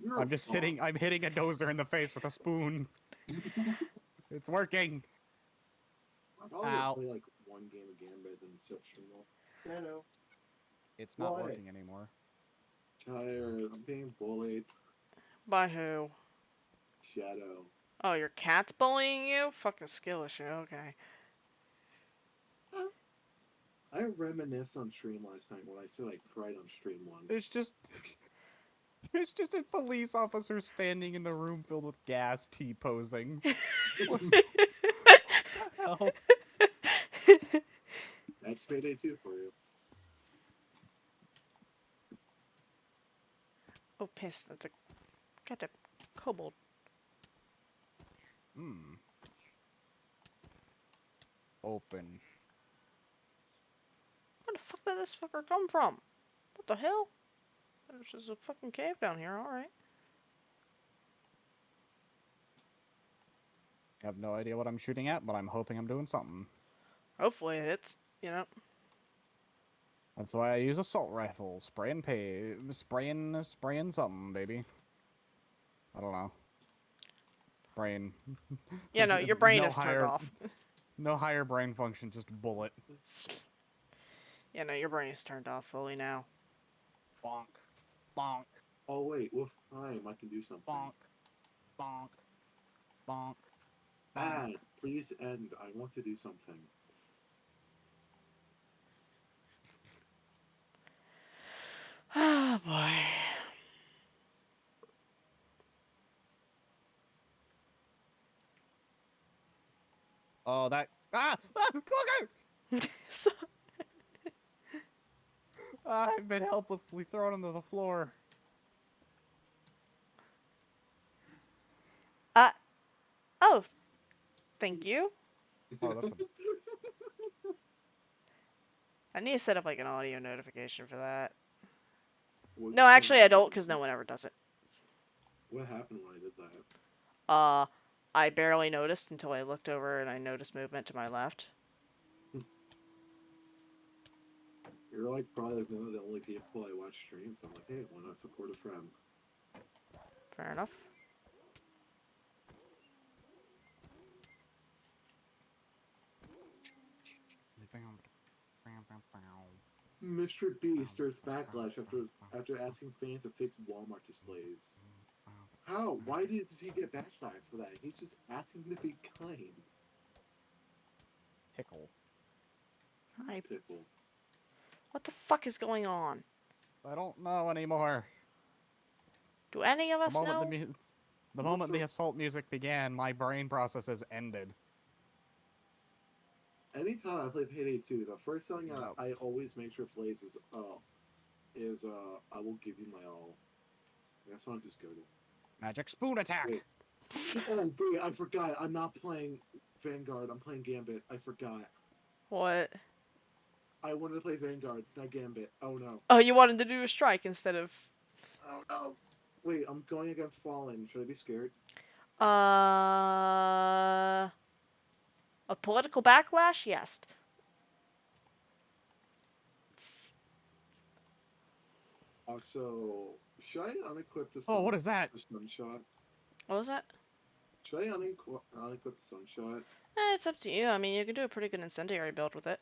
You're I'm just hitting a dozer in the face with a spoon. It's working. I'll probably Ow. play like one game of Gambit and switch stream off. Hello. It's not Why? working anymore. Tired. I'm being bullied. By who? Shadow. Oh, your cat's bullying you? Fucking skill issue, okay. I reminisced on stream last night when I said I cried on stream once. It's just a police officer standing in the room filled with gas T-posing. What the hell? That's payday 2 for you. Oh, piss. That's a goddamn kobold. Open. Where the fuck did this fucker come from? What the hell? There's just a fucking cave down here, alright. I have no idea what I'm shooting at, but I'm hoping I'm doing something. Hopefully it hits, you know. That's why I use assault rifle. Spraying something, baby. I don't know. Brain. Yeah, no, your brain No is turned higher- off. No higher brain function, just bullet. Yeah, no, your brain is turned off fully now. Bonk. Bonk. Oh wait, well, time I can do something. Bonk. Bonk. Bonk. Ad, please end. I want to do something. Oh boy. Oh, that. Ah! Cloaker! So, I've been helplessly thrown onto the floor. oh, thank you. Oh, that's a. I need to set up like an audio notification for that. What- No, actually I don't, because no one ever does it. What happened when I did that? I barely noticed until I looked over and I noticed movement to my left. You're like probably like one of the only people I watch streams. I'm like, hey, why not support a friend? Fair enough. Mr. Beast starts backlash after asking fans to fix Walmart displays. How? Why does he get backlash for that? He's just asking to be kind. Pickle. Hi. Pickle. What the fuck is going on? I don't know anymore. Do any of us The know? moment the moment the assault music began, my brain processes ended. Anytime I play Payday 2, the first song I always make sure plays is I Will Give You My All. That song just go to. Magic spoon attack. Wait. Oh, wait, I forgot. I'm not playing Vanguard. I'm playing Gambit. I forgot. What? I wanted to play Vanguard, not Gambit. Oh no. Oh, you wanted to do a strike instead of... Oh no. Wait, I'm going against Fallen. Should I be scared? A political backlash? Yes. Also, should I unequip the Oh, what is that? Sunshot? What was that? Should I unequip the Sunshot? It's up to you. I mean, you can do a pretty good incendiary build with it.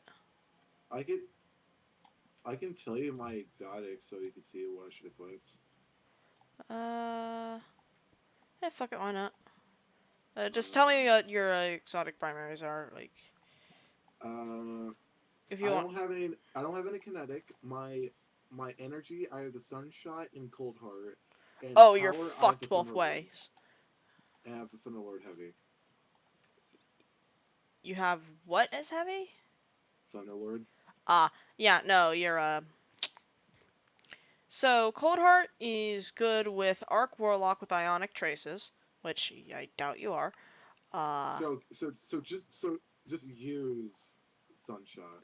I can tell you my exotic so you can see what I should equip. Yeah, fuck it, why not? Just tell me what your exotic primaries are, like. If you I want. don't have any kinetic. My energy, I have the Sunshot and Cold Heart. And Oh, you're power, I have fucked the both Thunderlord. ways. And I have the Thunderlord Heavy. You have what as heavy? Thunderlord. Yeah, no, you're So Coldheart is good with Arc Warlock with Ionic Traces, which I doubt you are. Just use Sunshot.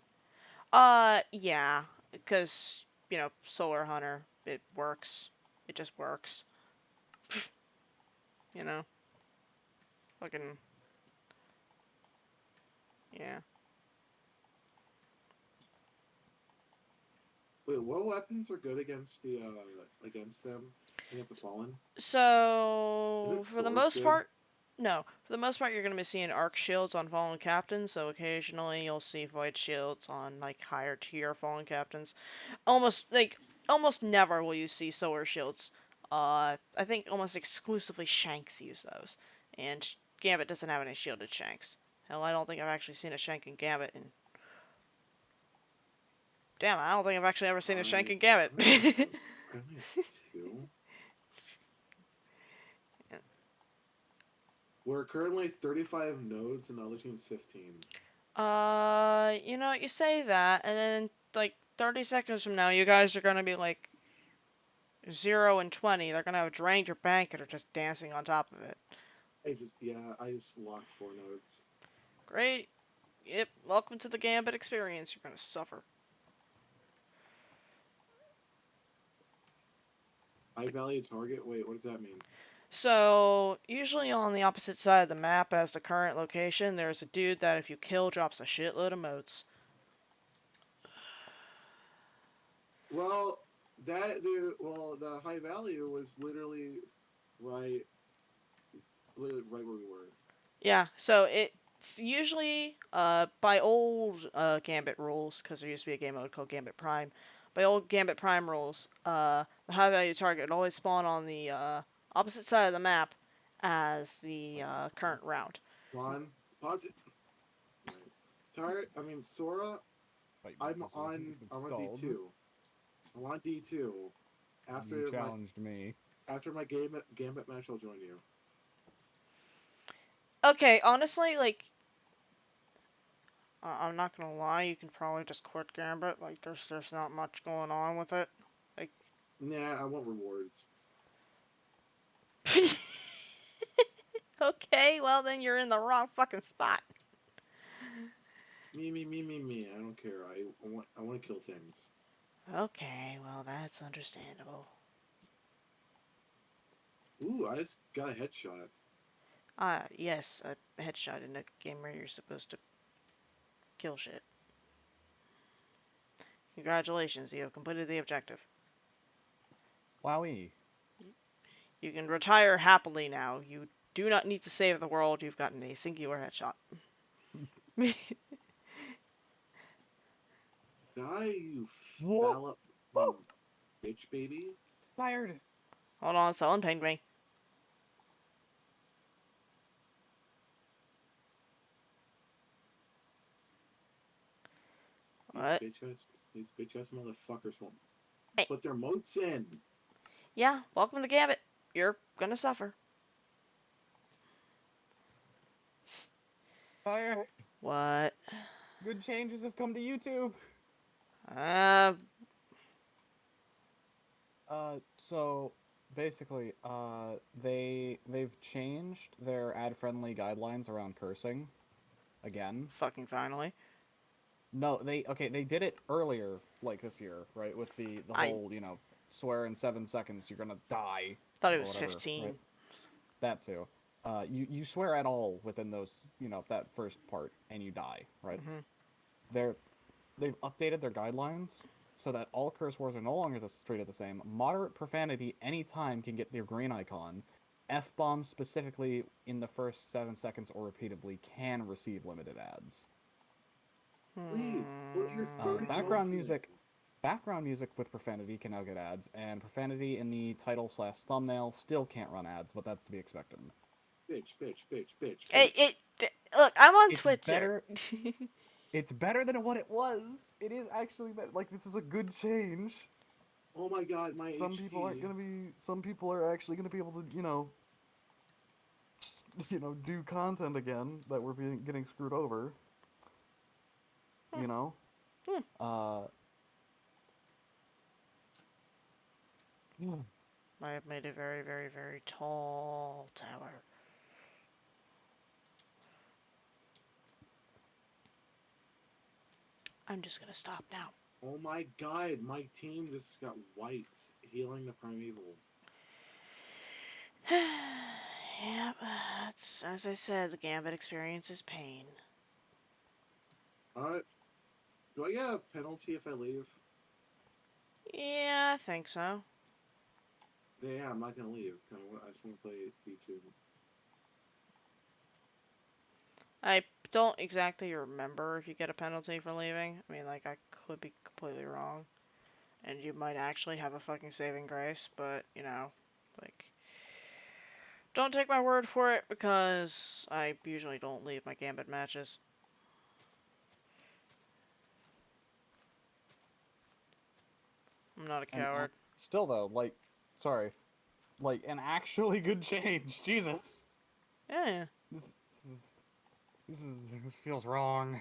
Yeah, because Solar Hunter, it works. It just works. You know, fucking yeah. Wait, what weapons are good against against them? Against the Fallen? Is So it for the Source most good? part, no. For the most part, you're gonna be seeing arc shields on fallen captains. So occasionally you'll see void shields on like higher tier fallen captains. Almost never will you see solar shields. I think almost exclusively Shanks use those, and Gambit doesn't have any shielded Shanks. Hell, I don't think I've actually seen a Shank in Gambit in. Damn, I don't think I've actually ever seen a Shank in Gambit. I only have two. We're currently 35 nodes and the other team's 15. You say that, and then like 30 seconds from now, you guys are gonna be like 0 and 20. They're gonna have drained your bank and are just dancing on top of it. I just lost 4 nodes. Great. Yep. Welcome to the Gambit experience. You're gonna suffer. High value target? Wait, what does that mean? So, usually on the opposite side of the map as the current location, there's a dude that if you kill drops a shitload of motes. Well, the high value was right, literally right where we were. Yeah, so it's usually, by old Gambit rules, because there used to be a game mode called Gambit Prime, by old Gambit Prime rules, the high value target would always spawn on the opposite side of the map as the current round. Pause it. Right. Sora, Fight I'm Microsoft, on it's I'm on installed. D2. I'm on D2. After You challenged me. after my Gambit match, I'll join you. Okay, honestly, like, I'm not gonna lie, you can probably just quit Gambit. Like, there's not much going on with it. Like, Nah, I want rewards. okay, well then you're in the wrong fucking spot. Me. I don't care. I want to kill things. Okay, well that's understandable. Ooh, I just got a headshot. Yes, a headshot in a game where you're supposed to kill shit. Congratulations, you have completed the objective. Wowie. You can retire happily now. You do not need to save the world. You've gotten a singular headshot. Die, you Whoa. foul Whoa. bitch baby. Fired. Hold on, someone pinged me. What? These bitch ass motherfuckers won't Hey. put their moats in. Yeah, welcome to Gambit. You're gonna suffer. Fire. What? Good changes have come to YouTube. Uh, So basically, they've changed their ad-friendly guidelines around cursing again. fucking finally. No, they did it earlier, like this year, right? With the I whole, swear in 7 seconds you're gonna die. thought it or was whatever, 15. Right? That too. You swear at all within those, that first part, and you die, right? Mm-hmm. They've updated their guidelines so that all curse words are no longer treated the same. Moderate profanity anytime can get their green icon. F-bombs specifically in the first 7 seconds or repeatedly can receive limited ads. Please put your 30 Background moats music. Background music with profanity can now get ads, and profanity in the title/thumbnail still can't run ads, but that's to be expected. Bitch. Look, I'm on It's Twitch. better. It's better than what it was. It is actually better. Like, this is a good change. Oh my god, my Some HP. people aren't gonna be. Some people are actually gonna be able to, do content again that were getting screwed over. You know. I have made a very, very, very tall tower. I'm just gonna stop now. Oh my god, my team just got wiped, healing the primeval. Yep, that's, as I said, the Gambit experience is pain. Do I get a penalty if I leave? Yeah, I think so. Yeah, I'm not gonna leave. I just want to play V2. I don't exactly remember if you get a penalty for leaving. I mean, like, I could be completely wrong. And you might actually have a fucking saving grace, but, you know, like, don't take my word for it because I usually don't leave my Gambit matches. I'm not a coward. Still though, like, sorry, like an actually good change. Jesus, Yeah, this is this feels wrong.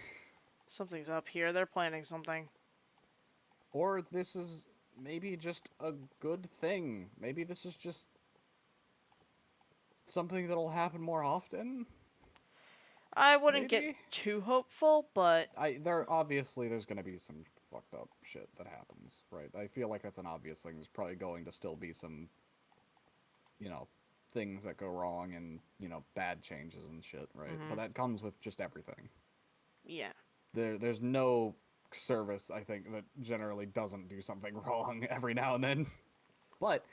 something's up here. They're planning something. Or this is maybe just a good thing. Maybe this is just something that'll happen more often. I wouldn't Maybe. get too hopeful, but There's gonna be some fucked up shit that happens, right? I feel like that's an obvious thing. There's probably going to still be some, you know, things that go wrong and, you know, bad changes and shit, right? But that comes with just everything. yeah. There's no service, I think, that generally doesn't do something wrong every now and then. But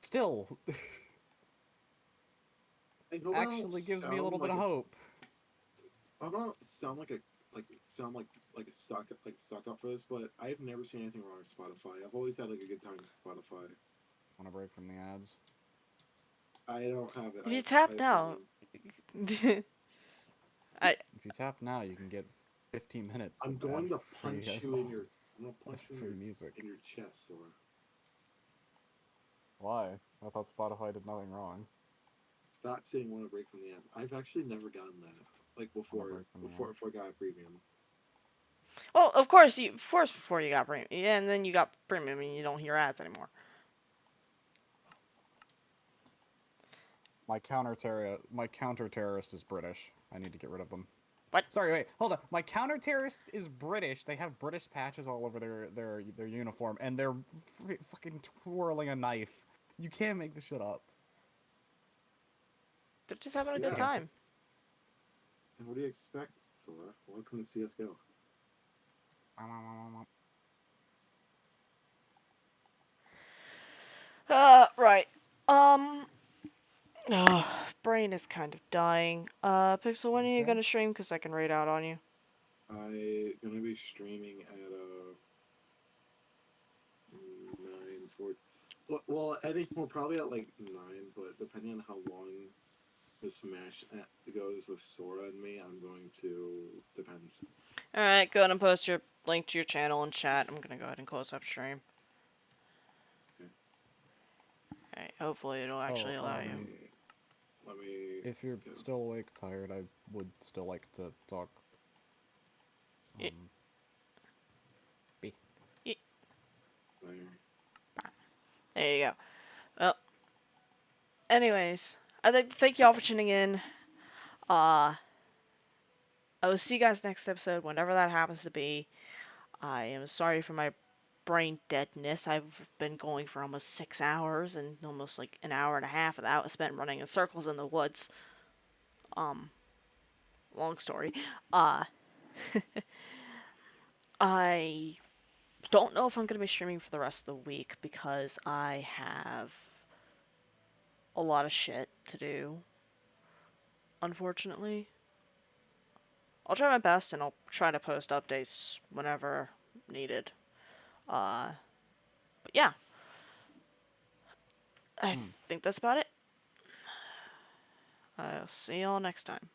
still, actually gives me a little bit of hope. I don't sound like a suck up for this, but I've never seen anything wrong with Spotify. I've always had like a good time with Spotify. Want to break from the ads? I don't have it. If you tap I now, If you tap now, you can get 15 minutes. I'm of going to ad-free punch you in your. I'm gonna punch you free music. in your chest, Sora. Why? I thought Spotify did nothing wrong. Stop saying want to break from the ads. I've actually never gotten that. Like before I got a premium. well, of course before you got premium, yeah, and then you got premium and you don't hear ads anymore. My counter-terrorist is British. I need to get rid of them. What? Sorry, wait, hold on. My counter-terrorist is British. They have British patches all over their uniform, and they're fucking twirling a knife. You can't make this shit up. They're just having a Yeah. good time. And what do you expect, Sora? Welcome to CS:GO. Right. Brain is kind of dying. Pixel, when are you Okay. gonna stream? Cause I can raid out on you. I'm gonna be streaming at 9:40. Well, we'll probably at like 9, but depending on how long the Smash goes with Sora and me, I'm going to depends. Alright, go ahead and post your link to your channel in chat. I'm gonna go ahead and close up stream. Okay. Alright, hopefully it'll actually allow you. Let me. If you're still awake, tired, I would still like to talk. Yeah. B. There you go. Well, anyways, I'd like to thank y'all for tuning in. I will see you guys next episode, whenever that happens to be. I am sorry for my brain deadness. I've been going for almost 6 hours, and almost like an hour and a half of that was spent running in circles in the woods. Long story. I don't know if I'm going to be streaming for the rest of the week because I have a lot of shit to do, unfortunately. I'll try my best and I'll try to post updates whenever needed. But yeah. I think that's about it. I'll see y'all next time.